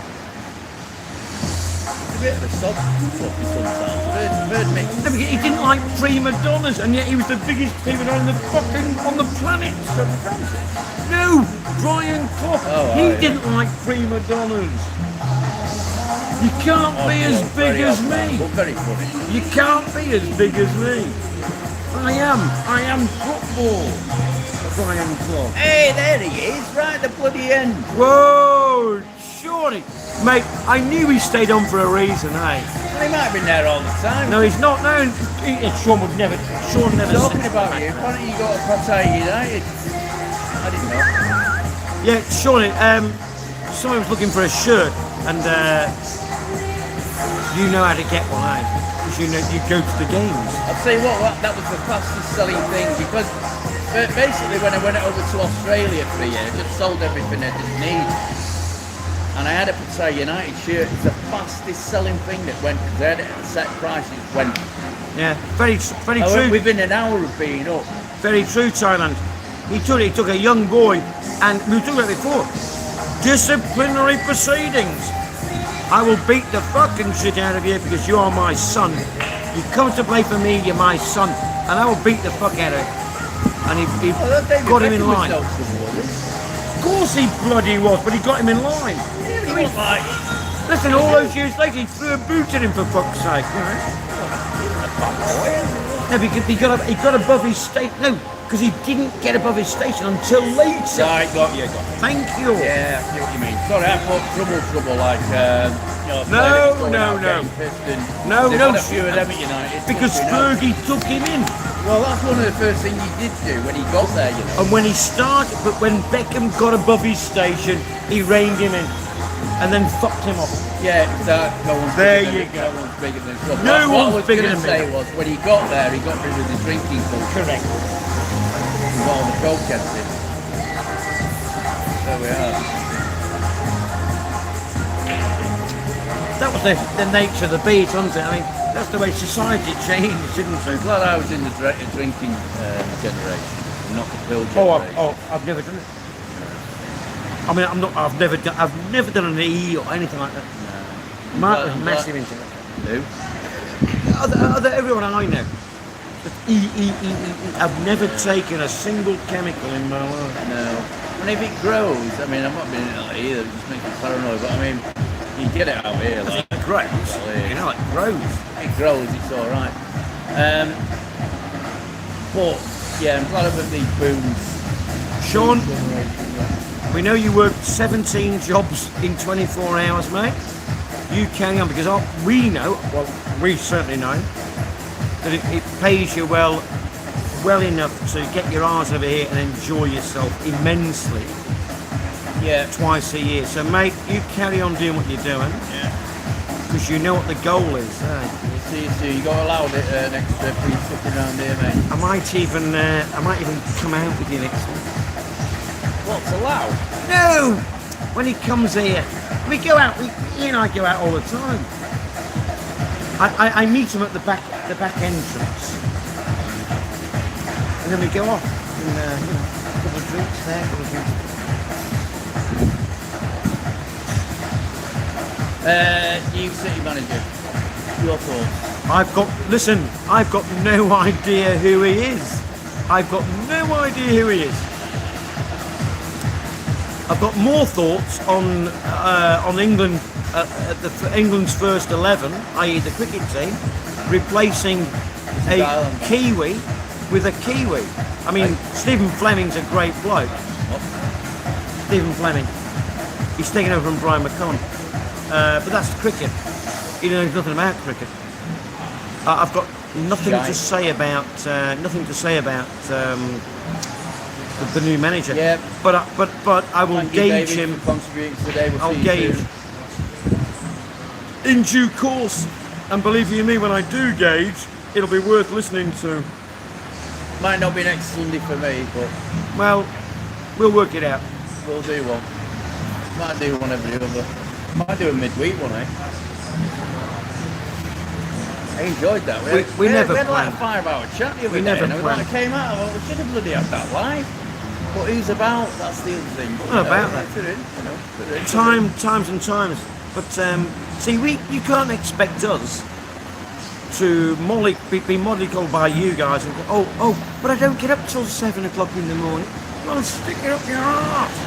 bit of a sob coffee sometimes. Bird mix. No, he didn't like prima donnas, and yet he was the biggest prima donna on the planet. Trevor Francis. No, Brian Clough. Oh, he yeah. didn't like prima donnas. You can't be as big as me. But very funny. You can't be as big as me. I am football. Brian Clough. Hey, there he is, right at the bloody end. Whoa, surely. Mate, I knew he stayed on for a reason, eh? Well, he might have been there all the time. No, he's not. No, Sean would never. Sean never. Talking said- about you, why don't you go to Pattaya United? I didn't know. Yeah, Sean. Someone was looking for a shirt, and you know how to get one, eh? Because you go to the games. I'll tell you what, that was the fastest selling thing because basically when I went over to Australia for a year, I just sold everything I didn't need. And I had a Pattaya United shirt. It's the fastest selling thing that went, because they had it at set prices, went. Yeah, very true. Within an hour of being up. Very true, Thailand. He took a young boy, and we were talking about it before. Disciplinary proceedings. I will beat the fucking shit out of you because you are my son. You come to play for me, you're my son, and I will beat the fuck out of you. And he got him in line. Of course he bloody was, but he got him in line. He was like, Listen, all those years later, he threw a boot at him for fuck's sake. You know? No, because he got above his state. No, because he didn't get above his station until later. right, got you. Thank you. Yeah, I see what you mean. Sorry, I thought trouble, like, No. No, They've no, had a few of them at United. Because Fergie took him in. Well, that's one of the first things he did do when he got there, you know. And when he started, but when Beckham got above his station, he reined him in. And then fucked him off. Yeah, no one's There bigger you than, go. No one's bigger than club. No What one's I was bigger going to than say me. was, when he got there, he got rid of the drinking culture. Correct. With all the cokeheads in. There we are. That was the nature of the beast, wasn't it? I mean, that's the way society changed, didn't I'm it? glad I was in the drinking generation, not the pill generation. I've never done it. I mean, I've never done an E or anything like that. No. Mark was But- massive into it. Who? Everyone I know. E. I've never taken a single chemical in my life. No. And if it grows, I mean, I'm not being in it either, it just makes me paranoid, but I mean, you get it out here, like, It grows. You know, it grows. it grows, it's alright. But, yeah, I'm glad about these booms. Sean, we know you worked 17 jobs in 24 hours, mate. You carry on because we know, well, we certainly know, that it pays you well enough to get your arse over here and enjoy yourself immensely Yeah. twice a year. So, mate, you carry on doing what you're doing Yeah. because you know what the goal is. See, you got allowed it next trip, he's sitting around here, mate. I might even come out with you next week. What's allowed? No! When he comes here, we go out. He and I go out all the time. I meet him at the back entrance, and then we go off. And a couple of drinks there, a couple of drinks. New city manager. your thoughts? I've got no idea who he is. I've got no idea who he is. I've got more thoughts on England, England's first 11, i.e. the cricket team, replacing a Ireland. Kiwi with a Kiwi. I mean, Stephen Fleming's a great bloke. Stephen Fleming. He's taken over from Brian McCon. But that's cricket. He knows nothing about cricket. I've got nothing to say about the new manager. Yeah. But I will Thank you, gauge David, him. for contributing today. We'll I'll see you gauge soon. in due course. And believe you me, when I do gauge, it'll be worth listening to. Might not be next Sunday for me, but Well, we'll work it out. we'll do one. Might do one every other. Might do a midweek one, eh? I enjoyed that. We never we had like a planned. 5-hour chat the other We day, never and when planned. I came out, I thought, we should have bloody had that live. But who's about? That's the other thing. But, Not about that. Fit in, you know, fit in. Times and times. But see, you can't expect us to be mollycoddled by you guys and go, oh, but I don't get up till 7 o'clock in the morning. Well, stick it up your arse.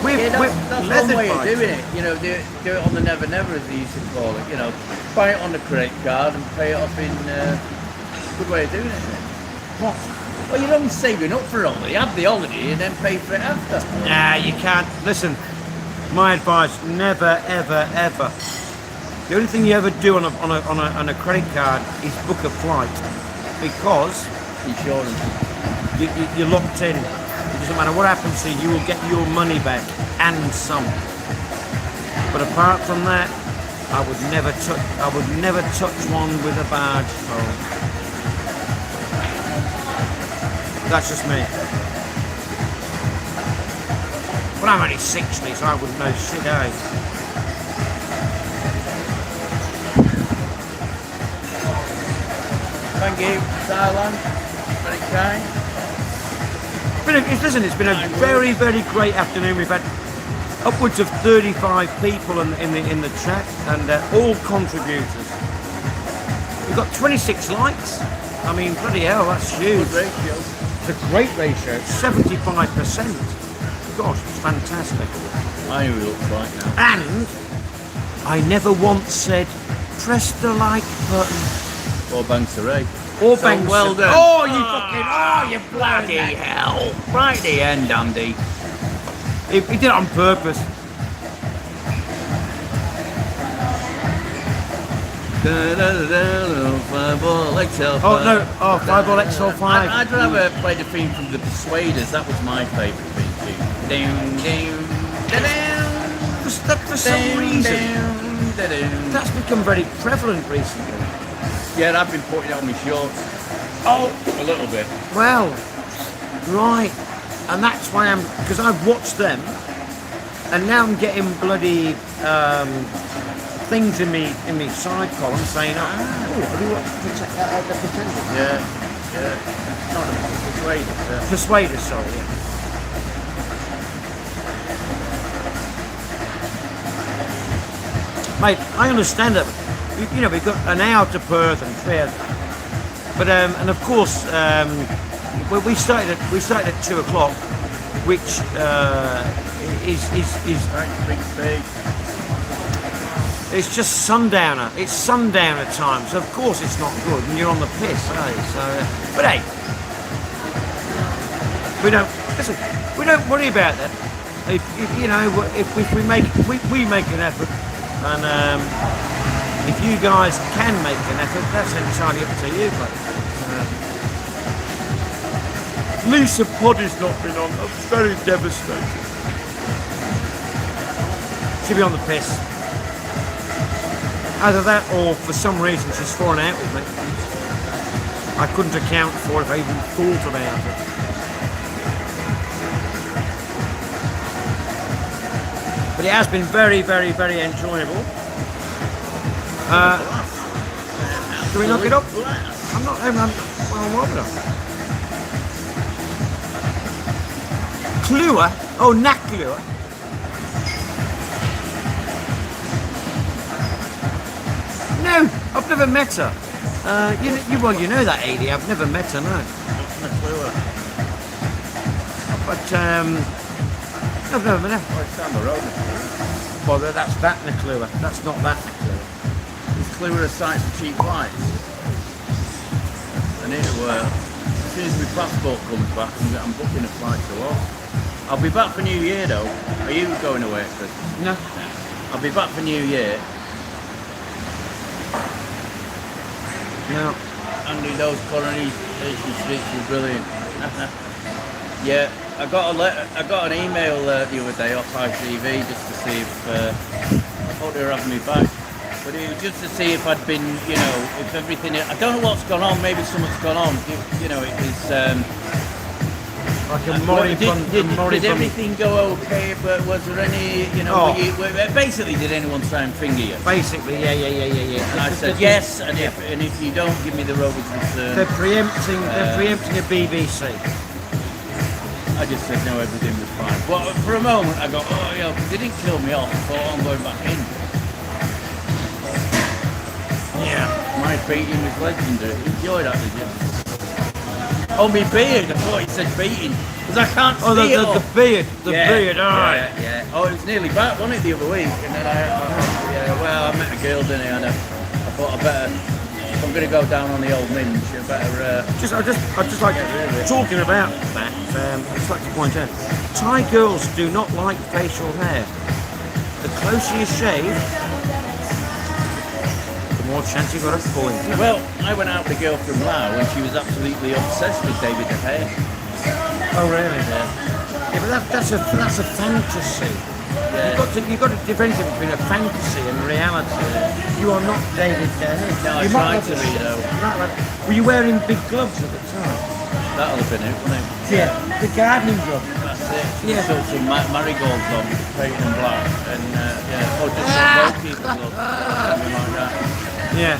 We're That's one way of doing it. You know, do it on the never never, as they used to call it. You know, buy it on the credit card and pay it off in. Good way of doing it, isn't it? What? Well, you're only saving up for a holiday. Have the holiday and then pay for it after. Nah, you can't. Listen, my advice: never, ever, ever. The only thing you ever do on a credit card is book a flight, because Insurance. you're locked in. It doesn't matter what happens to you, you will get your money back and some. But apart from that, I would never touch one with a barge pole. That's just me. But I'm only 60, so I wouldn't know shit, eh? Thank you, Thailand. Very kind. It's been a very, very great afternoon. We've had upwards of 35 people in the chat, and all contributors. We've got 26 likes. I mean, bloody hell, that's huge. Good ratio. It's a great ratio, 75%. Gosh, it's fantastic. I know what it looks like now. And I never once said, press the like button. Or Banksarray. Or So Banks. well done. Oh, you you Bloody hell. Right at the end, Andy. He did it on purpose. Fireball XL5. Oh, no. Oh, Fireball XL5. I'd rather play the theme from The Persuaders. That was my favourite theme tune. Down, down, da-down. For some reason, that's become very prevalent recently. Yeah, I've been putting it on my shorts. Oh, A little bit. well, right. And that's why because I've watched them, and now I'm getting bloody things in me side column saying, oh, have you watched the Pretender? Yeah. Not a Persuaders. Yeah. Persuaders, sorry, yeah. Mate, I understand that. You know, we've got an hour to Perth and Fairs, but and of course, we started at 2 o'clock, which is Big steak. it's just sundowner. It's sundowner time, so of course it's not good, and you're on the piss, eh? So, but hey, we don't worry about that. If you know, if we make an effort, and if you guys can make an effort, that's entirely up to you, but Lisa Poddy's not been on. I'm very devastated. She'll be on the piss. Either that, or for some reason she's fallen out with me. I couldn't account for it if I even thought about it. But it has been very, very, very enjoyable. Do we knock it up? I'm not. I'm warming up. Clua? Oh, Naklua. I've never met her. You know that, Edie. I've never met her, no. Not a clue. But I've never met her. Oh, it's down the road. Well, that's that Nuclear. That's not that Nuclear. It's clearer a site for cheap flights. I need to as soon as my passport comes back, I'm booking a flight to Lost. I'll be back for New Year though. Are you going away at Christmas? No. I'll be back for New Year. No. Andy, those coronation streets were brilliant. Yeah, I got an email the other day off ITV just to see if I thought they were having me back. But it was just to see if I'd been, if everything. I don't know what's gone on. Maybe something's gone on. It was. Like a moribund. Did everything go okay? But was there any, basically, did anyone try and finger you? Basically, yeah. And I said yes, and if you don't give me the rover's return, They're preempting a BBC. I just said no, everything was fine. Well, for a moment, I go, oh yeah, they didn't kill me off. I thought, oh, I'm going back in. Yeah. My beating was legendary. Enjoy that, did you? Oh, my beard. I thought you said beating. Because I can't see it. The beard. The beard, alright. Yeah. Oh, it was nearly back, wasn't it, the other week? And then I met a girl, didn't I? And I thought I better, if I'm going to go down on the old minge, I better... I just like talking about that. I'd just like to point out, Thai girls do not like facial hair. The closer you shave, the more chance you've got of pulling. Well, I went out with a girl from Laos and she was absolutely obsessed with David De Gea. Oh really? Yeah. Yeah, but that's a fantasy. Yeah. You've got to differentiate between a fantasy and reality. You are not David De Gea. No, I tried to be though. Were you wearing big gloves at the time? That'll have been it, wouldn't it? Yeah, the gardening gloves. That's it. Yeah. Still some marigolds on, painted in black, and just some goalkeeper gloves, something like that. Yeah.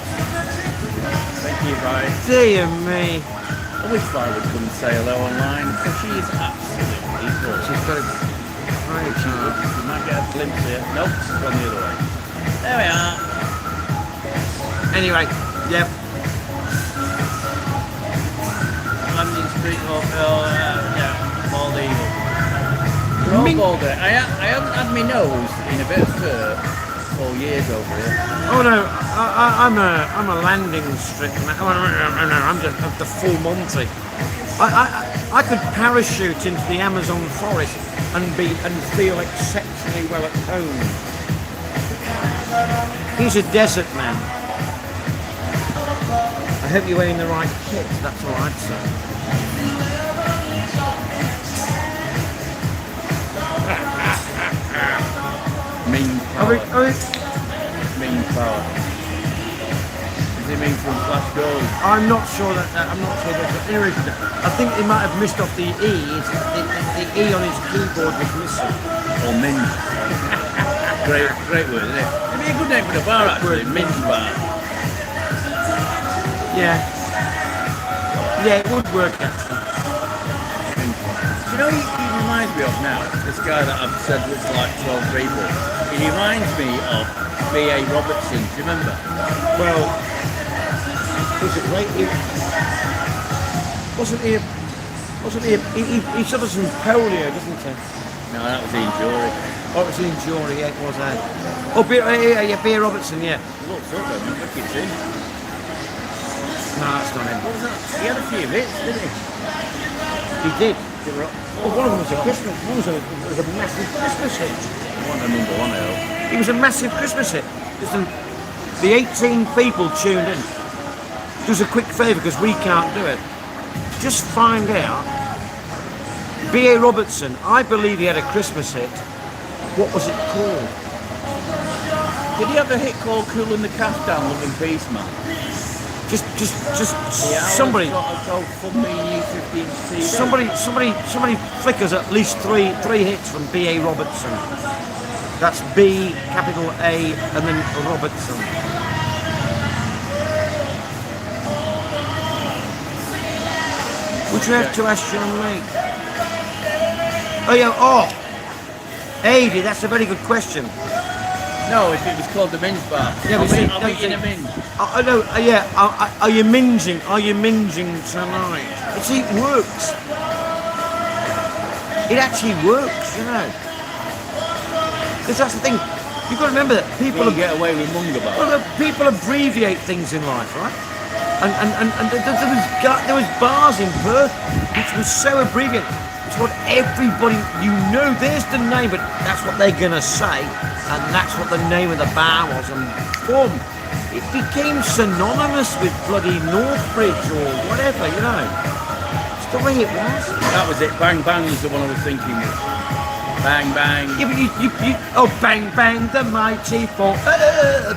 Thank you, bye. Dear me. I wish I would come and say hello online, because she is absolutely cool. She's got a great job. You might get a glimpse here. Nope, she's gone the other way. There we are. Anyway, yep. London Street Hotel, bald eagle. They're all bald. I haven't had my nose in a bit of fur for years over here. Oh no, I'm a landing strip man. I'm just the full Monty. I could parachute into the Amazon forest and feel exceptionally well at home. He's a desert man. I hope you're wearing the right kit. That's all I'd say. Mean power. Mean power. Does he mean from Flash Gordon? I'm not sure that there is. I think he might have missed off the E. The E on his keyboard was missing. Or Minge. Great word, isn't it? It'd be a good name for the bar actually, Minge Bar. Yeah. Yeah, it would work actually. Do you know he reminds me of now? This guy that I've said looks like 12 people. He reminds me of B.A. Robertson, do you remember? Well, he's a great. He suffered from polio, doesn't he? No, that was Ian Jury. Oh, it was in Jury, yeah, it was. B.A. Robertson, yeah. He looks up at me, look at him. No, that's not him. What was that? He had a few hits, didn't he? He did. Well, one of them was a Christmas. One was a massive Christmas hit. One of number one, I hope. It was a massive Christmas hit. Listen, the 18 people tuned in. Do us a quick favour because we can't do it. Just find out. B.A. Robertson, I believe he had a Christmas hit. What was it called? Did he have a hit called Cooling the Cash Down, Love and Peace, man? Just somebody flickers at least three hits from B.A. Robertson. That's B, capital A, and then Robertson. Would you have to ask your mate? Oh yeah, Adi, that's a very good question. No, if it was called the Minge Bar. Yeah, but I'm eating a minge. I know, yeah. Are you minging? Are you minging tonight? See, it works. It actually works, you know. Because that's the thing. You've got to remember that people You get away with Munga Bar. well, people abbreviate things in life, right? And there was bars in Perth which was so abbreviated. It's what everybody, you know, there's the name, but that's what they're gonna say, and that's what the name of the bar was. And boom, it became synonymous with bloody Northbridge or whatever, you know. It's the way it was. That was it. Bang Bang was the one I was thinking of. Bang Bang. Yeah, but you oh, bang bang the mighty fall,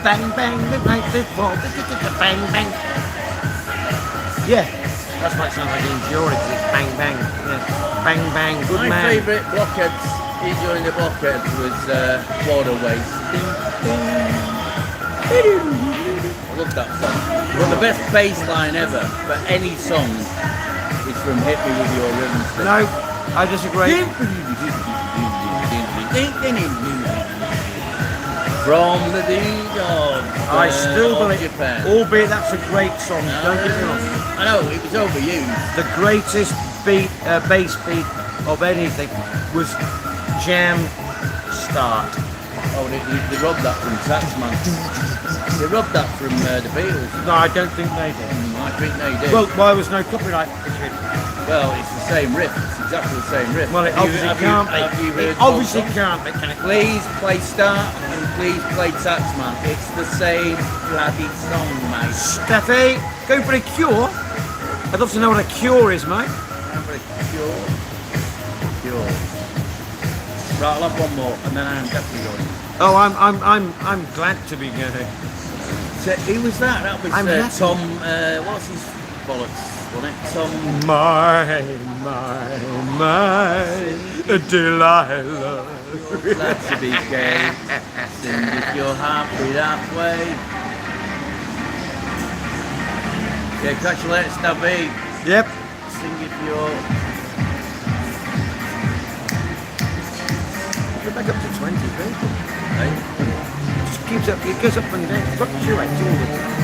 bang bang the mighty fall, bang bang. Yeah, that's what it sounds like in Geordie, 'cause it's bang bang. Yeah, bang bang, good My man. favourite blockheads during the blockheads was Waterways. I love that song. Well, the best bass line ever for any song is from Hit Me With Your Rhythm Stick. No, I disagree. From the D-Dog. I still believe, Japan. albeit that's a great song, don't get me wrong. I know, it was overused. The greatest bass beat of anything was Jam Start. Oh, they robbed that from Saxman. They robbed that from the Beatles. No, I don't think they did. I think they did. Well, why was no copyright issued? Well, it's the same riff. It's exactly the same riff. Well, it obviously can't be. Have you heard It obviously both songs? can't be, can it? Please play Start and please play Taxman. It's the same bloody song, mate. Steffi, go for a Cure. I'd love to know what a Cure is, mate. Cure. Cure. Right, I'll have one more and then I'm definitely going. Oh, I'm glad to be going. So, who was that? That was I'm happy. Tom, what's his bollocks, wasn't it? Tom... My Delilah. Glad to be gay. Sing if you're happy that way. Yeah, catch you later, Stabby. Yep. Sing if you're... Go back up to 20 people. Hey? Just keeps up, it goes up and down, fluctuates all the time.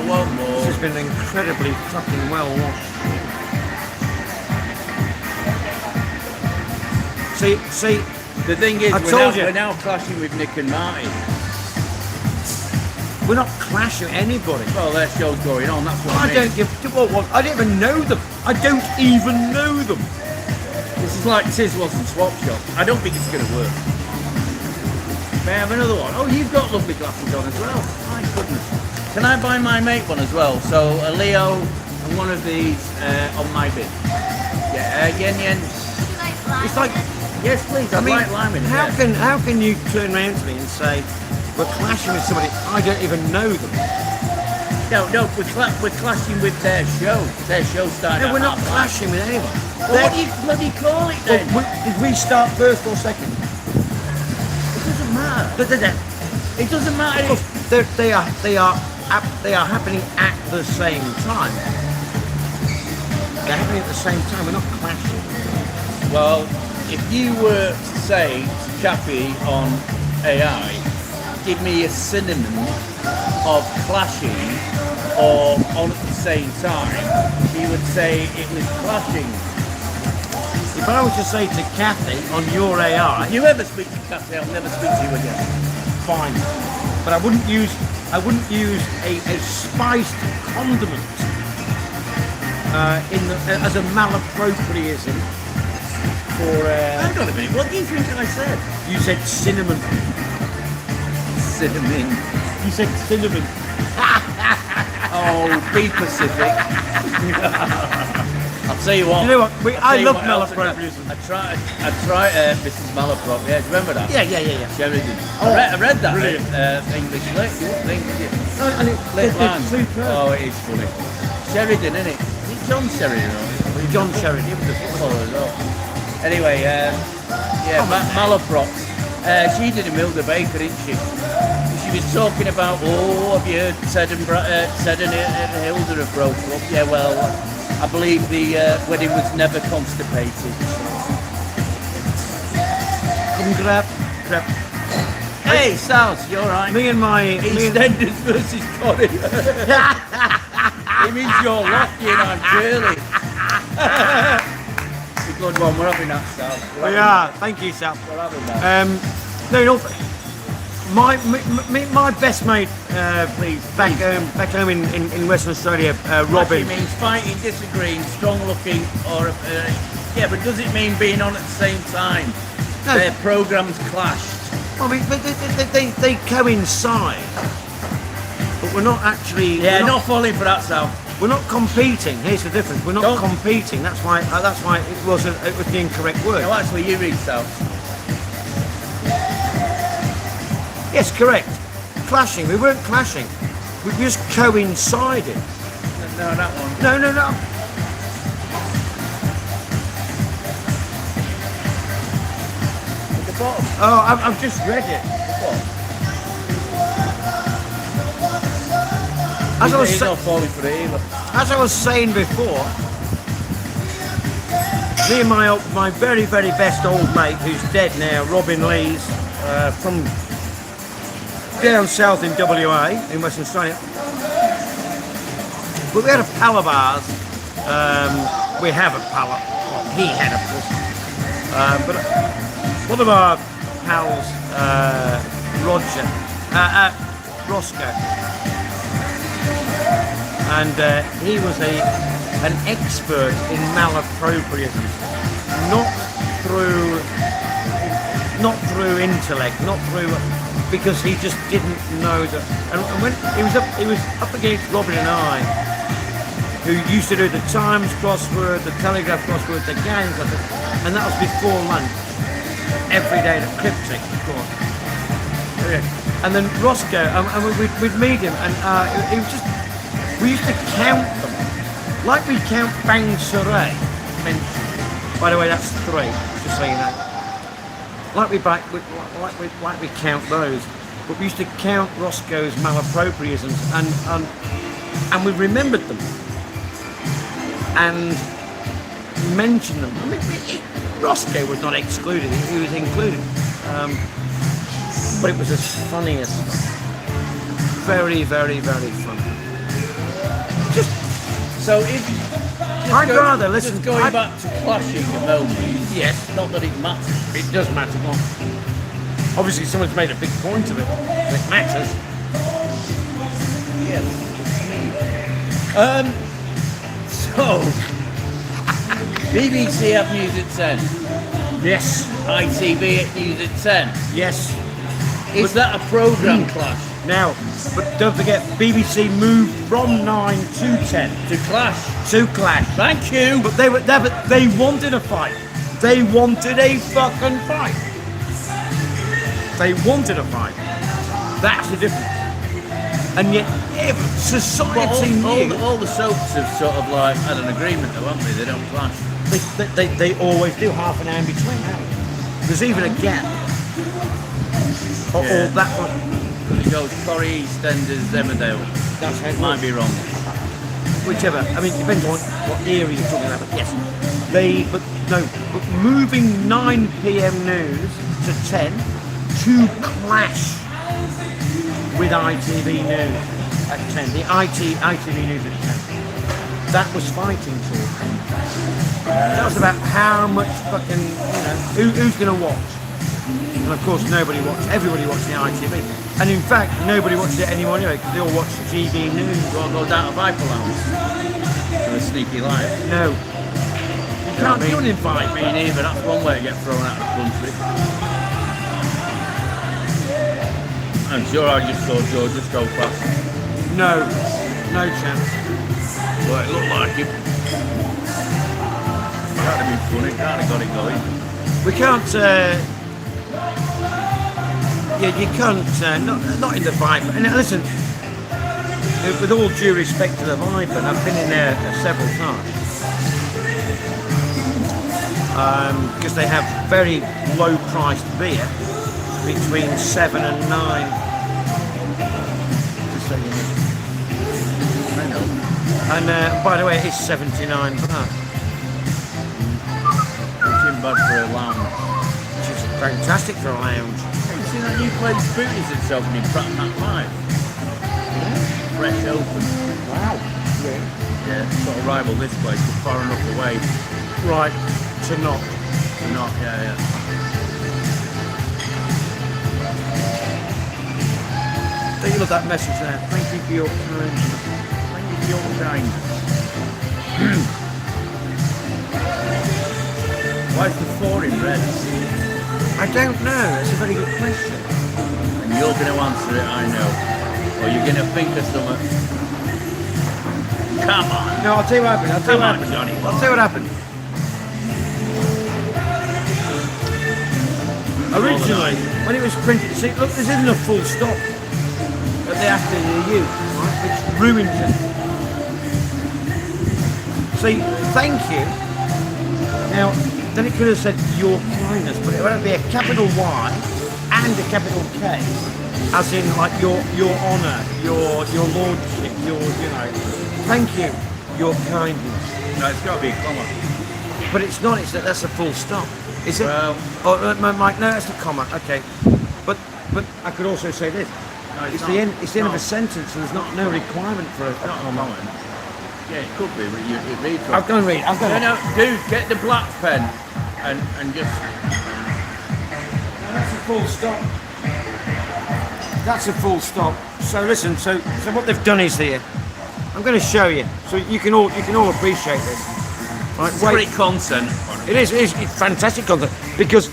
One more. This has been incredibly fucking well watched. See, The thing is, I told you. we're now clashing with Nick and Marty. we're not clashing anybody. Well, their show's going on, that's what I I mean. don't give, what, I don't even know them. I don't even know them. This is like Tiswas and Swap Shop. I don't think it's going to work. May I have another one? Oh, you've got lovely glasses on as well. My goodness. Can I buy my mate one as well? So a Leo and one of these on my bid. Yeah, yen yen. It's like, Yes, please. I'd like lime in how there. can you turn around to me and say, we're clashing with somebody, I don't even know them. No, we're clashing with their show. Their show started. No, we're at not 5:30. clashing with anyone. Well, what do you bloody call it then? Well, did we start first or second? It doesn't matter. It doesn't matter. Because they are happening at the same time. They're happening at the same time. We're not clashing. Well, if you were to say to Chappie on AI, give me a synonym of clashing or on at the same time, he would say it was clashing. If I was to say to Kathy on your AI, If you ever speak to Chappie, I'll never speak to you again. fine, but I wouldn't use a spiced condiment as a malapropriism for. Hang on a minute, what do you think I said? You said cinnamon. Cinnamon. You said cinnamon. Oh, be Pacific. I'll tell you what. You know what? I love malapropism. malapropism. I tried Mrs. Malaprop. Yeah, do you remember that? Yeah. Sheridan. Oh, I read that brilliant. English lit. You wouldn't think, would you? And Lit land. it's superb. Oh, it is funny. Sheridan, isn't it? Is it John Sheridan? Or John Sheridan. Anyway, Malaprop. She did a Milder Baker, didn't she? She was talking about, have you heard Ted and Hilda have broken up? Yeah, well, I believe the wedding was never constipated. Come grab. Hey, South, you alright? Me and my EastEnders versus Corrie. It means you're lucky and I'm Shirley. It's a good one, we're having that, South. we are. Thank you, Sal. We're having that. No, my best mate, please, back home in Western Australia, Robin. It means fighting, disagreeing, strong looking, or yeah, but does it mean being on at the same time? No. Their programs clashed. I mean, but they coincide, but we're not actually. Yeah, we're not falling for that, Sal. We're not competing. Here's the difference. We're not Don't- competing. That's why it was the incorrect word. No, actually, you read, Sal. Yes, correct. Clashing. We weren't clashing. We just coincided. No, that one. No. At the bottom. Oh, I've just read it. As I was He's sa- not falling for it either. As I was saying before, me and my very, very best old mate, who's dead now, Robin Lees, from down south in WA, in Western Australia. But we had a pal of ours. We have a pal. Well, he had, of course. But one of our pals, Roscoe. And he was an expert in malapropriism, not through intellect, not through, because he just didn't know that. And when he was up against Robin and I, who used to do the Times crossword, the Telegraph crossword, the Gang crossword, and that was before lunch, every day, the cryptic, of course. And then Roscoe, and we'd meet him, and it was just. We used to count them, like we count Bang Saray. By the way, that's 3, just so you know. Like we count those, but we used to count Roscoe's malapropriisms, and we remembered them and mentioned them. I mean, Roscoe was not excluded; he was included, but it was as funny as very, very, very funny. So if I'd rather listen. Just going back to clashing at the moment. Yes. Not that it matters. It does matter. Well, obviously, someone's made a big point of it. It matters. Yes. So BBC have news at 10. Yes. ITV at news at 10. Yes. Is that a programme clash? Now, but don't forget, BBC moved from 9 to 10 To clash? to clash. Thank you. But they wanted a fight. They wanted a fucking fight. They wanted a fight. That's the difference. And yet, society knew. All the soaps have sort of like had an agreement though, haven't they? They don't clash. They always do half an hour in between. There's even a gap. Or that one. It goes Corrie, EastEnders, Emmerdale. That's how it Might be wrong. Whichever. I mean, it depends on what era you're talking about. But yes, but moving 9 p.m. news to 10 to clash with ITV news at 10. The ITV news at 10. That was fighting talk. That was about how much fucking, who's going to watch. And of course, everybody watched the ITV. And in fact, nobody watches it anymore anyway, because they all watch the GB News. You want to go down to Viper Lounge for a sneaky live? No. You can't do an invite. Me neither. That's one way to get thrown out of the country. I'm sure I just saw Joe just go past. No chance. Well, it looked like him. Can't have been funny. Can't have got it going. We can't. You can't. Not in the Viper. And listen, with all due respect to the Viper, and I've been in there several times, because they have very low-priced beer between 7 and 9. Just so you know. I know. And by the way, it's 79 pounds, It's in bad for a lounge. which is fantastic for a lounge. Have you seen that that new place booties itself in Pratton Mac 5. Fresh open. Wow. Yeah, sort of rival this place, but far enough away. Right, to not. Not, yeah. Don't you love that message there? Thank you for your kindness. Thank you for your kindness. Why is the 4 in red? I don't know. That's a very good question. And you're going to answer it, I know. Or you're going to think of something. Come on. No, I'll tell you what happened. Come on, Johnny. I'll tell you what happened. Originally, when it was printed, see, look, this isn't a full stop at the after the U, right? Which ruins it. See, thank you. Now, then it could have said your kindness, but it would be a capital Y and a capital K, as in like your honour, your lordship, your, you know, thank you, your kindness. No, it's got to be a comma. But it's not. It's that's a full stop. Is it? Well, oh, Mike, no, that's a comma. Okay, but I could also say this. no, It's not. the end. It's the end of a No. sentence, and there's no requirement for a Not a comma. comment. Yeah, it could be, but it reads I've got to read. I've got No, to. no, dude, get the black pen and just. That's a full stop. That's a full stop. So listen. So what they've done is here. I'm going to show you, so you can all appreciate this. Right, Great content. It is. It's fantastic content because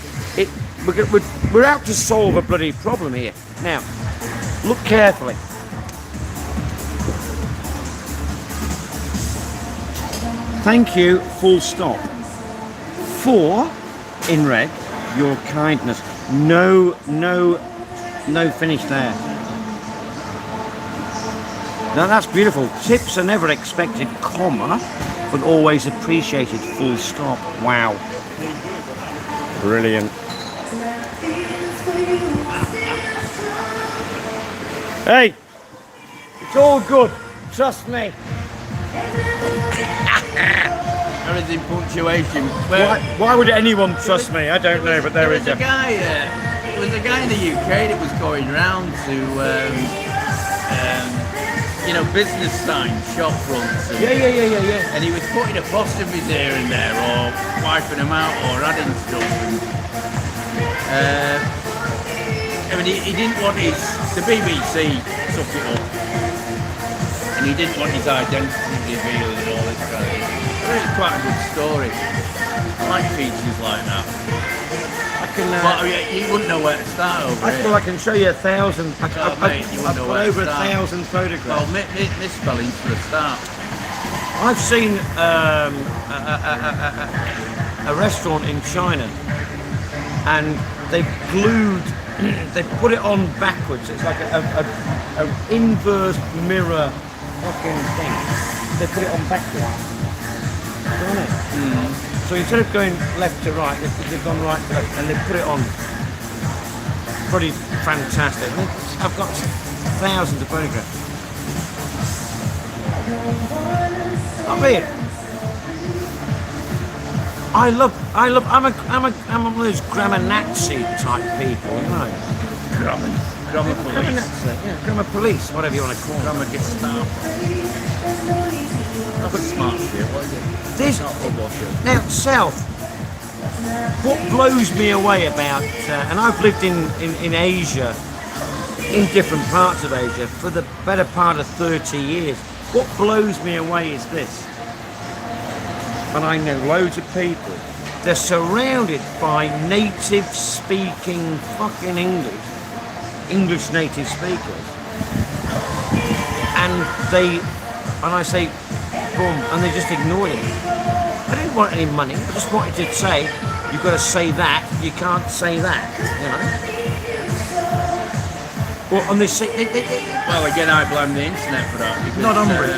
we're out to solve a bloody problem here. Now, look carefully. Thank you, full stop. For, in red, your kindness. No finish there. Now that's beautiful. Tips are never expected, comma, but always appreciated, full stop. Wow. Brilliant. Hey, it's all good. Trust me. Everything punctuation. Well, Why would anyone trust me? I don't know, but there there we was go. a guy. There was a guy in the UK that was going round to, business signs, shop fronts. And, Yeah. And he was putting apostrophes here and there, or wiping them out, or adding stuff. And, he didn't want the BBC took it up, and he didn't want his identity revealed and all this kind of thing. It's quite a good story. I like features like that. I can. But you wouldn't know where to start over I here. feel I can show you 1,000. I've mate, you wouldn't know got where to over start. 1,000 photographs. Well, misspellings for a start. I've seen a restaurant in China, and they glued, they put it on backwards. It's like a inverse mirror fucking thing. They put it on backwards. Don't it? So instead of going left to right, they've gone right to left, and they put it on. Pretty fantastic. I've got thousands of photographs. I mean, I'm one of those grammar Nazi type people, you know. Grammar Grammar police. Nazi, yeah, grammar police, whatever you want to call them. Grammar Gestapo. That's a smart shit, what is it? This, Not football shit. now, South, what blows me away about, and I've lived in Asia, in different parts of Asia, for the better part of 30 years. What blows me away is this, and I know loads of people, they're surrounded by native speaking fucking English native speakers, and I say, boom, and they just ignored it. I didn't want any money, I just wanted to say, you've got to say that, you can't say that, you know. Well, and they say, Well, again, I blame the internet for that. Because, Not on Brit.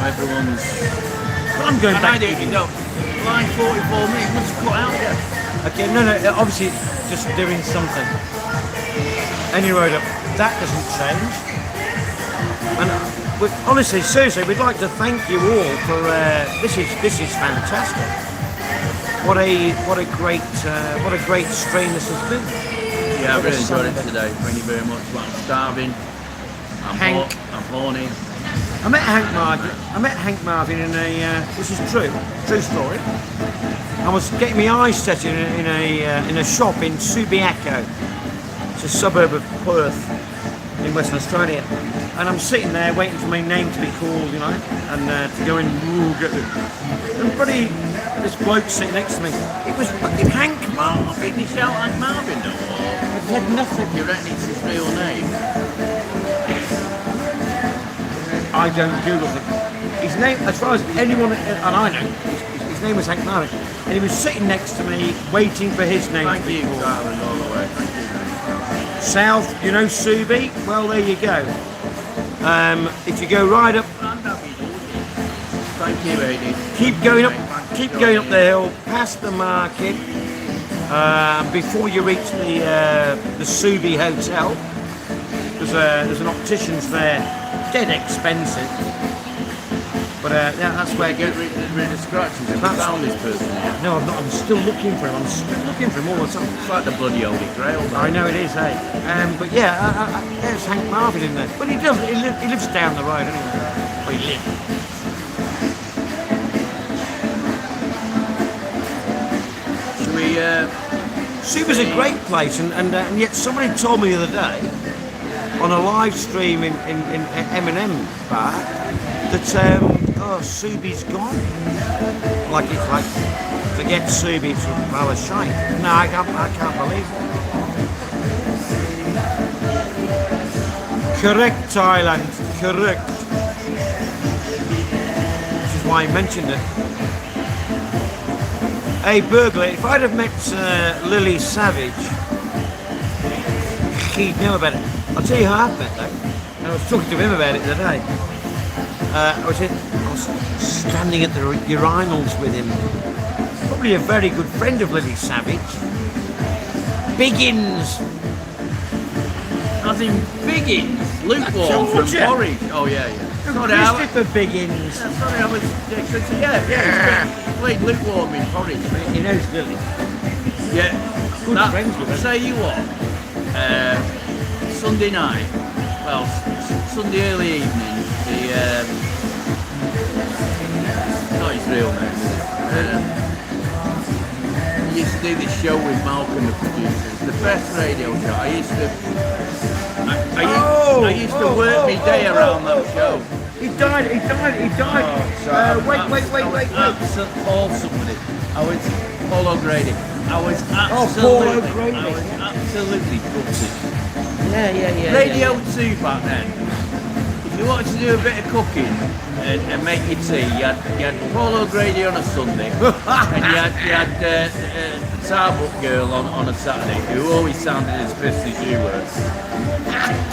Everyone's... but I'm going And I back. do, line 44 minutes, what's cut out there? Okay, no, obviously just doing something. Anyway, look, that doesn't change. And honestly, seriously, we'd like to thank you all for this is fantastic. What a great strain this has been. Yeah, I've really enjoyed it today. Thank you very much. But I'm starving. Hank. I'm horny. I met Hank Marvin in a, this is true story. I was getting my eyes set in a shop in Subiaco. It's a suburb of Perth in Western Australia. And I'm sitting there waiting for my name to be called, you know, and to go in, get the... And buddy, this bloke sitting next to me, it was fucking Hank Marvin. Did you shout Hank Marvin though? I said nothing. You reckon it's his real name? I don't Google it. His name, as far as anyone, and I know, his name was Hank Marvin. And he was sitting next to me, waiting for his name Thank to be you, called. darling, all the way. Thank you. South, you know Subi? Well, there you go. If you go right up, Thank you, Eddie. keep going up the hill, past the market, before you reach the Subi Hotel. There's an optician's there, dead expensive. But yeah, that's where Get rid of the scratches. Have you That's- found this person yet? No, I'm not. I'm still looking for him. I'm still looking for him all the time. It's like the bloody Holy Grail. I know it is, eh? But yeah, there's Hank Marvin in there. But he does. He lives down the road anyway. Where he lives. Should we? Suba's a great place, and yet somebody told me the other day on a live stream in M&M bar that Subi's gone. Like it's like forget Subi, it's rather shite. No, I can't believe it. Correct, Thailand. Correct. Which is why I mentioned it. Hey, burglar, if I'd have met Lily Savage, he'd know about it. I'll tell you how I've met though. I was talking to him about it today. I was standing at the urinals with him. Probably a very good friend of Lily Savage. Biggins. As in Biggins, lukewarm from told ya. Porridge. Oh yeah. Sorry, Christopher Biggins. sorry, I was. Yeah. He played lukewarm in Porridge. He knows Lily. Yeah. Good friends with her. Tell you what. Sunday night. Well, Sunday early evening. Not his real name. He used to do this show with Malcolm, the producers. The best radio show. I used to work my day around that show. He died. Wait. Somebody. I was Paul O'Grady. I was Paul O'Grady. absolutely gutted. Yeah. Radio 2 back then. If you wanted to do a bit of cooking and make your tea, you had Paul O'Grady on a Sunday, and you had the Tarbuck girl on a Saturday, who always sounded as pissed as you were.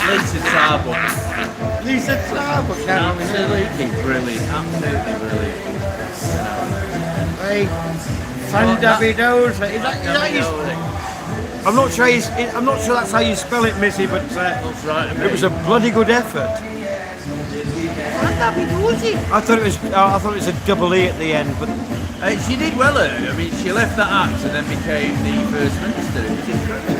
Lisa Tarbuck. Lisa Tarbuck. Absolutely brilliant. Absolutely brilliant. Hey, Fandavidosa. Is that you? I'm not sure that's how you spell it, Missy, but That's right. it was a bloody good effort. I thought it was a double E at the end, but She did well at it. I mean, she left that act and then became the First Minister. It was incredible.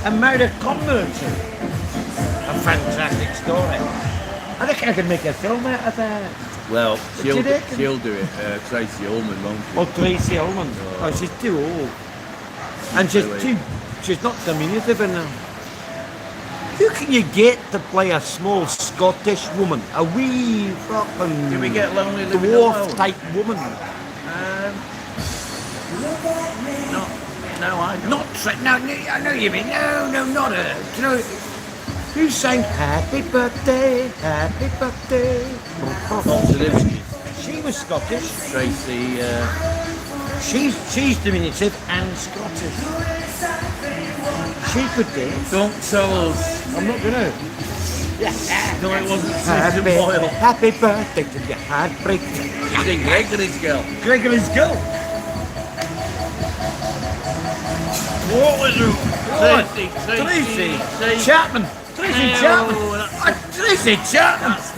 and married a converter. A fantastic story. I reckon I could make a film out of that. Well, she'll Did it? do it. Tracy Ullman, won't she? Or Tracy Ullman. Oh, she's too old. And she's not diminutive enough. Who can you get to play a small Scottish woman? A wee fucking Did we get Lonely Living dwarf Alone? type woman? No, I don't. No, I know you mean. No, not her. Do you know who sang Happy Birthday, Happy Birthday? She was Scottish. Tracy, She's diminutive and Scottish. She could do it. don't tell us. I'm not gonna. No, it wasn't Susan Boyle. Happy birthday to your heartbreak. She's in Gregory's Girl. Gregory's girl. What was her? Tracy Chapman. Tracy Chapman. Tracy Chapman. That's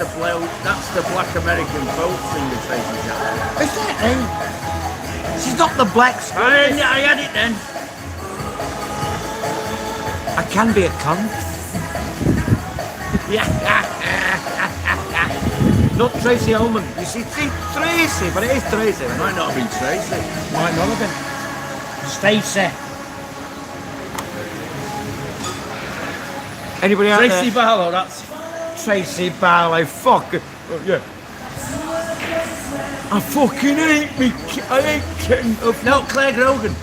the black American folk singer, Tracy Chapman. Is that name? She's not the black I had it then. I can be a cunt. Not Tracy Ullman. You see, Tracy, but it is Tracy. It might not have been Tracy. Might not have been. Stacey. Anybody out Tracy there? Barlow, that's... Tracy Barlow. Fuck. Yeah. I fucking hate me. I hate getting up. No, Claire Grogan.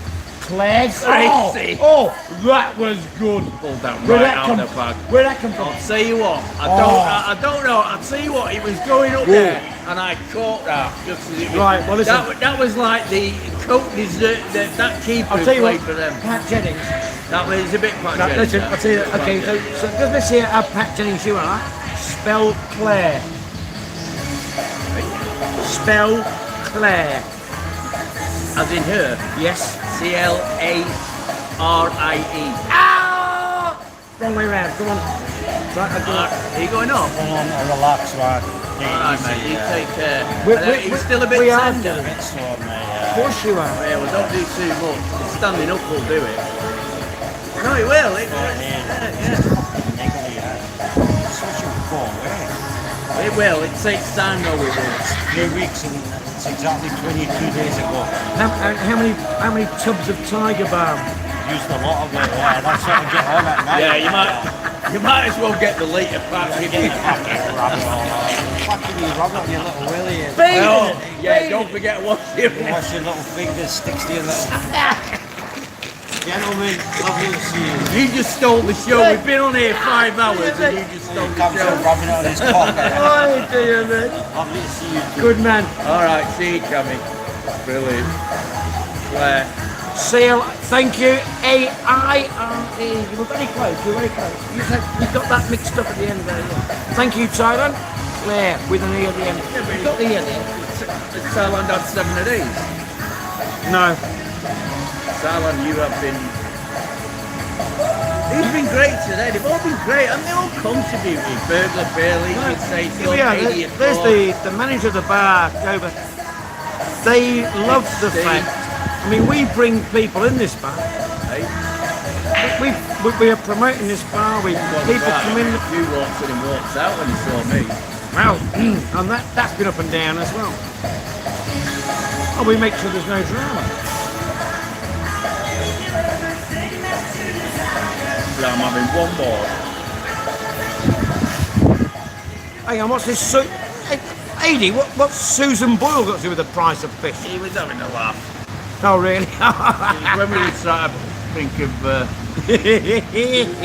Claire. Tracy. Oh, that was good. Pulled that Where'd right that out come of the bag. Where'd that come from? I'll tell you what, I don't know. I'll tell you what, it was going up there, and I caught that just as it was. Right, well, listen. That was like the Coatneys that keeper I'll tell you played what. for them. Pat Jennings. That was a bit No, Pat Jennings, listen, that. I'll tell you. Okay, so let's see how Pat Jennings you are. Spell Claire. Spell Claire. As in her, Yes. C-L-A-R-I-E. Ah! Wrong way round. Come on. Right, I'll do it. Are you going up? Come on, relax, man. Alright, mate, you take care. He's still a we bit are tender. doing Bit slow, Of mate. course you are. Yeah, well, don't do too much. Standing up will do it. No, it will. Yeah. Switching form, It will. It takes time, though. It will. 3 weeks and it's exactly 22 days ago. How many tubs of Tiger Balm? Used a lot of it, yeah. That's what I get on at night. Yeah, you might as well get the litre pack. Fucking you rub it on your little willy. Oh, yeah, don't forget what you Wash your little fingers, sticks to your little... Gentlemen, lovely to see you. You just stole the show. We've been on here 5 hours and you just stole the Comes out show. rubbing it on his cock. Oh dear, man. Lovely to see you too. Good man. All right, see you, Cammy. Brilliant. Claire. Seal, thank you. A-I-R-E. You were very close. You were very close. You got that mixed up at the end there. Yeah. Thank you, Thailand. Claire, with an E at the end. You got the E at the end. Thailand had 7 of these. No. Thailand, you have been... He's been great today. They've all been great, and they all contributed. Burglar Bailey, you'd say, Yeah, there's the manager of the bar over. They love the Steve. fact. I mean, we bring people in this bar. We are promoting this bar. People come in. You walks in and walks out when you saw me. Well, and that's been up and down as well. Oh, we make sure there's no drama. Yeah, I'm having one more. Hang on, what's this? Hey, Aidy, what's Susan Boyle got to do with the price of fish? He was having a laugh. Oh, really? When we start to think of...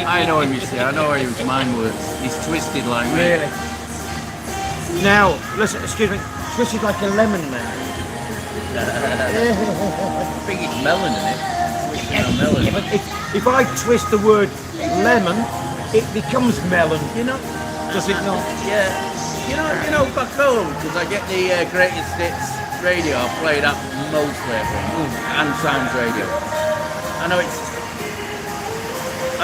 I know him, you see. I know where his mind was. He's twisted like me. Really? Now, listen, excuse me. Twisted like a lemon now. I think it's melon in it. Twisted on melon. Yeah, but if I twist the word lemon, it becomes melon. You know, Does it not? yeah. You know, back home, because I get the greatest hits radio. I play that mostly, I think, and Sounds radio. I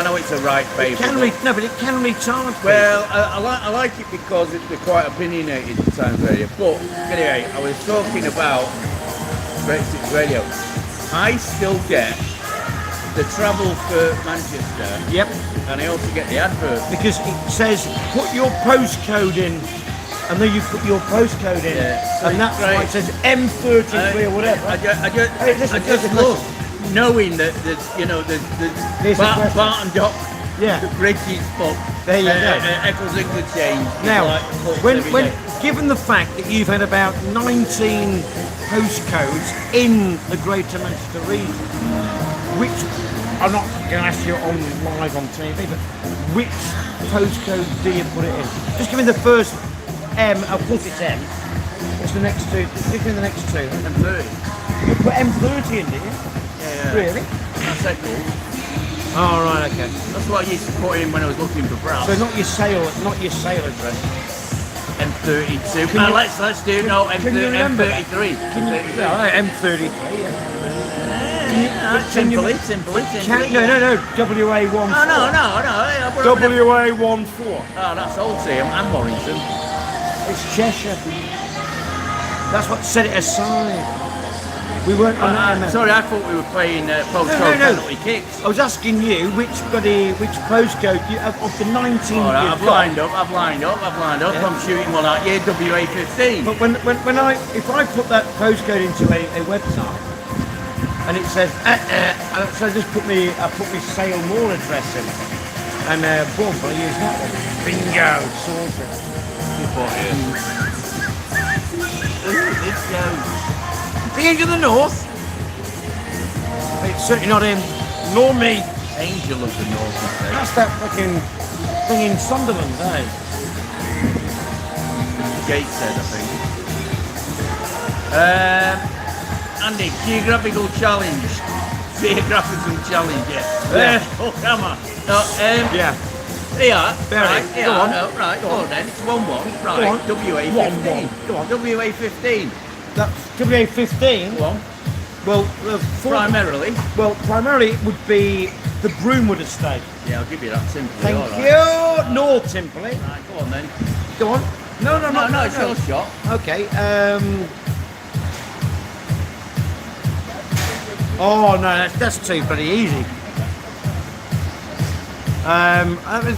know it's a right baby. No, but it can retard. Well, I like it because they're quite opinionated at Sounds radio. But anyway, I was talking about Greatest Hits radio. I still get the travel for Manchester. Yep. And I also get the advert. Because it says put your postcode in, and then you put your postcode in, Yeah, so and that's why it says M33 or whatever. I Hey, listen, just listen, love knowing that there's Here's the question. Barton Dock, Yeah. the British pub, There you go. Eccles Interchange. Now, like pubs when every day. given the fact that you've had about 19 postcodes in the Greater Manchester region, which I'm not going to ask you on live on TV, but which postcode do you put it in? Just give me the first M. Of course it's M. What's the next two? Just give me the next two. M30. You put M30 in, do you? Yeah. Really? That's Eccles. Oh, right, okay. That's what I used to put in when I was looking for brass. So not your sale address. M32. Can you- Let's do no can you remember that? M33. Can you? Yeah, M33. Simply. No. WA14. No. WA14. Oh, that's Oldham and Warrington. It's Cheshire. That's what set it aside. We weren't on that. Sorry, I thought we were playing postcode No. penalty kicks. I was asking you which postcode of the 19 All right, you've I've got. lined up. Yeah. I'm shooting one at you, WA15. But if I put that postcode into a website and it says so I just put my Sale Mall address in and boom, I'll use that one. Bingo, sorted. This goes. The Angel of the North. It's certainly not him, nor me. Angel of the North. That's that fucking thing in Sunderland, eh? Gateshead, I think. Andy, geographical challenge. Geographical challenge, yeah. Oh, come on. No, Yeah. Yeah, Very. right, yeah, Go on. no, right, go on then. It's 1-1. Right, on. WA15. 1-1. Go on. WA15. That's WA15. Go on. Well, primarily it would be the Broomwood estate. Yeah, I'll give you that simply. Thank all right. you. North simply. Right, go on then. Go on. No, It's your shot. Okay. Oh no, that's too bloody easy. Let me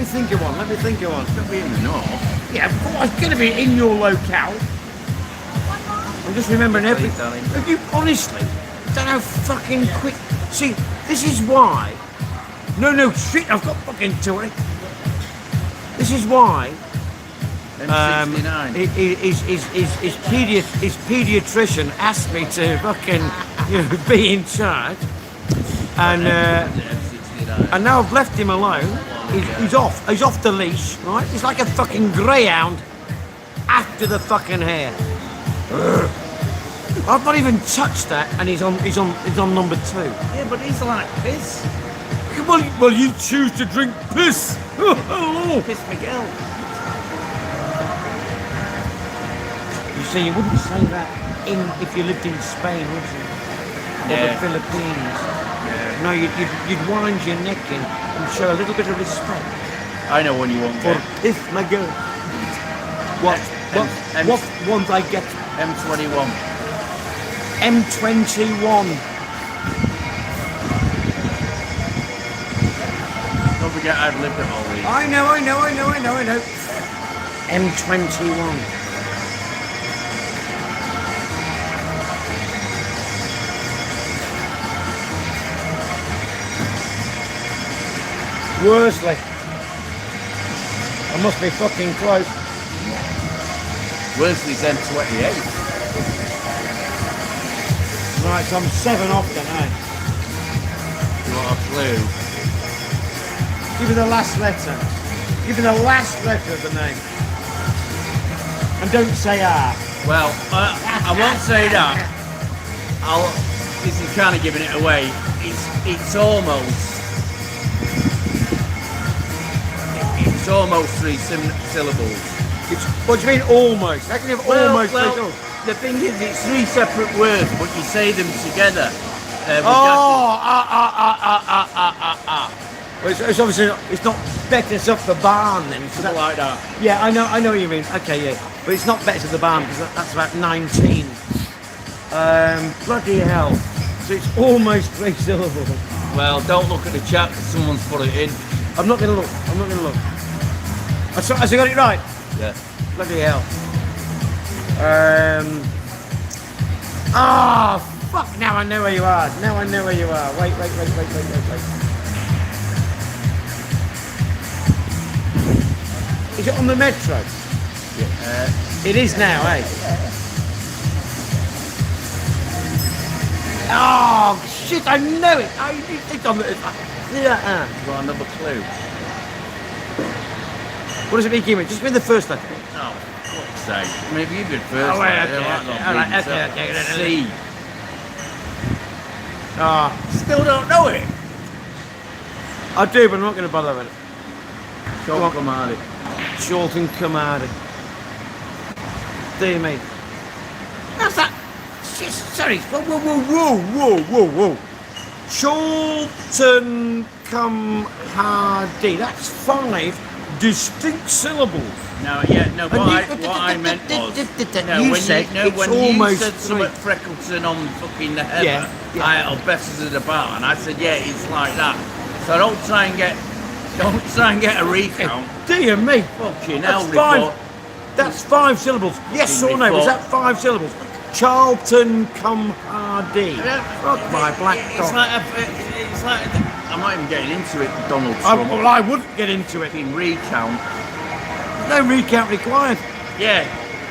think of one. It's not being the North. Yeah, of course, it's going to be in your locale. I'm just remembering everything. darling. Have you honestly don't know fucking quick? See, this is why. No, shit! I've got fucking to it. This is why. M69. His pediatrician asked me to fucking be in charge, and now I've left him alone. He's off. He's off the leash, right? He's like a fucking greyhound after the fucking hare. I've not even touched that, and he's on number 2. Yeah, but he's like piss. Well, you choose to drink piss. Piss Miguel. You see, you wouldn't say that if you lived in Spain, would you? Or the Philippines. Yeah. No, you'd wind your neck in and show a little bit of respect I know when you won't for get Piss Miguel. What ones I get? M21. M21. Don't forget I've lived at all these. I know. M21. Worsley. I must be fucking close. Worsley's M28. Right, so I'm 7 off then, eh? You want a clue? Give me the last letter. Give me the last letter of the name. And don't say R. Well, I won't say that. This is kind of giving it away. It's almost 3 syllables. What do you mean almost? How can you have almost three syllables? The thing is, it's 3 separate words, but you say them together. Well, it's obviously not Betters up the barn then. So Something like that. yeah, I know what you mean. Okay, yeah, but it's not Betters the barn because that's about 19. Bloody hell! So it's almost 3 syllables. Well, don't look at the chat because someone's put it in. I'm not gonna look. Has I got it right? Yeah. Bloody hell. Fuck, now I know where you are. Wait. Is it on the metro? Yeah. It is now, eh? Oh, shit, I know it. It's on the... You want another clue? What does it mean, give me? Just give me the first letter. Oh, fuck's sake. Maybe you did first. Oh, wait, I okay, don't like okay, not all right, bleeding okay, yourself. okay. C. Still don't know it. I do, but I'm not going to bother with it. Don't come at it. Chorlton Kamadi. Dear me. How's that? Shit, sorry. Whoa. Chorlton Kamadi. That's 5 distinct syllables. No, yeah, no. What I meant was, no, You when said you, no, it's when almost you said something three. Freckleton on fucking the head, Yeah, yeah. I best at the bar, and I said, yeah, it's like that. So don't try and get a recount. Dear me, Fucking hell, that's five. report. That's 5 syllables. Yes or no? Was that 5 syllables? Charlton come Hardy. Fuck my black It's dog. like, I'm not even getting into it, Donald Trump. Well, I wouldn't get into it. Fucking recount. No recount required. Yeah.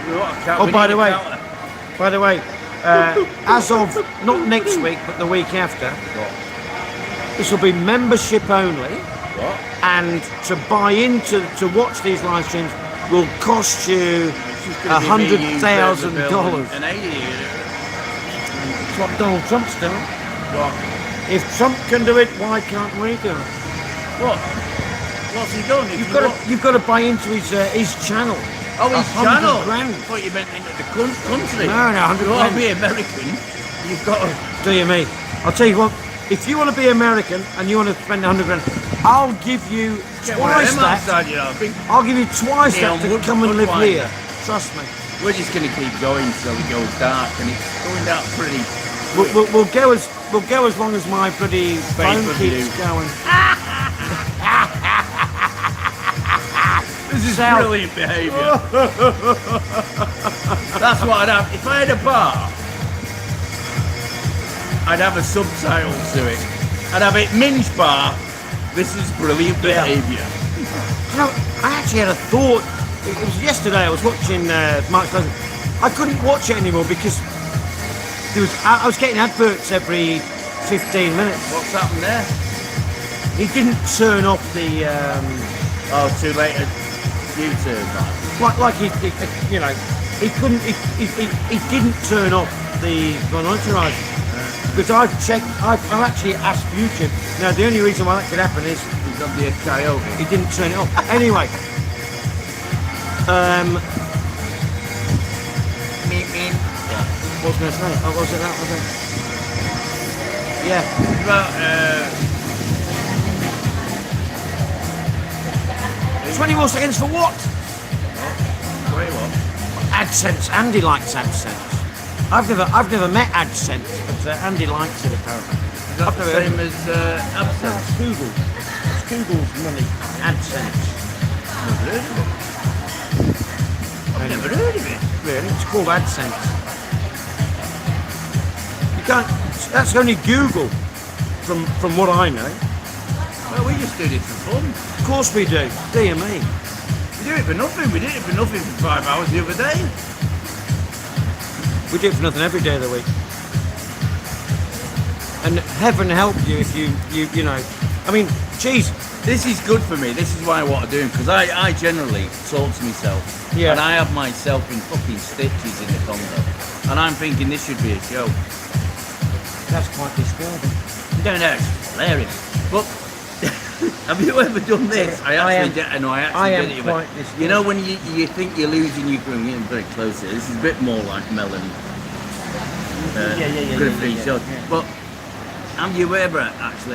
We want a count- Oh, we by need the a way, counter. as of not next week but the week after, this will be membership only, What? and to buy into to watch these live streams will cost you It's gonna be me, you, $100,000. and 80. It's what Donald Trump's doing. What? If Trump can do it, why can't we do it? What? What's he done? If You've got to buy into his channel. Oh, his 100 channel. grand. I thought you meant into the country. No, 100 You want to grand. be American, you've got to... Do you me? I'll tell you what. If you want to be American and you want to spend 100 grand, I'll give you Get one of twice them that. outside, you know. I think I'll give you twice Yeah, that to Wood- come and live Woodbine. here. Trust me. we're just going to keep going till it goes dark, and it's going dark pretty... We'll go as long as my bloody phone of keeps you. going. This is Sal. brilliant behaviour. That's what I'd have. If I had a bar, I'd have a subtitle to it. I'd have it Minge Bar. This is brilliant Yeah. behaviour. You know, I actually had a thought. It was yesterday. I was watching Mark Tyson. I couldn't watch it anymore because I was getting adverts every 15 minutes. What's happened there? He didn't turn off the Oh, too late. YouTube. like he you know he couldn't he didn't turn off the monetizer because I've actually asked YouTube. Now the only reason why that could happen is He's on the karaoke. he didn't turn it off. Anyway, what was I going to say? Oh, was it that? Was it? Yeah. Well, 20 more seconds for what? wait, what? AdSense. Andy likes AdSense. I've never met AdSense, but Andy likes it apparently. Is that I've the never heard same of it. as No, Absent? it's Google. It's Google's money. AdSense. I've never heard of it. Really? It's called AdSense. You can't. That's only Google, from what I know. Well, we just do this for fun. Of course we do. Dear me. We do it for nothing. We did it for nothing for 5 hours the other day. We do it for nothing every day of the week. And heaven help you if you know. I mean, geez. This is good for me. This is why I want to do it, because I generally talk to myself. Yeah. And I have myself in fucking stitches in the condo. And I'm thinking this should be a show. That's quite disturbing. No, no, it's hilarious. But have you ever done this? I actually am did it. quite But disturbed. you know when you think you're losing, you're getting very close here. This is a bit more like Melon. Griffin show. But have you ever actually,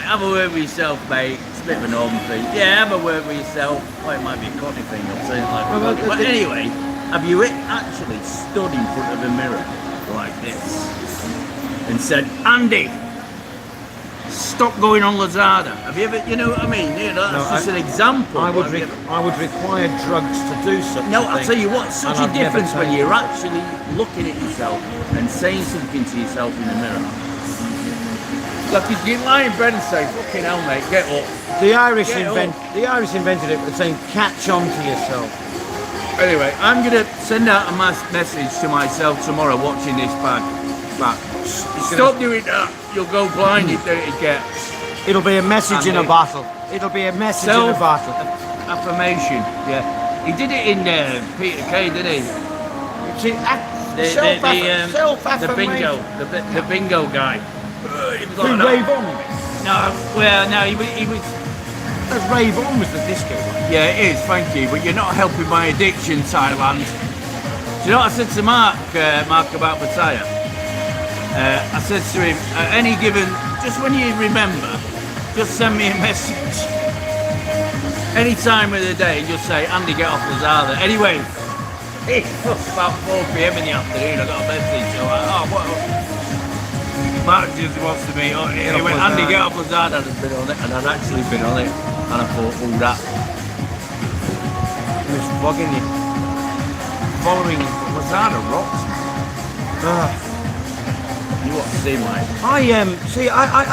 have a word with yourself, mate. It's a bit of a normal thing. Yeah, have a word with yourself. Well, it might be a cocky thing or something like that. But anyway, have you actually stood in front of a mirror like this and said, Andy, stop going on Lazada? Have you ever, you know what I mean? You know, that's No, just an example. I would Have you ever- I would require drugs to do something. No, I'll tell you what, such And a I've never difference when taken you're it. actually looking at yourself and saying something to yourself in the mirror. Like if you lie in bed and say, fucking hell mate, get up. The Irish Get invented it with saying catch on to yourself. Anyway, I'm going to send out a message to myself tomorrow watching this back. Stop doing that, you'll go blind if it gets. It'll be a message in a Andy. bottle. It'll be a message in a bottle. Affirmation, yeah. He did it in Peter Kay, didn't he? See, The bingo, the bingo guy. He was like Who, that. Ray Vaughan? No, well, no, he was. That's Ray Vaughan was the disco one. Yeah, it is, thank you, but you're not helping my addiction, Thailand. Do you know what I said to Mark about Battaya? I said to him, at any given, just when you remember, just send me a message. any time of the day and just say, Andy, get off Lazada. Anyway, it's about 4 p.m. in the afternoon. I got a message. So like, oh, what? Mark just wants to meet. Oh, he went, Andy, get off Lazada. I'd been on it, and I'd actually been on it. And I thought, oh, that. He was vlogging you. Following Lazada rocks. You want to see, mate? I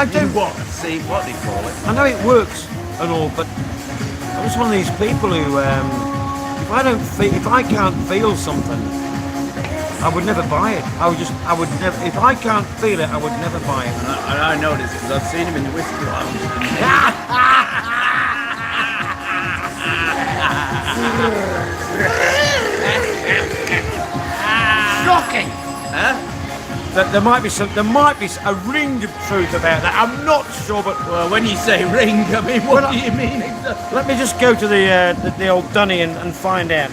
don't. You want to see what they call it? I know it works and all, but I'm just one of these people who, if I can't feel something, I would never buy it. I would never. If I can't feel it, I would never buy it. And I know this because I've seen him in the whiskey lounge. Shocking. Huh? That there might be a ring of truth about that. I'm not sure, but Well, when you say ring, I mean, what do you mean? let me just go to the old dunny and find out.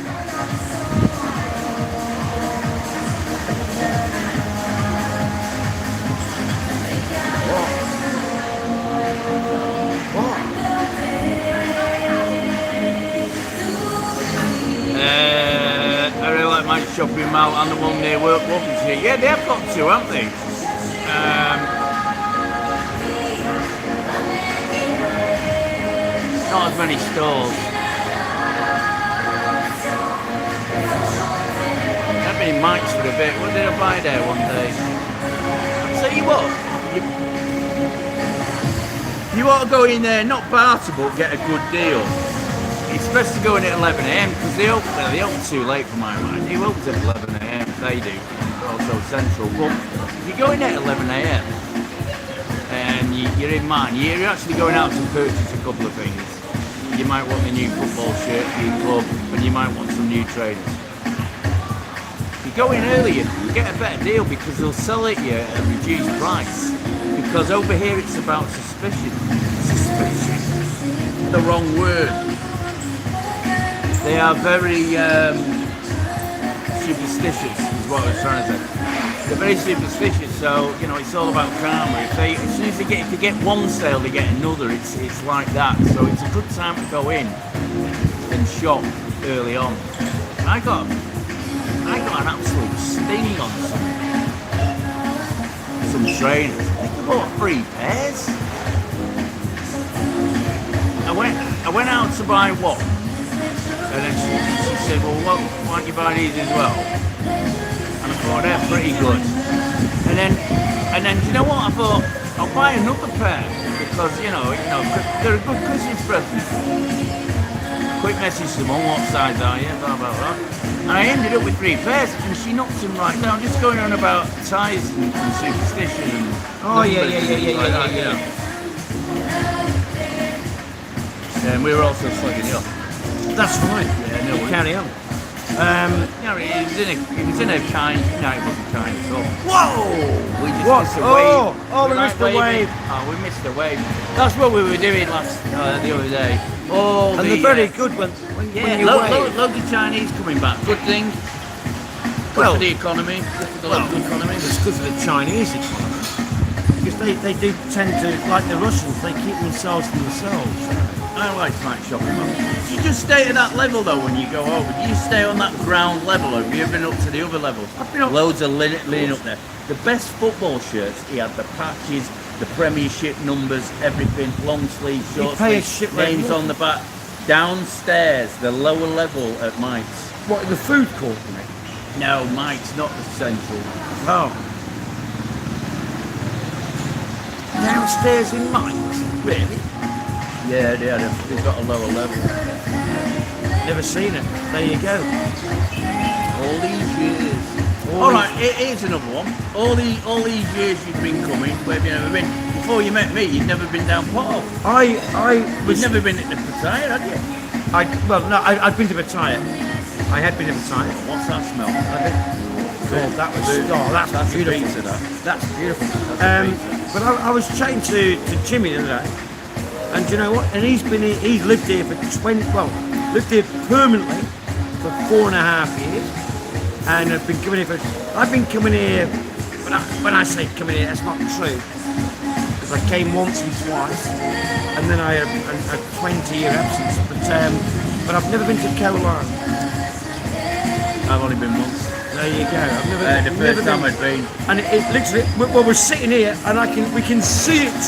I really like my shopping mall and the one near Walking Street. Yeah, they have got two, haven't they? Not as many stores. I've been in Mike's for a bit. What did I buy there one day? I'll tell you what. You ought to go in there, not barter, but get a good deal. It's best to go in at 11 a.m. because they open too late for my mind. They open at 11 a.m. They do, also Central. But if you go in at 11 a.m. and you're in mine, you're actually going out to purchase a couple of things. You might want a new football shirt for your club, and you might want some new trainers. If you go in earlier, you get a better deal because they'll sell it you at a reduced price. Because over here it's about suspicion. Suspicion. The wrong word. They are very superstitious, is what I was trying to say. They're very superstitious, so you know it's all about karma. As soon as if you get one sale, they get another. It's like that. So it's a good time to go in and shop early on. I got an absolute sting on some trainers. I think I bought 3 pairs. I went out to buy one. And then she said, well, why don't you buy these as well? And I thought, they're pretty good. And then, do you know what? I thought, I'll buy another pair because, you know, they're a good Christmas present. Quick message to mum, what size are you? Blah, blah, blah. And I ended up with 3 pairs, and she knocked them right down, just going on about ties and superstition and... Oh, yeah. And we were also slugging it up. That's fine. Yeah, no, Carry on. No, it was in a kind. No, it wasn't kind at all. Whoa! We just What? missed a wave. We missed the wave. Oh, we missed the wave. That's what we were doing the other day. Oh, And they're very good when you wave. loads of Chinese coming back. Good thing. Good Well, for the economy. Good for the local economy. It's good for the Chinese economy. Because they do tend to, like the Russians, they keep themselves to themselves. I like night shopping. Do you just stay at that level though when you go over? Do you stay on that ground level, or have you ever been up to the other levels? I've been up. Loads of linen up there. The best football shirts, he had the patches, the Premiership numbers, everything, long sleeves, short pay a sleeves, shit rate names more. on the back. Downstairs, the lower level at Mike's. What, in the food court, mate? No, Mike's, not the Central. Oh. Downstairs in Mike's? Really? Yeah, they've got a lower level. Never seen it. There you go. All these years. Alright, here's another one. All these years you've been coming, where have you never been? Before you met me, you'd never been down Pottle. You've never been at the Pattaya, had you? I'd been to Pattaya. I had been to Pattaya. What's that smell? That's beautiful. Pizza, that. That's beautiful. That's a pizza. But I was chatting to Jimmy the other day, and do you know what? And he's lived here for lived here permanently for 4.5 years, and I've been coming here when I say coming here, that's not true, because I came once and twice, and then I had a 20-year absence. But I've never been to Kolan. I've only been once. There you go. I've never. The never first time I'd been. And it literally, well, we're sitting here, and we can see it.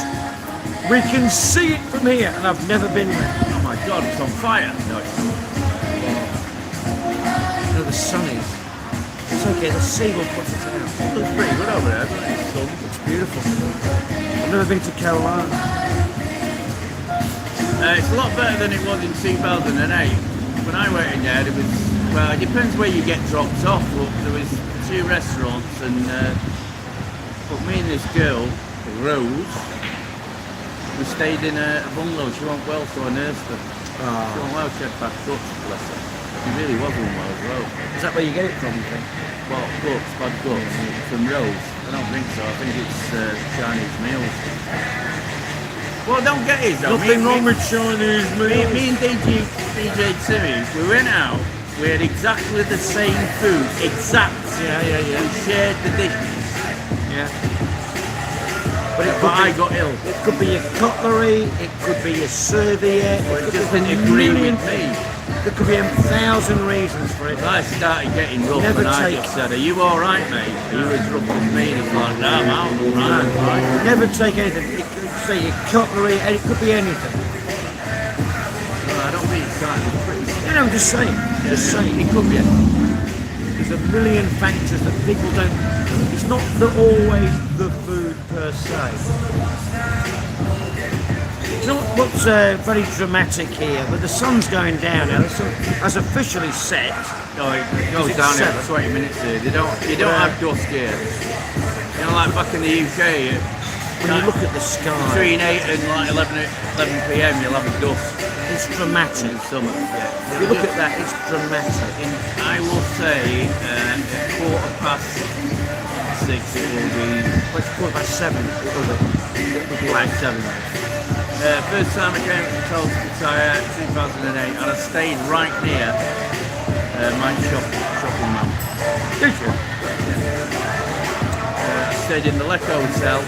We can see it from here, and I've never been there. Oh my God, it's on fire. No, it's not. No, the sun is. It's okay. The sea will put it out. It looks pretty good over there, doesn't it? It's sun. It's beautiful. I've never been to Kolan. It's a lot better than it was in 2008. When I went in there, it was, well, it depends where you get dropped off. Look, there was 2 restaurants, and but me and this girl, Rose, we stayed in a bungalow. She wasn't well, so I nursed her. She wasn't well, she had bad guts, bless her. She really was unwell as well. Is that where you get it from, you think? Well, bad guts, from Rose. I don't think so. I think it's Chinese meals. Well, don't get it though. Nothing wrong with Chinese meals. Me and DJ Timmy, we went out, we had exactly the same food. Exact. Yeah. We shared the dish. Yeah. But I got ill. It could be your cutlery, it could be your serviette, But it just could didn't be agree million- with me. There could be 1,000 reasons for it. I started getting rough Never and I take- just said, "Are you alright, mate?" He was rough with me and he's like, "No, I'm out, right." Never take anything. It could say your cutlery, and it could be anything. Well, I don't think it's started pretty. You know, I'm just saying. Just saying. It could be anything. There's a million factors that people don't. It's not always the food per se. You know what's very dramatic here? But the sun's going down now. The sun has officially set. No, it goes it's down here seven? for 20 minutes here. You don't have dusk here. You know, like back in the UK, When you look at the sky, between 8 and like 11 p.m. you'll have a dusk it's dramatic. in summer. Yeah. If you look at that, it's dramatic. I will say at 6:15 it will be Let's call it by 7. It'll be like 7. First time I came to Tulsa Tire, 2008, and I stayed right near my shopping mall. Did you? I stayed in the Leco Hotel.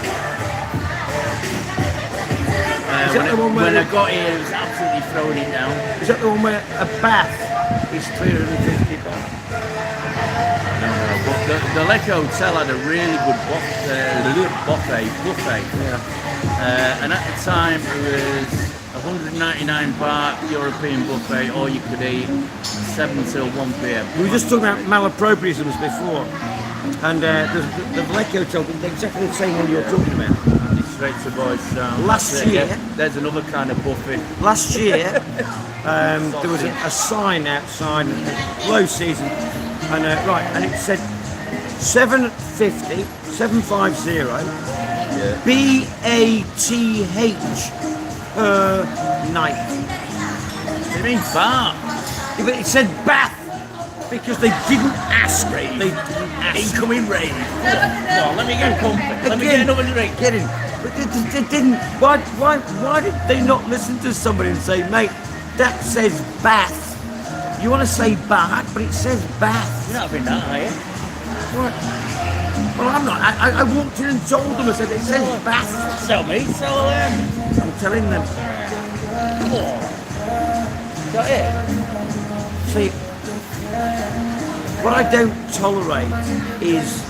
Is that the one where when I got here, it was absolutely throwing it down. Is that the one where a bath is £350? But the Leco Hotel had a really good buffet. Yeah. And at the time it was 199 baht European buffet, all you could eat, 7 till 1 p.m. We were just talking about malapropisms before, and the Black Hotel did exactly the same one you're talking about. Straight to Boys Town. Last year- there's another kind of buffet. Last year, there was a sign outside, low season, and and it said 750 BATH per night. It means bar. Yeah, but it said bath because they didn't ask. They didn't ask. Incoming rain. Come on, let me get comfort. Let me get another drink. Get in. But they didn't. Why did they not listen to somebody and say, mate, that says bath. You want to say bath, but it says bath. You're not having that, are you? What? Well, I'm not. I walked in and told them. I said, it says bath. Tell me, tell them. I'm telling them. Come on. Is that it? See, what I don't tolerate is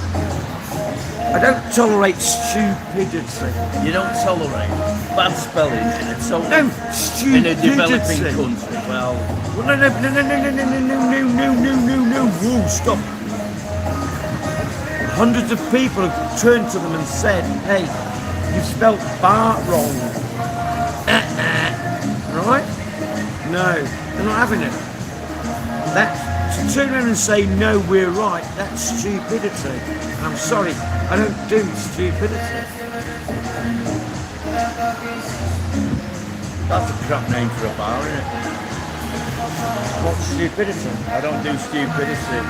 I don't tolerate stupidity. You don't tolerate bad spelling in a No, in stupidity. a developing country. Well, No. Whoa, stop. Hundreds of people have turned to them and said, hey, you've spelt bar wrong. Right? No, they're not having it. To turn around and say, no, we're right, that's stupidity. And I'm sorry, I don't do stupidity. that's a crap name for a bar, isn't it? What's stupidity? I don't do stupidity.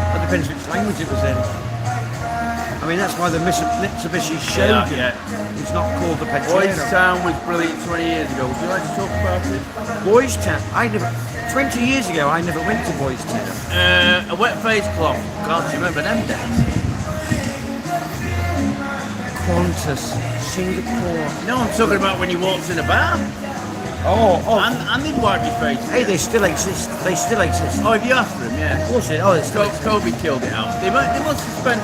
That depends which language it was in. I mean, that's why the Mitsubishi Shogun is not called the Boys Pajero. Town was brilliant 20 years ago. Would you like to talk about it? Boys Town, 20 years ago, I never went to Boys Town. A wet face cloth. God, do you remember them days? Qantas, Singapore. No, I'm talking about when you walked in a bar. Oh, And they'd wipe your face. hey, they still exist. They still exist. Oh, have you asked them? Yeah. Of course it. Oh, they still exist. COVID killed it out. They must have spent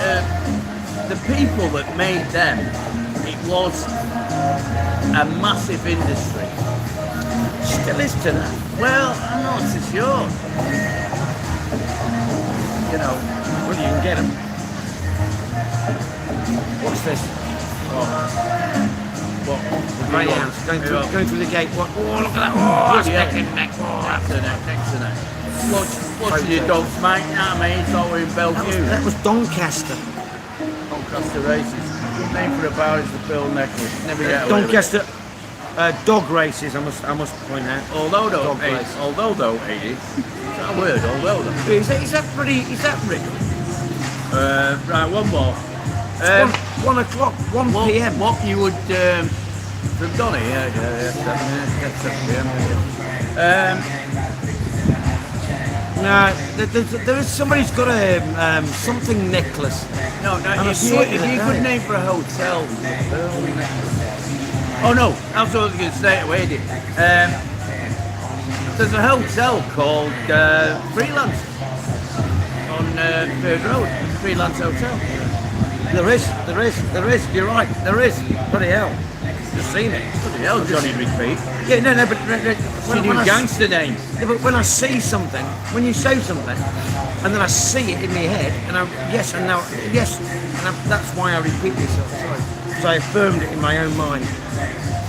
the people that made them. It was a massive industry. Still is to that. Well, I'm not so sure. You know, Well, you can get them. What's this? what? Greyhounds going through the gate. What? Oh, look at that! Oh, that's neck and neck. Oh, Next to neck, next to neck. Watching your dogs, mate. You know what I mean? It's like we're in Bellevue. that was Doncaster. Doncaster races. Good name for a bar is the Bill Necklace. Never get away with it. Doncaster dog races. I must point out. Although though, Dog race. Eddie, is that a word? Although though. Is that pretty? Is that real? Right, one more. 1 o'clock, 1 What, p.m. what you would from Donny? Yeah, 7 p.m. No, there is somebody's got a something necklace. No, And I if saw it you the other could day. name for a hotel. Oh no, that's what I was going to say away, Eddie. There's a hotel called Freelance on Third Road. Freelance Hotel. There is. You're right. There is. Bloody hell. Just seen it. Bloody hell, Johnny McPhee. Yeah, no, but She knew gangster names. Yeah, but when I see something, when you say something, and then I see it in my head, and that's why I repeat myself. Sorry, so I affirmed it in my own mind.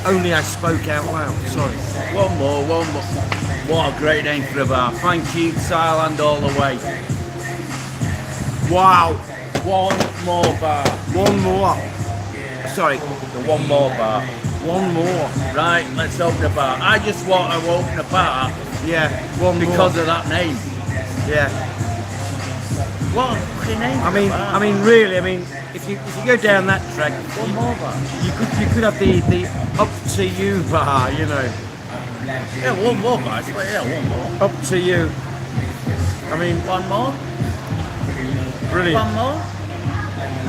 Only I spoke out loud. Sorry. One more. What a great name for a bar. Thank you, Thailand all the way. Wow. One more bar. One more. Sorry. The one more bar. One more. Right, let's open a bar. I just want to open a bar Yeah. One because more. of that name. Yeah. What a fucking name for a bar. I mean, really. I mean, if you go down that track, One more bar. you could have the up to you bar. You know, Yeah, one more bar. Yeah, one more. up to you. I mean, One more. brilliant. One more.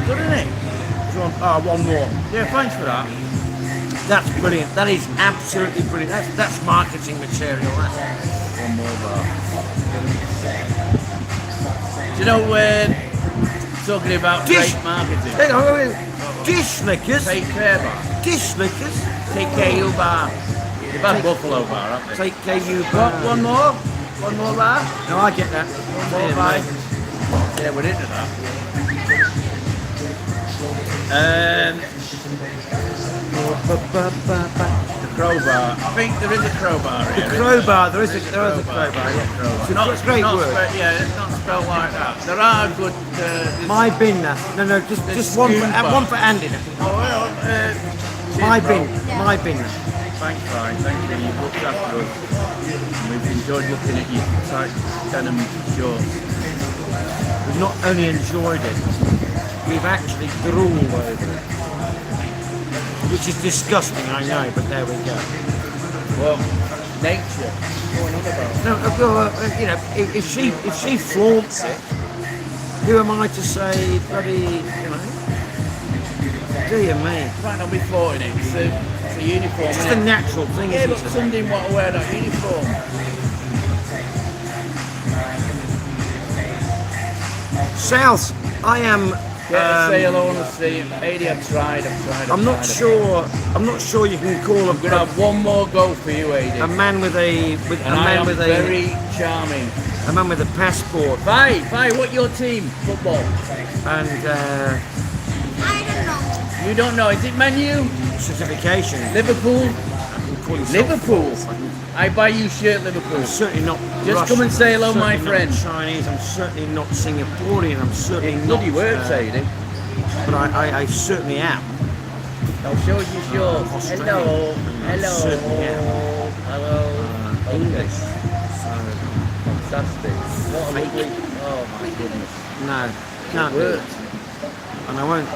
Good, isn't it? One more. Yeah, thanks for that. That's brilliant. That is absolutely brilliant. That's marketing material. One more bar. Do you know when talking about Dish- great marketing? Hang on, wait, wait. Dish lickers. Take care bar. Dish lickers. Take care you bar. You've had Buffalo bar, haven't they? Take care you. One more? One more bar? No, I get that. One more Yeah, bar? mate. Yeah, we're into that. The crowbar. I think there is a crowbar here. Crowbar. There is a crowbar. Yeah. It's a Not, great not word. yeah, it's not spelled like that. There are good. there's- My bin. No, just one for scuba. one for Andy. Oh, well, My cheers, bin. bro. My bin. Thanks, Brian. Thank you. You've looked after us. And we've enjoyed looking at your tight denim shorts. We've not only enjoyed it, we've actually drooled over it. Which is disgusting, I know, but there we go. Well, nature. Going on about. No, you know, if she flaunts it, who am I to say, bloody, you know? Dear me. Might not be floating it. It's a uniform. It's just innit? a natural thing, Yeah, but isn't it? some didn't want to wear that uniform. South, I am. Say hello and see him. Eddie, I've tried. I'm not sure you can call I'm gonna have one more go for you, Eddie. a man with a And I am very charming. a man with a passport Vi, what your team? Football. and I don't know. You don't know. Is it Man U? certification. Liverpool? I can call himself Liverpool. fourth. I buy you shirt, Liverpool. I'm certainly not. Just Russian. come and say hello, I'm my certainly not friend. Chinese. I'm certainly not Singaporean. I'm certainly It not. bloody works, Eddie. But I certainly am. I'll show you shorts. Australian. Hello. Certainly, yeah. Hello. English. Fantastic. What a Fake. lovely. Oh my goodness. No, can't It do it. works. And I won't.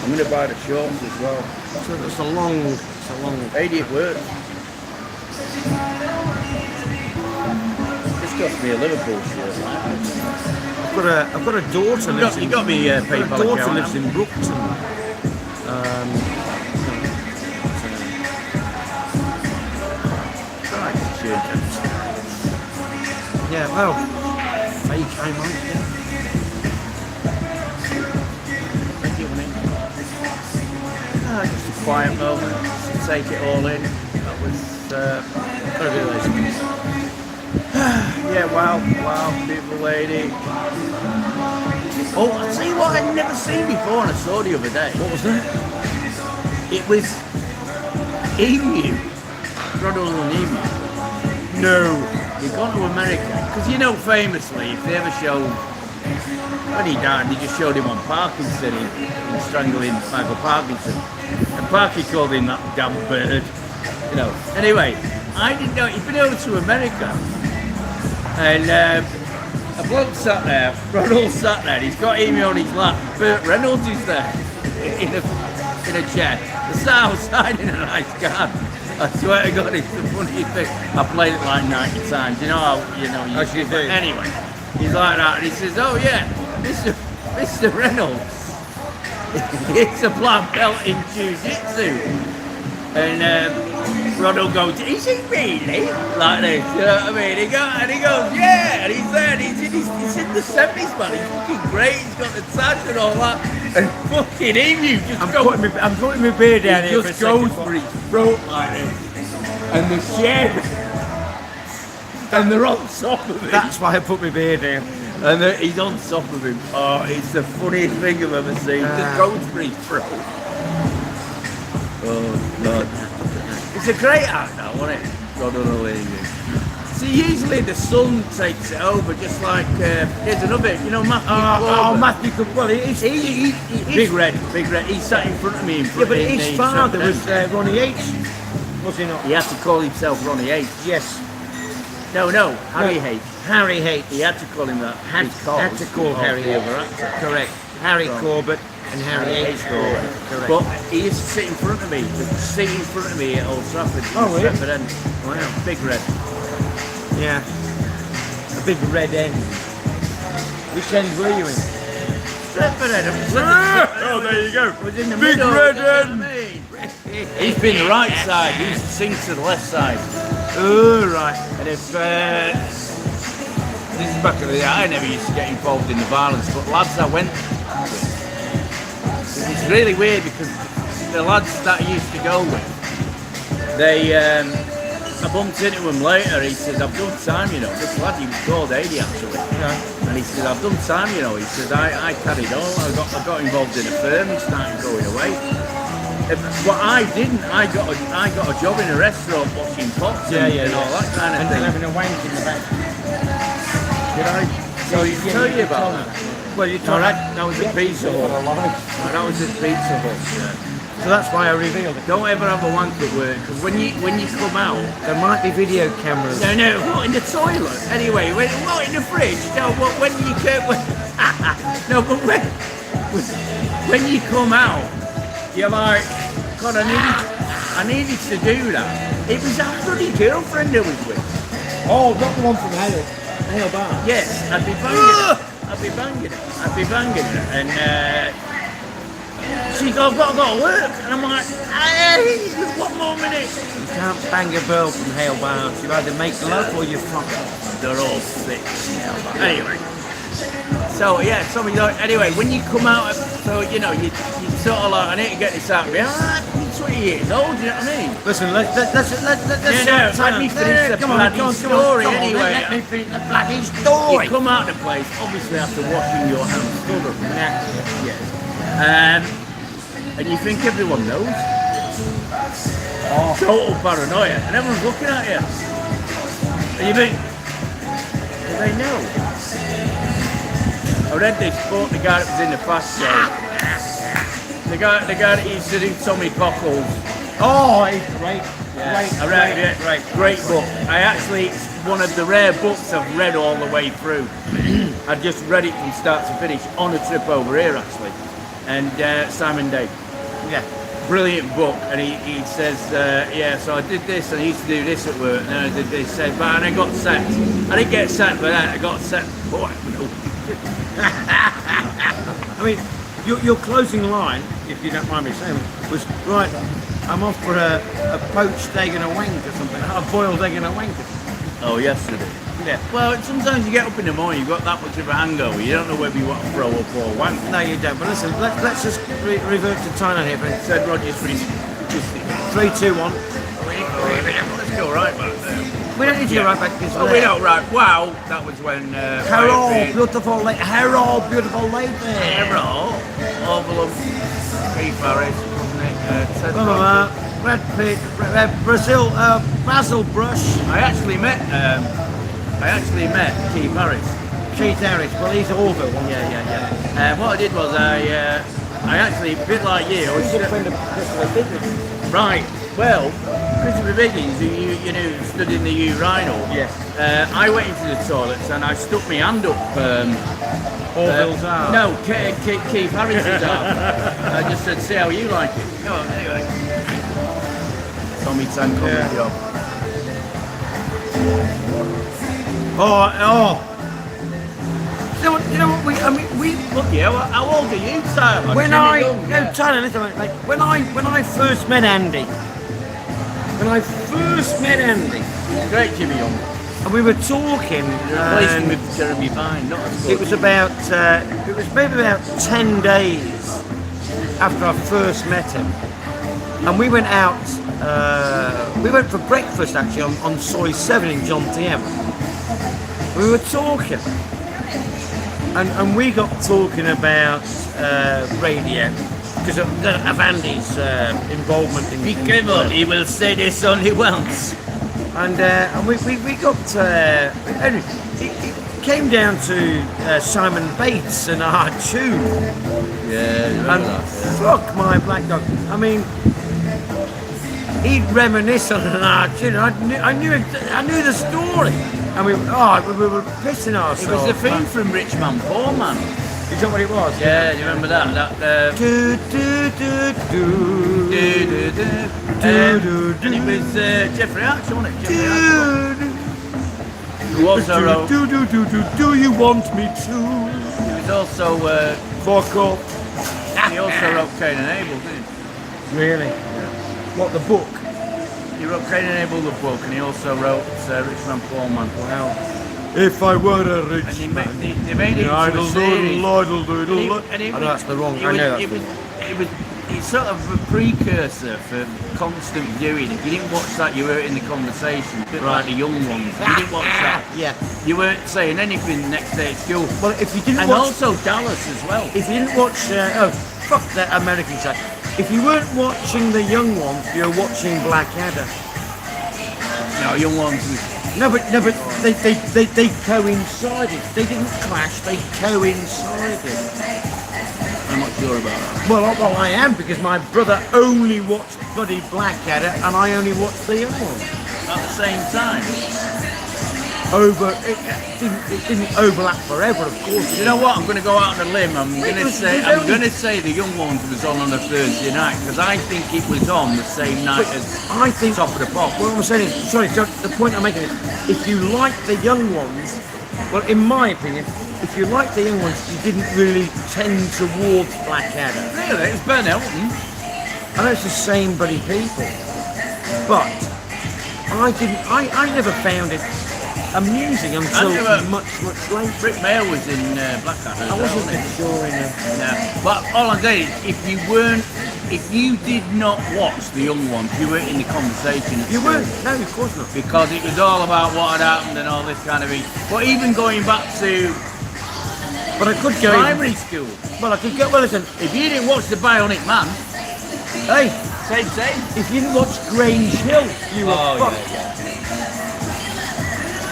I'm going to buy the shorts as well. So it's a long. Eddie, it works. This cost me a Liverpool shirt. Right? I've got a daughter lives You in. got me I've got PayPal a daughter account, lives in Brookton. Christ, Yeah, well, Faye came on. Yeah. thank you, honey. Just a quiet moment to take it all in. That was Gotta be those. yeah, wow, beautiful lady. Oh, I'll tell you what I'd never seen before and I saw the other day. What was that? It was emu. Ronald and emu. No. They've gone to America. Because you know, famously, if they ever show when he died, they just showed him on Parkinson in strangling Michael Parkinson. And Parky called him that damn bird. You know. Anyway, I didn't know he'd been over to America. And a bloke sat there, Ronald sat there, he's got emu on his lap. Burt Reynolds is there in a chair. The star outside in a nice car. I swear to God, it's the funniest thing. I played it like 90 times. You know how, you know, As you do. Anyway, he's like that, and he says, oh yeah, Mr. Reynolds, it's a black belt in jiu-jitsu. And Ronald goes, is he really? Like this, you know what I mean? He goes, yeah, and he's there, and he's in the 70s, man. He's fucking great, he's got the touch and all that. And fucking emu just I'm putting my beer down he here for a just goes second. for his throat like this. And the shed. And they're on top of him. That's why I put my beer down. And he's on top of him. Oh, it's the funniest thing I've ever seen. Just goes for his throat. Oh, God. It's a great act, though, wasn't it? God only. See, usually the sun takes it over, just like, here's another, you know, Matthew Clover. Matthew Clover. Well, He Big Red. He sat in front of me. Yeah, but his father was Ronnie Yates, was he not? He had to call himself Ronnie Yates. Yes. No, Harry Yates. Harry Yates. He had to call him that. Had to call Harry Yates. Correct. Harry Corbett and Harry Yates. Correct. But he used to sit in front of me. Sit in front of me at Old Trafford. Oh, really? Trafford End. Wow. Big Red. Yeah. A big red end. Which end were you in? Trafford End. Oh, there you go. Was in the Big middle. red you know what end. I mean? He's been the right side. He used to sing to the left side. Oh, right. And if this is back in the day, I never used to get involved in the violence, but lads I went with, it was really weird because the lads that I used to go with, they, I bumped into him later. He says, I've done time, you know. This lad, he was called Adi actually. Yeah. And he says, I've done time, you know. He says, I carried on. I got involved in a firm and started going away. But I didn't. I got a job in a restaurant washing pots and all that kind of And thing. having a wank in the back. Did I tell you about that? Well, you No, told that was at Pizza Hut. No, that was at Pizza Hut. Yeah. So that's why I revealed it. Don't ever have a wank at work, because when you come out, There might be video cameras. no, what, in the toilet? Anyway, what, in the fridge? No, what, when you come, no, but when you come out, you're like, God, I needed to do that. It was that bloody girlfriend I was with. Oh, not the one from Hale Bar. Yes, I'd be banging her. And she goes, I've got to go to work. And I'm like, hey, just 1 more minute. You can't bang a girl from Hale Barnes. You either make love or you fuck her. They're all sick. Anyway. So, yeah, anyway, when you come out, so, you know, you sort of like, I need to get this out of me. I'm 20 years old, you know what I mean? Listen, let's Let me finish the bloody story anyway. Let me finish the bloody story. You come out of the place, obviously after washing your hands thoroughly. Yes. And you think everyone knows. Total paranoia. And everyone's looking at you. And you think, do they know? I read this book, the guy that was in the fast game. The guy that used to do Tommy Cockles. Oh, he's great. Great book. I actually, it's one of the rare books I've read all the way through. I just read it from start to finish on a trip over here actually. And Simon Day. Yeah. Brilliant book. And he says, so I did this and I used to do this at work and I did this, and I got sacked. I didn't get sacked for that, I got sacked. Boy, I mean, your closing line, if you don't mind me saying, was right. I'm off for a poached egg and a wank or something, a boiled egg and a wank. Oh, yesterday. Yeah. Well, sometimes you get up in the morning, you've got that much of a hangover, you don't know whether you want to throw up or wank. No, you don't. But listen, let's just revert to Thailand here. But Said Roger's pretty. 3, 2, 1. Let's go right back there. We don't need to go right back because Oh, we don't right. Wow, that was when. Hello, beautiful lady. Hello, beautiful lady. Hello, Overlook, Keith Harris, wasn't it? Ted Brad Pitt, Brazil, Basil Brush. I actually met Keith Harris. Keith Harris. Well, he's Orville. Yeah. What I did was I actually, a bit like you, I was He's a friend of Christopher Biggins. right. Well, Christopher Biggins, who you know stood in the urinal. Yes. I went into the toilets and I stuck my hand up. Orville's arm. No, Keith Harris's arm. I just said, see how you like it. Go on, anyway. Tommy Tan coming job. Oh. You know what? We Look, yeah. How old are you, Tyler? when Jimmy I Young, no Tyler, listen, like when I first met Andy, Great Jimmy Young. and we were talking. Replaced him with Jeremy Vine, not as good. It was maybe about 10 days after I first met him, and we went out. We went for breakfast actually on Soy 7 in John TM. We were talking, and we got talking about radio because of Andy's involvement in. Be careful, he will say this only once. And we got. It came down to Simon Bates and our tune. Yeah, And fuck my black dog. I mean, he'd reminisce on an arch. You know, I knew the story. And we were pissing ourselves. It was the theme from Rich Man, Poor Man. Is that what it was? Yeah, do you remember that? Do do do do And it was Jeffrey Archer, wasn't it? Jeffrey Archer. Who also wrote. Do you want me to? He was also. Fuck up. He also wrote Cain and Abel, didn't Really? What, the book? he? He wrote Cain and Abel, the book, and he also wrote Rich Man, Poor Man. Wow. If I were a rich And they man. made it into a series. That's the wrong. I know that's It's sort of a precursor for constant viewing. If you didn't watch that, you were in the conversation. A bit like the young ones. If you didn't watch that, Yeah. you weren't saying anything the next day at school. Well, if you didn't And watch, also Dallas as well. if you didn't watch, fuck that American side. If you weren't watching the young ones, you're watching Blackadder. No, young ones. No, but they coincided. They didn't clash. They coincided. I'm not sure about that. Well, I am because my brother only watched bloody Blackadder, and I only watched the young ones. At the same time. It didn't overlap forever, of course. You know what? I'm going to go out on a limb. I'm going to say the young ones was on a Thursday night because I think it was on the same night as I think Top of the Pops. What I'm saying is, sorry, the point I'm making is, if you like the young ones, well, in my opinion, if you like the young ones, you didn't really tend towards Blackadder. Really? It's Ben Elton. I know it's the same bloody people, but I never found it amusing until much later. Rick Mail was in Blackadder. I wasn't sure in No. But all I'm saying is, if you did not watch the young ones, you weren't in the conversation. You weren't? No, of course not. Because it was all about what had happened and all this kind of thing. But even going back to But I could go. primary school, Well, I could go. Well, listen. if you didn't watch The Bionic Man, Hey, same. if you didn't watch Grange Hill, you were fucked.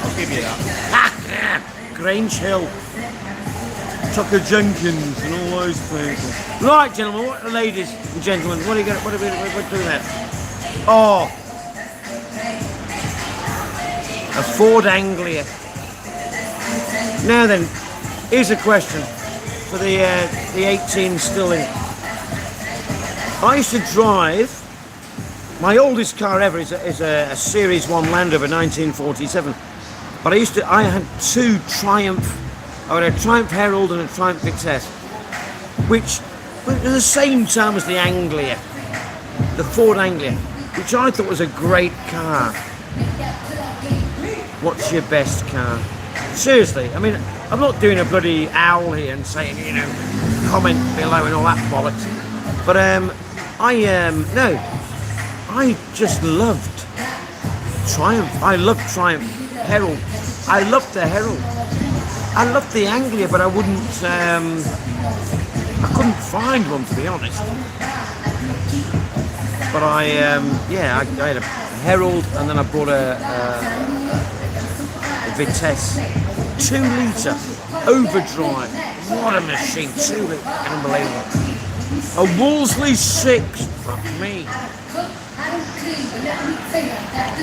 I'll give you that. Grange Hill, Tucker Jenkins, and all those people. Right, gentlemen, what ladies and gentlemen, what are we doing there? Oh, a Ford Anglia. Now then, here's a question for the 18 still in. I used to drive. My oldest car ever is a Series 1 Land Rover 1947. But I had two Triumph I had a Triumph Herald and a Triumph Vitesse, which were at the same time as the Anglia, the Ford Anglia, which I thought was a great car. What's your best car? Seriously, I mean, I'm not doing a bloody owl here and saying, you know, comment below and all that bollocks. But no, I just loved Triumph. I loved Triumph Herald. I loved the Herald. I loved the Anglia, but I couldn't find one, to be honest. But I had a Herald, and then I bought a Vitesse 2 litre overdrive. What a machine! 2 litre, unbelievable. A Wolseley 6. Fuck me.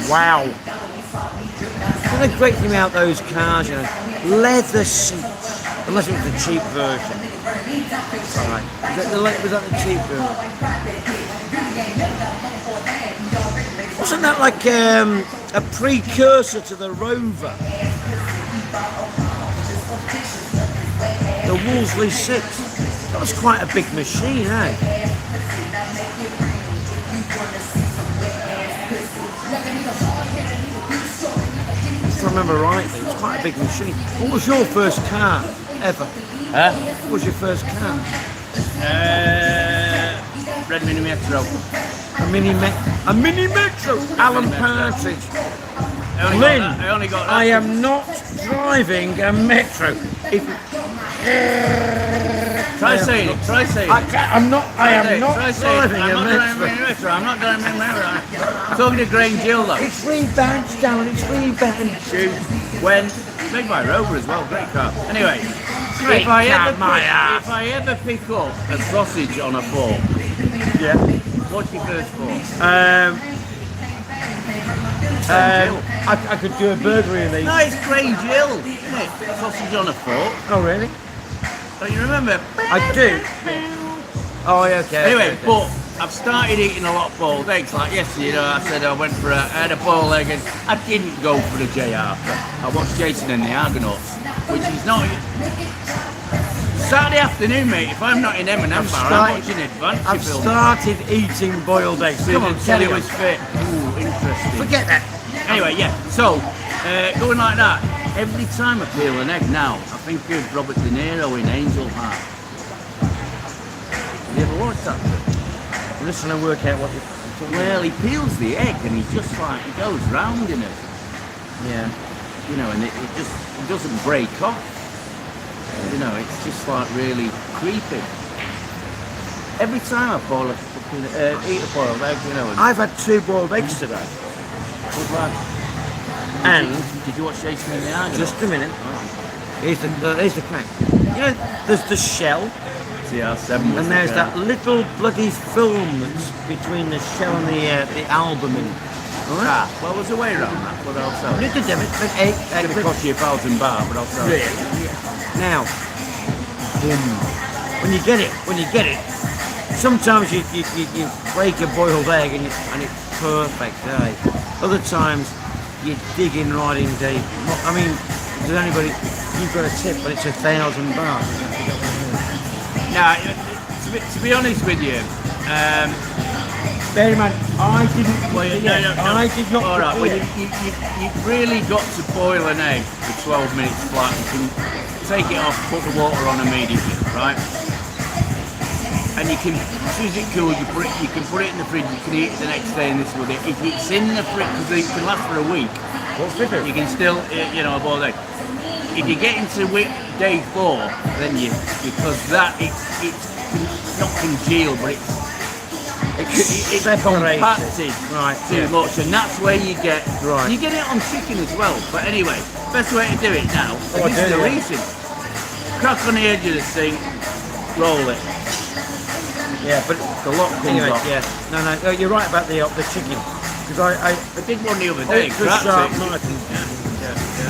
Wow. The great thing about those cars, you know, leather seats. Unless it was the cheap version. Right. Was that the cheap version? Wasn't that like a precursor to the Rover? The Wolseley 6. That was quite a big machine, eh? If I remember rightly, it was quite a big machine. What was your first car ever? Huh? What was your first car? Red Mini Metro. A mini Metro. Alan Partridge. Lynn, I only got that. I am not driving a Metro. Try saying it. Try saying it. I am not driving a Metro. I'm not driving a Metro. I'm talking to Grange Hill though. It's rebadged, Alan. It's rebadged. When made by Rover as well, great car. Anyway, Great if I car, ever pick up a sausage on a fork, Yeah. what's your first fork? I could do a burglary in these. No, it's Grange Hill, isn't it? Sausage on a fork. Oh, really? Don't you remember? I do. Oh, yeah, okay. Anyway, okay. but I've started eating a lot of boiled eggs. Like yesterday, you know, I said I had a boiled egg and I didn't go for the J Arthur. I watched Jason and the Argonauts, which is not... Saturday afternoon, mate, if I'm not in M&M bar, I'm watching Adventure I've film. started eating boiled eggs. Come on, Kelly carry was on. fit. Ooh, interesting. Forget that. Anyway, yeah, so, going like that, every time I peel an egg now, I think of Robert De Niro in Angel Heart. Have you ever watched that? I'm just trying to work out what you're talking Well, he peels the egg and he just like, he goes round in it, Yeah. you know, and it doesn't break off. You know, it's just like really creepy. Every time I boil a fucking, eat a boiled egg, you know. I've had 2 boiled eggs today. And Did you watch Jason and the Argonauts? just a minute. Here's the crack. You know, there's the shell, CR7 and there's that little bloody film that's between the shell and the albumin. Alright? Well, there's a way around that, but I'll tell you. Little David, an egg. It's going to cost you £1,000, but I'll tell you. Now, when you get it, sometimes you break a boiled egg and it's perfect, eh? Other times you're digging right in deep. I mean, does anybody? You've got a tip, but it's £1,000. Now, to be honest with you, Bear in mind, I didn't. well, no, I did not. All right, well, prepare. you've really got to boil an egg for 12 minutes flat. You can take it off, put the water on immediately, right? And you can, as soon as it cools, you can put it in the fridge. You can eat it the next day and this with it. If it's in the fridge, because it can last for a week, What's different? you can still, you know, a boiled egg. If you get into day 4, then because that it's not congealed, but it's separated. compacted Right, too yeah. much, and that's where you get. Right. You get it on chicken as well. But anyway, best way to do it now. Oh, I this is do, the yeah. reason. Crack on the edge of the sink, roll it. Yeah, but The lock comes anyway, off. yeah. No, you're right about the chicken, because I I did one the other day. the cracked sharp it. knife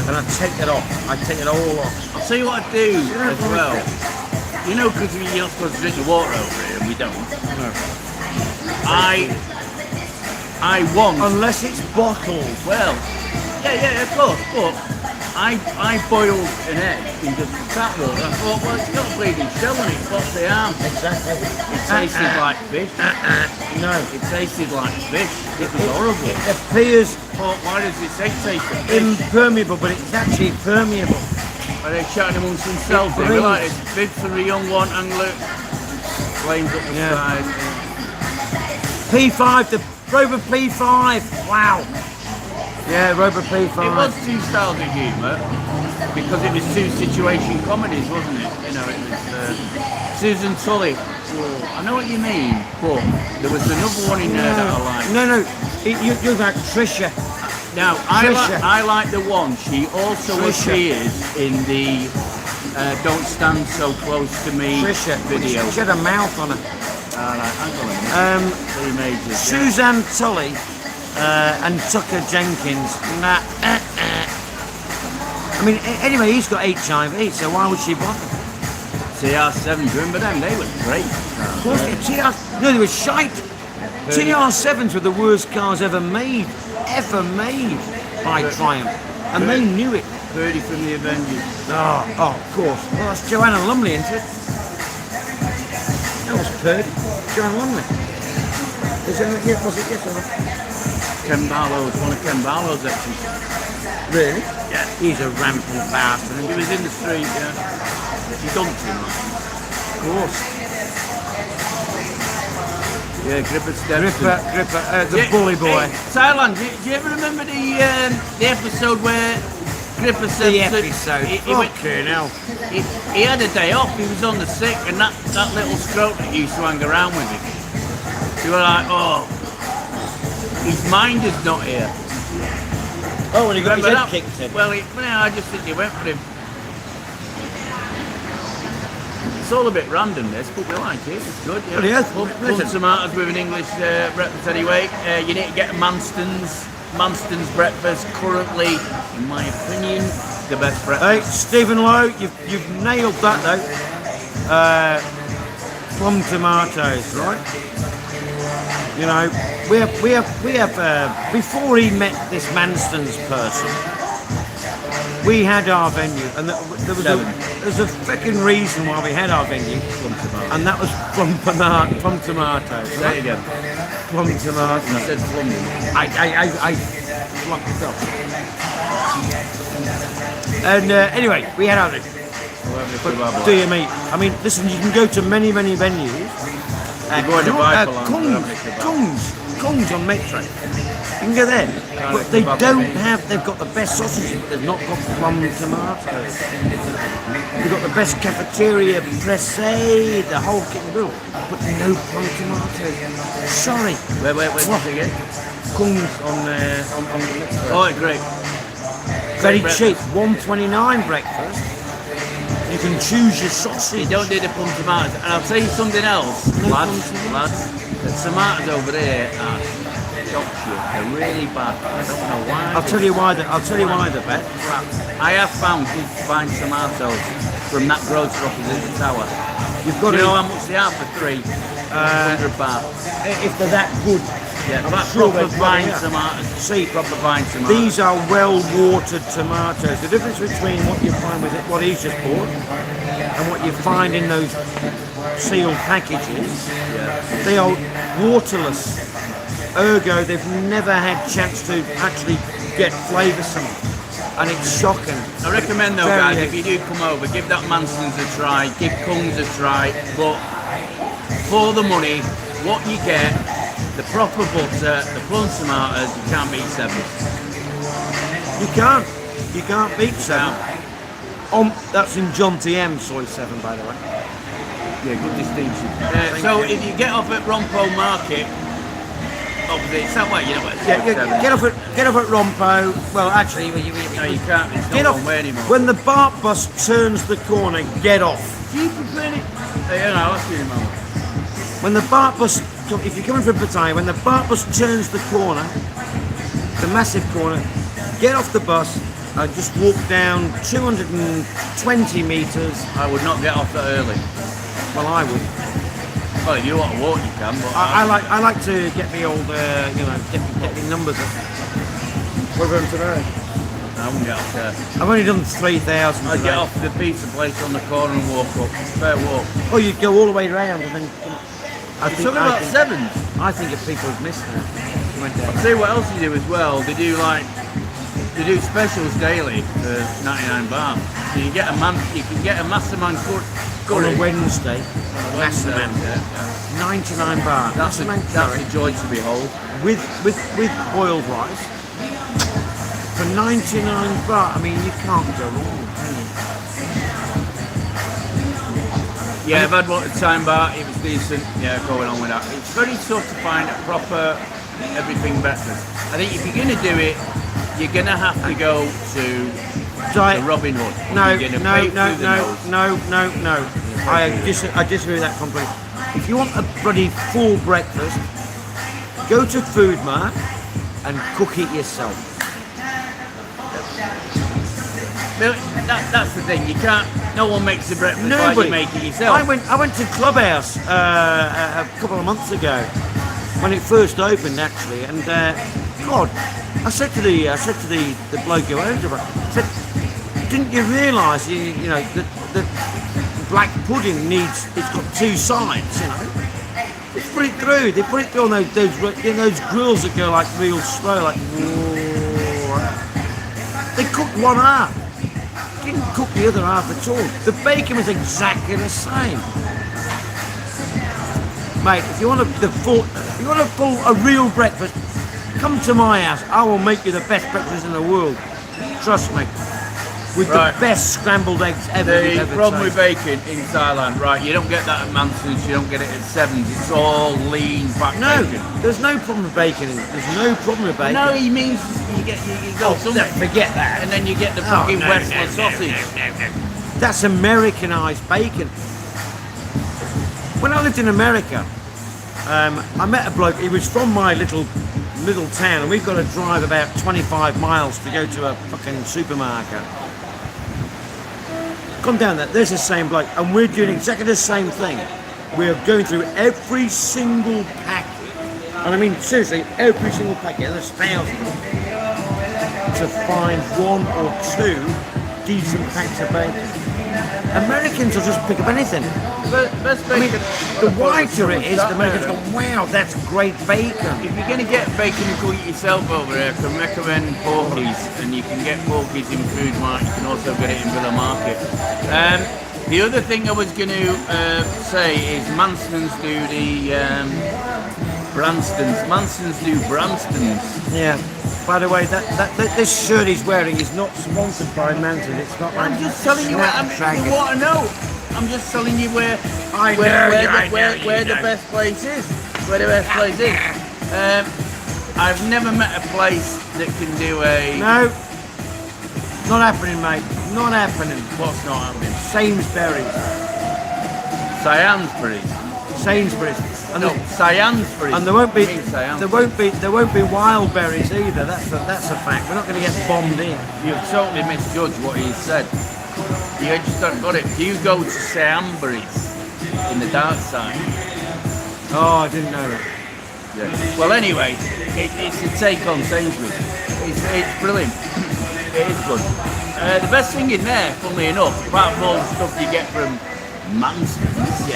and I take it off. I take it all off. I'll tell you what I do don't as like well. it. You know, because you're not supposed to drink the water over here, and we don't. I want. Unless it's bottled. Well, Yeah, of course. But I boiled an egg in just tap water. I thought, well, it's got bleeding shell on it. What's the harm? Exactly. It tasted like fish. No. It tasted like fish. It was horrible. It appears But why does it say taste of fish? impermeable, but it's actually permeable. Are they chatting amongst themselves? They It like breathes. it's big for the young one and look, flames up the Yeah. side. P5, the Rover P5. Wow. Yeah, Rover P5. It was two styles of humour because it was two situation comedies, wasn't it? You know, it was Susan Tully. Oh, I know what you mean, but there was another one in there that I liked. No. You're like Trisha. Now, Trisha. I like the one. She also Trisha. appears in the Don't Stand So Close to Me Trisha. video. She had a mouth on her. Hang on a minute. Three majors. Yeah. Suzanne Tully and Tucker Jenkins. Nah. I mean, anyway, he's got HIV, so why would she bother? CR7, do you remember them? They were great. Of course, no, they were shite. TR7s were the worst cars ever made by Triumph, and they knew it. Birdie from the Avengers. Oh, of course. Well, that's Joanna Lumley, isn't it? That was Purdy. Joanna Lumley. Was it yes or no? Ken Barlow's, one of Ken Barlow's exes. Really? Yeah. He's a rampant bastard. He was in the street, yeah. She dumped him, like. Of course. Yeah, Gripper Stepson. Gripper, the bully boy. Hey, Thailand, do you ever remember the episode where Gripper said... The episode. Fucking hell. He had a day off, he was on the sick, and that little scrote that used to hang around with him. You were like, oh, his mind is not here. Oh, when he got his Remember head that? kicked in. Well, I just think he went for him. It's all a bit random, this, but we like it. It's good. Yeah. Well, yes. Pull tomatoes with an English breakfast anyway. You need to get Manston's breakfast. Currently, in my opinion, the best Hey, breakfast. Stephen Lowe, you've nailed that though. Plum tomatoes, right? You know, we have before he met this Manston's person, we had our venue, and there was a freaking reason why we had our venue, and that was plum tomatoes. Say it again. Plum tomatoes. You said plum. I locked it up. And anyway, we had our venue. But do you mean? I mean, listen, you can go to many venues. You're going to Viperland, Kung's on Metro. You can go there, but they don't have. They've got the best sausages, but they've not got plum tomatoes. They've got the best cafeteria pressé, the whole kit and caboodle, but no plum tomatoes. Sorry. Where did you get? Kung's on Metro. Oh, great. Very Great cheap, $1.29 breakfast. You can choose your sausage. You don't need the plum tomatoes. And I'll tell you something else, No lads. plum The tomatoes over there are shocking. They're really bad. I don't know why. I'll tell you why. They're bad. I have found good fine tomatoes from that grocer opposite the tower. You've got Do you to know how much they are for three? 100 baht. if they're that good. Yeah, I'm that's sure proper they're fine yeah. tomatoes. See, Proper fine tomatoes. these are well-watered tomatoes. The difference between what you find with it, what he's just bought, and what you find in those sealed packages, they are waterless. Ergo, they've never had chance to actually get flavoursome, and it's shocking. I recommend though, Very guys, if you do come over, give that Manston's a try, give Kung's a try, but for the money, what you get, the proper butter, the plum tomatoes, you can't beat Sevens. You can't beat seven. That's in John TM Soy 7, by the way. Yeah, good distinction. So if you get off at Rompo Market, obviously it's that way, you know what? Yeah, get off at Rompo. Well, actually, No, you can't. It's get not off one way anymore. when the BART bus turns the corner. Get off. Keep it ready. Hey, you know, I'll see you, man. When the BART bus, if you're coming from Pattaya, when the BART bus turns the corner, the massive corner, get off the bus and just walk down 220 metres. I would not get off that early. Well, I would. Well, if you want to walk, you can, but I like to get me old, get me numbers up. What about today? I wouldn't get off there. I've only done 3,000 I'd today. get off the pizza place on the corner and walk up. Fair walk. Oh, you'd go all the way round and then... It's talking about sevens. I think if people had missed that, went down. I'll tell you what else you do as well. They do specials daily for 99 baht. So you can get a mastermind On curry. a Wednesday, Masterman, Yeah. 99 baht. That's a joy to behold. with boiled rice for 99 baht. I mean, you can't go wrong, can you? Yeah, I've had one at time bar, it was decent. Yeah, going on with that. It's very tough to find a proper everything breakfast. I think if you're going to do it, you're going to have to go to Diet. the Robin Hood. No, You're gonna pay through the nose. no. I disagree with that completely. If you want a bloody full breakfast, go to Food Mart and cook it yourself. But that's the thing. You can't. No one makes the breakfast like you make it yourself. I went to Clubhouse a couple of months ago when it first opened, actually, and God, I said to the bloke who owned it, I said, didn't you realise you know that black pudding it's got two sides, you know? They put it through. They put it through on those grills that go like real slow, like. They cooked one half. Didn't cook the other half at all. The bacon was exactly the same. Mate, if you want a real breakfast, come to my house. I will make you the best breakfast in the world. Trust me. With the best scrambled eggs ever. The problem with bacon in Thailand, right? You don't get that at Manson's. You don't get it at Sevens. It's all lean back bacon. There's no problem with bacon in it. There's no problem with bacon. No, he means you go something, forget that. and then you get the fucking Western sausage. That's Americanized bacon. When I lived in America, I met a bloke. He was from my little town, and we've got to drive about 25 miles to go to a fucking supermarket. Come down there. There's the same bloke, and we're doing exactly the same thing. We're going through every single packet, and I mean seriously, every single packet. There's thousands to find one or two decent packs of bacon. Americans will just pick up anything. Best I mean, bacon. the whiter it is, the Americans go, wow, that's great bacon. If you're going to get bacon and cook it yourself over there, I can recommend Porky's, and you can get Porky's in Food Mart. You can also get it in Villa Market. The other thing I was going to say is Manson's do the Branstons. Manson's do Branstons. Yeah. By the way, that this shirt he's wearing is not sponsored by Manson. It's not like I'm just telling you what you want to know. I'm just telling you where the best place is. Where the best place is. I've never met a place that can do a. No. Not happening, mate. Not happening. What's not happening? Sainsbury's. Sainsbury's. And No, Sainsbury's. And there won't be Sainsbury's. there won't be wild berries either. That's a fact. We're not going to get bombed in. You've totally misjudged what he said. You just don't got it. You go to Sainsbury's in the dark side. Oh, I didn't know that. Yeah. Well, anyway, it's a take on Sainsbury's. It's brilliant. It is good. The best thing in there, funnily enough, apart from all the stuff you get from Manson's,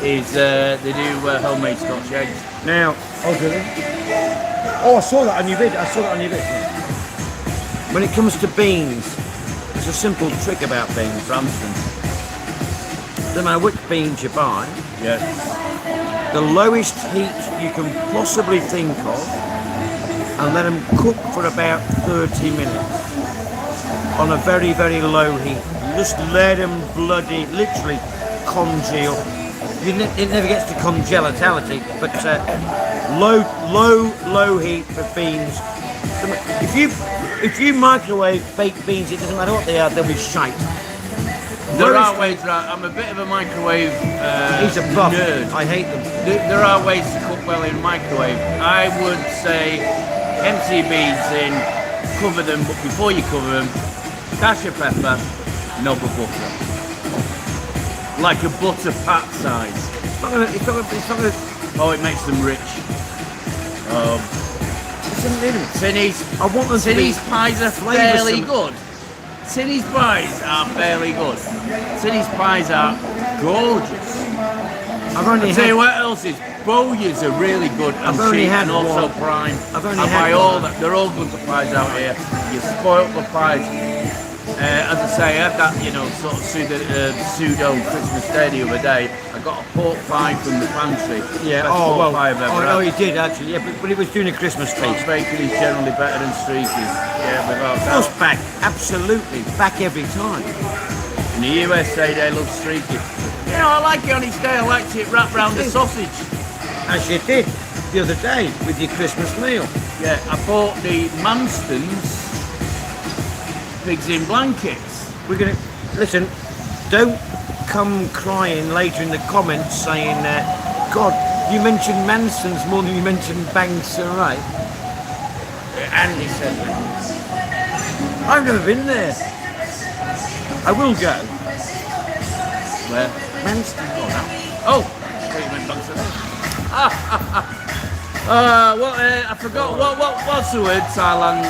is they do homemade Scotch eggs. Now, Oh, did it? Oh, I saw that on your video. when it comes to beans, there's a simple trick about beans. Branston's. No matter which beans you buy, Yeah. the lowest heat you can possibly think of, and let them cook for about 30 minutes on a very, very low heat. Just let them bloody, literally congeal. It never gets to congelatality, but low heat for beans. If you microwave baked beans, it doesn't matter what they are, they'll be shite. There are ways around. I'm a bit of a microwave He's a buff. nerd. I hate them. There are ways to cook well in microwave. I would say empty beans in, cover them, but before you cover them, dash of pepper, knob of butter. Like a butter pat size. It's not gonna. Oh, it makes them rich. shouldn't need them. Tinny's. I want them to be Tinny's pies are fairly flavoursome. good. Tinny's pies are fairly good. Tinny's pies are gorgeous. I've only I'll tell you had. what else is. Bowyers are really good and I've only cheap had and also one. prime. I've only I had buy all one. that. They're all good, the pies out here. You spoil the pies. As I say, I had that, sort of pseudo Christmas day the other day. I got a pork pie from the pantry. Yeah. Best Oh pork well. pie I've ever Oh, had. he did actually. Yeah, but it was during the Christmas Fox feast. bacon is generally better than streaky. Yeah, without Of course, doubt. back. Absolutely, back every time. In the USA, they love streaky. I like it on its day. I liked it wrapped round the sausage. As you did the other day with your Christmas meal. Yeah, I bought the Manston's pigs in blankets. We're gonna listen. Don't come crying later in the comments saying, "God, you mentioned Manston's more than you mentioned Bangsarai." Andy said that. I've never been there. I will go. Where? Manston. Oh, I thought you meant Bangsarai. I forgot. What's the word? Thailand.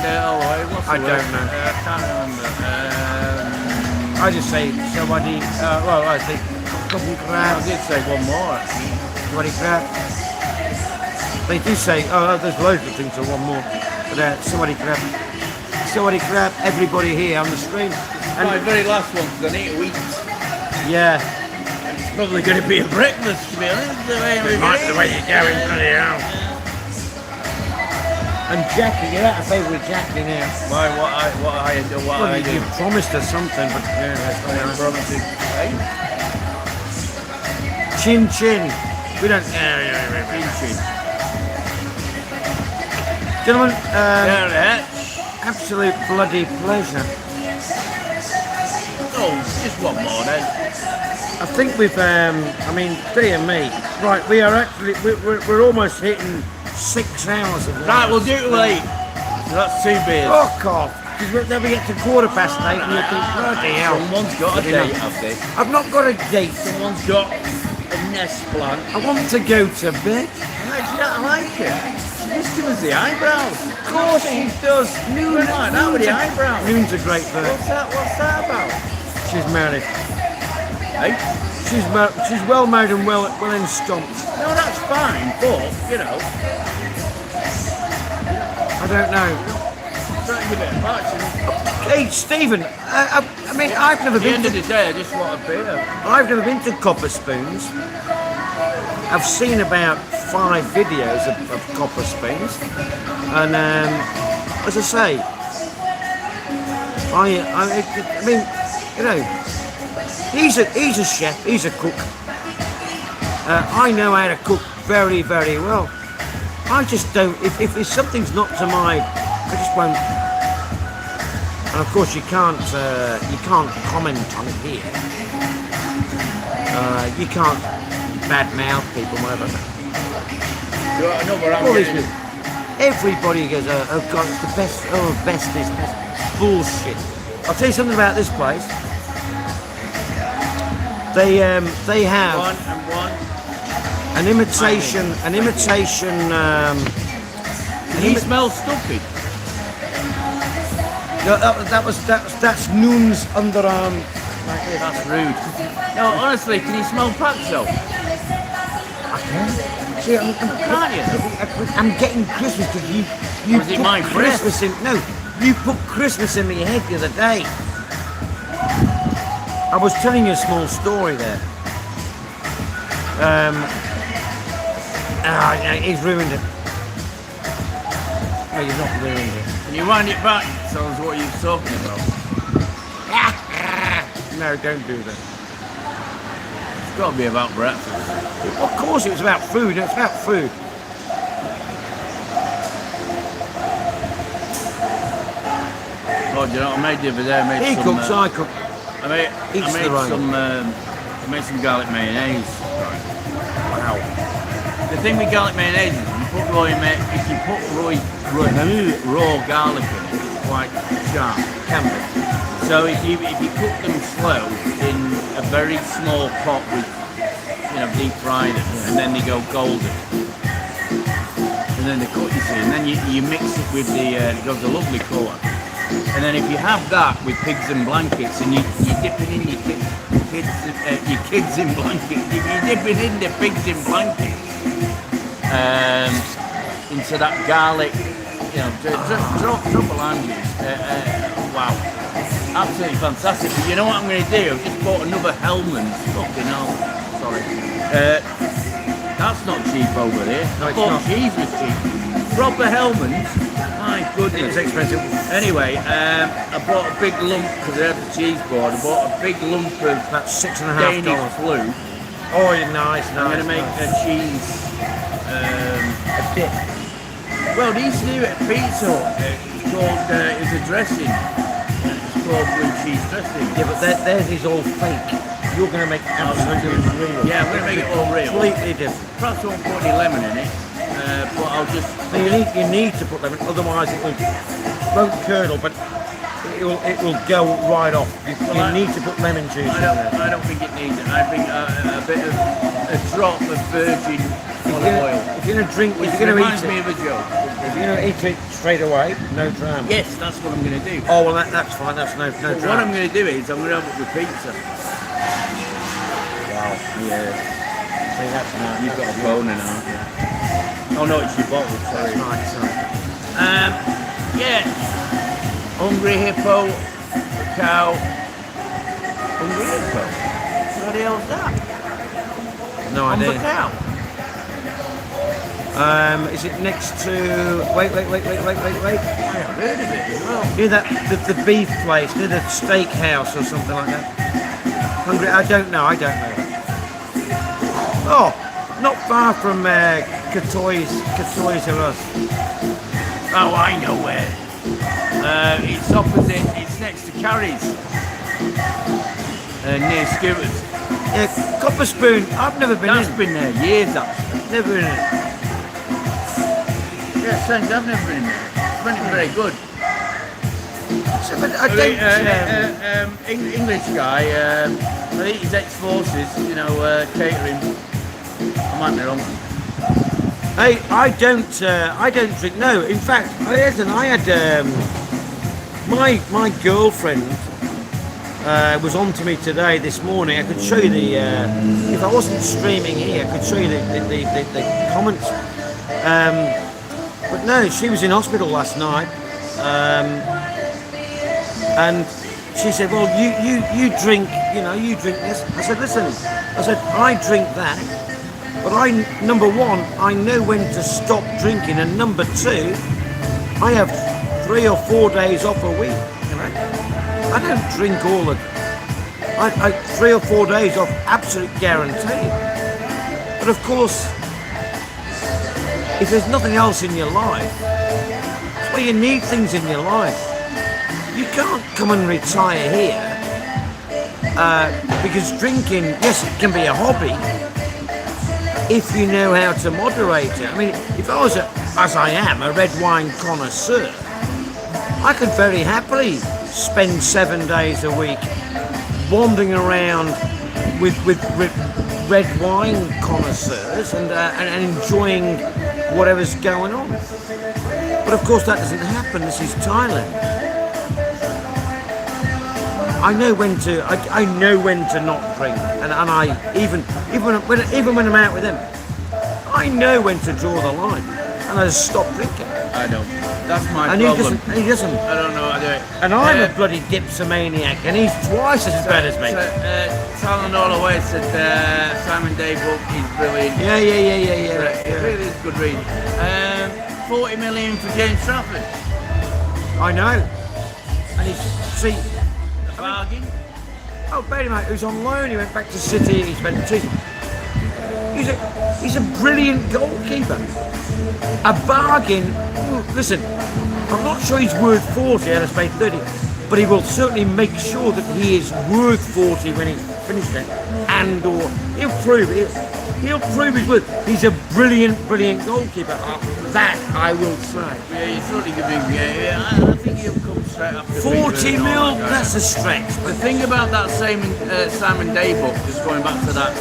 What's the I word? don't know. I can't remember. I just say somebody. I think couple I crab, did say one more. Actually. somebody crab. They do say, there's loads of things. So one more, but somebody crab. Somebody crab. Everybody here on the screen. And my very last one, because I need to eat. Yeah. It's probably going to be a breakfast, to be honest. The way The way you're going, bloody hell. And Jackie, you're out of favour with Jackie now. Why? What I do? You promised us something, but that's not I'm promising. Hey? Chin chin. We don't. Pinching. Gentlemen, There, absolute bloody pleasure. Oh, just one more then. I think we've, dear me. Right, we are actually, we're almost hitting 6 hours of Right, we'll do it late. So that's 2 beers. Fuck off. Because then we get to 8:15 and you'll think, bloody hell. Someone's got a date, have they? I've not got a date. Someone's got a nest plan. I want to go to bed. I like it. Just give us the eyebrows. Of course he does. Noon like that with the eyebrows. Noon's a great bird. What's that about? She's married. Hey? She's well married and well ensconced. No, that's fine, but, I don't know. trying to give it a match. Hey, Stephen, I've never At the been end of to the day, I just want a beer. I've never been to Copper Spoons. I've seen about 5 videos of Copper Spoons, and as I say, he's a chef, he's a cook. I know how to cook very, very well. I just don't. If something's not to my, I just won't. And of course, you can't comment on it here. You can't badmouth people, whatever. All these people, everybody goes, oh God, it's the best. Oh, best is best. Bullshit. I'll tell you something about this place. They have One and one. an imitation. Can you smell stuffy? That's Noon's underarm. That's rude. No, honestly, can you smell Paxo? I can. See, Can't you? I'm getting Christmas because you Or is it put my breath? Christmas in. No, you put Christmas in my head the other day. I was telling you a small story there. He's ruined it. No, you've not ruined it. Can you wind it back? Tell us what you're talking about. No, don't do that. It's got to be about breakfast. Of course, it was about food. It's about food. God, you know what I made the other day? I made He some, cooks, I cook. I made Each their own. some garlic mayonnaise. Wow. The thing with garlic mayonnaise is if you put raw garlic in it, it's quite sharp. Can be. So if you cook them slow in a very small pot with deep fry them and then they go golden, and then the cut, you see, and then you mix it with the, it gives a lovely colour. And then if you have that with pigs and blankets, and you dip it in your kids in blankets, you dip it in the pigs in blankets, into that garlic, you know, drop a lime juice. Wow, absolutely fantastic. But you know what I'm going to do? I've just bought another Hellman's. Fucking hell, sorry. That's not cheap over here. No, I it's thought not. cheese was cheap. Proper Hellman's. My goodness. It's expensive. Anyway, I bought a big lump because I had the cheese board. I bought a big lump of That's $6.50. Danish blue. Oh, yeah, nice. I'm going to make a cheese. a dip. Well, they used to do it at Pizza Hut. It's called, it's a dressing. It's called blue cheese dressing. Yeah, but theirs is all fake. You're going to make absolutely real. Yeah, I'm going to make it all real. Completely different. Perhaps I won't put any lemon in it, but I'll just... So you need to put lemon, otherwise it won't curdle, but it will go right off. You need to put lemon juice in there. I don't think it needs it. I think a bit of a drop of virgin olive oil. If you're going to drink, Which if you're going to reminds eat me it, of a joke. if you're going to eat it straight away, no drama. Yes, that's what I'm going to do. Oh well, that's fine. That's no But what drama. I'm going to do is I'm going to have it with pizza. Wow. Yeah. See, that's nice. You've got a bone in, aren't you? Oh no, it's your bottle. Sorry. Nice. Yeah. Hungry hippo, cow. Hungry hippo. What the hell's that? No Hungry idea. cow. Is it next to? Wait. I have heard of it as well. Near that the beef place, near the steakhouse or something like that. Hungry? I don't know. Oh, not far from Catoy's or us. Oh, I know where. It's opposite. It's next to Carrie's. Near Scooters. Yeah, Copper Spoon. I've never been That's in. been there years, actually. Never been in. Yeah, thanks. I've never been in there. It's been very good. So, but I don't. English guy. I think he's ex-forces. You know, catering. I might be wrong. Hey, I don't drink. No, in fact, I had my girlfriend was on to me today this morning. I could show you the if I wasn't streaming here, I could show you the comments. But no, she was in hospital last night, and she said, "Well, you drink, you drink this." I said, "Listen," I said, "I drink that." But number one, I know when to stop drinking, and number two, I have 3 or 4 days off a week. I don't drink all the. I 3 or 4 days off, absolute guarantee. But of course, if there's nothing else in your life, well, you need things in your life. You can't come and retire here because drinking, yes, it can be a hobby. If you know how to moderate it. I mean, if I was, as I am, a red wine connoisseur, I could very happily spend 7 days a week wandering around with red wine connoisseurs and enjoying whatever's going on. But of course that doesn't happen. This is Thailand. I know when to not drink, and I even when I'm out with them, I know when to draw the line, and I just stop drinking. I don't. That's my And problem. he doesn't. I don't know how to do it. And I'm a bloody dipsomaniac, and he's twice as bad as me. Talent all away said Simon Day book is brilliant. Yeah. It really is a good read. 40 million for James Trafford. I know. And he's A bargain. oh, Bailey mate, who's on loan, he went back to City, he spent 2. He's a brilliant goalkeeper. A bargain. Listen, I'm not sure he's worth 40 out of paid 30, but he will certainly make sure that he is worth 40 when he's finished it, and or he'll prove his worth. He's a brilliant goalkeeper. That I will say. Yeah, he's really good. I think he'll come straight after 40 mil, that's a stretch. The thing about that Simon Day book, just going back to that,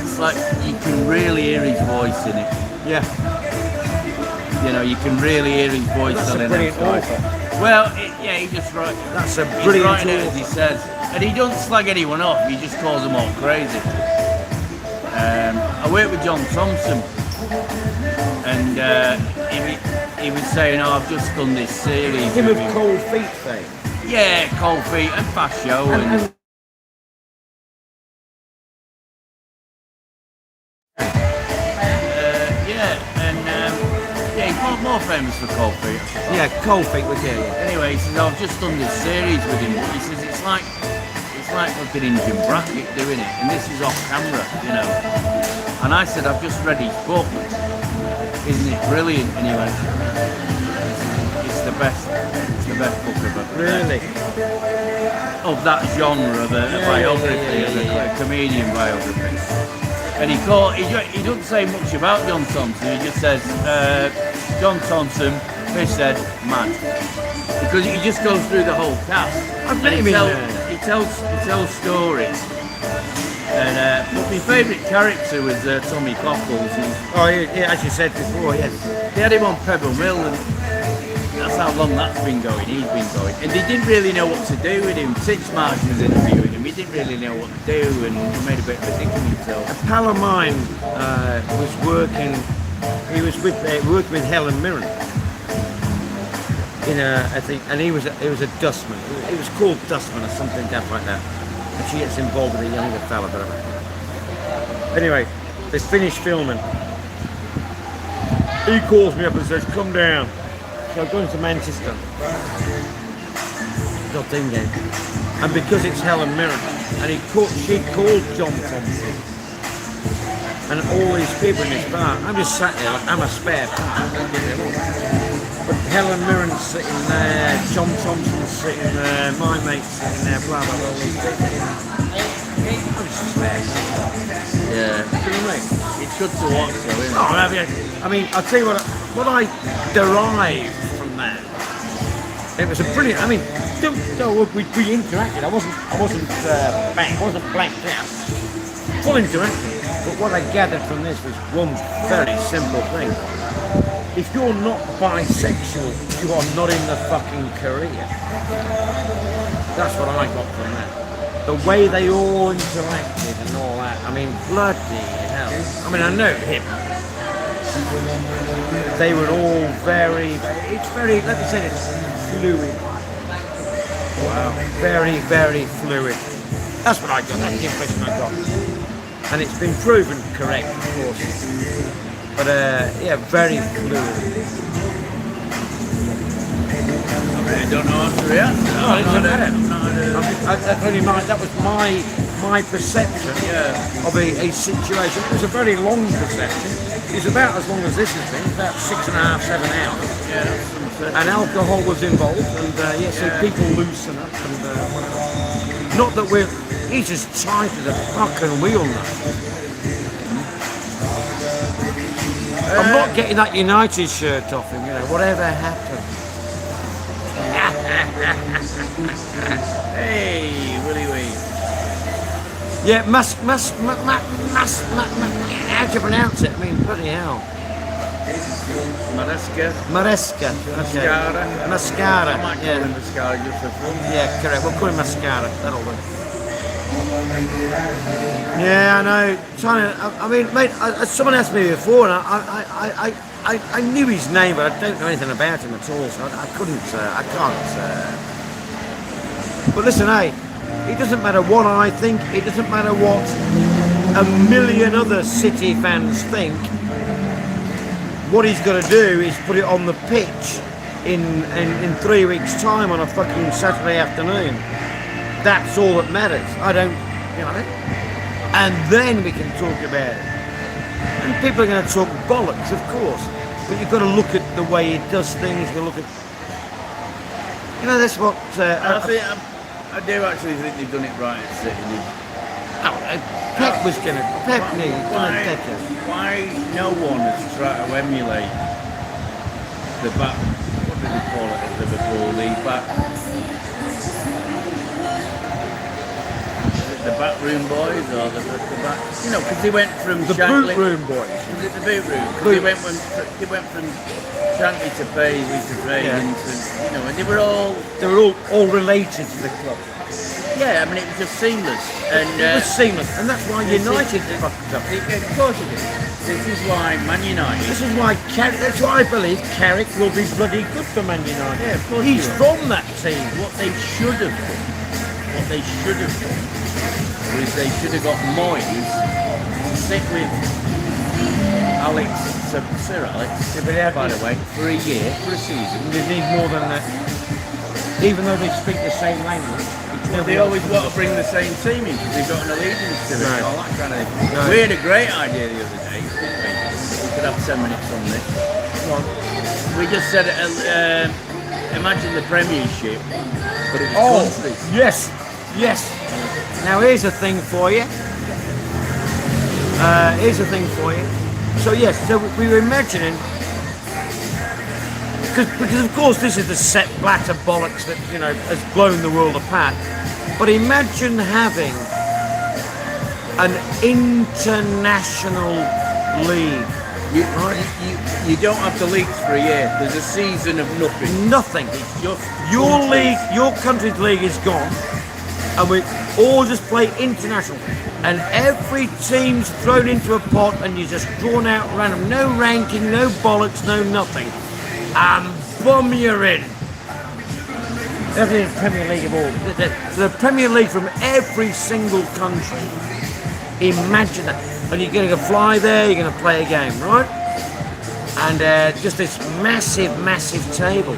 it's like you can really hear his voice in it. Yeah. You know, you can really hear his voice That's a telling brilliant them stories. author. Well, yeah, he just writes. That's a He's brilliant writing it as he author. says, and he doesn't slag anyone off. He just calls them all crazy. I worked with John Thompson, and he was saying, "Oh, I've just done this series." Him with of him." Cold Feet fame. Yeah, Cold Feet and Fast Show and yeah, he's more famous for Cold Feet. Yeah, Cold Feet was here. Yeah. Anyway, he says, I've just done this series with him. He says, it's like looking in Jim Brackett doing it, and this is off camera, you know. And I said, I've just read his book. Isn't it brilliant? And he went, it's the best book of it. Really? Of that genre of a biography, of a comedian biography. And he doesn't say much about John Thompson. He just says, John Thompson, fish said, mad. Because he just goes through the whole cast. I've met him in there. He tells stories. And but my favourite character was Tommy Cockles. Oh, yeah, as you said before, yes. They had him on Pebble Mill, and that's how long that's been going. He's been going. And they didn't really know what to do with him. Six March was interviewing him. He didn't really know what to do, and he made a bit of a dick of himself. A pal of mine was working. He was working with Helen Mirren in I think, and he was a dustman. It was called Dustman or something like that. And she gets involved with a younger fella, but anyway, they finished filming. He calls me up and says, "Come down." So I'm going to Manchester. Got thing game. And because it's Helen Mirren, and she called John Thompson, and all these people in this bar, I'm just sat there like I'm a spare part. But Helen Mirren's sitting there, John Thompson's sitting there, my mate's sitting there, blah blah blah. I'm just a spare part. Yeah. You know what I mean? It's good to watch, though, isn't it? Oh, I mean, I'll tell you what I derived from that. It was a brilliant. I mean, we interacted. I wasn't blanked out. Full interaction. But what I gathered from this was one very simple thing. If you're not bisexual, you are not in the fucking career. That's what I got from that. The way they all interacted and all that. I mean, bloody hell. I mean, I know him. They were all let me say it's fluid. Wow. Very, very fluid. That's what I got, that's the impression I got. And it's been proven correct, of course. But yeah, very fluid. I don't know how to react. No, it doesn't matter. That was my perception of a situation. It was a very long perception. It was about as long as this has been, about 6.5, 7 hours. Yeah, and alcohol was involved, and so people loosen up, and not that he's just tied to the fucking wheel now. I'm not getting that United shirt off him, you know, whatever happened. Hey, Willie Wee. Yeah, how do you pronounce it? I mean, bloody hell. Maresca. Maresca. Okay. Mascara. I might call him Mascara just for fun. Yeah, correct. We'll call him Mascara. That'll do. Yeah, I know. I mean, mate, someone asked me before, and I knew his name, but I don't know anything about him at all, so I can't. But listen, hey, it doesn't matter what I think, it doesn't matter what a million other City fans think. What he's got to do is put it on the pitch in 3 weeks' time on a fucking Saturday afternoon. That's all that matters. I don't, you know. And then we can talk about it. And people are going to talk bollocks, of course. But you've got to look at the way he does things. You've got to look at, you know, that's what. I do actually think they've done it right at City. Pep was going to. Pep needed to take it. Why no one has tried to emulate the back? What do they call it at Liverpool? The back. the backroom boys or the back, you know, because they went from The boot Shankly. room boys. Was it the boot room? 'Cause Boot. they went from Shankly to Paisley to Fagan to, you know, and they were all, They were all related to the club. yeah, I mean, it was just seamless. And It was seamless, and that's why this is- United fucked up. of course it is. This is why Man United. This is why that's why I believe Carrick will be bloody good for Man United. Yeah, of course He's he will. from that team. What they should have done, was they should have got Moyes to sit with Alex, Sir Alex, by the way, for a year, for a season. They need more than that. Even though they speak the same language. Well, they always want to bring the same team in because they've got an allegiance to it, Right. all that kind of thing. Right. We had a great idea the other day, didn't we? We could have 10 minutes on this. We just said, imagine the Premiership, but it was countries. yes, yes. Now here's a thing for you. So yes, so we were imagining, because of course this is the set blatter bollocks that, you know, has blown the world apart. But imagine having an international league. You don't have the leagues for a year. There's a season of nothing. Nothing. It's just Your countries. league, your country's league is gone, and we all just play international. And every team's thrown into a pot, and you're just drawn out random. No ranking, no bollocks, no nothing. And boom, you're in. Everything Premier League of all. The Premier League from every single country. Imagine that. And you're going to fly there, you're going to play a game, right? And just this massive, massive table.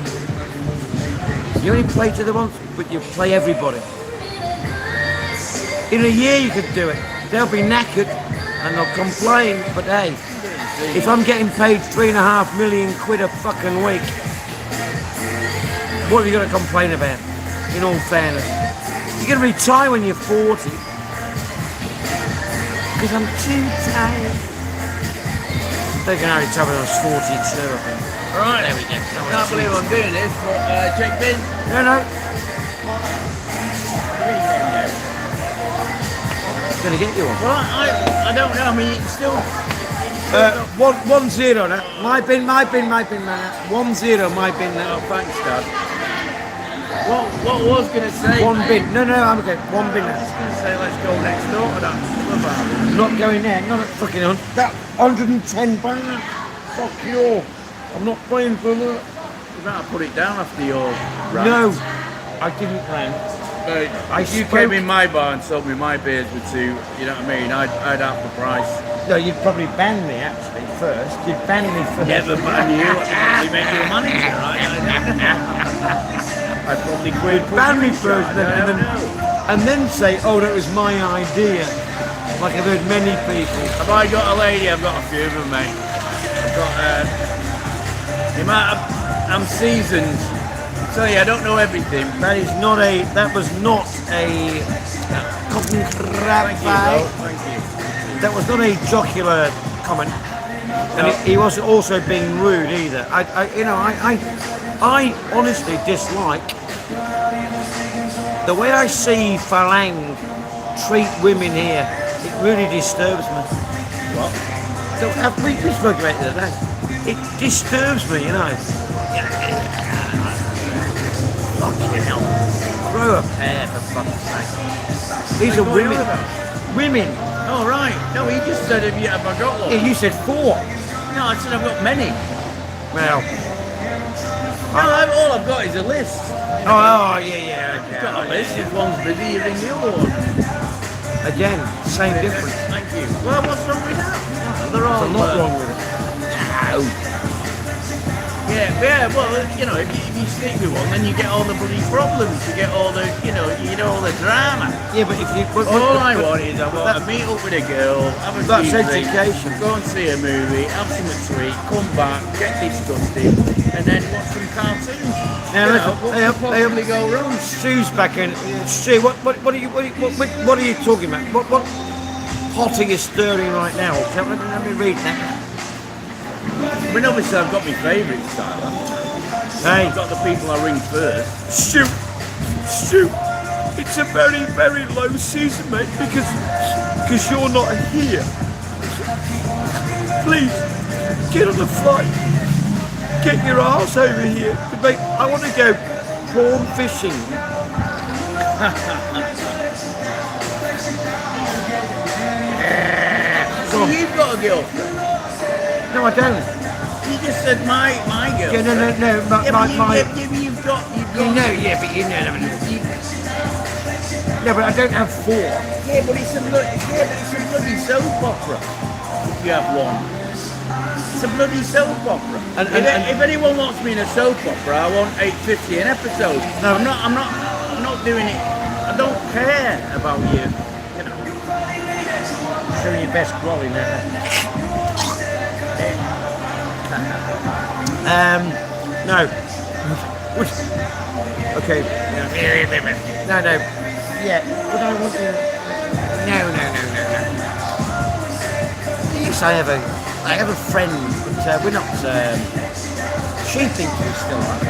You only play to the ones, but you play everybody. In a year you could do it. They'll be knackered and they'll complain, but hey, if I'm getting paid £3.5 million a fucking week, what are you going to complain about? In all fairness, you're going to retire when you're 40. Because I'm too tired. They can only tell me I was 42, I think. Right, There we go. I can't believe I'm doing this, but check in. No. Gonna get you one. Well, I don't know. I mean, you can still. 1-0 now. My bin, man. 1-0, my bin now. Oh, thanks, Dad. What I was going to say. One bin. No, I'm okay. One bin I now. was going to say, let's go next door to that club. Not going there. Not at fucking on. That £110. Fuck you. I'm not playing for that. You better put it down after your rant. No, I didn't plan. If you came in my bar and sold me my beers for two, you know what I mean? I'd half the price. No, you'd probably ban me actually first. You'd ban me first. Never ban you. I'd make you a manager, right? I'd probably quit. Ban me first, and then say, "Oh, that was my idea." Like I've heard many people. Have I got a lady? I've got a few of them, mate. I've got. I'm seasoned. I tell you, I don't know everything. That was not a cotton crab pie. Thank you. That was not a jocular comment, and he wasn't also being rude either. I honestly dislike the way I see Falang treat women here. It really disturbs me. What? So we spoke about it the other day. It disturbs me, you know. Fucking hell. Throw a pair for fuck's sake. These are What are you women. on about? Women. Oh, right. No, he just said, have I got one? Yeah, you said 4. No, I said I've got many. Well. No, all I've got is a list. Oh, yeah. I've got a list. If one's busy, you ring the other one. Again, same difference. Thank you. Well, what's wrong with that? They're all There's a lot wrong with it. Yeah, well, you know, if you stick with one, then you get all the bloody problems. You get all the, you know all the drama. Yeah, but if you... All I want is I want to meet up with a girl, have a That's few drinks, education. go and see a movie, have something sweet, come back, get disgusted, and then watch some cartoons. Now, What could possibly go wrong? Stu's back in. Stu, what are you talking about? What pot are you stirring right now? Let me read that. I mean, obviously I've got my favourite style. Hey, I've got the people I ring first. Stu, It's a very, very low season, mate, because you're not here. Please, get on the flight. Get your ass over here. Mate, I want to go prawn fishing. So you've got a girlfriend. No, I don't. You just said my girlfriend. Yeah, no, You've got. You know, yeah, but you know. No, but I don't have 4. Yeah, but it's a bloody soap opera. If you have one. It's a bloody soap opera. And if anyone wants me in a soap opera, I want $8.50 an episode. No. I'm not doing it. I don't care about you. You know. Showing your best quality now. No. Okay. No. Yeah. What I want to. No. Yes, I have a friend, but we're not. She thinks we're still like.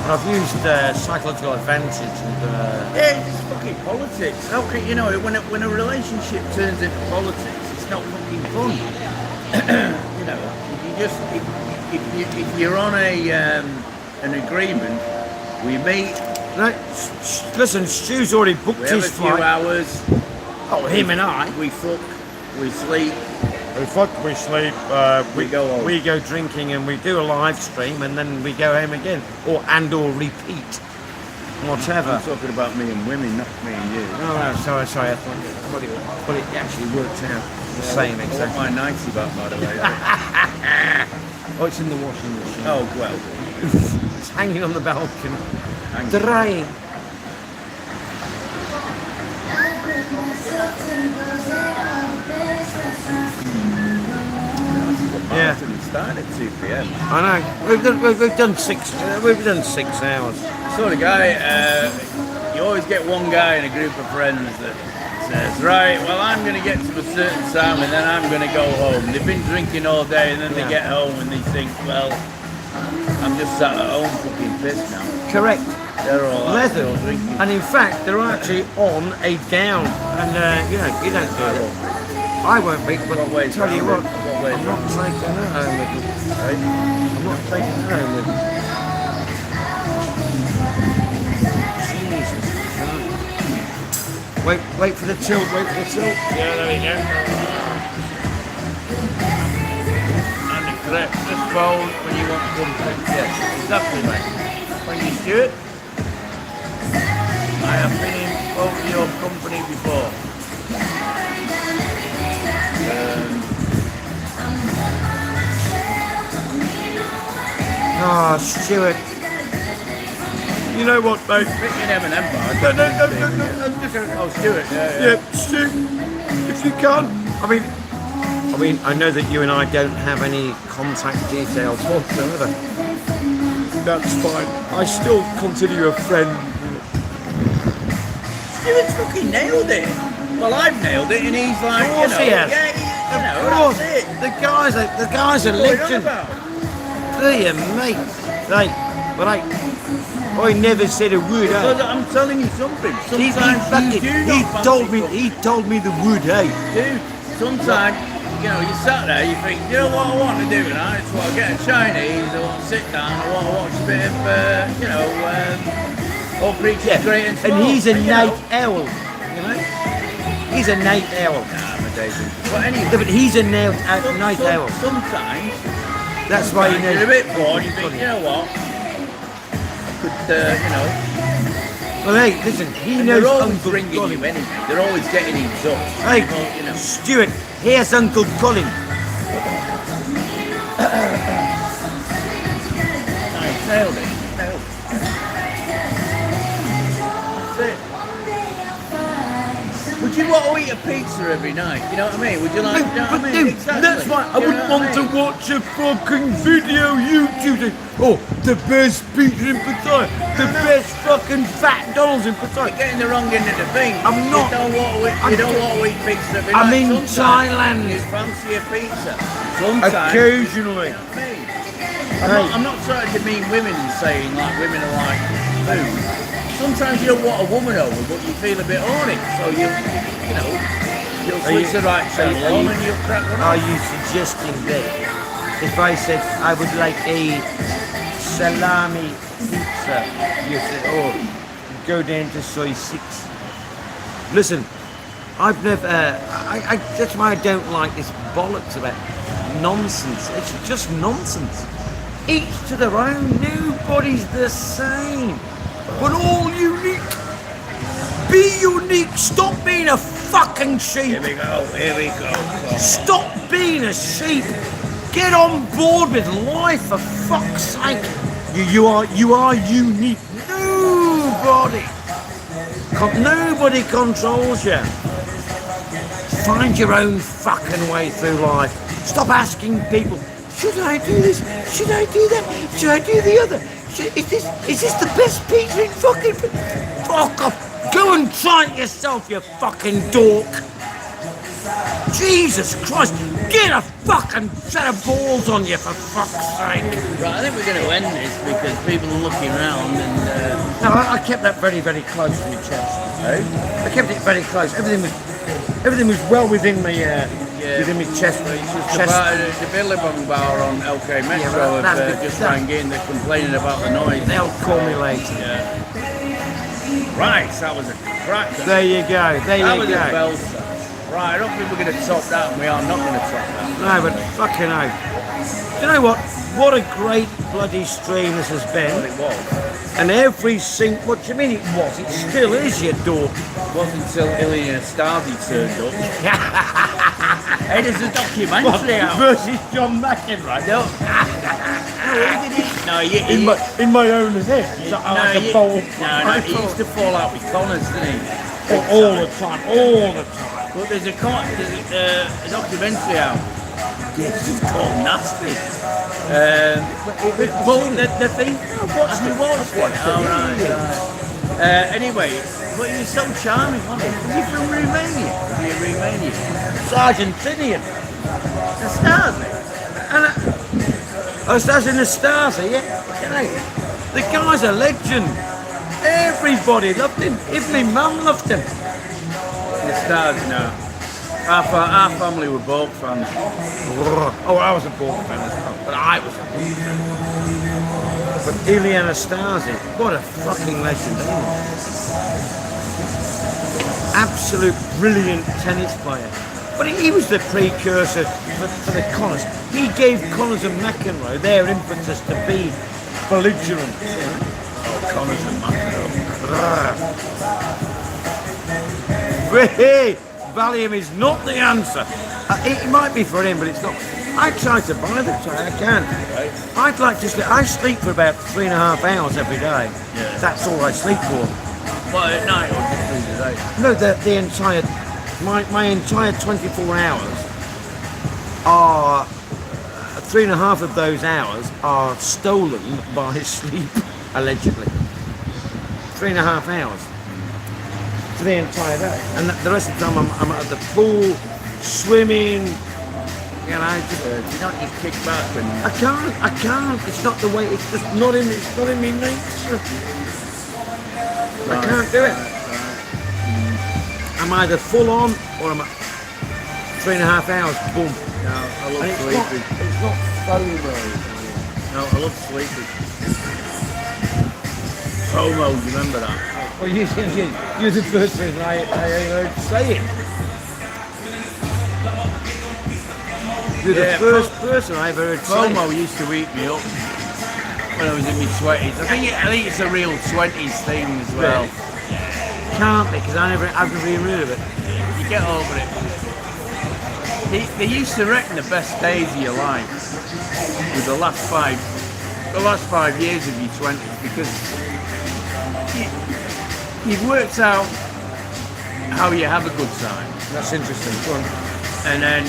I've used psychological advantage and. Yeah, it's fucking politics. How can you know when a relationship turns into politics, it's not fucking fun. You know, if you're on an agreement, we meet. No, listen, Stu's already booked We have his a few flight. hours. Oh, him and I. We fuck. We sleep. We fuck, we sleep, We go home. we go drinking and we do a live stream and then we go home again. Or repeat. Whatever. I'm talking about me and women, not me and you. Oh, sorry. I thought it actually worked out the same I want exactly. my 90 back, by the way. Oh, it's in the washing machine. Oh, well. It's hanging on the balcony. Hang on. Drying. Yeah. It started at 2 p.m. I know. We've done 6 hours. So the guy, you always get one guy in a group of friends that says, right, well, I'm going to get to a certain time and then I'm going to go home. They've been drinking all day and then they get home and they think, well, I'm just sat at home fucking pissed now. Correct. They're all out Leather. still drinking. And in fact, they're actually on a down. And, you don't do it. I won't be, but What way's tell you what, round it? What way's I'm not taking her home with me. I'm not taking her home with me. Jesus Christ. Wait for the tilt, Yeah, there we go. And the correct, just phone when you want to come to. Yes, exactly, mate. Thank you, Stuart. I have been in over your company before. Oh, Stuart. You know what, mate? Speaking of an empire. No. Oh, Stuart, yeah. Yeah, Stu, if you can. I mean, I know that you and I don't have any contact details whatsoever. That's fine. I still consider you a friend. Stuart's fucking nailed it. Well, I've nailed it, and he's like, Of course he has. yeah, Of course, that's it. the guys are What are you on legend. about? Dear mate. I never said a word. Because I'm telling you something. He Sometimes you do not fancy told me the word, hey. Dude, sometimes, you know, you sat there, you think, you know what I want to do tonight? It's what I get a Chinese, I want to sit down, I want to watch a bit of, All Preachers Great and Small. And he's a you night know. owl. You know? He's a night owl. Nah, I'm a Daisy. But anyway, No, but he's a night owl. Sometimes, That's why you know. you're a bit bored, you think, you know what? I could, you know. Well, hey, listen, he And knows they're always Uncle ringing Colin. you anyway. They're always getting in touch. Hey, Well, you know. Stuart, here's Uncle Colin. Nice, nailed it. Nailed it. That's it. Would you want to eat a pizza every night? You know what I mean? Would you like? You know what I mean? Exactly. That's why I You wouldn't know what want I mean? to watch a fucking video YouTube thing. Oh, the best pizza in Pattaya. The best fucking fat dollars in You're Pattaya. getting the wrong end of the thing. I'm not. You don't want to eat, you don't want to eat pizza every I'm night. in Sometimes Thailand. You fancy a pizza. Sometimes. Occasionally. You know what I mean? I'm not trying to demean women and saying like women are like food. Sometimes you don't want a woman over, but you feel a bit horny, so you'll switch the right channel on and you'll crack one Are on. you suggesting that if I said I would like a salami pizza, you said, oh, go down to soy 6? Listen, I've never, that's why I don't like this bollocks about nonsense. It's just nonsense. Each to their own, nobody's the same. We're all unique. Be unique, stop being a fucking sheep. Here we go. Stop being a sheep. Get on board with life, for fuck's sake. You are unique. Nobody controls you. Find your own fucking way through life. Stop asking people, should I do this? Should I do that? Should I do the other? Is this the best pizza in fucking... Fuck off. Go and try it yourself, you fucking dork. Jesus Christ. Get a fucking set of balls on you, for fuck's sake. Right, I think we're going to end this because people are looking around and... No, I kept that very, very close to my chest. I kept it very close. Everything was well within my within my chest. It's just about the Billabong bar on LK Metro just rang in, they're complaining about the noise. They'll call me later. Yeah. Right, that was a cracker. There you go. There That you was go. a belter. Right, I don't think we're going to top that, and we are not going to top that. No, but fucking hell. Do you know what? What a great bloody stream this has But been. it was. And every single... What do you mean it was? It still is, you dork. It wasn't until Ilya Stasi turned up. Hey, there's a documentary out. Versus John McEnroe. No. No, he, In my own head. no, Like a he, bowl. no, he used to fall out with Connors, didn't he? All the time. But there's a documentary out. Yes, it's called Nasty. Well, the thing, what's the watch one? Oh, right. Anyway, but he was so charming, wasn't he? Was he from Romania? Was he a Romanian? It's Argentinian. The Stasi. Oh, that's in the stars, yeah? Okay. The guy's a legend. Everybody loved him. Even my mum loved him. The Stasi, no. Our family were both fans. Oh, I was a Bolton fan as well, but I was a Bolton fan. But Ilya Stasi, what a fucking legend, isn't he? Absolute brilliant tennis player. But he was the precursor for the Connors. He gave Connors and McEnroe their impetus to be belligerent. Connors and McEnroe. Hey, Valium is not the answer. It might be for him, but it's not. I try to buy them, so I can. I'd like to sleep. I sleep for about 3.5 hours every day. Yeah. That's all I sleep for. Well, at night or just through the day? No, the entire, my entire 24 hours are, 3.5 of those hours are stolen by sleep, allegedly. 3.5 hours. For the entire day. And the rest of the time I'm at the pool, swimming, you know, just, You don't just kick back and... I can't, it's not the way, it's just not in me nature. I can't do it. I'm either full on or I'm at 3.5 hours, boom. No, I And love it's sleeping. not FOMO. No, I love sleeping. FOMO, you remember that? Well, you're the first person I heard say it. You're the first person I ever heard say it. FOMO used to eat me up when I was in my 20s. I think it's a real 20s thing as well. Can't be, because I've never even heard of it. You get over it. They used to reckon the best days of your life were the last 5 years of your 20s, because you've worked out how you have a good time. That's interesting. Go on. And then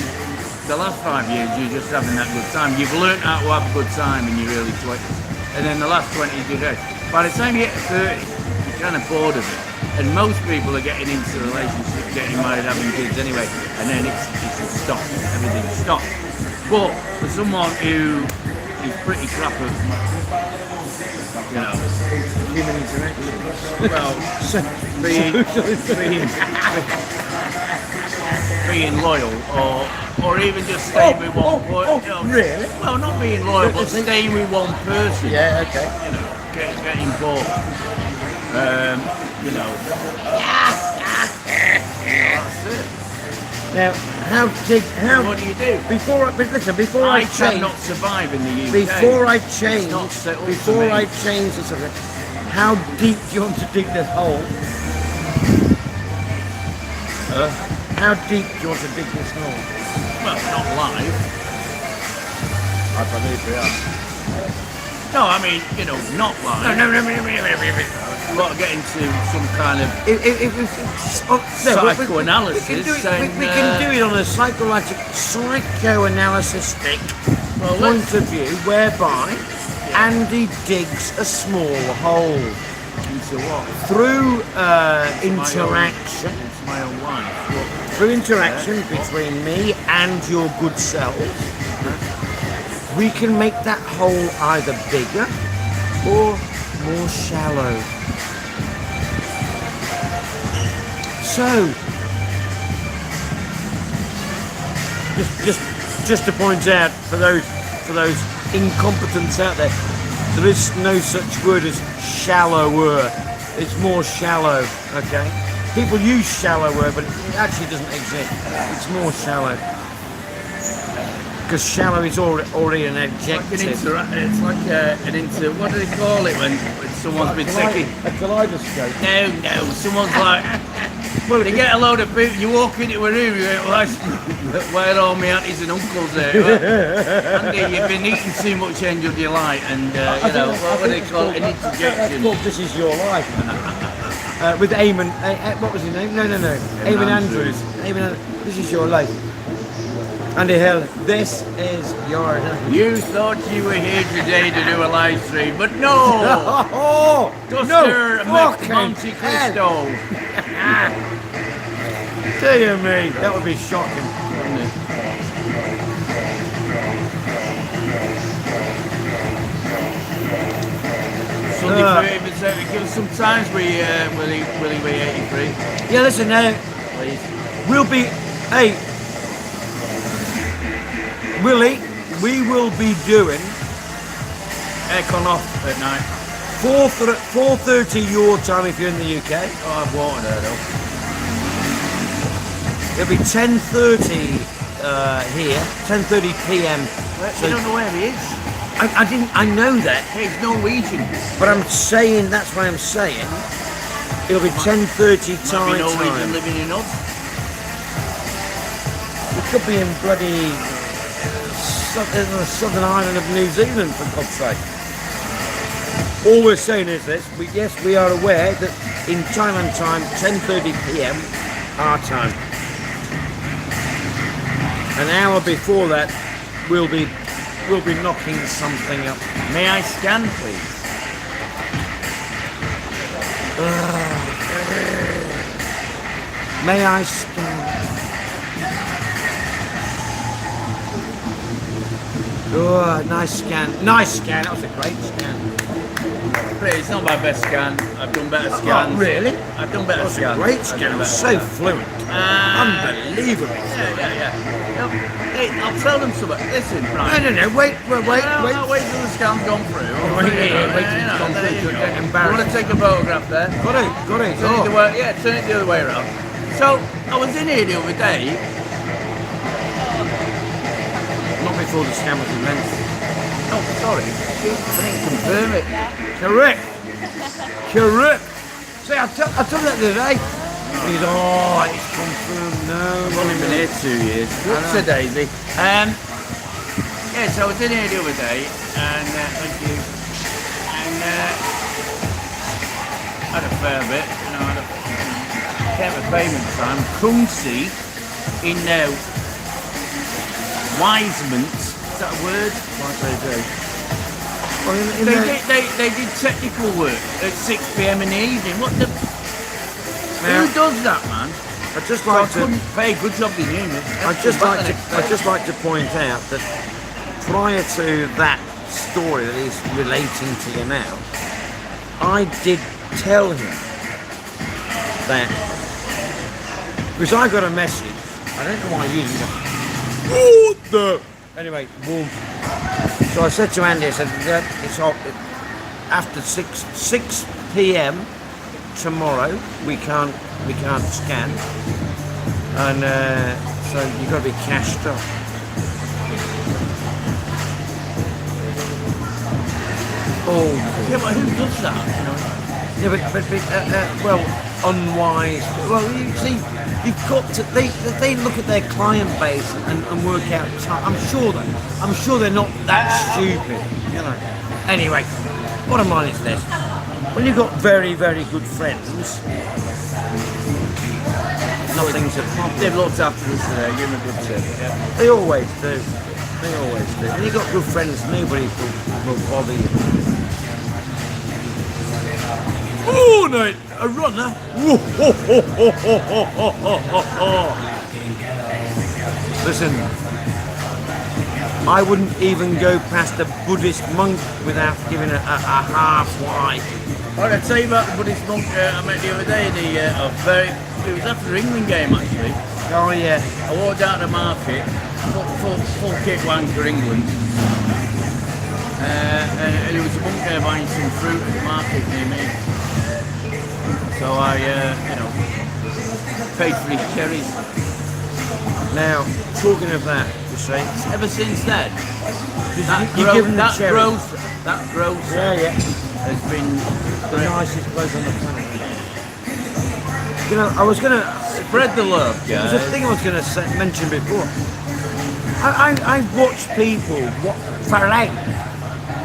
the last 5 years, you're just having that good time. You've learnt how to have a good time in your early 20s. And then the last 20 years, you're dead. By the time you get to 30, you're kind of bored of it. And most people are getting into relationships, getting married, having kids anyway. And then it's stopped. Everything stopped. But for someone who he's pretty crap at, you know, Human interaction. well, being loyal or even just staying with one person. Really? Well, not being loyal, but staying with one person. Yeah, okay. You know, getting bored. You know. That's it. Now, What do you do? before I I change, cannot survive in the UK. before I change, not set up for before me. I change the subject, how deep do you want to dig this hole? How deep do you want to dig this hole? Well, not live. I believe we are. No, I mean, you know, not live. No. We've got to get into some kind of psychoanalysis. We and, can do it on a psychoanalysis well, point of view, whereby Andy digs a small hole into what? through interaction. It's my own wife. Through interaction between me and your good self, we can make that hole either bigger or more shallow. So, just to point out for those incompetents out there, there is no such word as shallower. It's more shallow. Okay. People use shallower, but it actually doesn't exist. It's more shallow. Because shallow is already an adjective. It's like what do they call it when someone's been taking? A kaleidoscope. No, someone's like, well, they get a load of people, you walk into a room, you go, well, where are all my aunties and uncles there? Well, Andy, you've been eating too much Angel Delight and, you know, what do they call it? An interjection. This is your life. With Eamon, what was his name? No. Eamon Andrews. This is your life. Andy Hill, this is your life. You thought you were here today to do a live stream, but no! Oh, Duster no, fucking Monte Cristo. Dear me, that would be shocking. Sunday because sometimes will he be 83? Yeah, listen now, Please. we'll be, hey, Willie, we will be doing Aircon off at night. 4:30 your time if you're in the UK. Oh, I've watered her though. It'll be 10:30 here, 10:30 p.m. You don't know where he is? I know that, He's Norwegian. but I'm saying, that's what I'm saying. It'll be 10:30 Might time. be Norwegian living in us. It could be in bloody the southern island of New Zealand, for God's sake. All we're saying is this, we are aware that in Thailand time, 10:30 p.m. our time. An hour before that, we'll be knocking something up. May I scan, please? May I scan? Oh, nice scan. Nice scan. That was a great scan. It's not my best scan. I've done better scans. Oh, really? I've done better That was a scans. great I've scan. done It was better so scans. fluent. Unbelievable. Yeah. No, hey, I'll tell them something. Listen, right. No. Wait. No, wait till the scan's gone through. Wait till it's gone through. You Embarrassing. want to take a photograph there? Got it. Turn it the Oh. way, turn it the other way around. So, I was in here the other day. Not before the scan was invented. Oh, sorry. I didn't confirm it. Correct. See, I told you that the other day. He's, it's confirmed. No. I've only been here 2 years. What's a daisy? Yeah, so I was in here the other day, and thank you. And had a fair bit, you know, kept a payment time. Currency in Wisements. Is that a word? What do they do? Well, They did technical work at 6 p.m. in the evening. What the? Now- Who does that, man? I'd just So I like to. couldn't pay. Good job they knew me. I'd just like to point out that prior to that story that he's relating to you now, I did tell him that, because I got a message, I don't know why you didn't. What the? Anyway, boom. So I said to Andy, I said, yeah, it's after 6 p.m. tomorrow. We can't scan, and so you've got to be cashed up. Oh, Yeah, but who does that? You know? yeah, but well, unwise. Well, you see, you've got to. They look at their client base and work out time. I'm sure they're not that stupid. You know. Anyway, bottom line is this: when you've got very, very good friends, nothing's a problem. They've looked after us today, give them a good tip. Yeah. They always do. They always do. When you've got good friends, nobody will bother you. Oh, no, a runner. Listen, I wouldn't even go past a Buddhist monk without giving a half why. All right, I'll tell you about the Buddhist monk I met the other day. It was after the England game, actually. Oh, yeah. I walked out the market, full kit wanker England. And there was a monk there buying some fruit at the market near me. So I, paid for his cherries. Now, talking of that, you see, Ever since then, you give him the cherry. that growth Yeah. has been The nicest bloke on the planet. You know, I was going to... spread the love, There's guys. a thing I was going to mention before. I watch people Farang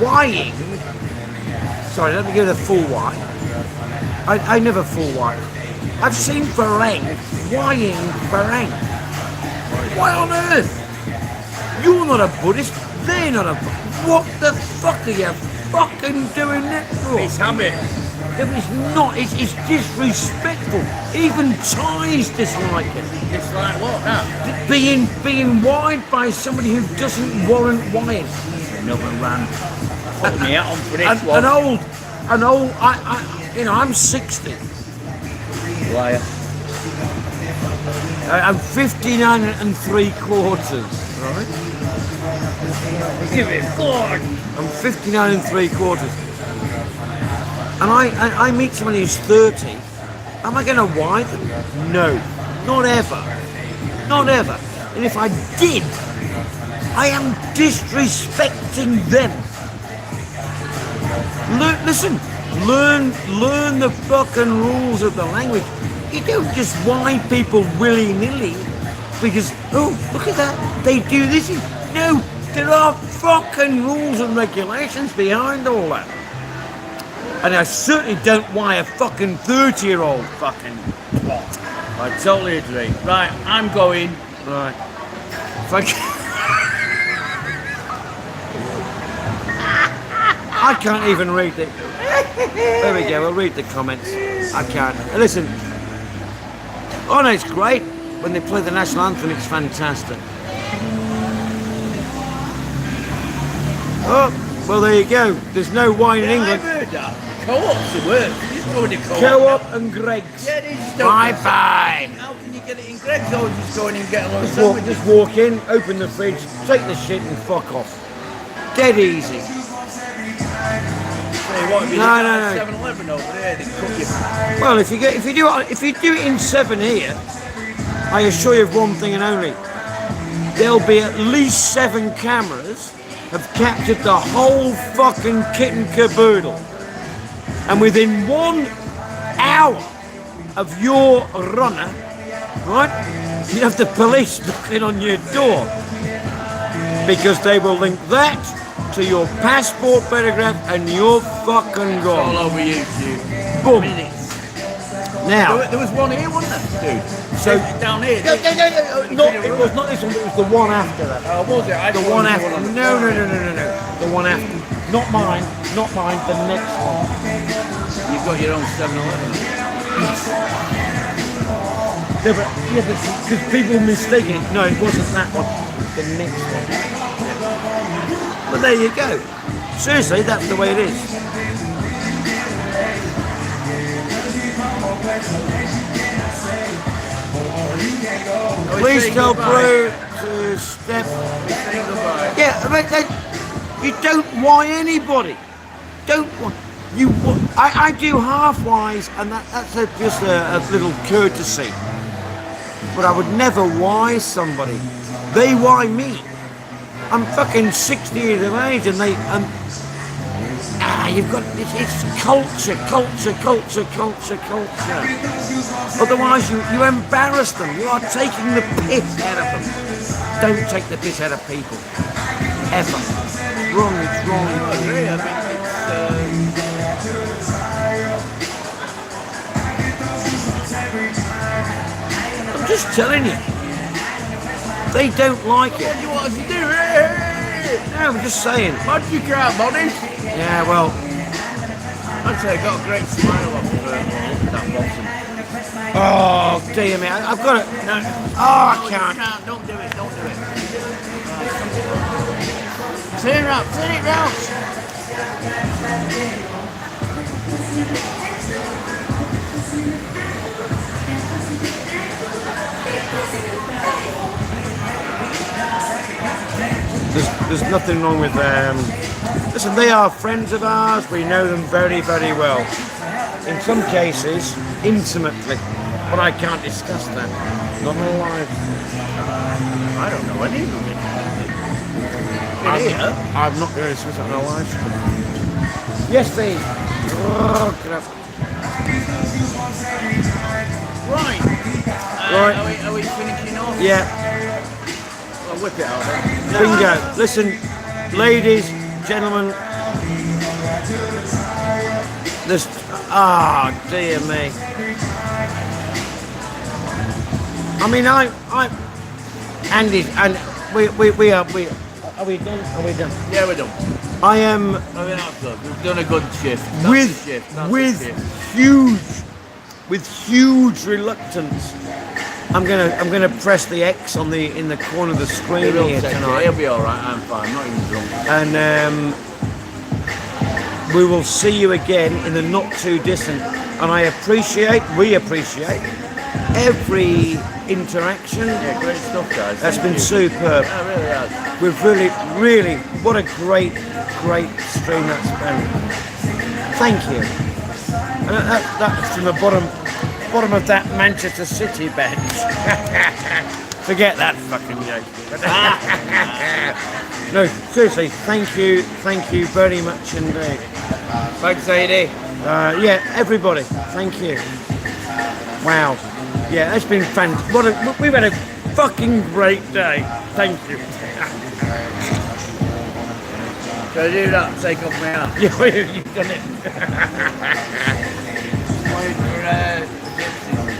whying. Sorry, let me give it a full why. I never full why. I've seen Farang whying Farang. Why on earth? You're not a Buddhist. They're not a Buddhist. What the fuck are you fucking doing that for? It's habit. It's not. It's disrespectful. Even Thais dislike it. It's like what now? Being whined by somebody who doesn't warrant wine. Another rant. Put me out on for this An one. old. I'm 60. Liar. I'm 59 and 3/4. Right? Give it forward. I'm 59 and 3/4. And I meet someone who's 30. Am I going to whine them? No. Not ever. Not ever. And if I did, I am disrespecting them. Learn the fucking rules of the language. You don't just whine people willy-nilly because, oh, look at that, they do this. No, there are fucking rules and regulations behind all that. And I certainly don't whine a fucking 30-year-old fucking twat. I totally agree. Right, I'm going. Right. Fuck. I can't even read it. There we go, I'll read the comments. I can't. Listen. Oh no, it's great. When they play the national anthem, it's fantastic. Oh, well there you go. There's no wine in England. I've heard that. Co-op's the work. You just go to co-op. Co-op and Greg's. Yeah, they just Bye don't. bye. How can you get it in Greg's or just go in and get a load of Just walk, sandwiches? just walk in, open the fridge, take the shit and fuck off. Dead easy. Hey, what, if you No, did no, that no. at 7-Eleven over there, they cook you. Well, if you do it in 7 here, I assure you of one thing and only. There'll be at least 7 cameras have captured the whole fucking kit and caboodle. And within 1 hour of your runner, right, you have the police knocking on your door. Because they will link that to your passport photograph and you're fucking All gone. over YouTube. Boom. Minutes. Now, There was one here, wasn't there, dude? So- down here. no, it was not this one, it was the one after that. Oh, was it? I The thought one it was after. on the No. side. The one after. Not mine, the next one. You've got your own 7-Eleven. Yeah, but because people mistaken it. No, it wasn't that one. The next one. But there you go. Seriously, that's the way it is. Please tell Brew to step. Say goodbye. Yeah, I mean, you don't why anybody. Don't want you. I do half whys, and that's just a little courtesy. But I would never why somebody. They why me. I'm fucking 60 years of age, and you've got it's culture. Otherwise, you embarrass them. You are taking the piss out of them. Don't take the piss out of people. Ever. Wrong, it's wrong. I agree. I mean, I'm just telling you. They don't like it. what do you want us to do? No, I'm just saying. What do you care, buddy? Yeah, well, I'd say I got a great smile off that bottom. oh dear me, I've got it. No, Oh, I can't. Don't do it. Don't do it. Turn it up. Turn it round. There's nothing wrong with them. Listen, they are friends of ours. We know them very, very well. In some cases, intimately. But I can't discuss that. Not alive. I don't know any of them. I'm not going to discuss that on a live stream. Yes, please. Oh, crap. Right. Right. Are we finishing off? Yeah. I'll whip it out then. Bingo. Listen, ladies, gentlemen. This. Ah, dear me. I mean, Andy, and we are we. Are we done? Are we done? Yeah, we're done. I am I mean, that's good. We've done a good shift. That's with a shift. That's a shift. huge reluctance. I'm gonna press the X in the corner of the screen He'll here take it. tonight, He'll be all right. I'm fine. I'm not even drunk. and we will see you again in the not too distant. And we appreciate every interaction. Yeah, great stuff, guys. That's Thank been you. superb. Yeah, it really has. We've really, what a great stream that's been. Thank you. And that's from the bottom of that Manchester City bench. Forget that fucking joke. No, seriously, thank you very much indeed. Thanks, AD. Yeah, everybody, thank you. Wow. Yeah, that's been fantastic. We've had a fucking great day. Thank you. Can I do that? Take off my hat. Yeah, you've done it. Wait for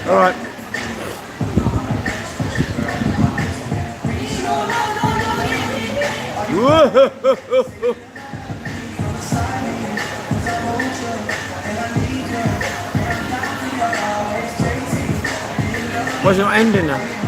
All right. Was it not ending now?